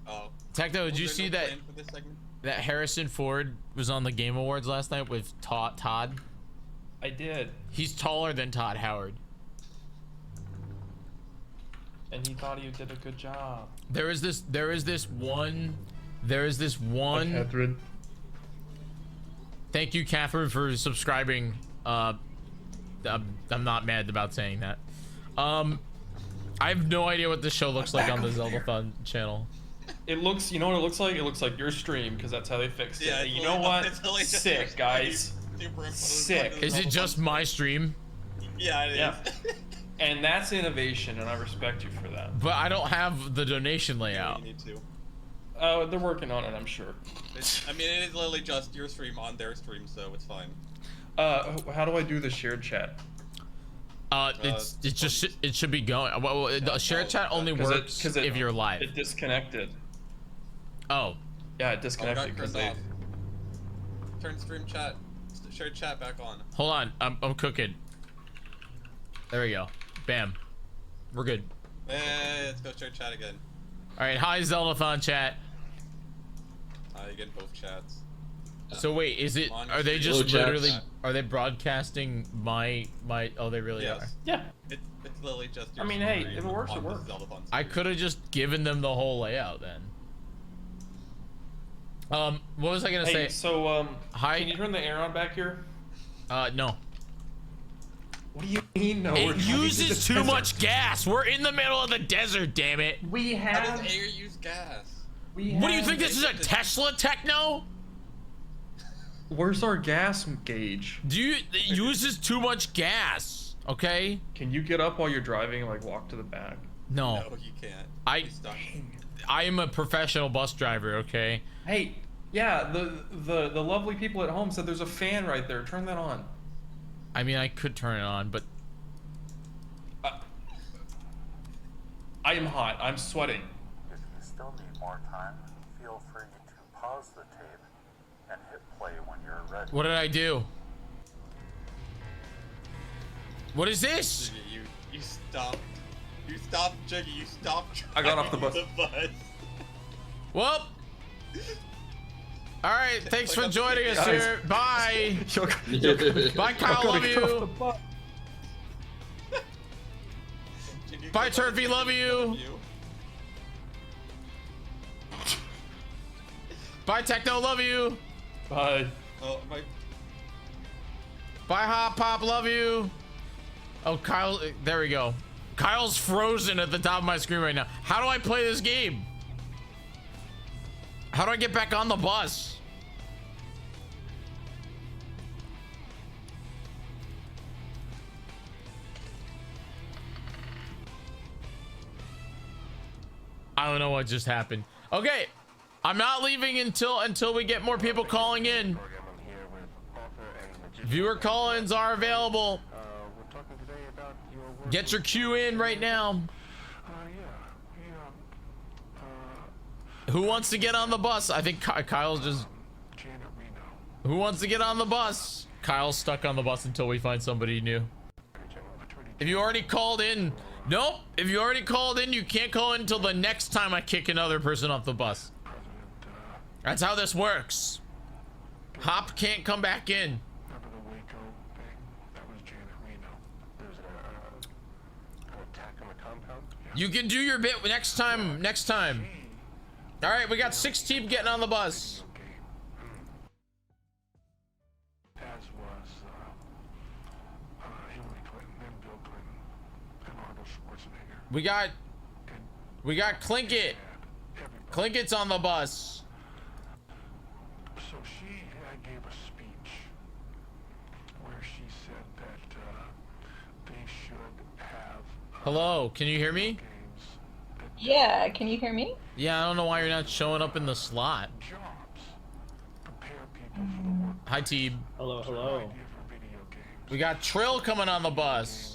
Oh. Techno, did you see that Harrison Ford was on the Game Awards last night with Todd? I did. He's taller than Todd Howard. And he thought he did a good job. There is this one. Catherine. Thank you, Catherine, for subscribing. I'm not mad about saying that. I have no idea what this show looks like on the Zeldathon channel. It looks, you know what it looks like? It looks like your stream, because that's how they fixed it. Yeah, And you know what? It's Sick, guys. Sick. Is it just my stream? Yeah, it is. Yeah. And that's innovation, and I respect you for that. But I don't have the donation layout. You need to. Oh, they're working on it, I'm sure. I mean, it is literally just your stream on their stream, so it's fine. How do I do the shared chat? It should be going. Well, the shared chat only works if you're live. It disconnected. Oh. Yeah, it disconnected because they. Turn stream chat, shared chat back on. Hold on, I'm cooking. There we go. Bam. We're good. Hey, let's go shared chat again. All right, hi Zeldathon chat. You get both chats. So wait, is it? Are they just literally? Are they broadcasting my? Oh, they really are. Yeah. It's literally just. I mean, hey, if it works, it works. I could have just given them the whole layout then. What was I gonna say? So hi. Can you turn the air on back here? No. What do you mean no? It uses too much gas. We're in the middle of the desert, damn it. We have. How does air use gas? What do you think this is, a Tesla Techno? Where's our gas gauge? It uses too much gas, okay? Can you get up while you're driving and like walk to the back? No. No, you can't. I am a professional bus driver, okay? Hey, yeah, the lovely people at home said there's a fan right there. Turn that on. I mean, I could turn it on, but I am hot. I'm sweating. If you still need more time, feel free to pause the tape and hit play when you're ready. what did I do? What is this? You stopped. You stopped, Jyggy. You stopped. I got off the bus. Well. All right, thanks for joining us here. Bye. Bye, Kyle. Love you. Bye, Turfy. Love you. Bye, Techno. Love you. Bye. Oh my. Bye, Hot Pop. Love you. Oh, Kyle. There we go. Kyle's frozen at the top of my screen right now. How do I play this game? How do I get back on the bus? I don't know what just happened. Okay, I'm not leaving until we get more people calling in. Viewer call-ins are available. Get your queue in right now. Who wants to get on the bus? I think Kyle's just... Who wants to get on the bus? Kyle's stuck on the bus until we find somebody new. If you already called in... Nope. If you already called in, you can't call in until the next time I kick another person off the bus. That's how this works. Hop can't come back in. You can do your bit next time. Next time. All right, we got 6 Teeb getting on the bus. We got Clinkett. Clinkett's on the bus. So she gave a speech where she said that they should have. Hello, can you hear me? Yeah, can you hear me? Yeah, I don't know why you're not showing up in the slot. Hi, Teeb. Hello, hello. We got Trill coming on the bus.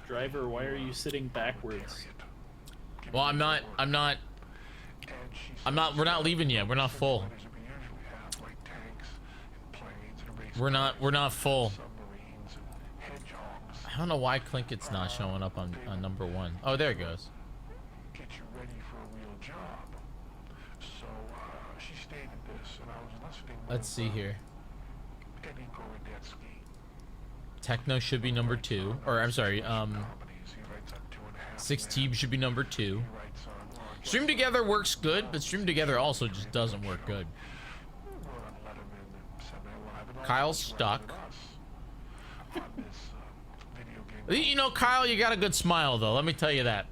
Driver, why are you sitting backwards? Well, we're not leaving yet. We're not full. We're not full. I don't know why Clinkett's not showing up on number 1. Oh, there it goes. Get you ready for a real job. So she stated this, and I was listening. Let's see here. Techno should be number 2, or I'm sorry, 6 Teeb should be number 2. Stream Together works good, but Stream Together also just doesn't work good. Kyle's stuck. You know, Kyle, you got a good smile, though. Let me tell you that.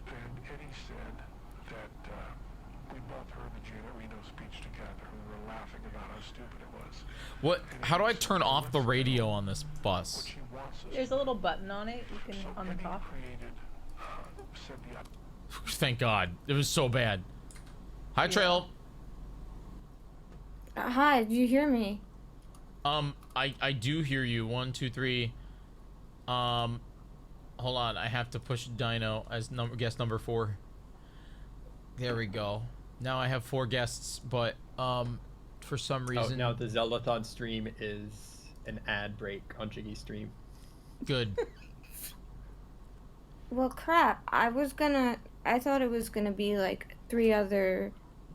What? How do I turn off the radio on this bus? There's a little button on it. You can on the top. Thank God. It was so bad. Hi, Trail. Hi, did you hear me? I do hear you. 1, 2, 3. Hold on. I have to push Dyno as guest number 4. There we go. Now I have 4 guests, but for some reason. Oh, now the Zeldathon stream is an ad break on Jyggy's stream. Good. Well, crap. I thought it was gonna be like 3 other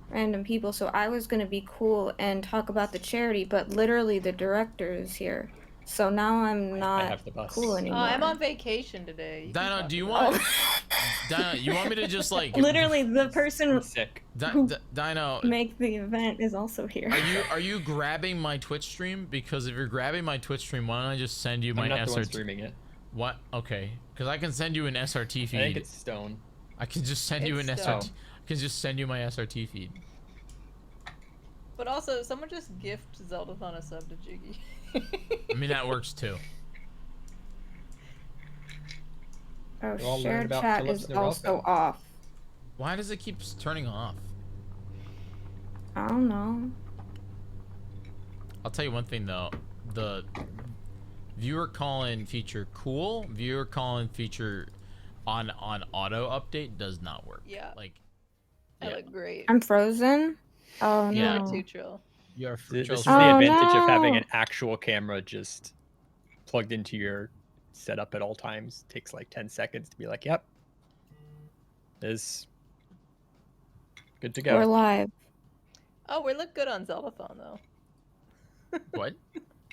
random people, so I was gonna be cool and talk about the charity, but literally the director is here. So now I'm not cool anymore. I'm on vacation today. Dyno, do you want? Dyno, you want me to just like? Literally, the person who Dyno, make the event is also here. Are you grabbing my Twitch stream? Because if you're grabbing my Twitch stream, why don't I just send you my I'm not SRT? the one streaming it. What? Okay, because I can send you an SRT feed. I think it's Stone. I can just send you an SRT. I can just send you my SRT feed. But also, someone just gift Zeldathon a sub to Jyggy. I mean, that works too. Oh, shared chat is also off. Why does it keep turning off? I don't know. I'll tell you one thing though. The viewer call-in feature cool. Viewer call-in feature on auto update does not work. Yeah. Like, I look great. I'm frozen. Oh Yeah. no. Too chill. This is the advantage of having an actual camera just plugged into your setup at all times. Takes like 10 seconds to be like, yep, is good to go. We're live. Oh, we look good on Zeldathon though. What?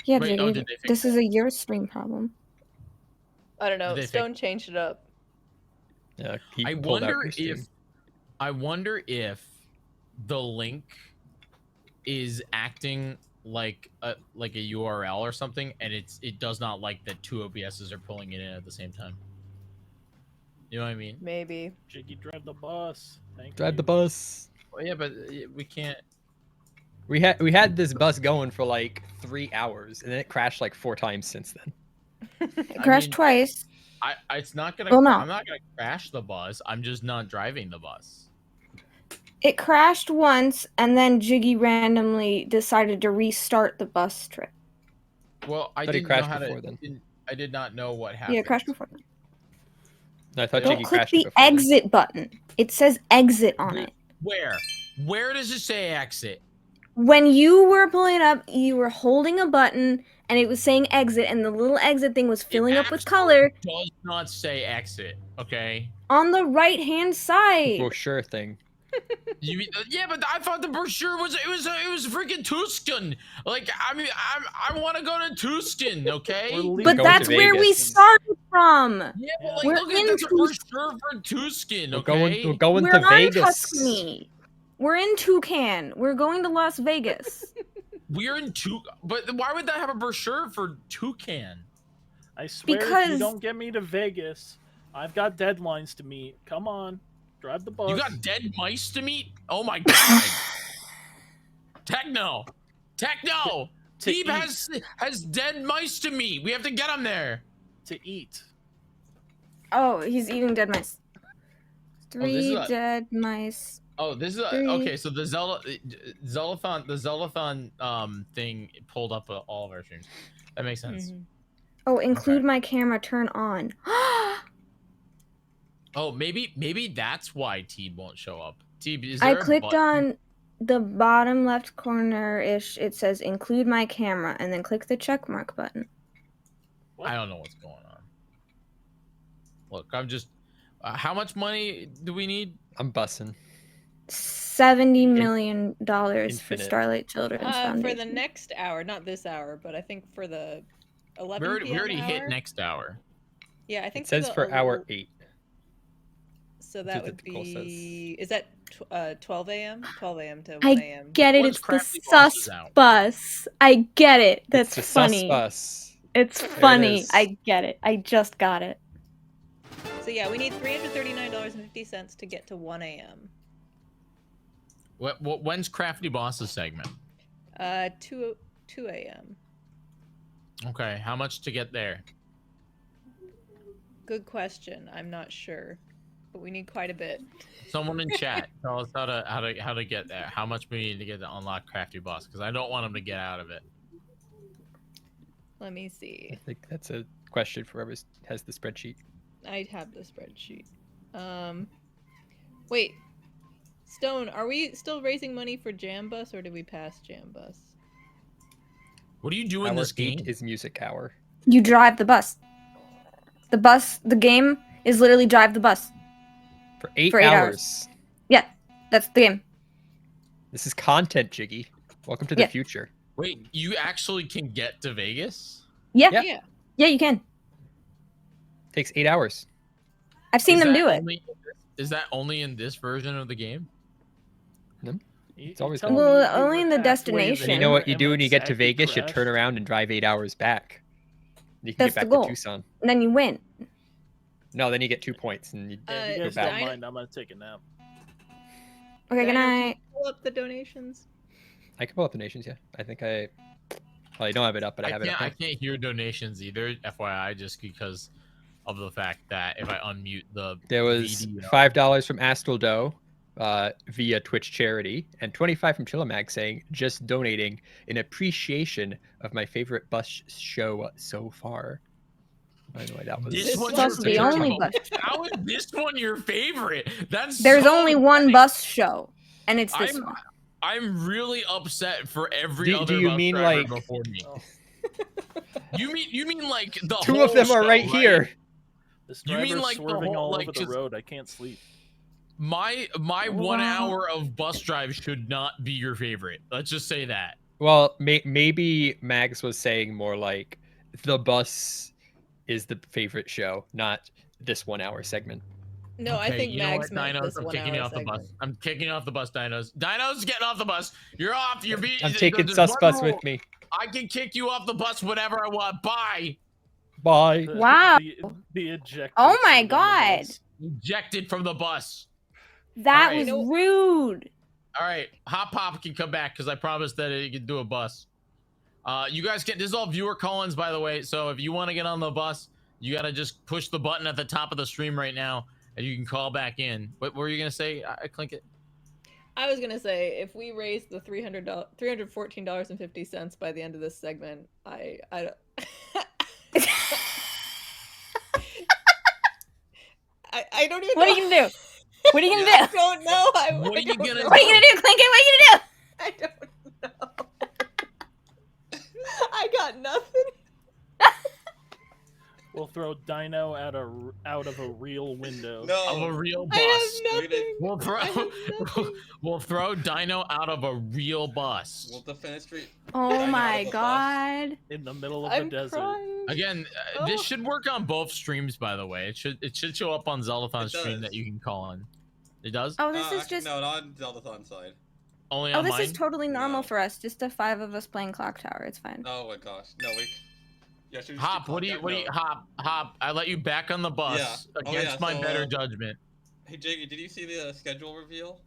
Yeah, Wait, Jyggy, did they fix this is a your stream problem. I don't know. Did they Stone changed it up. Yeah, I wonder if the link is acting like a URL or something, and it does not like that 2 OBSs are pulling it in at the same time. You know what I mean? Maybe. Jyggy, drive the bus. Drive the bus. Well, yeah, but we can't. We had this bus going for like 3 hours, and then it crashed like 4 times since then. It crashed twice. It's not gonna. Well, no. I'm not gonna crash the bus. I'm just not driving the bus. It crashed once, and then Jyggy randomly decided to restart the bus trip. Well, I But it didn't know crashed how before to. then. I did not know what happened. Yeah, it crashed before then. I thought Don't Jyggy click crashed the it before then. exit button. It says exit on it. Where? Where does it say exit? When you were pulling up, you were holding a button, and it was saying exit, and the little exit thing was filling up with color Does not say exit. Okay. on the right-hand side. Brochure thing. Yeah, but I thought the brochure was it was freaking Tuscan. Like, I mean, I want to go to Tuscan, okay? But that's where we started from. Yeah, but like, We're look in at the brochure for Tuscan, okay? We're going We're to on Vegas. Tuscany. We're in Toucan. We're going to Las Vegas. We're in but why would that have a brochure for Toucan? I swear, if Because- you don't get me to Vegas, I've got deadlines to meet. Come on, drive the bus. You got dead mice to meet? Oh my god! Techno. Teeb has dead mice to meet. We have to get him there. To eat. Oh, he's eating dead mice. this is 3 a- dead mice. Oh, this is Three. okay. So the Zeldathon thing pulled up all of our streams. That makes sense. Oh, include my camera, turn on. Oh, maybe that's why Teeb won't show up. Teeb, is I there a clicked button? on the bottom left corner-ish. It says include my camera, and then click the check mark button. I don't know what's going on. Look, I'm just. How much money do we need? I'm bussing. $70 million for Infinite. Starlight Children's For Foundation. the next hour, not this hour, but I think for the 11 We already PM hit hour? next hour. Yeah, I think It says the for hour 8. So That's that what would the call be. Is that 12 a.m. 12 a.m. to 1 I a.m. get it. Once It's the Crafty Boss is sus out. bus. I get it. That's It's the funny. bus. It's There it funny. is. I get it. I just got it. So yeah, we need $339.50 to get to 1 a.m. When's Crafty Boss's segment? 2 a.m. Okay, how much to get there? Good question. I'm not sure, but we need quite a bit. Someone in chat, tell us how to get there. How much we need to get to unlock Crafty Boss? Because I don't want him to get out of it. Let me see. I think that's a question for whoever has the spreadsheet. I have the spreadsheet. Wait. Stone, are we still raising money for jygBus or did we pass jygBus? What do you do in this game? Is music hour. You drive the bus. The game is literally drive the bus. For 8 For 8 hours. Yeah, that's the game. This is content, Jyggy. Welcome to the Yeah. future. Wait, you actually can get to Vegas? Yeah. Yeah. Yeah, you can. Takes 8 hours. I've seen Is them that do it. Is that only in this version of the game? It's always Well, only in the destination. And you know what you do when you get to Vegas? You turn around and drive 8 hours back. You can That's get the back goal. to Tucson. And then you win. No, then you get 2 points and you If you go guys back. don't mind, I'm gonna take a nap. Okay, good night. Pull up the donations. I can pull up the nations, yeah. I think I don't have it up, but I have it up. I can't hear donations either, FYI, just because of the fact that if I unmute the There was VDO, $5 from Astral Doe via Twitch charity, and 25 from Chillamag saying just donating in appreciation of my favorite bus show so far. By the way, that was This one's That's your the only favorite. bus. How is this one your favorite? There's so only one bus show, and it's this one. I'm really upset for every other do you bus mean driver like before me. You mean like the two whole of them are show, right here? This You mean driver's like the swerving whole- all like over the just- road. I can't sleep. My 1 Wow. hour of bus drive should not be your favorite. Let's just say that. Well, maybe Mags was saying more like the bus is the favorite show, not this 1 hour segment. No, I Okay, think you know Mags what, meant Dinos, this I'm 1 kicking you hour off the bus. segment. I'm kicking you off the bus, Dinos. Dinos, getting off the bus. You're off. You're being. I'm taking there's Sus one Bus rule. with me. I can kick you off the bus whenever I want. Bye. Bye. Wow. The ejector. Oh my god. Ejected from the bus. That Alright. was rude. All right, Hot Pop can come back because I promised that he could do a bus. You guys can. This is all viewer call-ins, by the way. So if you want to get on the bus, you gotta just push the button at the top of the stream right now, and you can call back in. What were you gonna say? I clink it. I was gonna say if we raise the $314.50 by the end of this segment, I don't. I don't even. What know. are you gonna do? What are you gonna do? I don't know. What are you gonna do? What are you gonna do, Clinket? What are you gonna do? I don't know. I got nothing. We'll throw Dyno out of a real window. Of a real bus. I have nothing. We'll throw Dyno out of a real bus. We'll defenestrate. Oh my god. In the middle of I'm the desert. crying. Again, this should work on both streams, by the way. It should show up on Zeldathon's It stream does. that you can call on. It does? Oh, this is Actually, just. no, not on Zeldathon side. Only Oh, on this mine? is totally normal No. for us. Just the 5 of us playing Clock Tower. It's fine. Oh my gosh, no, we. Yeah, should we just Hop, do what do you contact? No. Hop, I let you back on the bus Yeah. Oh, against yeah, my so, better judgment. Hey Jyggy, did you see the schedule reveal?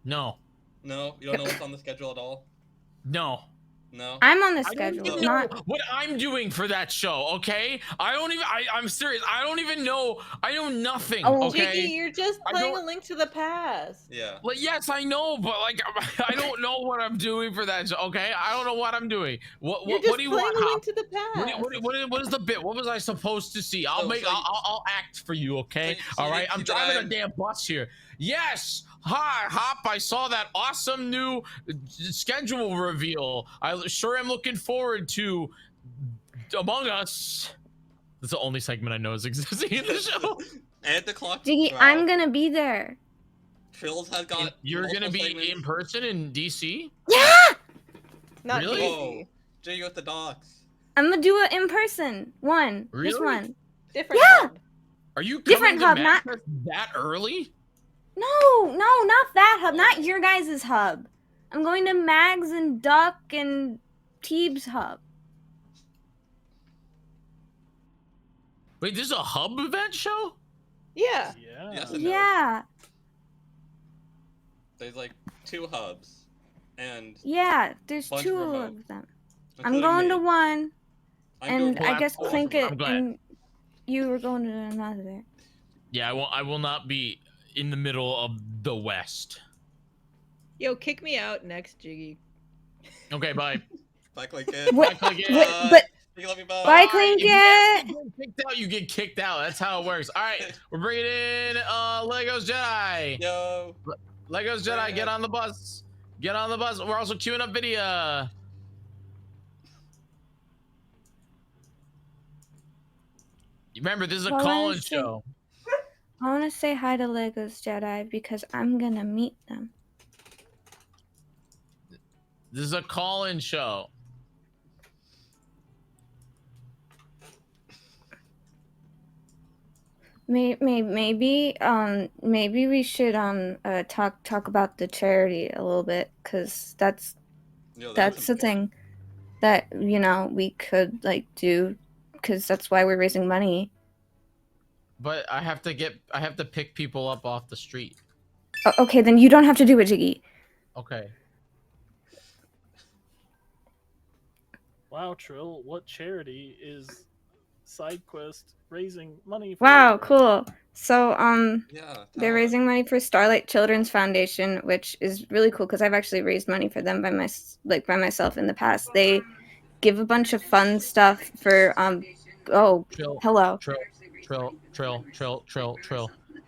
No. No, you don't know what's on the schedule at all. No. No. I'm on the I don't schedule. even Not. know what I'm doing for that show, okay? I'm serious. I don't even know. I know nothing, Oh, okay? Jiggy, you're just I playing don't- A Link to the Past. Yeah. Well, yes, I know, but like, I don't know what I'm doing for that show, okay? I don't know what I'm doing. What You're just what do you playing want, A Hop? Link to the Past. What is the bit? What was I supposed to see? I'll I'll act for you, okay? So All you right, need I'm to driving a drive- damn bus here. Yes, hi, Hop. I saw that awesome new schedule reveal. I sure am looking forward to Among Us. That's the only segment I know is existing in the show. And the clock. Jiggy, wow. I'm gonna be there. Trills has got. You're gonna multiple be segments. in person in DC? Yeah! Not Really? easy. Whoa, Jiggy with the docs. I'm gonna do it in person. One. Just Really? one. Different. Yeah! hub. Are you Different coming to hub, not- Madness that early? No, not that hub. Not your guys' hub. I'm going to Mags and Duck and Teeb's hub. Wait, this is a hub event show? Yeah. Yes and no. Yeah. There's like 2 hubs, and Yeah, there's bunch 2 remote, of them. I'm including going me. to one, I'm and doing I guess all Clink of them. it, I'm glad. and you were going to another. Yeah, I will not be in the middle of the West. Yo, kick me out next, Jyggy. Okay, bye. Bye, Clink it. What? Bye, Clink it. But You love me, bye. bye, Clink If you it. get kicked out, you get kicked out. That's how it works. All right, we're bringing in Legos Jedi. Yo. Legos Jedi, get on the bus. Get on the bus. We're also queuing up video. Remember, this is a Well, call-in let's see. show. I want to say hi to Legos Jedi because I'm gonna meet them. This is a call-in show. Maybe we should talk about the charity a little bit, because that's the thing that we could like do, because that's why we're raising money. But I have to pick people up off the street. Okay, then you don't have to do it, Jyggy. Okay. Wow, Trill, what charity is side quest raising money for? Wow, cool. So Yeah, they're raising money for Starlight Children's Foundation, which is really cool because I've actually raised money for them by myself in the past. They give a bunch of fun stuff for Trill, hello. Trill.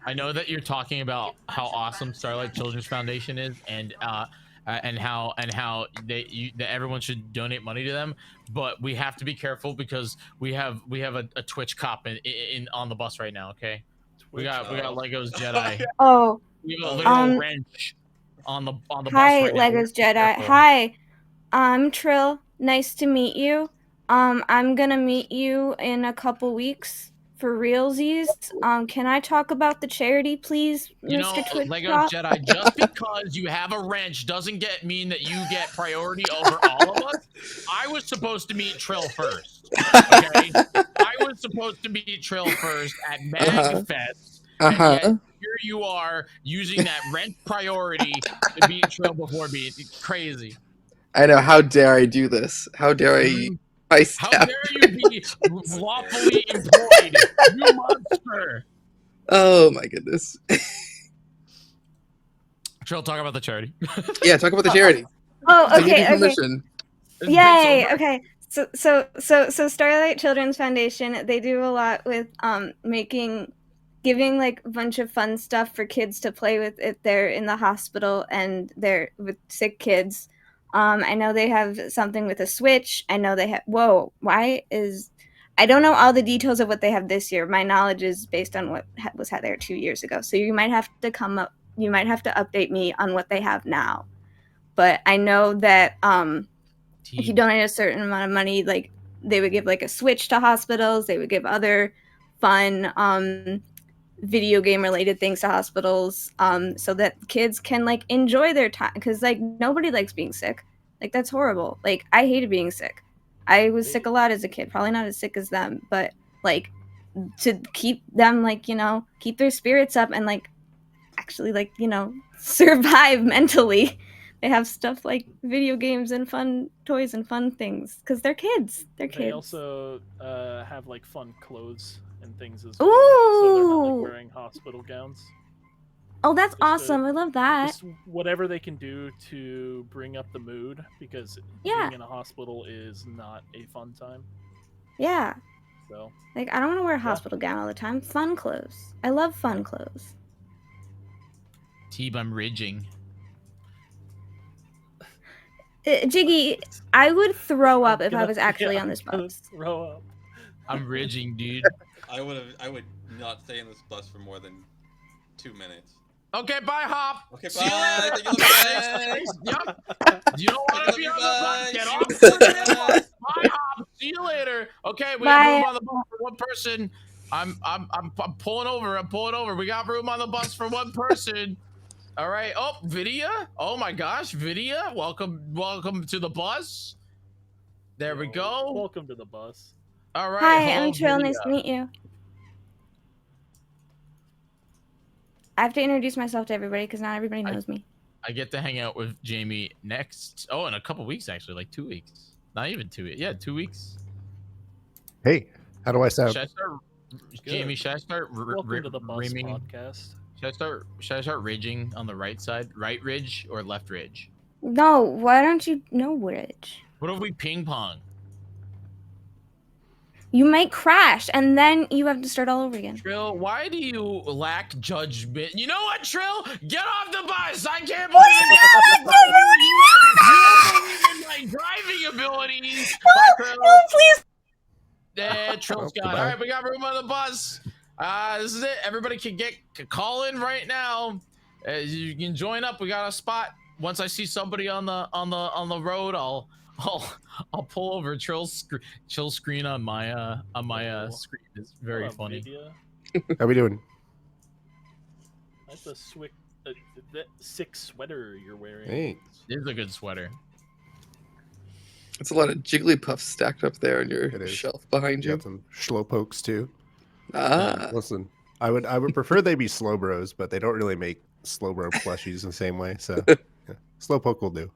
I know that you're talking about how awesome Starlight Children's Foundation is, and how that everyone should donate money to them, but we have to be careful because we have a Twitch cop in on the bus right now. Okay, we got Legos Jedi. Oh, we have a literal wrench on the bus hi, right now. Legos Jedi. Careful. Hi, I'm Trill. Nice to meet you. I'm gonna meet you in a couple weeks for realsies. Can I talk about the charity, please, You know, Mr. Twitch Legos cop? Jedi, just because you have a wrench doesn't mean that you get priority over all of us. I was supposed to meet Trill first. Okay? I was supposed to meet Trill first at MagFest. And yet here you are using that wrench priority to beat Trill before me. It's crazy. I know. How dare I do this? How dare I? How dare you be lawfully employed, you monster! Oh my goodness. Trill, talk about the charity. Yeah, talk about the charity. Oh, I give okay, you okay. permission. Yay! Okay. So Starlight Children's Foundation, they do a lot with giving like a bunch of fun stuff for kids to play with if they're in the hospital and they're with sick kids. I know they have something with a Switch. I know they have. Whoa! I don't know all the details of what they have this year. My knowledge is based on what was had there 2 years ago. So you might have to you might have to update me on what they have now. But I know that if you donate a certain amount of money, like they would give like a Switch to hospitals. They would give other fun video game related things to hospitals, so that kids can like enjoy their time, because like nobody likes being sick. Like that's horrible. Like I hated being sick. I was sick a lot as a kid, probably not as sick as them, but like to keep them like keep their spirits up and like actually like survive mentally, they have stuff like video games and fun toys and fun things because they're kids. They're kids. They also have like fun clothes and things as well. So they're not like wearing hospital gowns. Oh, that's awesome. I love that. Just whatever they can do to bring up the mood, because being in a hospital is not a fun time. Yeah. So like I don't want to wear a hospital gown all the time. Fun clothes. I love fun clothes. Teeb, I'm ridging. Jyggy, I would throw up if I was actually on this bus. Throw up. I'm ridging, dude. I would not stay in this bus for more than 2 minutes. Okay, bye, Hop. Okay, See you bye. later. Thank you, Yep. You don't want to be on the bus. Get off the bus. Bye, Hop. See you later. Okay, we have room on the bus for one person. I'm pulling over. I'm pulling over. We got room on the bus for one person. All right. Oh, Vidya. Oh my gosh, Vidya. Welcome to the bus. There we go. Welcome to the bus. All right. Hi, hello, I'm Trill. Vidya. Nice to meet you. I have to introduce myself to everybody because not everybody knows me. I get to hang out with Jamie next. Oh, in a couple weeks actually, like 2 weeks. Not even 2 weeks. Yeah, 2 weeks. Hey, how do I sound? Should I start, Jamie? Should I start Welcome to the bus reaming? podcast. Should I start ridging on the right side, right ridge or left ridge? No, why don't you know Rich? What if we ping pong? You might crash, and then you have to start all over again. Trill, why do you lack judgment? You know what, Trill? Get off the bus! I can't believe What it! You don't believe in my driving abilities! No, please! Trill's gone. All right, we got room on the bus. This is it. Everybody can call in right now. You can join up. We got a spot. Once I see somebody on the road, I'll pull over. Trill's screen on my screen is very funny. How we doing? That's a sick sweater you're wearing. Thanks. It is a good sweater. It's a lot of Jigglypuffs stacked up there on your shelf behind you. Got some Slowpokes too. Ah. Listen, I would prefer they be Slowbros, but they don't really make Slowbro plushies the same way. So yeah, Slowpoke will do.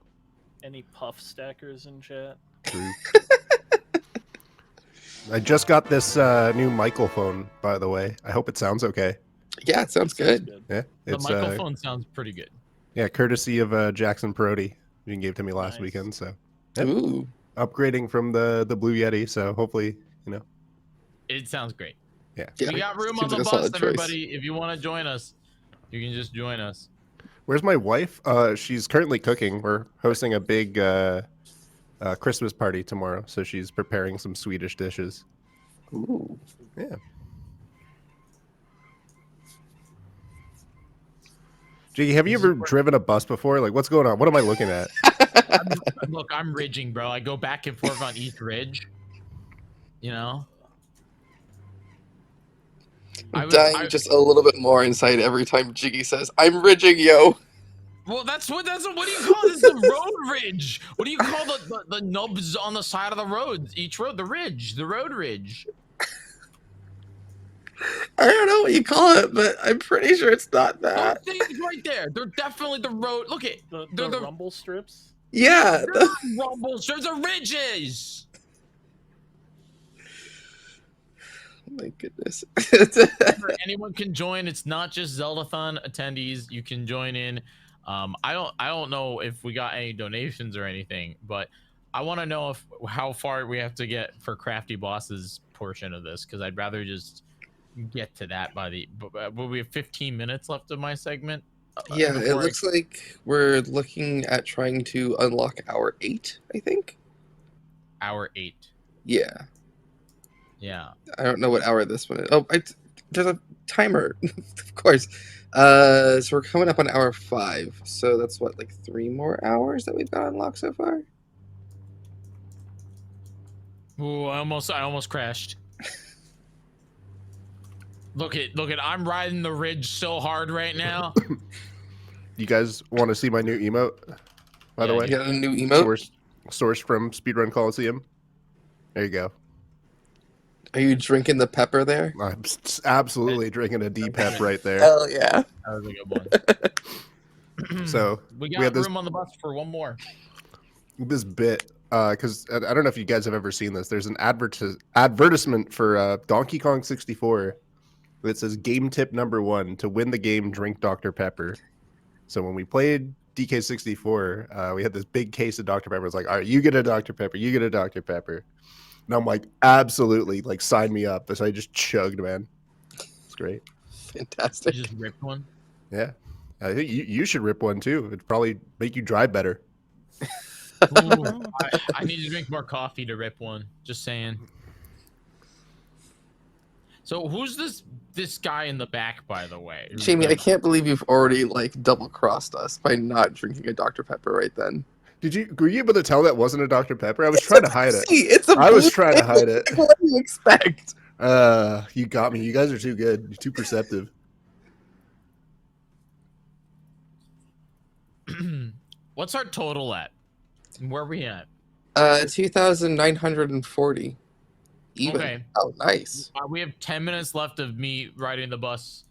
Any puff stackers in chat? True. I just got this new microphone, by the way. I hope it sounds okay. Yeah, it sounds good. Yeah, The it's microphone sounds pretty good. yeah, courtesy of Jackson Perotti. You gave to me last weekend, so yep. Ooh. Upgrading from the Blue Yeti, so hopefully, It sounds great. Yeah. We got room on Seems the like a bus, solid choice. everybody. If you want to join us, you can just join us. Where's my wife? She's currently cooking. We're hosting a big Christmas party tomorrow, so she's preparing some Swedish dishes. Ooh. Yeah. Jiggy, have you ever driven a bus before? Like, what's going on? What am I looking at? Look, I'm ridging, bro. I go back and forth on each ridge. You know? I'm dying just a little bit more inside every time Jiggy says, "I'm ridging, yo." Well, what do you call this? The road ridge. What do you call the nubs on the side of the road? Each road, the road ridge. I don't know what you call it, but I'm pretty sure it's not that. Those things right there. They're definitely the road. Look at the rumble strips. Yeah, they're not rumble strips. They're ridges. Oh my goodness. Anyone can join. It's not just Zeldathon attendees. You can join in. I don't know if we got any donations or anything, but I want to know how far we have to get for Crafty Boss's portion of this, because I'd rather just get to that will we have 15 minutes left of my segment? Yeah, it looks like we're looking at trying to unlock hour 8, I think. Hour 8. Yeah. Yeah. I don't know what hour this one is. Oh, there's a timer, of course. So we're coming up on hour 5. So that's what, like 3 more hours that we've got unlocked so far? Ooh, I almost crashed. Look at I'm riding the ridge so hard right now. You guys want to see my new emote? By the way, you got a new emote? Sourced from Speedrun Coliseum. There you go. Are you drinking the pepper there? I'm absolutely drinking a D-Pep right there. Hell yeah. That was a good one. So we got room on the bus for one more. This bit, because I don't know if you guys have ever seen this. There's an advertisement for Donkey Kong 64 that says game tip number 1: to win the game, drink Dr. Pepper. So when we played DK64, we had this big case of Dr. Pepper. It's like, all right, you get a Dr. Pepper, you get a Dr. Pepper. And I'm like, absolutely, like, sign me up. So I just chugged, man. It's great. Fantastic. You just ripped one? Yeah. I think you should rip one too. It'd probably make you drive better. Ooh, I need to drink more coffee to rip one. Just saying. So who's this guy in the back, by the way? Jamie, I can't believe you've already like double-crossed us by not drinking a Dr. Pepper right then. Were you able to tell that wasn't a Dr. Pepper? I was trying to hide it. It's I was trying to hide it. What do you expect? You got me. You guys are too good. You're too perceptive. What's our total at? Where are we at? 2,940. Even. Okay. Oh, nice. We have 10 minutes left of me riding the bus.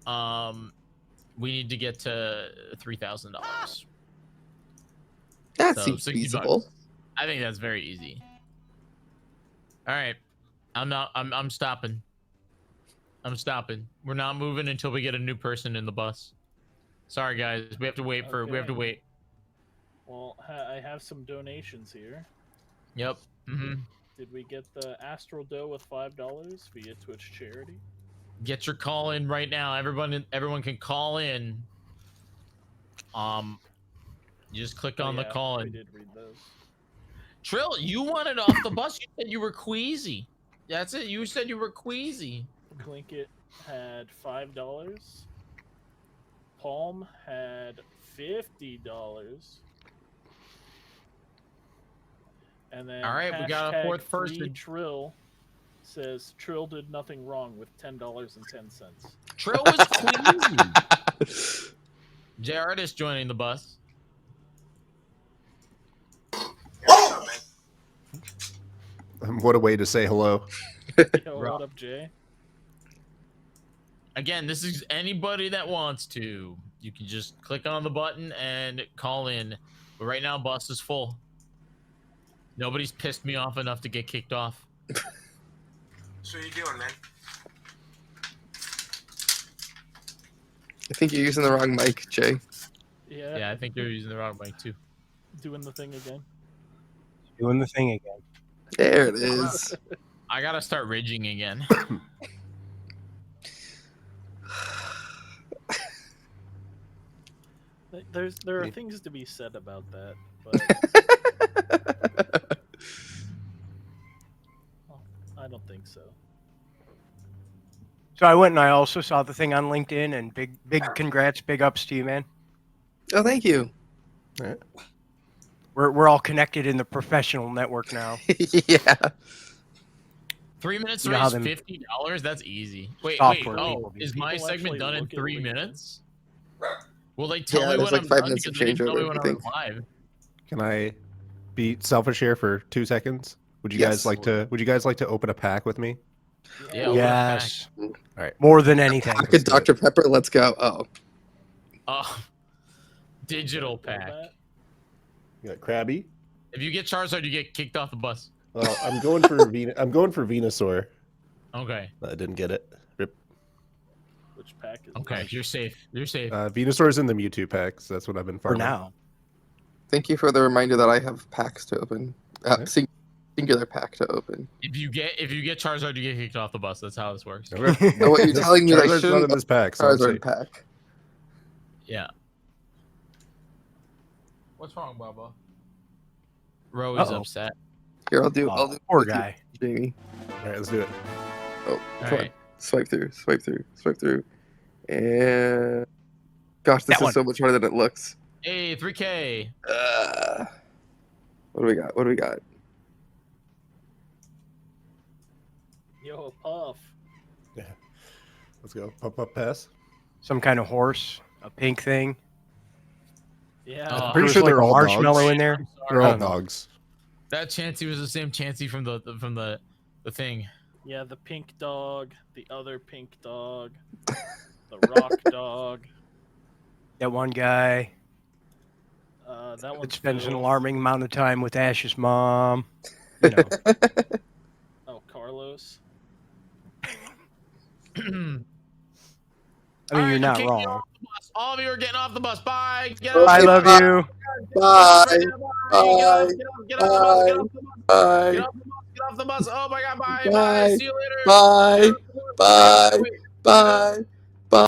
We need to get to $3,000. That So, seems 60 feasible. bucks. I think that's very easy. All right. I'm stopping. I'm stopping. We're not moving until we get a new person in the bus. Sorry guys, we have to wait we have to wait. Well, I have some donations here. Yep. Did we get the Astral Dough with $5 via Twitch charity? Get your call in right now. Everyone can call in. You just click on the call in. We did read those. Trill, you wanted off the bus. You said you were queasy. That's it. You said you were queasy. Clinket had $5. Palm had $50. And then all right, we got a fourth person. Trill says Trill did nothing wrong with $10.10. Trill was queasy. Jared is joining the bus. What a way to say hello. Yo, what up, Jay? Again, this is anybody that wants to. You can just click on the button and call in. But right now, bus is full. Nobody's pissed me off enough to get kicked off. So you doing, man? I think you're using the wrong mic, Jay. Yeah, I think you're using the wrong mic too. Doing the thing again. Doing the thing again. There it is. I gotta start raging again. There are things to be said about that, but well, I don't think so. So I went and I also saw the thing on LinkedIn, and big congrats, big ups to you, man. Oh, thank you. All right. We're all connected in the professional network now. Yeah. 3 minutes to You know how raise them $50. That's easy. Wait. software Oh, people do. is my People segment actually done in look at 3 LinkedIn. minutes? Will they tell Yeah, me there's when like I'm 5 done? minutes of Because they didn't tell me changeover, when I I was think. live. Can I be selfish here for 2 seconds? Would you Yes. guys like to? Would you guys like to open a pack with me? Yeah. open a pack. Yes, All right. more than anything. Pocket do it. Dr. Pepper, let's go. Oh. Oh, digital What pack. about- You got Krabby. If you get Charizard, you get kicked off the bus. Well, I'm going for I'm going for Venusaur. Okay. I didn't get it. Rip. Which pack is Okay. You're safe. You're safe. Venusaur's in the Mewtwo packs. That's what I've been For farming. now. Thank you for the reminder that I have packs to open. Singular pack to open. If you get Charizard, you get kicked off the bus. That's how this works. Okay. Oh, what you're This telling me that I Charizard's not shouldn't in this pack, so I'm Charizard safe. pack. Yeah. What's wrong, Baba? Ro is Uh-oh. upset. Here, I'll do Poor guy. Jamie. All right, let's do it. Oh, All come right. on. Swipe through. And gosh, this That is so much harder than it looks. Hey, 3K. What do we got? What do we got? Yo, Puff. Yeah. Let's go. Pop pass. Some kind of horse, a pink thing. Yeah. Oh, Pretty There was sure like they're a all marshmallow dogs. in there. They're I all don't know. dogs. That Chansey was the same Chansey from the thing. Yeah, the pink dog, the other pink dog, the rock dog. That one guy That one that spends an alarming amount of time with Ash's mom. You know. Oh, Carlos. I mean, All you're right, not I'm kicking you wrong. off the bus. All of you are getting off the bus. Bye. Get Okay, off. I love you. Bye. Bye. Get off the bus. Bye. Get off the bus. Get off the bus. Oh my God. Bye. Bye. Bye. See you later. Bye. Bye. Bye. Bye.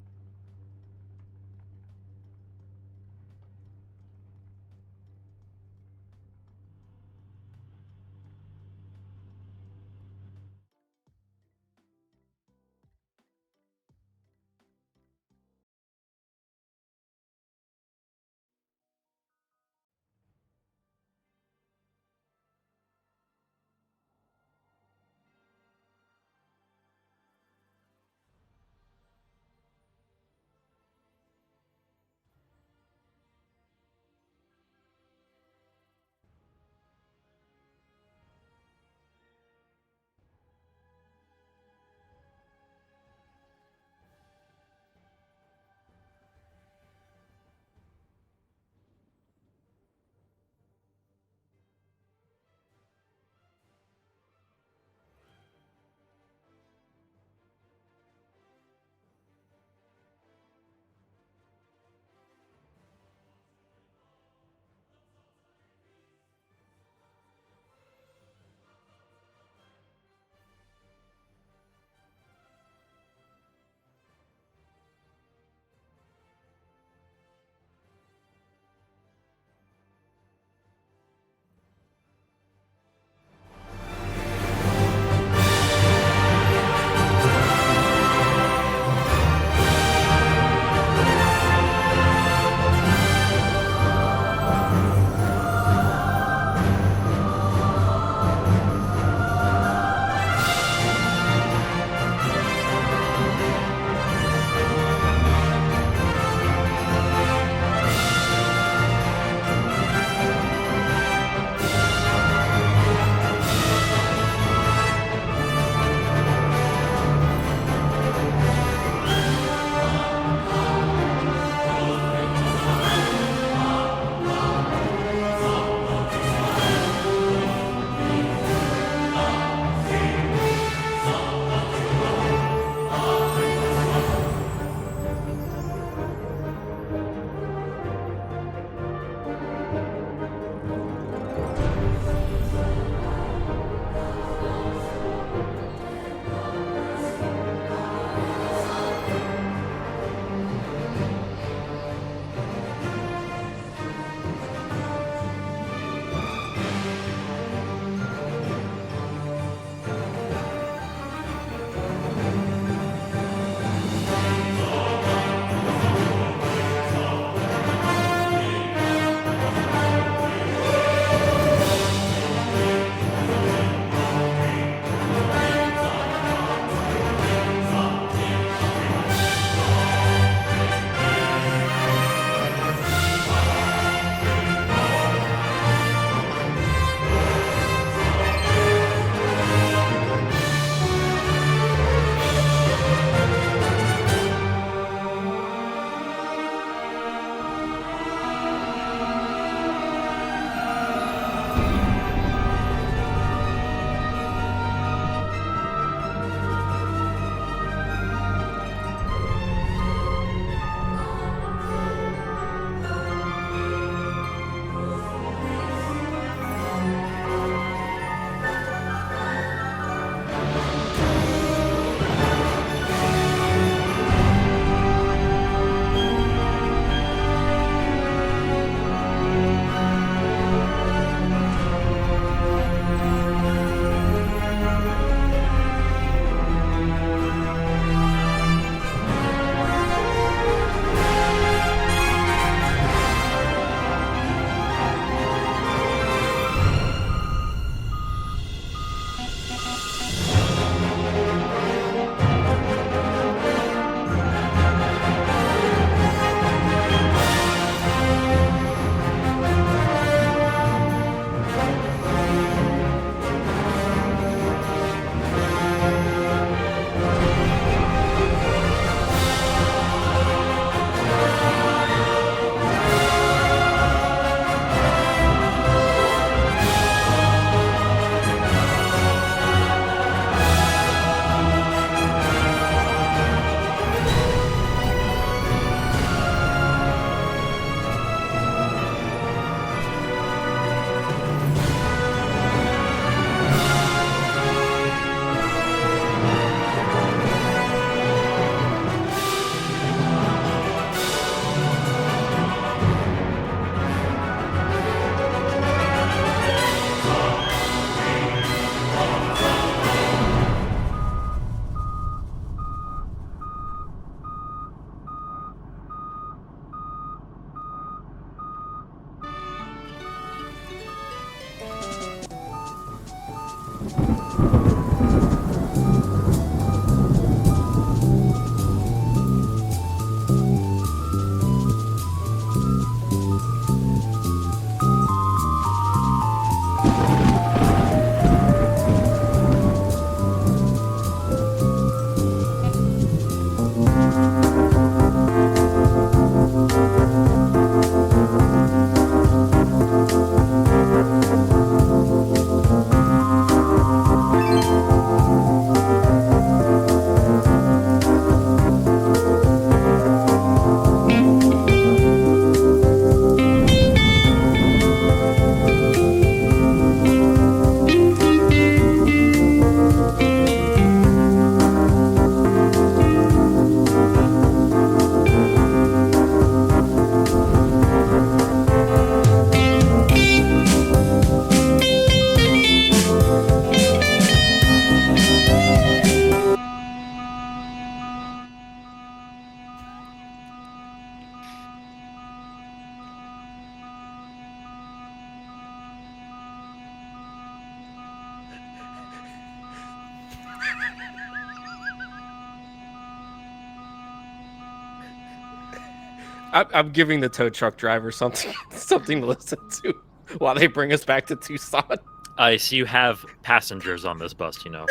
I'm giving the tow truck driver something to listen to while they bring us back to Tucson. So you have passengers on this bus, you know.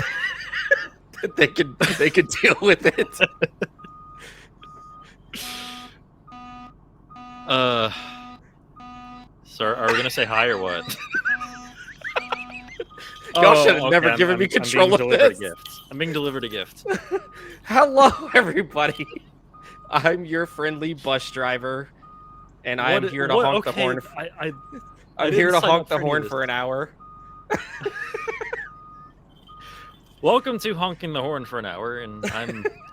they could deal with it. So are we gonna say hi or what? Y'all should have never given me control of this. I'm being delivered a gift. Hello, everybody. I'm your friendly bus driver, and I'm here to honk the horn. I'm here to honk the horn for an hour. Welcome to honking the horn for an hour, and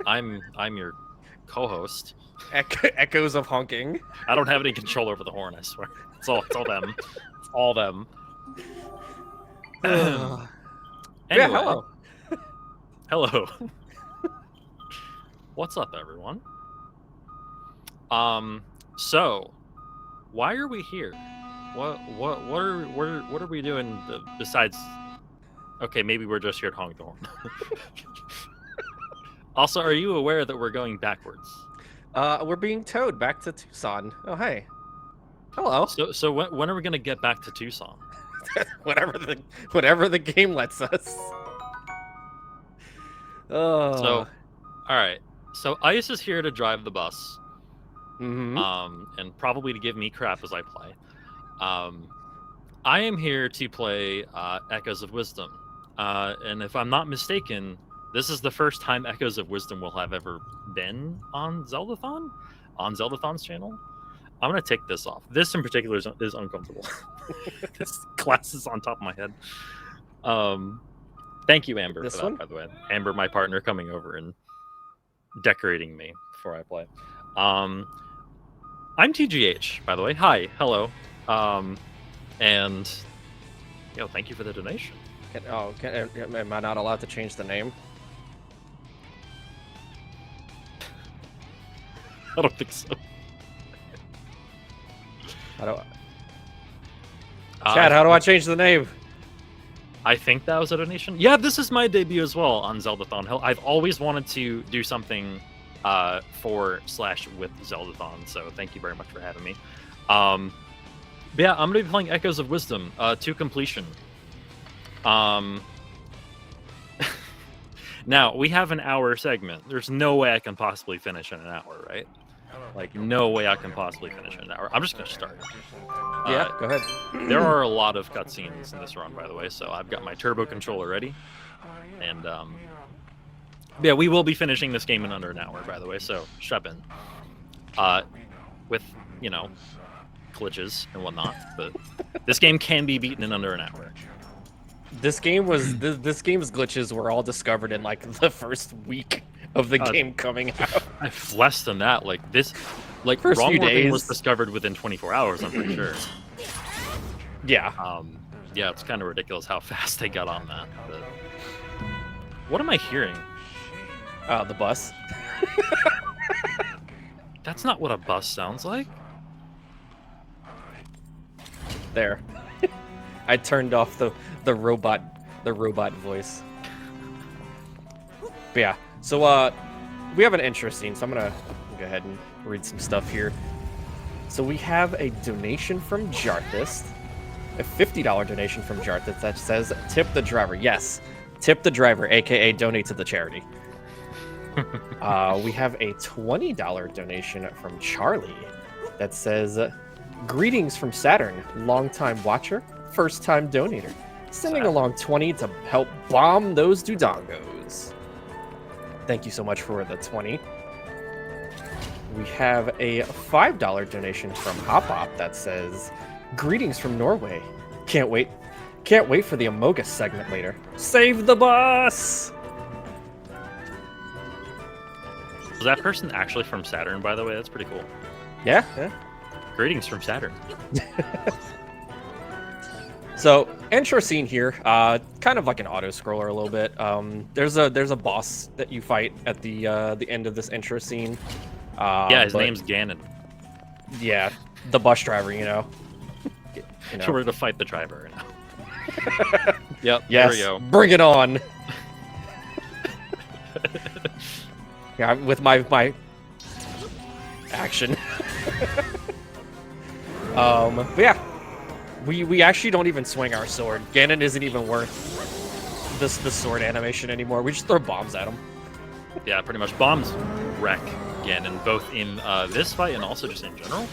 I'm your co-host. Echoes of honking. I don't have any control over the horn. I swear. It's all them. It's all them. Anyway, yeah, hello. What's up, everyone? So, why are we here? What are we doing besides? Okay, maybe we're just here to honk the horn. Also, are you aware that we're going backwards? We're being towed back to Tucson. Oh, hey. Hello. So when are we gonna get back to Tucson? whatever the game lets us. Oh. So, all right. So Ice is here to drive the bus. Mm-hmm. And probably to give me crap as I play. I am here to play Echoes of Wisdom. And if I'm not mistaken, this is the first time Echoes of Wisdom will have ever been on Zeldathon? On Zeldathon's channel? I'm going to take this off. This in particular is uncomfortable. This glass is on top of my head. Thank you, Amber, for that, by the way. Amber, my partner, coming over and decorating me before I play. I'm TGH, by the way. Hi, hello. And thank you for the donation. Am I not allowed to change the name? I don't think so. Chad, how do I change the name? I think that was a donation. Yeah, this is my debut as well on Zeldathon. I've always wanted to do something for/with Zeldathon, so thank you very much for having me. But yeah, I'm going to be playing Echoes of Wisdom to completion. Now, we have an hour segment. There's no way I can possibly finish in an hour, right? Like, no way I can possibly finish in an hour. I'm just going to start. Yeah, go ahead. There are a lot of cutscenes in this run, by the way, so I've got my turbo controller ready. And, yeah, we will be finishing this game in under an hour, by the way, so strap in. With, glitches and whatnot, but this game can be beaten in under an hour. This game's glitches were all discovered in like the first week of the game coming out. Less than that, first few days was discovered within 24 hours. I'm pretty sure. Yeah. Yeah, it's kind of ridiculous how fast they got on that. But what am I hearing? The bus. That's not what a bus sounds like. There. I turned off the robot voice. But yeah, so we have an intro scene, so I'm gonna go ahead and read some stuff here. So we have a donation from Jarthist, a $50 donation from Jarthist that says tip the driver. Yes, tip the driver, aka donate to the charity. We have a $20 donation from Charlie that says greetings from Saturn, longtime watcher, first time donator, sending along 20 to help bomb those Dudongos. Thank you so much for the 20. We have a $5 donation from Hop that says greetings from Norway. Can't wait for the Amogus segment later. Save the bus. Was that person actually from Saturn, by the way? That's pretty cool. Yeah. Greetings from Saturn. So, intro scene here, kind of like an auto-scroller a little bit. There's a boss that you fight at the end of this intro scene. Yeah, his name's Ganon. Yeah, the bus driver, you know. We're to fight the driver now. Yep, yes, there we go. Bring it on. Yeah, with my action. But yeah, we actually don't even swing our sword. Ganon isn't even worth the sword animation anymore. We just throw bombs at him. Yeah, pretty much. Bombs wreck Ganon, both in this fight and also just in general.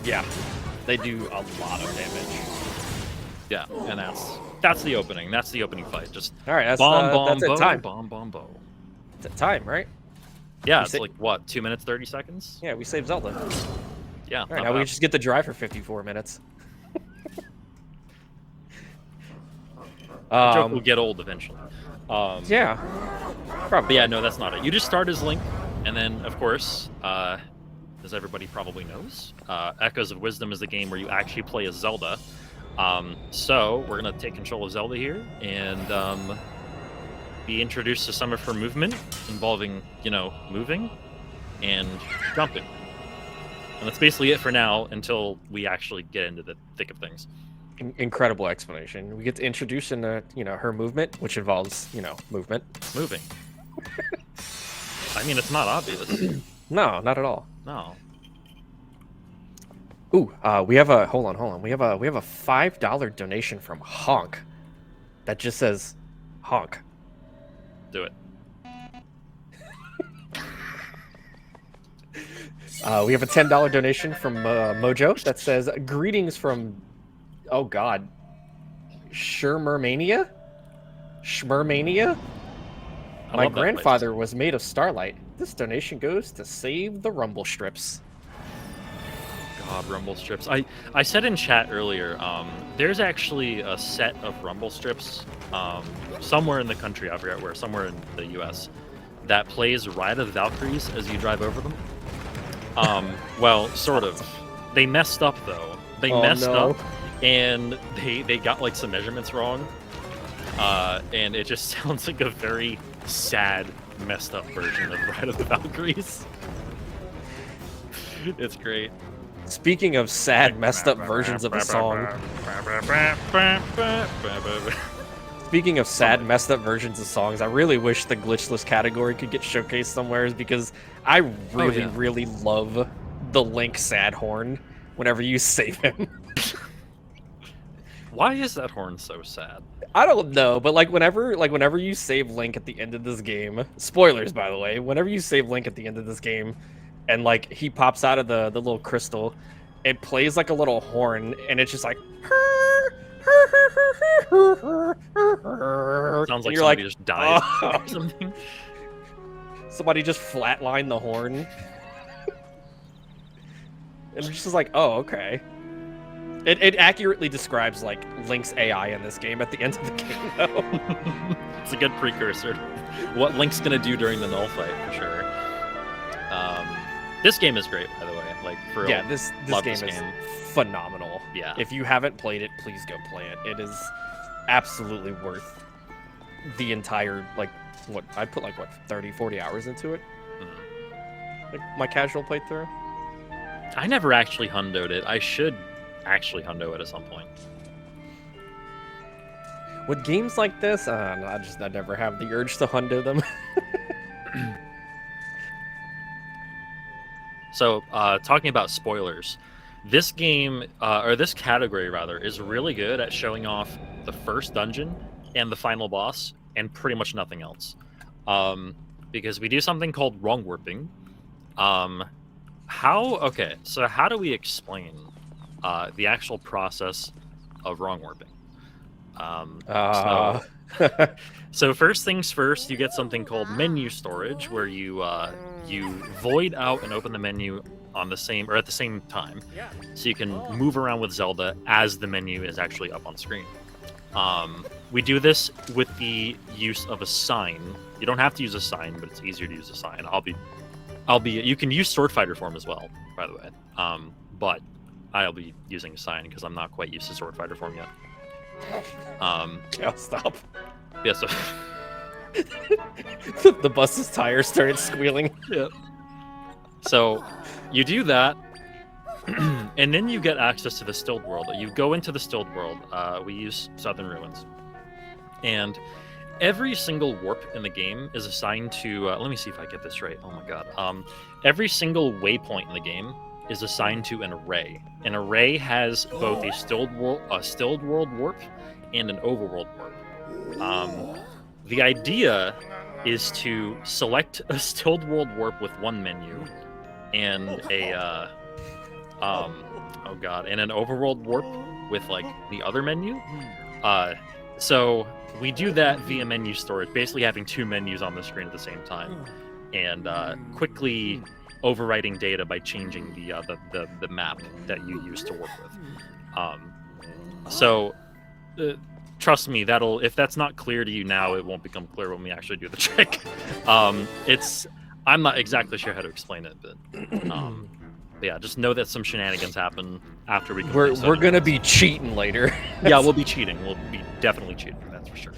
Yeah, they do a lot of damage. Yeah, and that's the opening. That's the opening fight. Just all right. Bomb, That's bow, time. bomb, bow. It's at time, right? Yeah, it's like what, 2 minutes 30 seconds? Yeah, we saved Zelda. Yeah. All right, now we just get to drive for 54 minutes. The joke will get old eventually. Yeah. Probably. But yeah, no, that's not it. You just start as Link, and then, of course, as everybody probably knows, Echoes of Wisdom is the game where you actually play as Zelda. So we're gonna take control of Zelda here and be introduced to some of her movement involving, moving and jumping. And that's basically it for now until we actually get into the thick of things. Incredible explanation. We get to introduce into, her movement, which involves, movement. Moving. I mean, it's not obvious. No, not at all. No. Ooh, we have a hold on. We have a $5 donation from Honk that just says Honk. Do it. We have a $10 donation from Mojo that says greetings from, oh god, Schmermania? My grandfather was made of Starlight. This donation goes to save the rumble strips. God, rumble strips. I said in chat earlier, there's actually a set of rumble strips somewhere in the country, I forget where, somewhere in the US, that plays Ride of the Valkyries as you drive over them. Well, sort of. They messed up though. They messed up, and they got like some measurements wrong, and it just sounds like a very sad, messed up version of Ride of the Valkyries. It's great. Speaking of sad, messed up versions of a song. Speaking of sad, messed up versions of songs, I really wish the glitchless category could get showcased somewhere, because I really love the Link sad horn whenever you save him. Why is that horn so sad? I don't know, but whenever you save Link at the end of this game, spoilers by the way, whenever you save Link at the end of this game, and like he pops out of the little crystal, it plays like a little horn, and it's just like. Sounds like somebody just died or something. Somebody just flatlined the horn. And it's just like, oh, okay. It accurately describes like Link's AI in this game at the end of the game, though. It's a good precursor. What Link's gonna do during the null fight for sure. This game is great, by the way. Like for yeah, this game is phenomenal. Yeah. If you haven't played it, please go play it. It is absolutely worth the entire, like, what, I put like, what, 30, 40 hours into it? Mm-hmm. Like, my casual playthrough? I never actually hundoed it. I should actually hundo it at some point. With games like this, I never have the urge to hundo them. So, talking about spoilers, this game, or this category rather, is really good at showing off the first dungeon and the final boss, and pretty much nothing else. Because we do something called wrong warping. Okay, so how do we explain the actual process of wrong warping? So first things first, you get something called menu storage, where you void out and open the menu at the same time, so you can move around with Zelda as the menu is actually up on screen. We do this with the use of a sign. You don't have to use a sign, but it's easier to use a sign. You can use sword fighter form as well, by the way. But I'll be using a sign because I'm not quite used to sword fighter form yet. Yeah, stop. Yeah, so the bus's tires started squealing. Yeah. So you do that, and then you get access to the Stilled World. You go into the Stilled World. We use Southern Ruins, and every single warp in the game is assigned to. Let me see if I get this right. Oh my god. Every single waypoint in the game is assigned to an array. An array has both a stilled world warp and an overworld warp. The idea is to select a stilled world warp with one menu and a and an overworld warp with like the other menu. So we do that via menu storage, basically having two menus on the screen at the same time, and quickly overwriting data by changing the map that you use to work with. Trust me, if that's not clear to you now, it won't become clear when we actually do the trick. I'm not exactly sure how to explain it, but yeah, just know that some shenanigans happen after we. We're gonna be cheating later. Yeah, we'll be cheating. We'll be definitely cheating. That's for sure.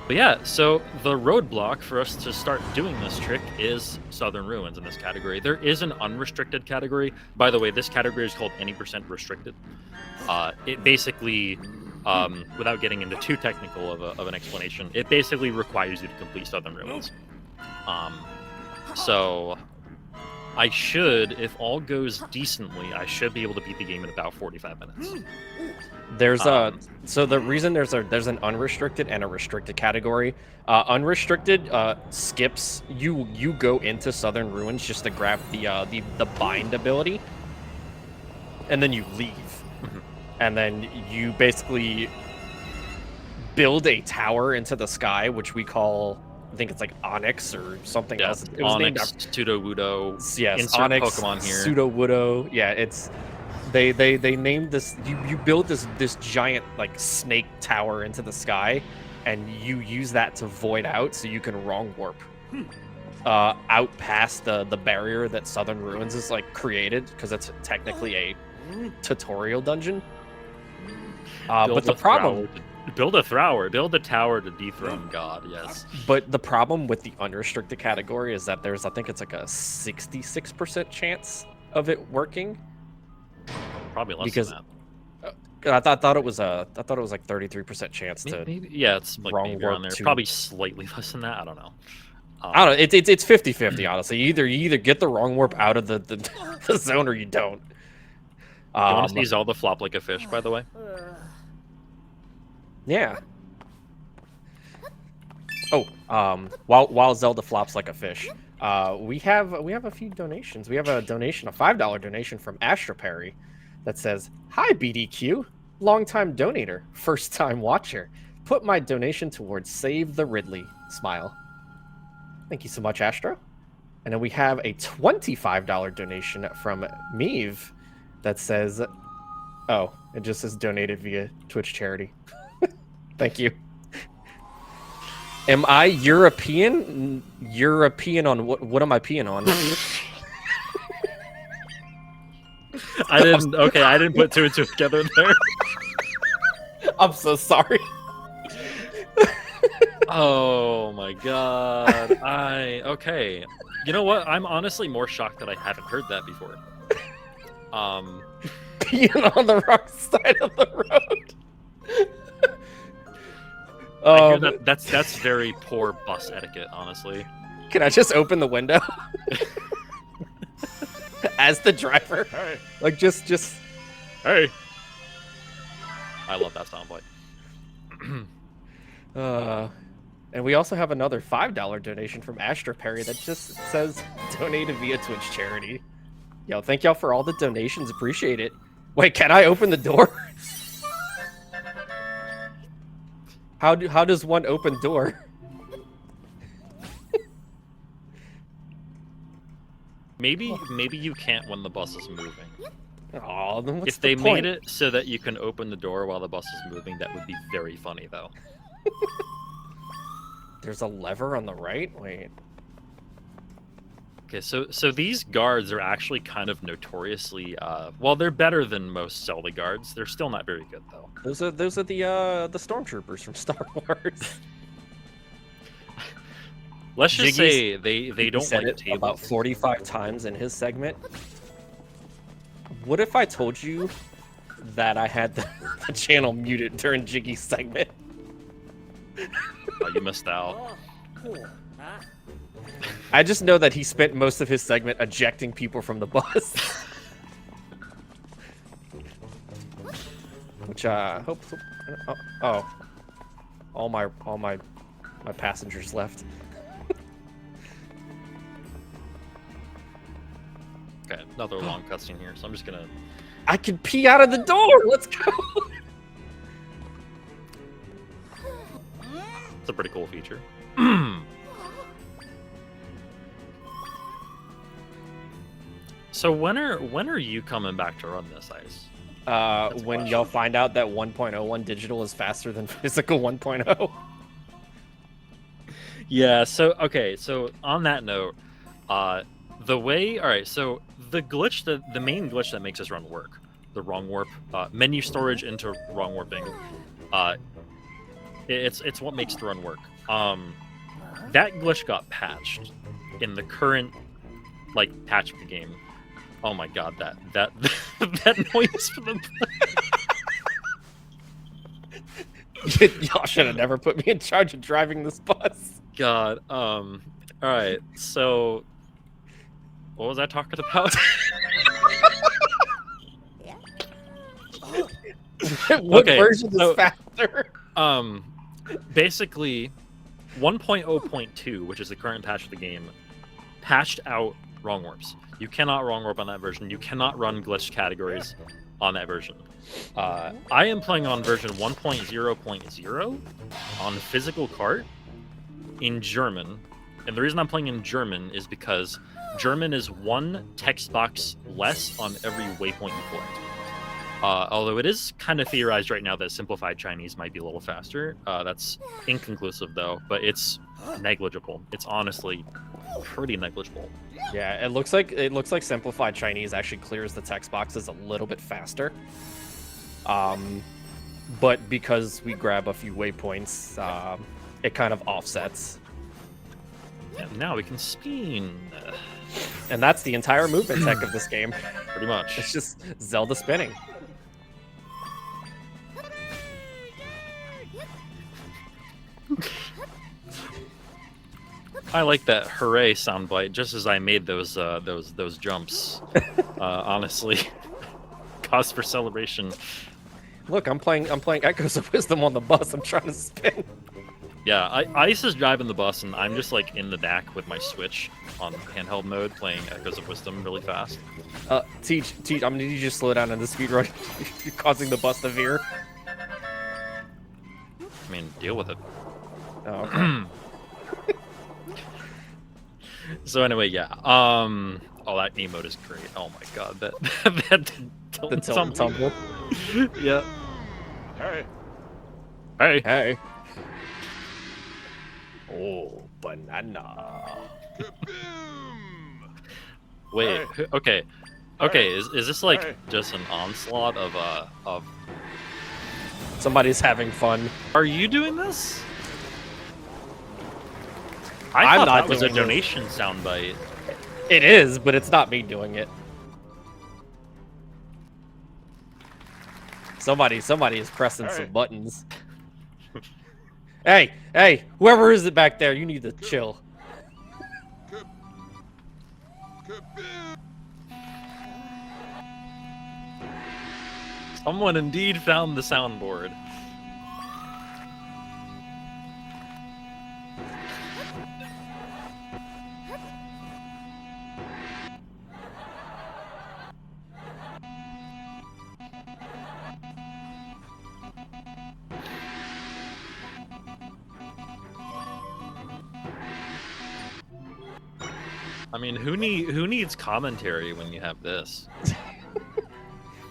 But yeah, so the roadblock for us to start doing this trick is Southern Ruins in this category. There is an unrestricted category. By the way, this category is called any % restricted. It basically, without getting into too technical of an explanation, it basically requires you to complete Southern Ruins. So I should, if all goes decently, I should be able to beat the game in about 45 minutes. There's so the reason there's an unrestricted and a restricted category. Unrestricted skips you go into Southern Ruins just to grab the bind ability, and then you leave, and then you basically build a tower into the sky, which we call, I think it's like Onyx or something else. It was Onyx, Pseudo-Wudo. Yes, Insert Onyx, Pokemon here. Pseudo-Wudo. Yeah, it's they named this. You build this giant like snake tower into the sky, and you use that to void out, so you can wrong warp out past the barrier that Southern Ruins is like created, because it's technically a tutorial dungeon. But the problem. Build a tower to dethrone God, yes. But the problem with the unrestricted category is that I think it's like a 66% chance of it working. Probably less because than that. I thought it was like 33% chance to. Maybe, yeah, it's like wrong maybe around warp there. to- Probably slightly less than that. I don't know. I don't know. It's 50-50, honestly. You either get the wrong warp out of the zone or you don't. Do you want to see Zelda flop like a fish, by the way? Yeah. Oh, while Zelda flops like a fish, we have a few donations. We have a donation, a $5 donation from Astra Perry, that says, "Hi BDQ, longtime donator, first time watcher. Put my donation towards Save the Ridley. Smile." Thank you so much, Astra. And then we have a $25 donation from Meave that says, "Oh, it just says donated via Twitch charity." Thank you. Am I European? European on what? What am I peeing on? I didn't put two and two together there. I'm so sorry. Oh my god. Okay. You know what? I'm honestly more shocked that I haven't heard that before. Peeing on the wrong side of the road. I hear that's very poor bus etiquette, honestly. Can I just open the window? As the driver? Hey. Like, just... Hey! I love that soundbite. And we also have another $5 donation from Astra Perry that just says, donated via Twitch charity. Yo, thank y'all for all the donations. Appreciate it. Wait, can I open the door? How does one open door? Maybe you can't when the bus is moving. Oh, then what's if the they point? made it so that you can open the door while the bus is moving, that would be very funny, though. There's a lever on the right? Wait. Okay, so these guards are actually kind of notoriously, well, they're better than most Zelda guards. They're still not very good, though. Those are the stormtroopers from Star Wars. Let's just say Jyggy's- they don't said like it about 45 times in his segment. What if I told you that I had the channel muted during Jyggy's segment? Oh, you missed out. Cool. I just know that he spent most of his segment ejecting people from the bus. Which hope. Oh, all my passengers left. Okay, another long cutscene here, so I'm just gonna. I can pee out of the door. Let's go. It's a pretty cool feature. So when are you coming back to run this, Ice? When y'all find out that 1.01 digital is faster than physical 1.0. Yeah, so okay, so on that note, the main glitch that makes this run work, the wrong warp, menu storage into wrong warping, it's what makes the run work. That glitch got patched in the current patch of the game. Oh my god, that that noise from the Y'all should have never put me in charge of driving this bus. God. All right. So, what was I talking about? What version is faster? Basically, 1.0.2, which is the current patch of the game, patched out wrong warps. You cannot wrong warp on that version. You cannot run glitched categories on that version. I am playing on version 1.0.0 on physical cart in German. And the reason I'm playing in German is because German is one text box less on every waypoint you collect. Although it is kind of theorized right now that simplified Chinese might be a little faster. That's inconclusive though, but it's negligible. It's honestly pretty negligible. Yeah, it looks like simplified Chinese actually clears the text boxes a little bit faster. But because we grab a few waypoints, it kind of offsets. And now we can spin. And that's the entire movement tech of this game. Pretty much. It's just Zelda spinning. I like that hooray soundbite just as I made those jumps. Honestly, cause for celebration. Look, I'm playing Echoes of Wisdom on the bus. I'm trying to spin. Yeah, Ice is driving the bus, and I'm just in the back with my Switch on handheld mode, playing Echoes of Wisdom really fast. Teach, I'm gonna need you to slow down in the speed run. You're causing the bus to veer. I mean, deal with it. Oh, okay. So anyway, yeah. Oh, that emote is great. Oh my god, that the tumble. Yeah. Hey. Hey. Hey. Oh, banana. Wait. Okay. Okay. Is this just an onslaught of? Somebody's having fun. Are you doing this? I'm thought not that was a doing this. donation soundbite. It is, but it's not me doing it. Somebody is pressing some buttons. Hey, whoever is it back there, you need to chill. Someone indeed found the soundboard. I mean, who needs commentary when you have this?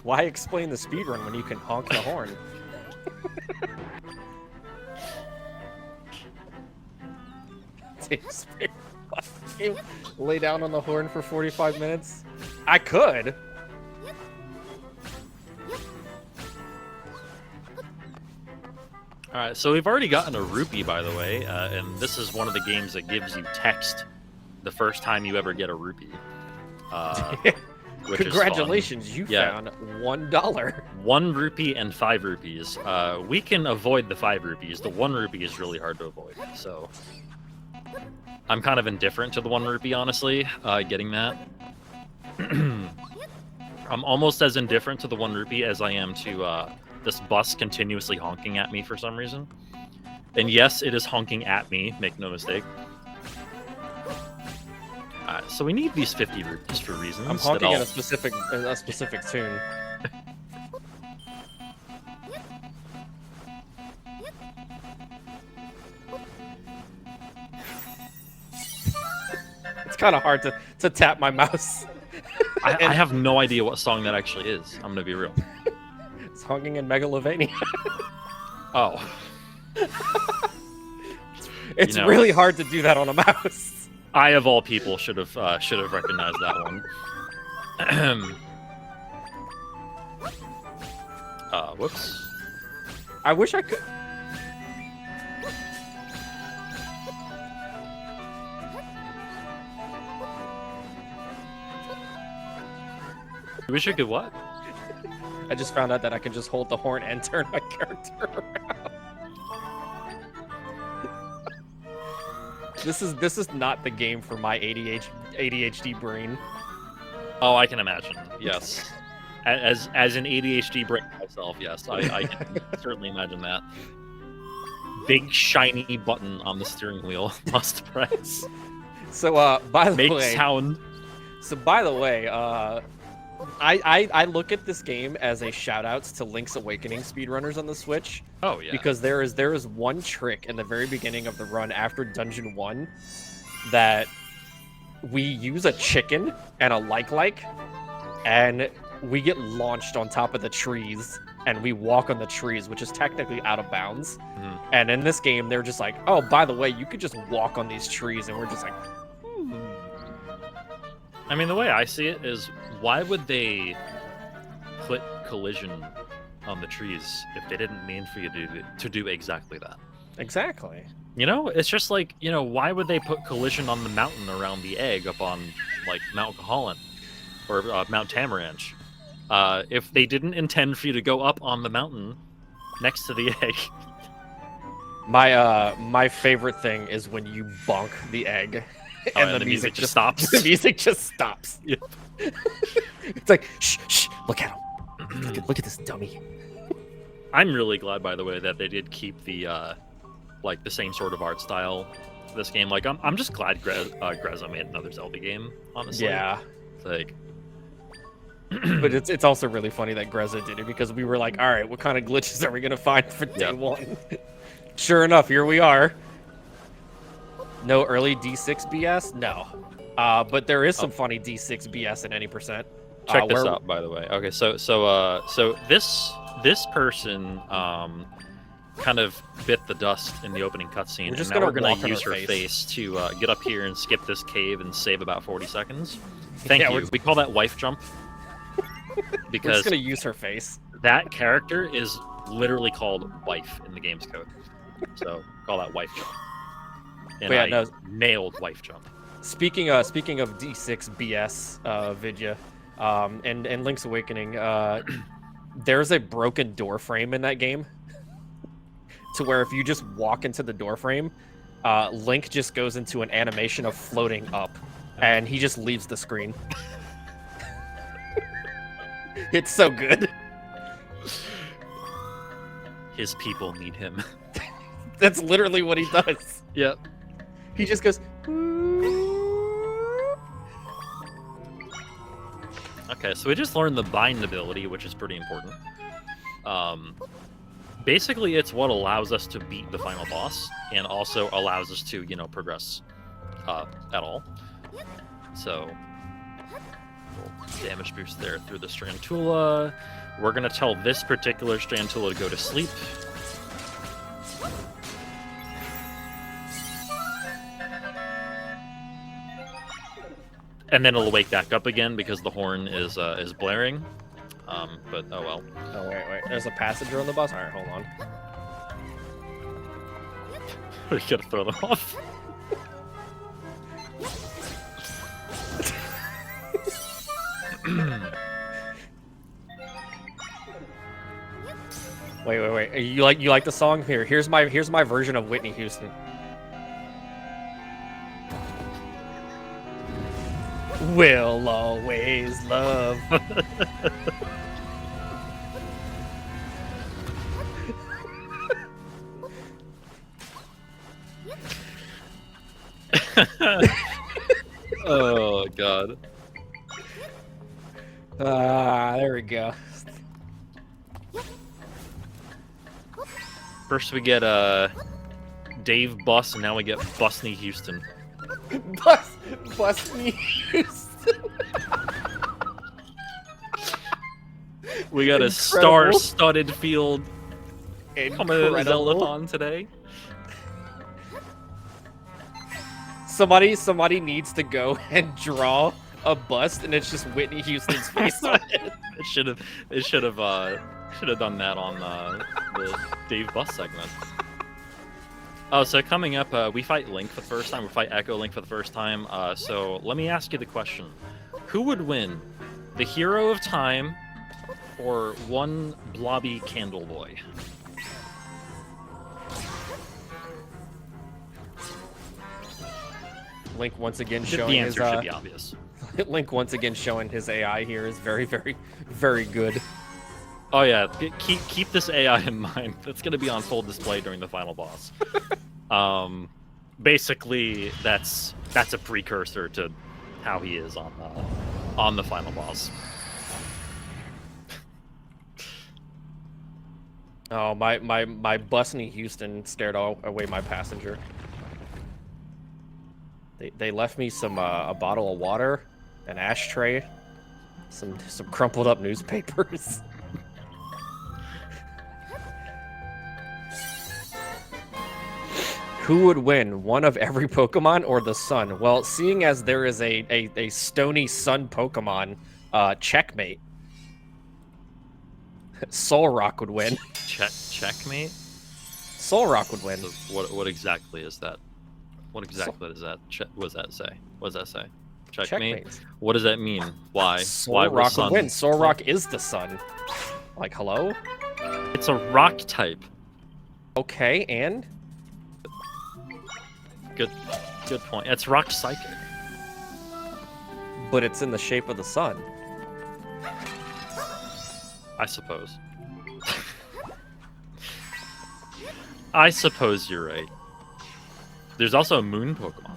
Why explain the speedrun when you can honk the horn? Lay down on the horn for 45 minutes? I could. Alright, so we've already gotten a rupee, by the way, and this is one of the games that gives you text the first time you ever get a rupee. Which Congratulations, is you fun. found $1. 1 rupee and 5 rupees. We can avoid the 5 rupees. The 1 rupee is really hard to avoid, so... I'm kind of indifferent to the 1 rupee, honestly. Getting that. I'm almost as indifferent to the 1 rupee as I am to this bus continuously honking at me for some reason. And yes, it is honking at me, make no mistake. So we need these 50 rupees for reasons. I'm honking at a specific tune. It's kind of hard to tap my mouse. I have no idea what song that actually is. I'm gonna be real. It's honking in Megalovania. Oh. It's really hard to do that on a mouse. I, of all people, should have recognized that one. Whoops. I wish I could. I wish I could what? I just found out that I can just hold the horn and turn my character around. This is not the game for my ADHD brain. Oh, I can imagine. Yes, as an ADHD brain myself, yes, I can certainly imagine that. Big shiny button on the steering wheel must press. So by the way, make sound. So by the way, I look at this game as a shout outs to Link's Awakening speedrunners on the Switch. Oh yeah. Because there is one trick in the very beginning of the run after Dungeon 1 that we use a chicken and a like, and we get launched on top of the trees and we walk on the trees, which is technically out of bounds. Mm-hmm. And in this game, they're just like, oh, by the way, you could just walk on these trees, and we're just like, I mean, the way I see it is, why would they put collision on the trees if they didn't mean for you to do exactly that? Exactly. You know, it's just like, you know, why would they put collision on the mountain around the egg up on, like, Mount Kahalan or Mount Tamaranch? If they didn't intend for you to go up on the mountain next to the egg. My favorite thing is when you bonk the egg. And the music just stops. The music just stops. Yep. It's like, shh, look at him. Look at this dummy. I'm really glad, by the way, that they did keep the like the same sort of art style for this game. Like, I'm just glad Grezza made another Zelda game. Honestly, yeah. It's like, but it's also really funny that Grezza did it, because we were like, all right, what kind of glitches are we gonna find for day one? Sure enough, here we are. No early D6 BS? No. But there is some funny D6 BS in any percent. Check this out, by the way. Okay, so this person kind of bit the dust in the opening cutscene, and now we're gonna use her face to get up here and skip this cave and save about 40 seconds. Thank you. We call that wife jump. Because we're just gonna use her face. That character is literally called wife in the game's code. So call that wife jump. And I nailed wife jump. Speaking of D6 BS, Vidya, and Link's Awakening, there's a broken door frame in that game, to where if you just walk into the door frame, Link just goes into an animation of floating up, and he just leaves the screen. It's so good. His people need him. That's literally what he does. Yep. He just goes. Okay, so we just learned the bind ability, which is pretty important. Basically, it's what allows us to beat the final boss, and also allows us to, you know, progress at all. So, damage boost there through the Strantula. We're gonna tell this particular Strantula to go to sleep. And then it'll wake back up again because the horn is blaring. But oh well. Oh wait. There's a passenger on the bus. All right, hold on. We gotta throw them off. Wait. You like the song? Here's my version of Whitney Houston. We'll always love. Oh god. There we go. First we get Dave Bus, and now we get Busney Houston. Busney Houston. We got a Incredible. star-studded field coming to Incredible. Zeldathon today. Somebody needs to go and draw a bust, and it's just Whitney Houston's face on it. It should have done that on the Dave Bus segment. Oh, so coming up, we fight Link for the first time. We fight Echo Link for the first time. So let me ask you the question: who would win, the Hero of Time, or one blobby Candle Boy? Link once again The showing his. answer should be obvious. Link once again showing his AI here is very, very, very good. Oh yeah, keep this AI in mind. That's going to be on full display during the final boss. Basically, that's a precursor to how he is on the final boss. Oh, my Busney Houston stared away my passenger. They left me some a bottle of water, an ashtray, some crumpled up newspapers. Who would win, one of every Pokemon or the sun? Well, seeing as there is a stony sun Pokemon, checkmate. Solrock would win. Checkmate? Solrock would win. What exactly is that? What exactly is that? What does that say? What does that say? Checkmate? Checkmate. What does that mean? Why? Solrock would win. Solrock is the sun. Like, hello? It's a rock type. Okay, and? Good point. It's rock psychic. But it's in the shape of the sun. I suppose. I suppose you're right. There's also a moon Pokemon.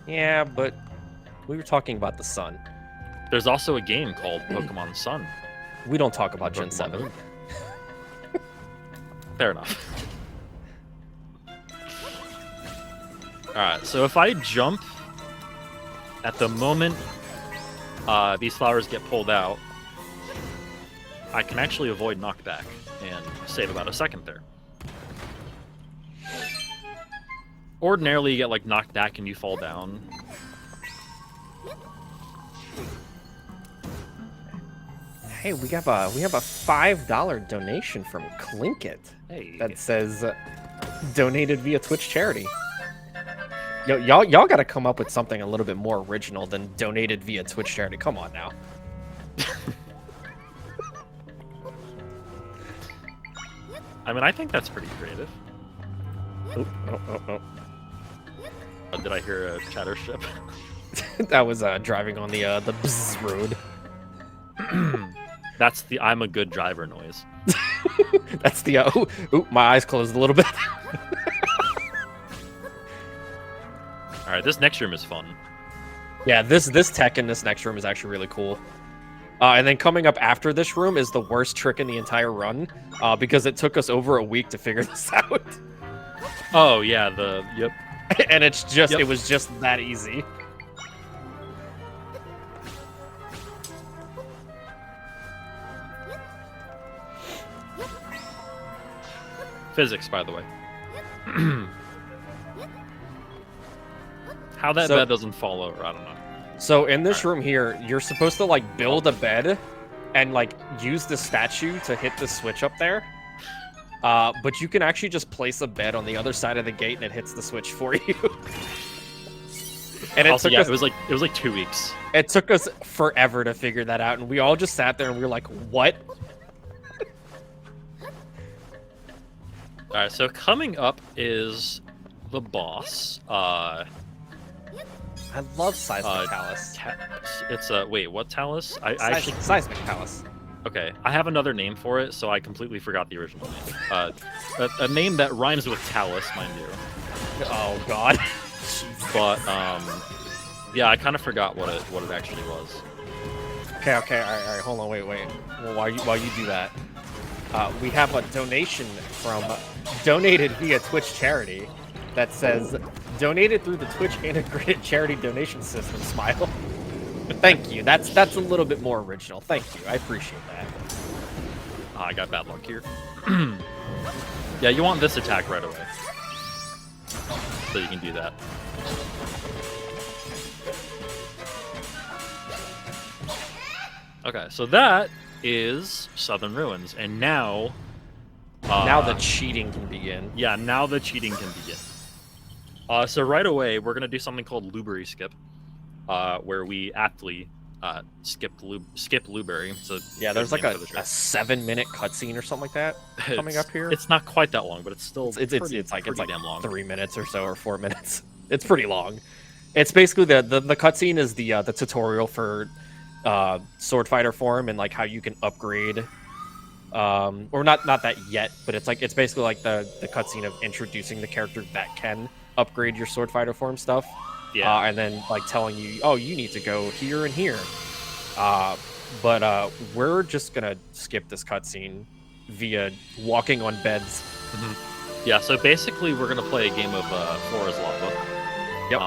Yeah, but we were talking about the sun. There's also a game called Pokemon Sun. We don't talk about Gen 7. Fair enough. Alright, so if I jump at the moment these flowers get pulled out, I can actually avoid knockback and save about a second there. Ordinarily, you get like knocked back and you fall down. Hey, we have a $5 donation from Clinkit that says donated via Twitch charity. Yo, y'all got to come up with something a little bit more original than donated via Twitch charity. Come on now. I mean, I think that's pretty creative. Oh. Did I hear a chatter ship? That was driving on the bzz road. That's the I'm a good driver noise. That's the my eyes closed a little bit. All right, this next room is fun. Yeah, this tech in this next room is actually really cool. And then coming up after this room is the worst trick in the entire run, because it took us over a week to figure this out. Oh yeah, yep. And it's just it was just that easy. Physics, by the way. How that bed doesn't fall over, I don't know. So in this room here, you're supposed to like build a bed and like use the statue to hit the switch up there. But you can actually just place a bed on the other side of the gate and it hits the switch for you. And also, it was like 2 weeks. It took us forever to figure that out, and we all just sat there and we were like, what? Alright, so coming up is the boss. I love Seismic Talus. It's wait, what talus? I actually Seismic Talus. Okay, I have another name for it, so I completely forgot the original name. A name that rhymes with talus, mind you. Oh God. But yeah, I kind of forgot what it actually was. Okay, all right, hold on, wait. Well, while you do that, we have a donation from donated via Twitch charity that says donated through the Twitch integrated charity donation system. Smile. Thank you. That's a little bit more original. Thank you. I appreciate that. I got bad luck here. Yeah, you want this attack right away, so you can do that. Okay, so that is Southern Ruins, and now... now the cheating can begin. Yeah, now the cheating can begin. So right away, we're going to do something called Luberry Skip, where we aptly skip Luberry. So yeah, there's like a 7-minute cutscene or something like that coming up here. It's not quite that long, but it's still it's like damn long. 3 minutes or so, or 4 minutes. It's pretty long. It's basically the cutscene is the tutorial for sword fighter form and like how you can upgrade, or not that yet, but it's basically like the cutscene of introducing the character that can upgrade your sword fighter form stuff. Yeah. And then like telling you, oh, you need to go here and here. But we're just gonna skip this cutscene via walking on beds. Mm-hmm. Yeah, so basically we're gonna play a game of Floor is Lava. Yep.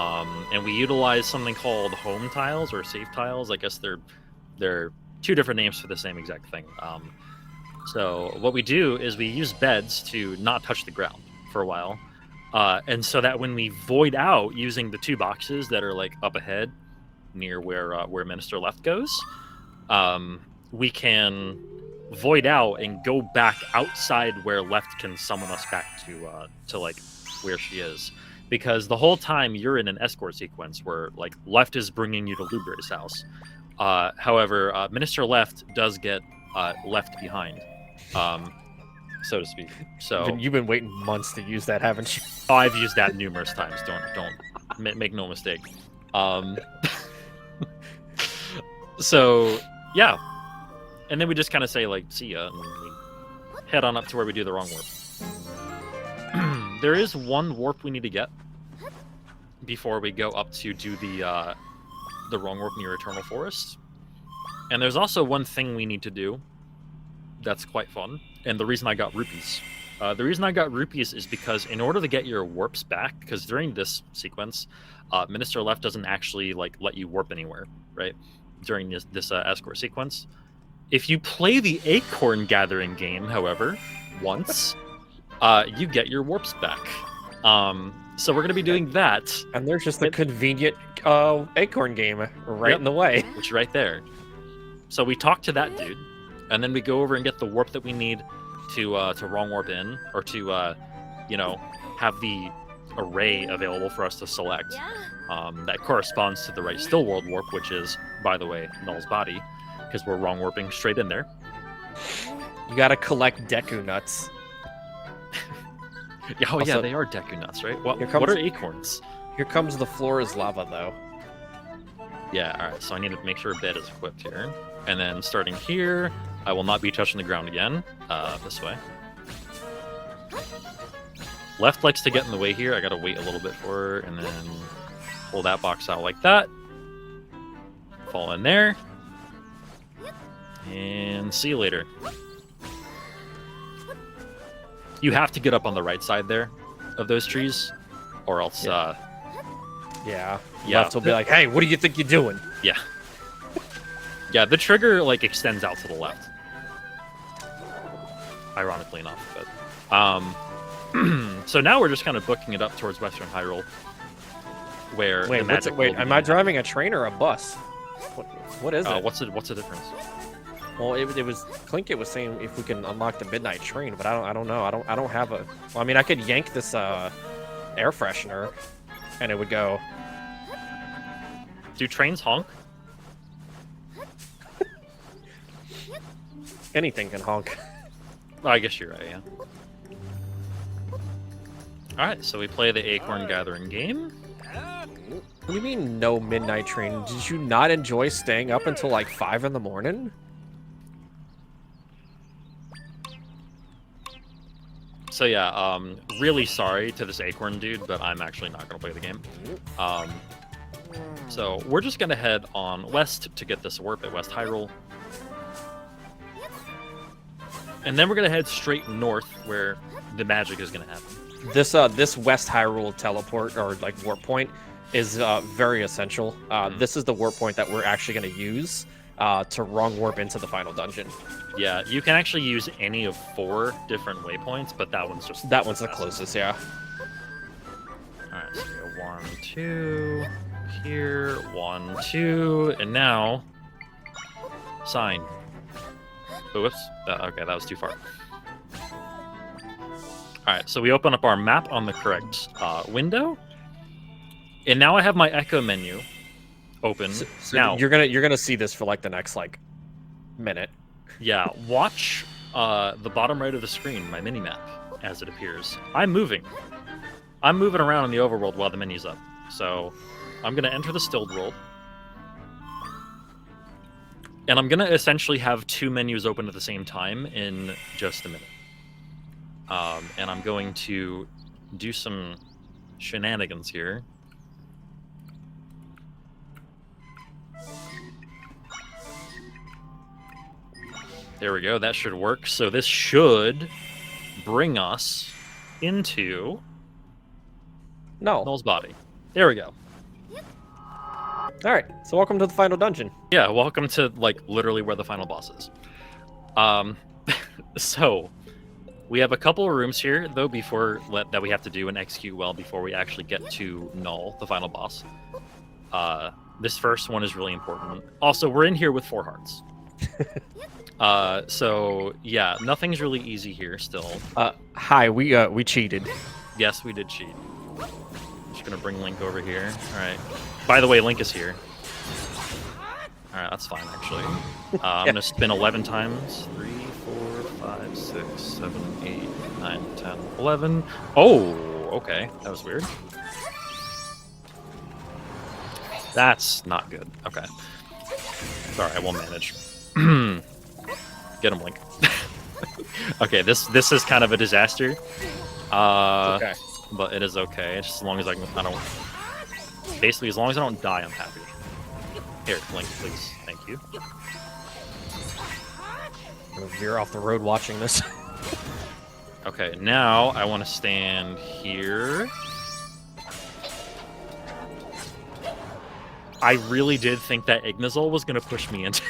And we utilize something called home tiles or safe tiles. I guess they're two different names for the same exact thing. So what we do is we use beds to not touch the ground for a while. And so that when we void out using the 2 boxes that are like up ahead near where Minister Left goes, we can void out and go back outside where Left can summon us back to like where she is. Because the whole time you're in an escort sequence where like Left is bringing you to Luberry's house. However, Minister Left does get left behind. So to speak. So you've been waiting months to use that, haven't you? Oh, I've used that numerous times. Don't make no mistake. So yeah, and then we just kind of say like, "See ya," and we head on up to where we do the wrong warp. There is one warp we need to get before we go up to do the wrong warp near Eternal Forest, and there's also one thing we need to do that's quite fun. And the reason I got rupees. Is because in order to get your warps back, because during this sequence, Minister Left doesn't actually like let you warp anywhere, right? During this escort sequence. If you play the Acorn Gathering game, however, once, you get your warps back. So we're going to be doing that. And there's just a convenient Acorn game right in the way. Which is right there. So we talk to that dude, and then we go over and get the warp that we need to wrong warp in, or to have the array available for us to select. That corresponds to the right still world warp, which is, by the way, Null's body, because we're wrong warping straight in there. You gotta collect Deku nuts. Yeah, yeah, they are Deku nuts, right? What are acorns? Here comes the Floor is Lava, though. Yeah, alright, so I need to make sure a bed is equipped here. And then starting here, I will not be touching the ground again. This way. Left likes to get in the way here. I gotta wait a little bit for her, and then pull that box out like that. Fall in there. And see you later. You have to get up on the right side there of those trees, or else, Yeah. Left will be like, hey, what do you think you're doing? Yeah. Yeah, the trigger, like, extends out to the left. Ironically enough, but... so now we're just kind of booking it up towards Western Hyrule, where Wait, am I driving a train or a bus? What is it? What's the difference? Well, it was Clinkit was saying if we can unlock the midnight train, but I don't know. I don't have a. Well, I mean, I could yank this air freshener, and it would go. Do trains honk? Anything can honk. Well, I guess you're right. Yeah. All right, so we play the Acorn Gathering game. What do you mean no midnight train? Did you not enjoy staying up until like 5 in the morning? So yeah, really sorry to this Acorn dude, but I'm actually not going to play the game. So we're just going to head on west to get this warp at West Hyrule. And then we're going to head straight north where the magic is going to happen. This West Hyrule teleport, or like warp point, is very essential. This is the warp point that we're actually going to use to wrong warp into the final dungeon. Yeah, you can actually use any of 4 different waypoints, but that one's just... That one's the closest, yeah. Alright, so we go 1, 2, here, 1, 2, and now... Sign. Oh, whoops. Okay, that was too far. Alright, so we open up our map on the correct window. And now I have my Echo menu open. So now you're gonna see this for like the next like minute. Yeah, watch the bottom right of the screen, my mini map, as it appears. I'm moving around in the overworld while the menu's up. So I'm gonna enter the stilled world. And I'm gonna essentially have 2 menus open at the same time in just a minute. And I'm going to do some shenanigans here. There we go, that should work. So this should bring us into Null's body. There we go. Alright, so welcome to the final dungeon. Yeah, welcome to like literally where the final boss is. So we have a couple of rooms here though that we have to do and execute well before we actually get to Null, the final boss. This first one is really important. Also, we're in here with 4 hearts. So yeah, nothing's really easy here still. Hi, we cheated. Yes, we did cheat. Just gonna bring Link over here. Alright. By the way, Link is here. Alright, that's fine actually. I'm gonna spin 11 times. 3, 4, 5, 6, 7, 8, 9, 10, 11. Oh, okay. That was weird. That's not good. Okay. Sorry, I won't manage. Get him, Link. Okay, this is kind of a disaster. Okay. But it is okay. Just as long as I don't. Basically, as long as I don't die, I'm happy. Here, Link, please. Thank you. I'm gonna veer off the road watching this. Okay, now I want to stand here. I really did think that Ignazol was gonna push me into.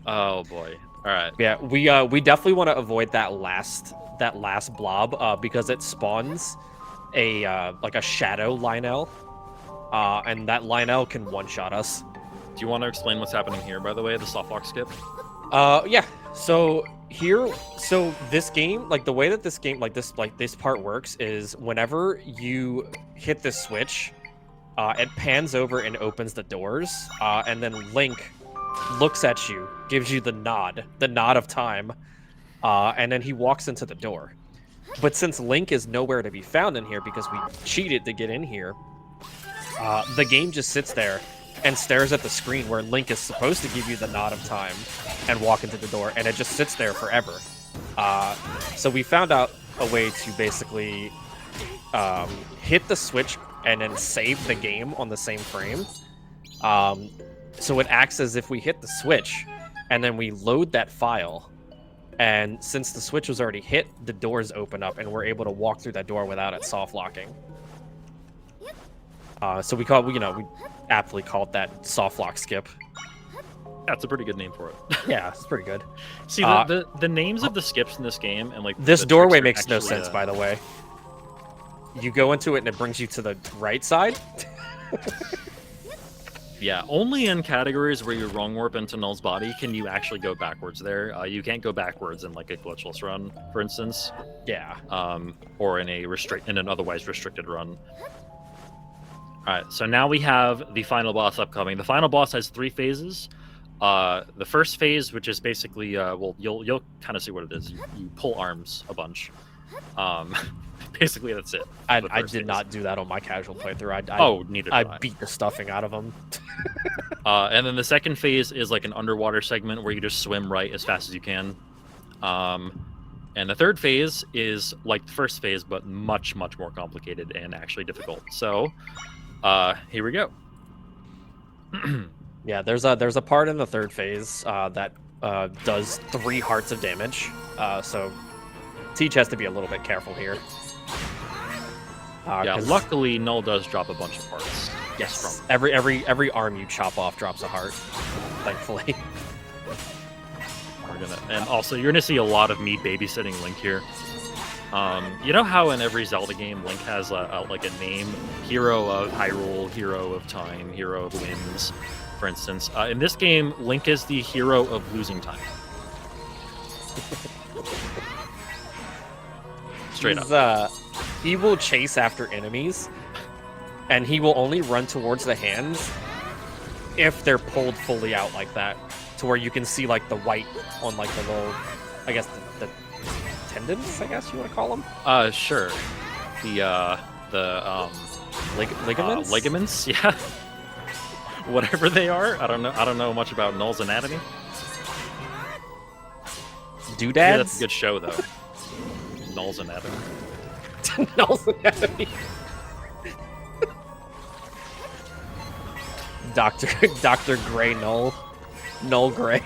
Oh boy! All right. Yeah, we definitely want to avoid that last blob because it spawns a like a shadow Lionel, and that Lionel can one-shot us. Do you want to explain what's happening here, by the way, the softlock skip? Yeah. So this game, like the way that this game, this part works is whenever you hit this switch, it pans over and opens the doors, and then Link looks at you, gives you the nod of time, and then he walks into the door. But since Link is nowhere to be found in here because we cheated to get in here, the game just sits there and stares at the screen where Link is supposed to give you the nod of time and walk into the door, and it just sits there forever. So we found out a way to basically hit the switch and then save the game on the same frame. So it acts as if we hit the switch, and then we load that file. And since the switch was already hit, the doors open up, and we're able to walk through that door without it soft locking. So we aptly called that soft lock skip. That's a pretty good name for it. Yeah, it's pretty good. See, the names of the skips in this game and like this the doorway tricks makes no actually, sense, by the way. You go into it and it brings you to the right side. Yeah, only in categories where you wrong warp into Null's body can you actually go backwards there. You can't go backwards in like a glitchless run, for instance. Yeah. Or in an otherwise restricted run. Alright, so now we have the final boss upcoming. The final boss has 3 phases. The first phase, which is basically, well, you'll kind of see what it is. You pull arms a bunch. Basically, that's it. I did not do that on my casual playthrough. Neither did I beat the stuffing out of them. And then the second phase is like an underwater segment where you just swim right as fast as you can. And the third phase is like the first phase, but much, much more complicated and actually difficult. So, here we go. Yeah, there's a part in the third phase that does 3 hearts of damage. So Teach has to be a little bit careful here. Yeah, luckily Null does drop a bunch of hearts. Yes, every arm you chop off drops a heart. Thankfully. And also, you're gonna see a lot of me babysitting Link here. You know how in every Zelda game, Link has like a name: Hero of Hyrule, Hero of Time, Hero of Winds, for instance. In this game, Link is the hero of losing time. Straight up. He will chase after enemies, and he will only run towards the hands if they're pulled fully out like that, to where you can see like the white on like the little, I guess the tendons, I guess you want to call them. Sure. The ligaments. Ligaments, yeah. Whatever they are, I don't know much about Null's anatomy. Doodads. Yeah, that's a good show though. Null's anatomy. Null's anatomy. Dr. Gray Null. Null Gray.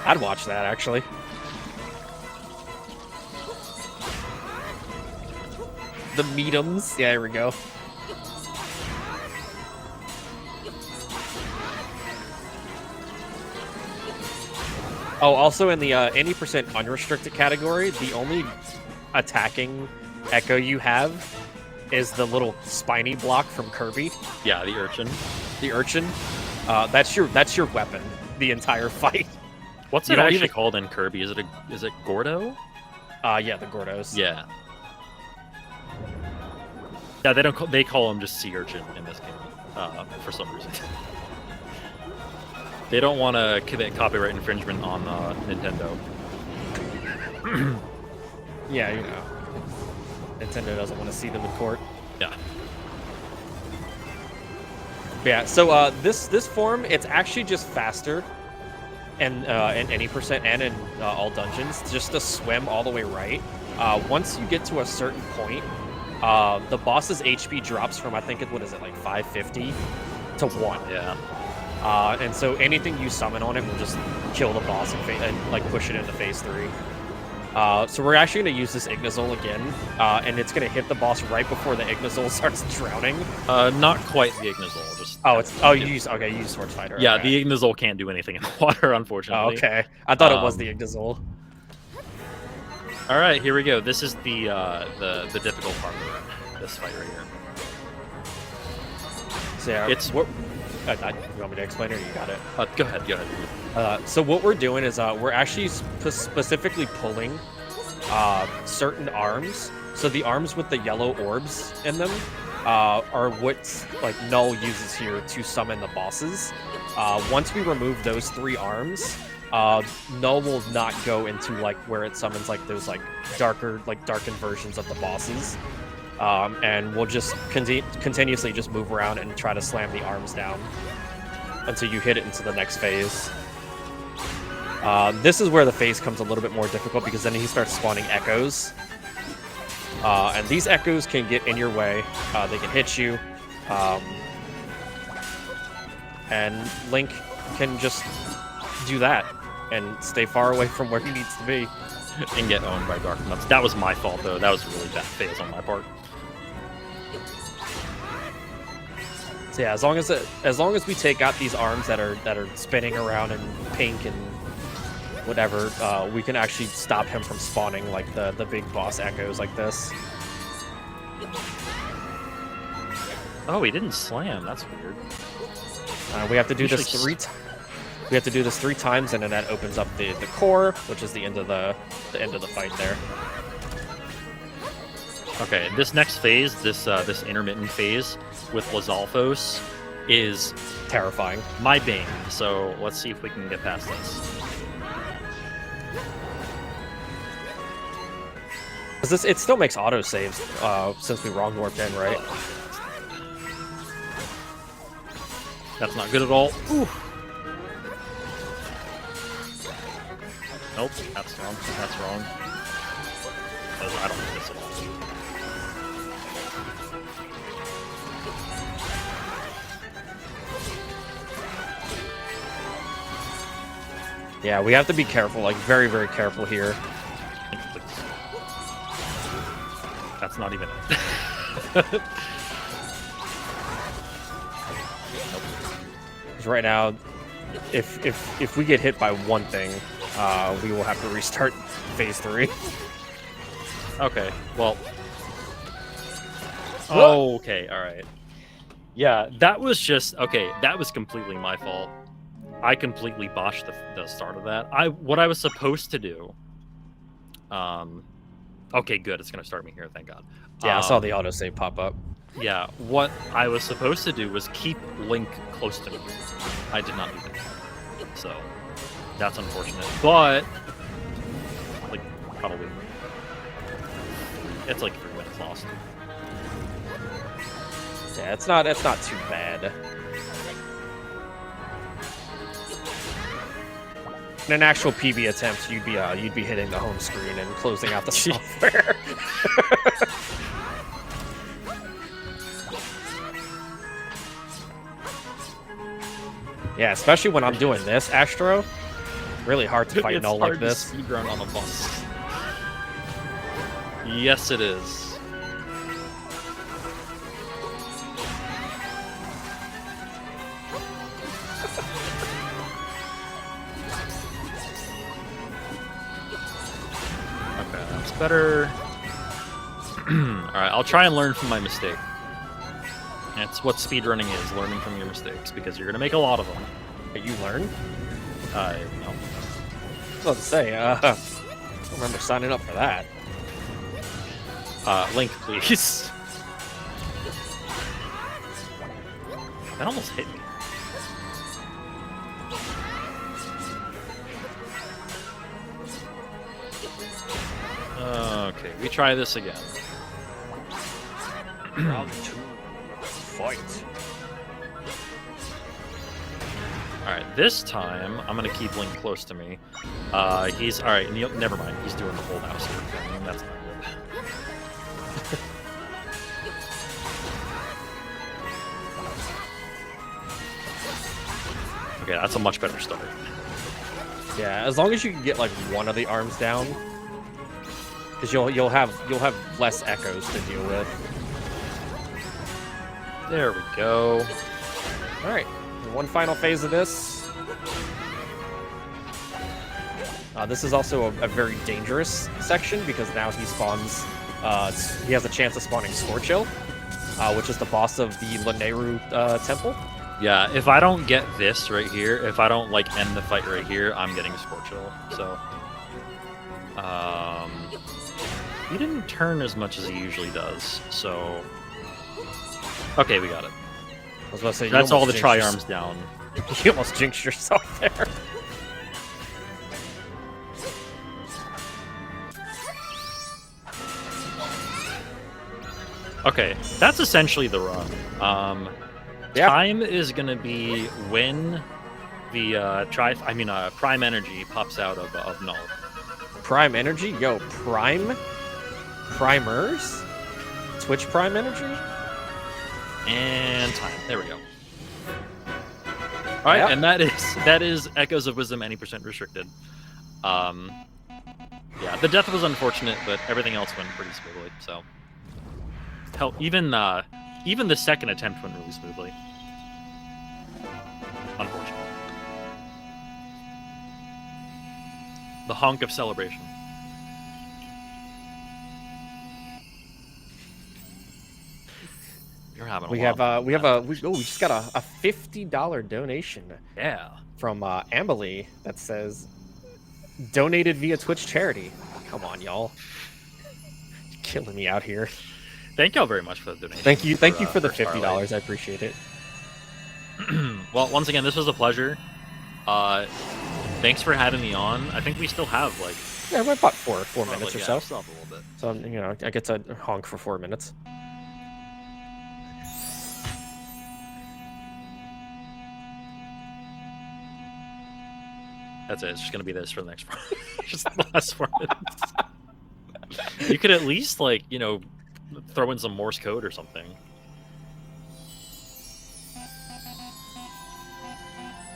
I'd watch that, actually. The Meetums. Yeah, here we go. Oh, also in the any percent unrestricted category, the only attacking echo you have is the little spiny block from Kirby. Yeah, the urchin. The urchin. That's your weapon the entire fight. What's it actually called in Kirby? Is it Gordo? Yeah, the Gordos. Yeah. Yeah, they call him just sea urchin in this game for some reason. They don't want to commit copyright infringement on Nintendo. Yeah, you know. Nintendo doesn't want to see them in court. Yeah. Yeah, so this form, it's actually just faster and in any percent and in all dungeons, just to swim all the way right. Once you get to a certain point, the boss's HP drops from, I think, what is it, like 550 to 1. Yeah. And so anything you summon on it will just kill the boss and like push it into phase 3. So we're actually going to use this Ignazole again, and it's going to hit the boss right before the Ignazole starts drowning. Not quite the Ignazole. Just you use Sword Fighter. Yeah, okay. the Ignazole can't do anything in the water, unfortunately. Oh, okay, I thought it was the Ignazole. All right, here we go. This is the difficult part of this fight right here. So yeah, it's what. You want me to explain it, or you got it? Go ahead. So what we're doing is we're actually specifically pulling certain arms. So the arms with the yellow orbs in them are what like Null uses here to summon the bosses. Once we remove those 3 arms, Null will not go into like where it summons like those like darkened versions of the bosses. And we'll just continuously just move around and try to slam the arms down until you hit it into the next phase. This is where the phase comes a little bit more difficult, because then he starts spawning echoes. And these echoes can get in your way. They can hit you. And Link can just do that and stay far away from where he needs to be. And get owned by Dark Nuts. That was my fault, though. That was a really bad phase on my part. So yeah, as long as we take out these arms that are spinning around in pink and whatever, we can actually stop him from spawning like the big boss echoes like this. Oh, he didn't slam. That's weird. We have to do this 3 times. We have to do this 3 times, and then that opens up the core, which is the end of the fight there. Okay, this next phase, this intermittent phase with Lizalfos is terrifying. My bane. So let's see if we can get past this. Because it still makes autosaves since we wrong warped in, right? That's not good at all. Ooh. Nope, that's wrong. That's wrong. I don't like this at all. Yeah, we have to be careful, like very, very careful here. That's not even it. Because right now, if we get hit by one thing, we will have to restart phase 3. Okay, well. Okay, alright. Yeah, that was just... Okay, that was completely my fault. I completely botched the start of that. What I was supposed to do... Okay, good. It's going to start me here, thank God. Yeah, I saw the autosave pop up. Yeah, what I was supposed to do was keep Link close to me. I did not do that. So, that's unfortunate. But, like, probably... It's like 3 minutes lost. Yeah, it's not too bad. In an actual PB attempt, you'd be hitting the home screen and closing out the software. Yeah, especially when I'm doing this, Astro. Really hard to fight null like this. It's hard to speedrun on a bus. Yes, it is. Okay, that's better. Alright, I'll try and learn from my mistake. That's what speedrunning is, learning from your mistakes, because you're going to make a lot of them. But you learn? No. I was about to say, I don't remember signing up for that. Link, please. That almost hit me. Okay, we try this again. Round 2. Fight. Alright, this time, I'm gonna keep Link close to me. He's... Alright, never mind. He's doing the whole house thing. That's not good. Okay, that's a much better start. Yeah, as long as you can get like one of the arms down, because you'll have less echoes to deal with. There we go. All right, one final phase of this. This is also a very dangerous section because now he spawns. He has a chance of spawning Scorchill, which is the boss of the Lanayru temple. Yeah, if I don't get this right here, if I don't like end the fight right here, I'm getting Scorchill. So, he didn't turn as much as he usually does. So, okay, we got it. I was about to say that's all the tri-arms down. You almost jinxed yourself there. Okay, that's essentially the run. Time is gonna be when the Prime Energy pops out of Null. Prime Energy? Yo, Primers? Twitch Prime Energy? And time. There we go. Alright, yep. And that is Echoes of Wisdom any % restricted. Yeah, the death was unfortunate, but everything else went pretty smoothly, so. Hell, even the second attempt went really smoothly. Unfortunately. The honk of celebration. You're having a we just got a $50 donation. Yeah. From Amelie that says donated via Twitch charity. Come on, y'all. You're killing me out here. Thank y'all very much for the donation. Thank you for the $50. Starlight. I appreciate it. Well, once again, this was a pleasure. Thanks for having me on. I think we still have like Yeah, about four minutes or yeah, so. still have a little bit. So you know, I get to honk for 4 minutes. That's it. It's just gonna be this for the next just the last 4 minutes. You could at least like, you know, throw in some Morse code or something.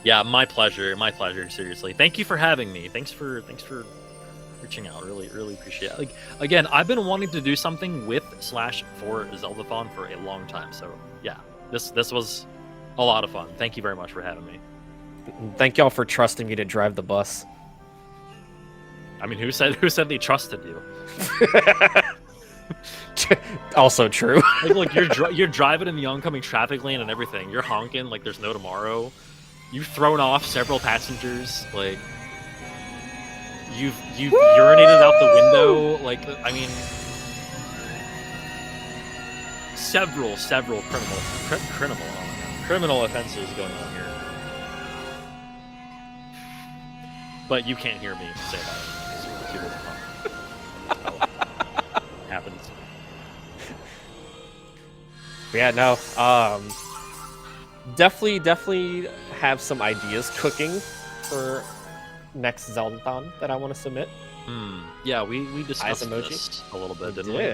Yeah, my pleasure. My pleasure. Seriously, thank you for having me. Thanks for reaching out. Really appreciate it. Like again, I've been wanting to do something with / for Zeldathon for a long time. So yeah, this was a lot of fun. Thank you very much for having me. Thank y'all for trusting me to drive the bus. I mean, who said they trusted you? Also true. Like, look, you're driving in the oncoming traffic lane and everything. You're honking like there's no tomorrow. You've thrown off several passengers. Like you've urinated out the window. Like I mean, several criminal offenses going on here. But you can't hear me say that. Happens. Yeah, no. Definitely have some ideas cooking for next Zeldathon that I want to submit. Yeah, we discussed this a little bit, didn't we?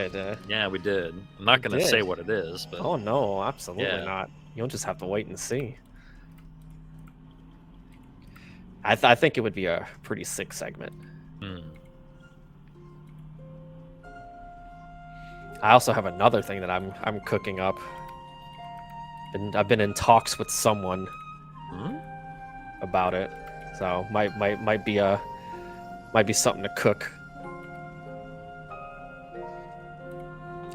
Yeah, we did. I'm not going to say what it is, but... Oh, no, absolutely not. You'll just have to wait and see. I think it would be a pretty sick segment. I also have another thing that I'm cooking up. I've been in talks with someone about it, so might be something to cook.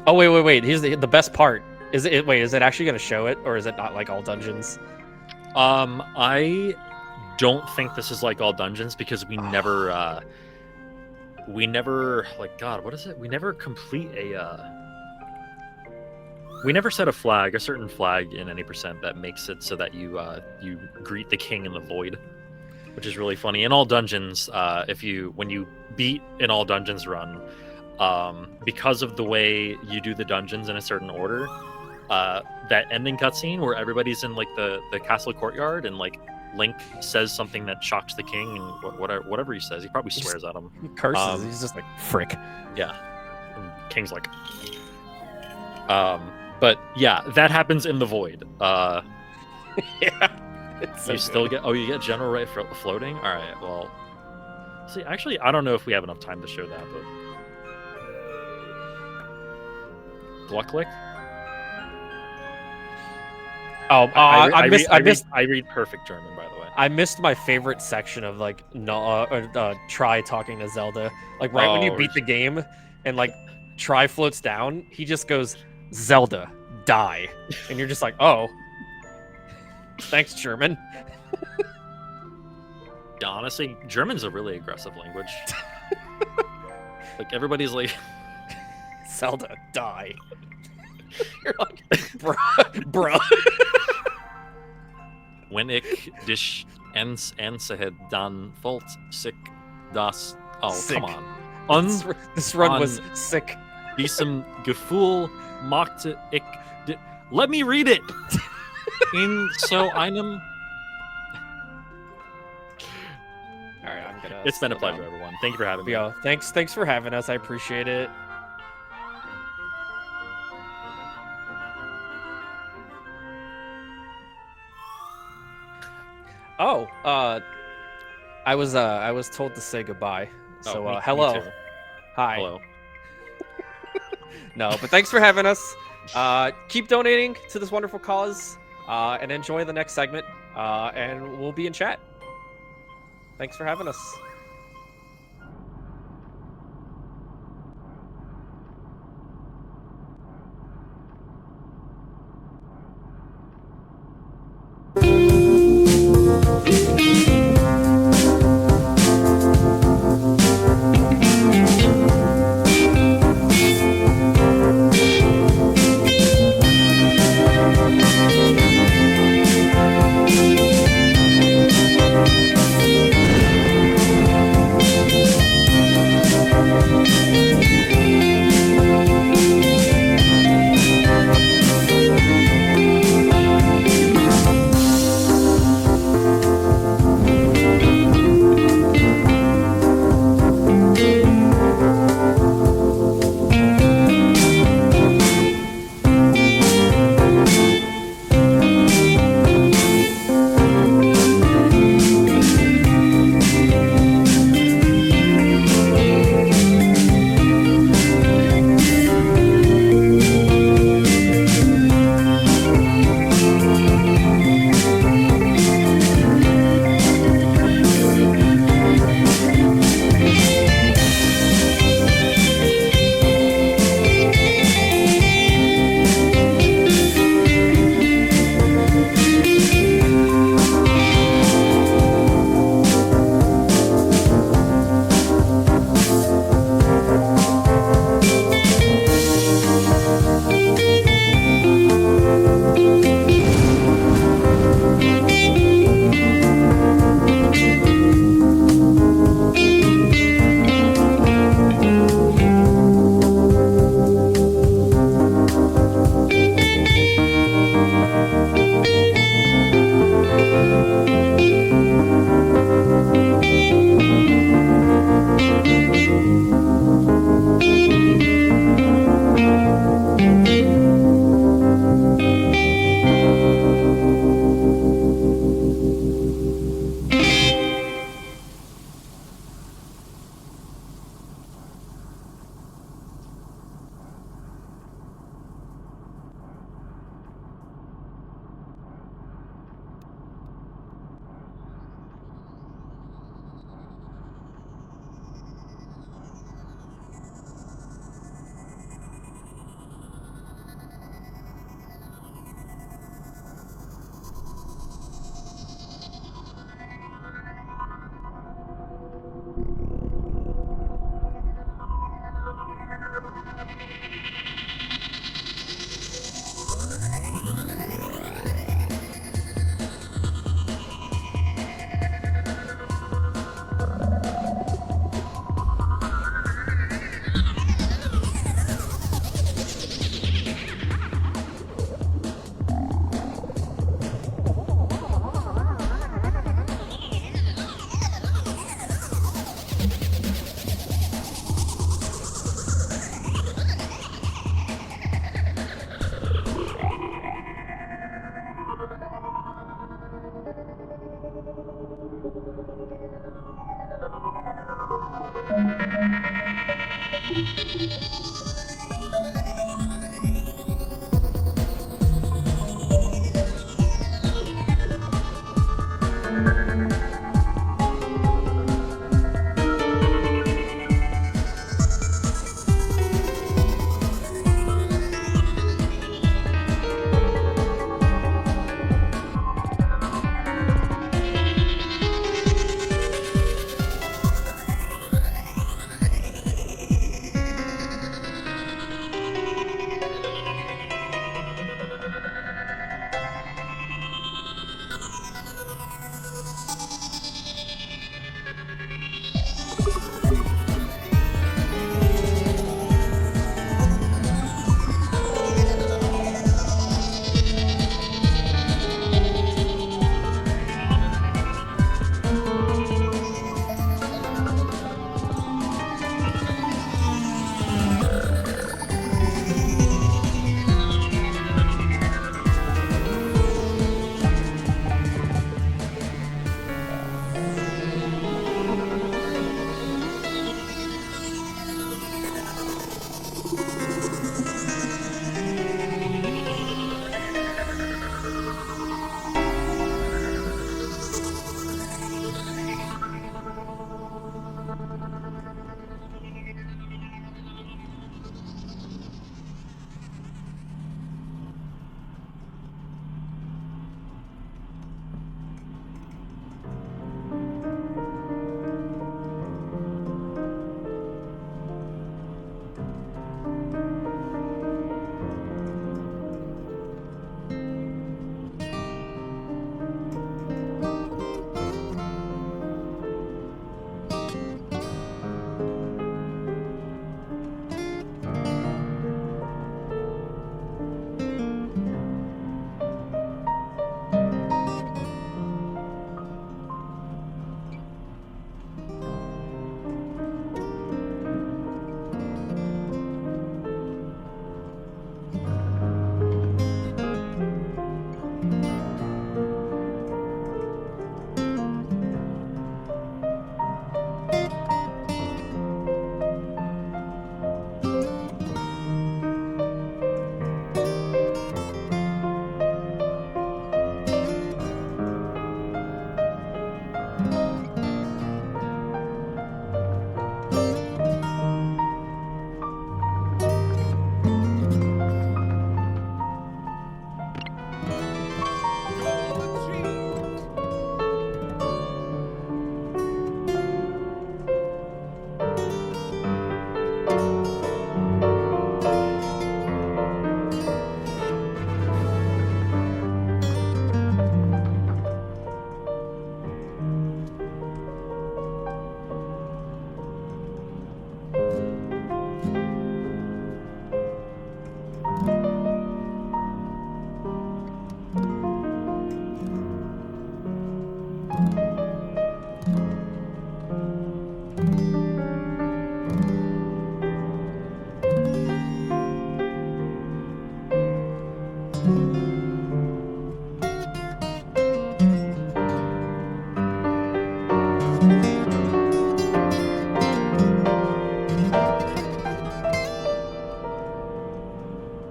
Oh wait! Here's the best part. Is it actually gonna show it, or is it not like all dungeons? I don't think this is like all dungeons because we never like God, what is it? We never complete a we never set a certain flag in any percent that makes it so that you greet the king in the void, which is really funny. In all dungeons, when you beat an all dungeons run, because of the way you do the dungeons in a certain order, that ending cutscene where everybody's in like the castle courtyard and like Link says something that shocks the king and whatever he says, he probably swears at him. He curses. He's just like frick. Yeah, and King's like. But yeah, that happens in the void. Yeah. You still get you get general rate for floating. All right, well, see, actually, I don't know if we have enough time to show that, but Glucklick. Oh, I read perfect German, by the way. I missed my favorite section of like Try talking to Zelda. Like right when you beat the game and like Try floats down, he just goes, "Zelda, die," and you're just like, "Oh, thanks, German." Yeah, honestly, German's a really aggressive language. Like everybody's like, "Zelda, die." You're like, bruh. When ich dich ansehe, dann folgt sich das. Oh, sick. Come on. This run was sick. Diesem Gefühl machte ich. Let me read it. In so einem. All right, I'm gonna. It's been a pleasure, everyone. Thank you for having me. Yo, thanks for having us. I appreciate it. Oh, I was told to say goodbye. So hello. Me too. Hi. Hello. No, but thanks for having us. Keep donating to this wonderful cause, and enjoy the next segment. And we'll be in chat. Thanks for having us.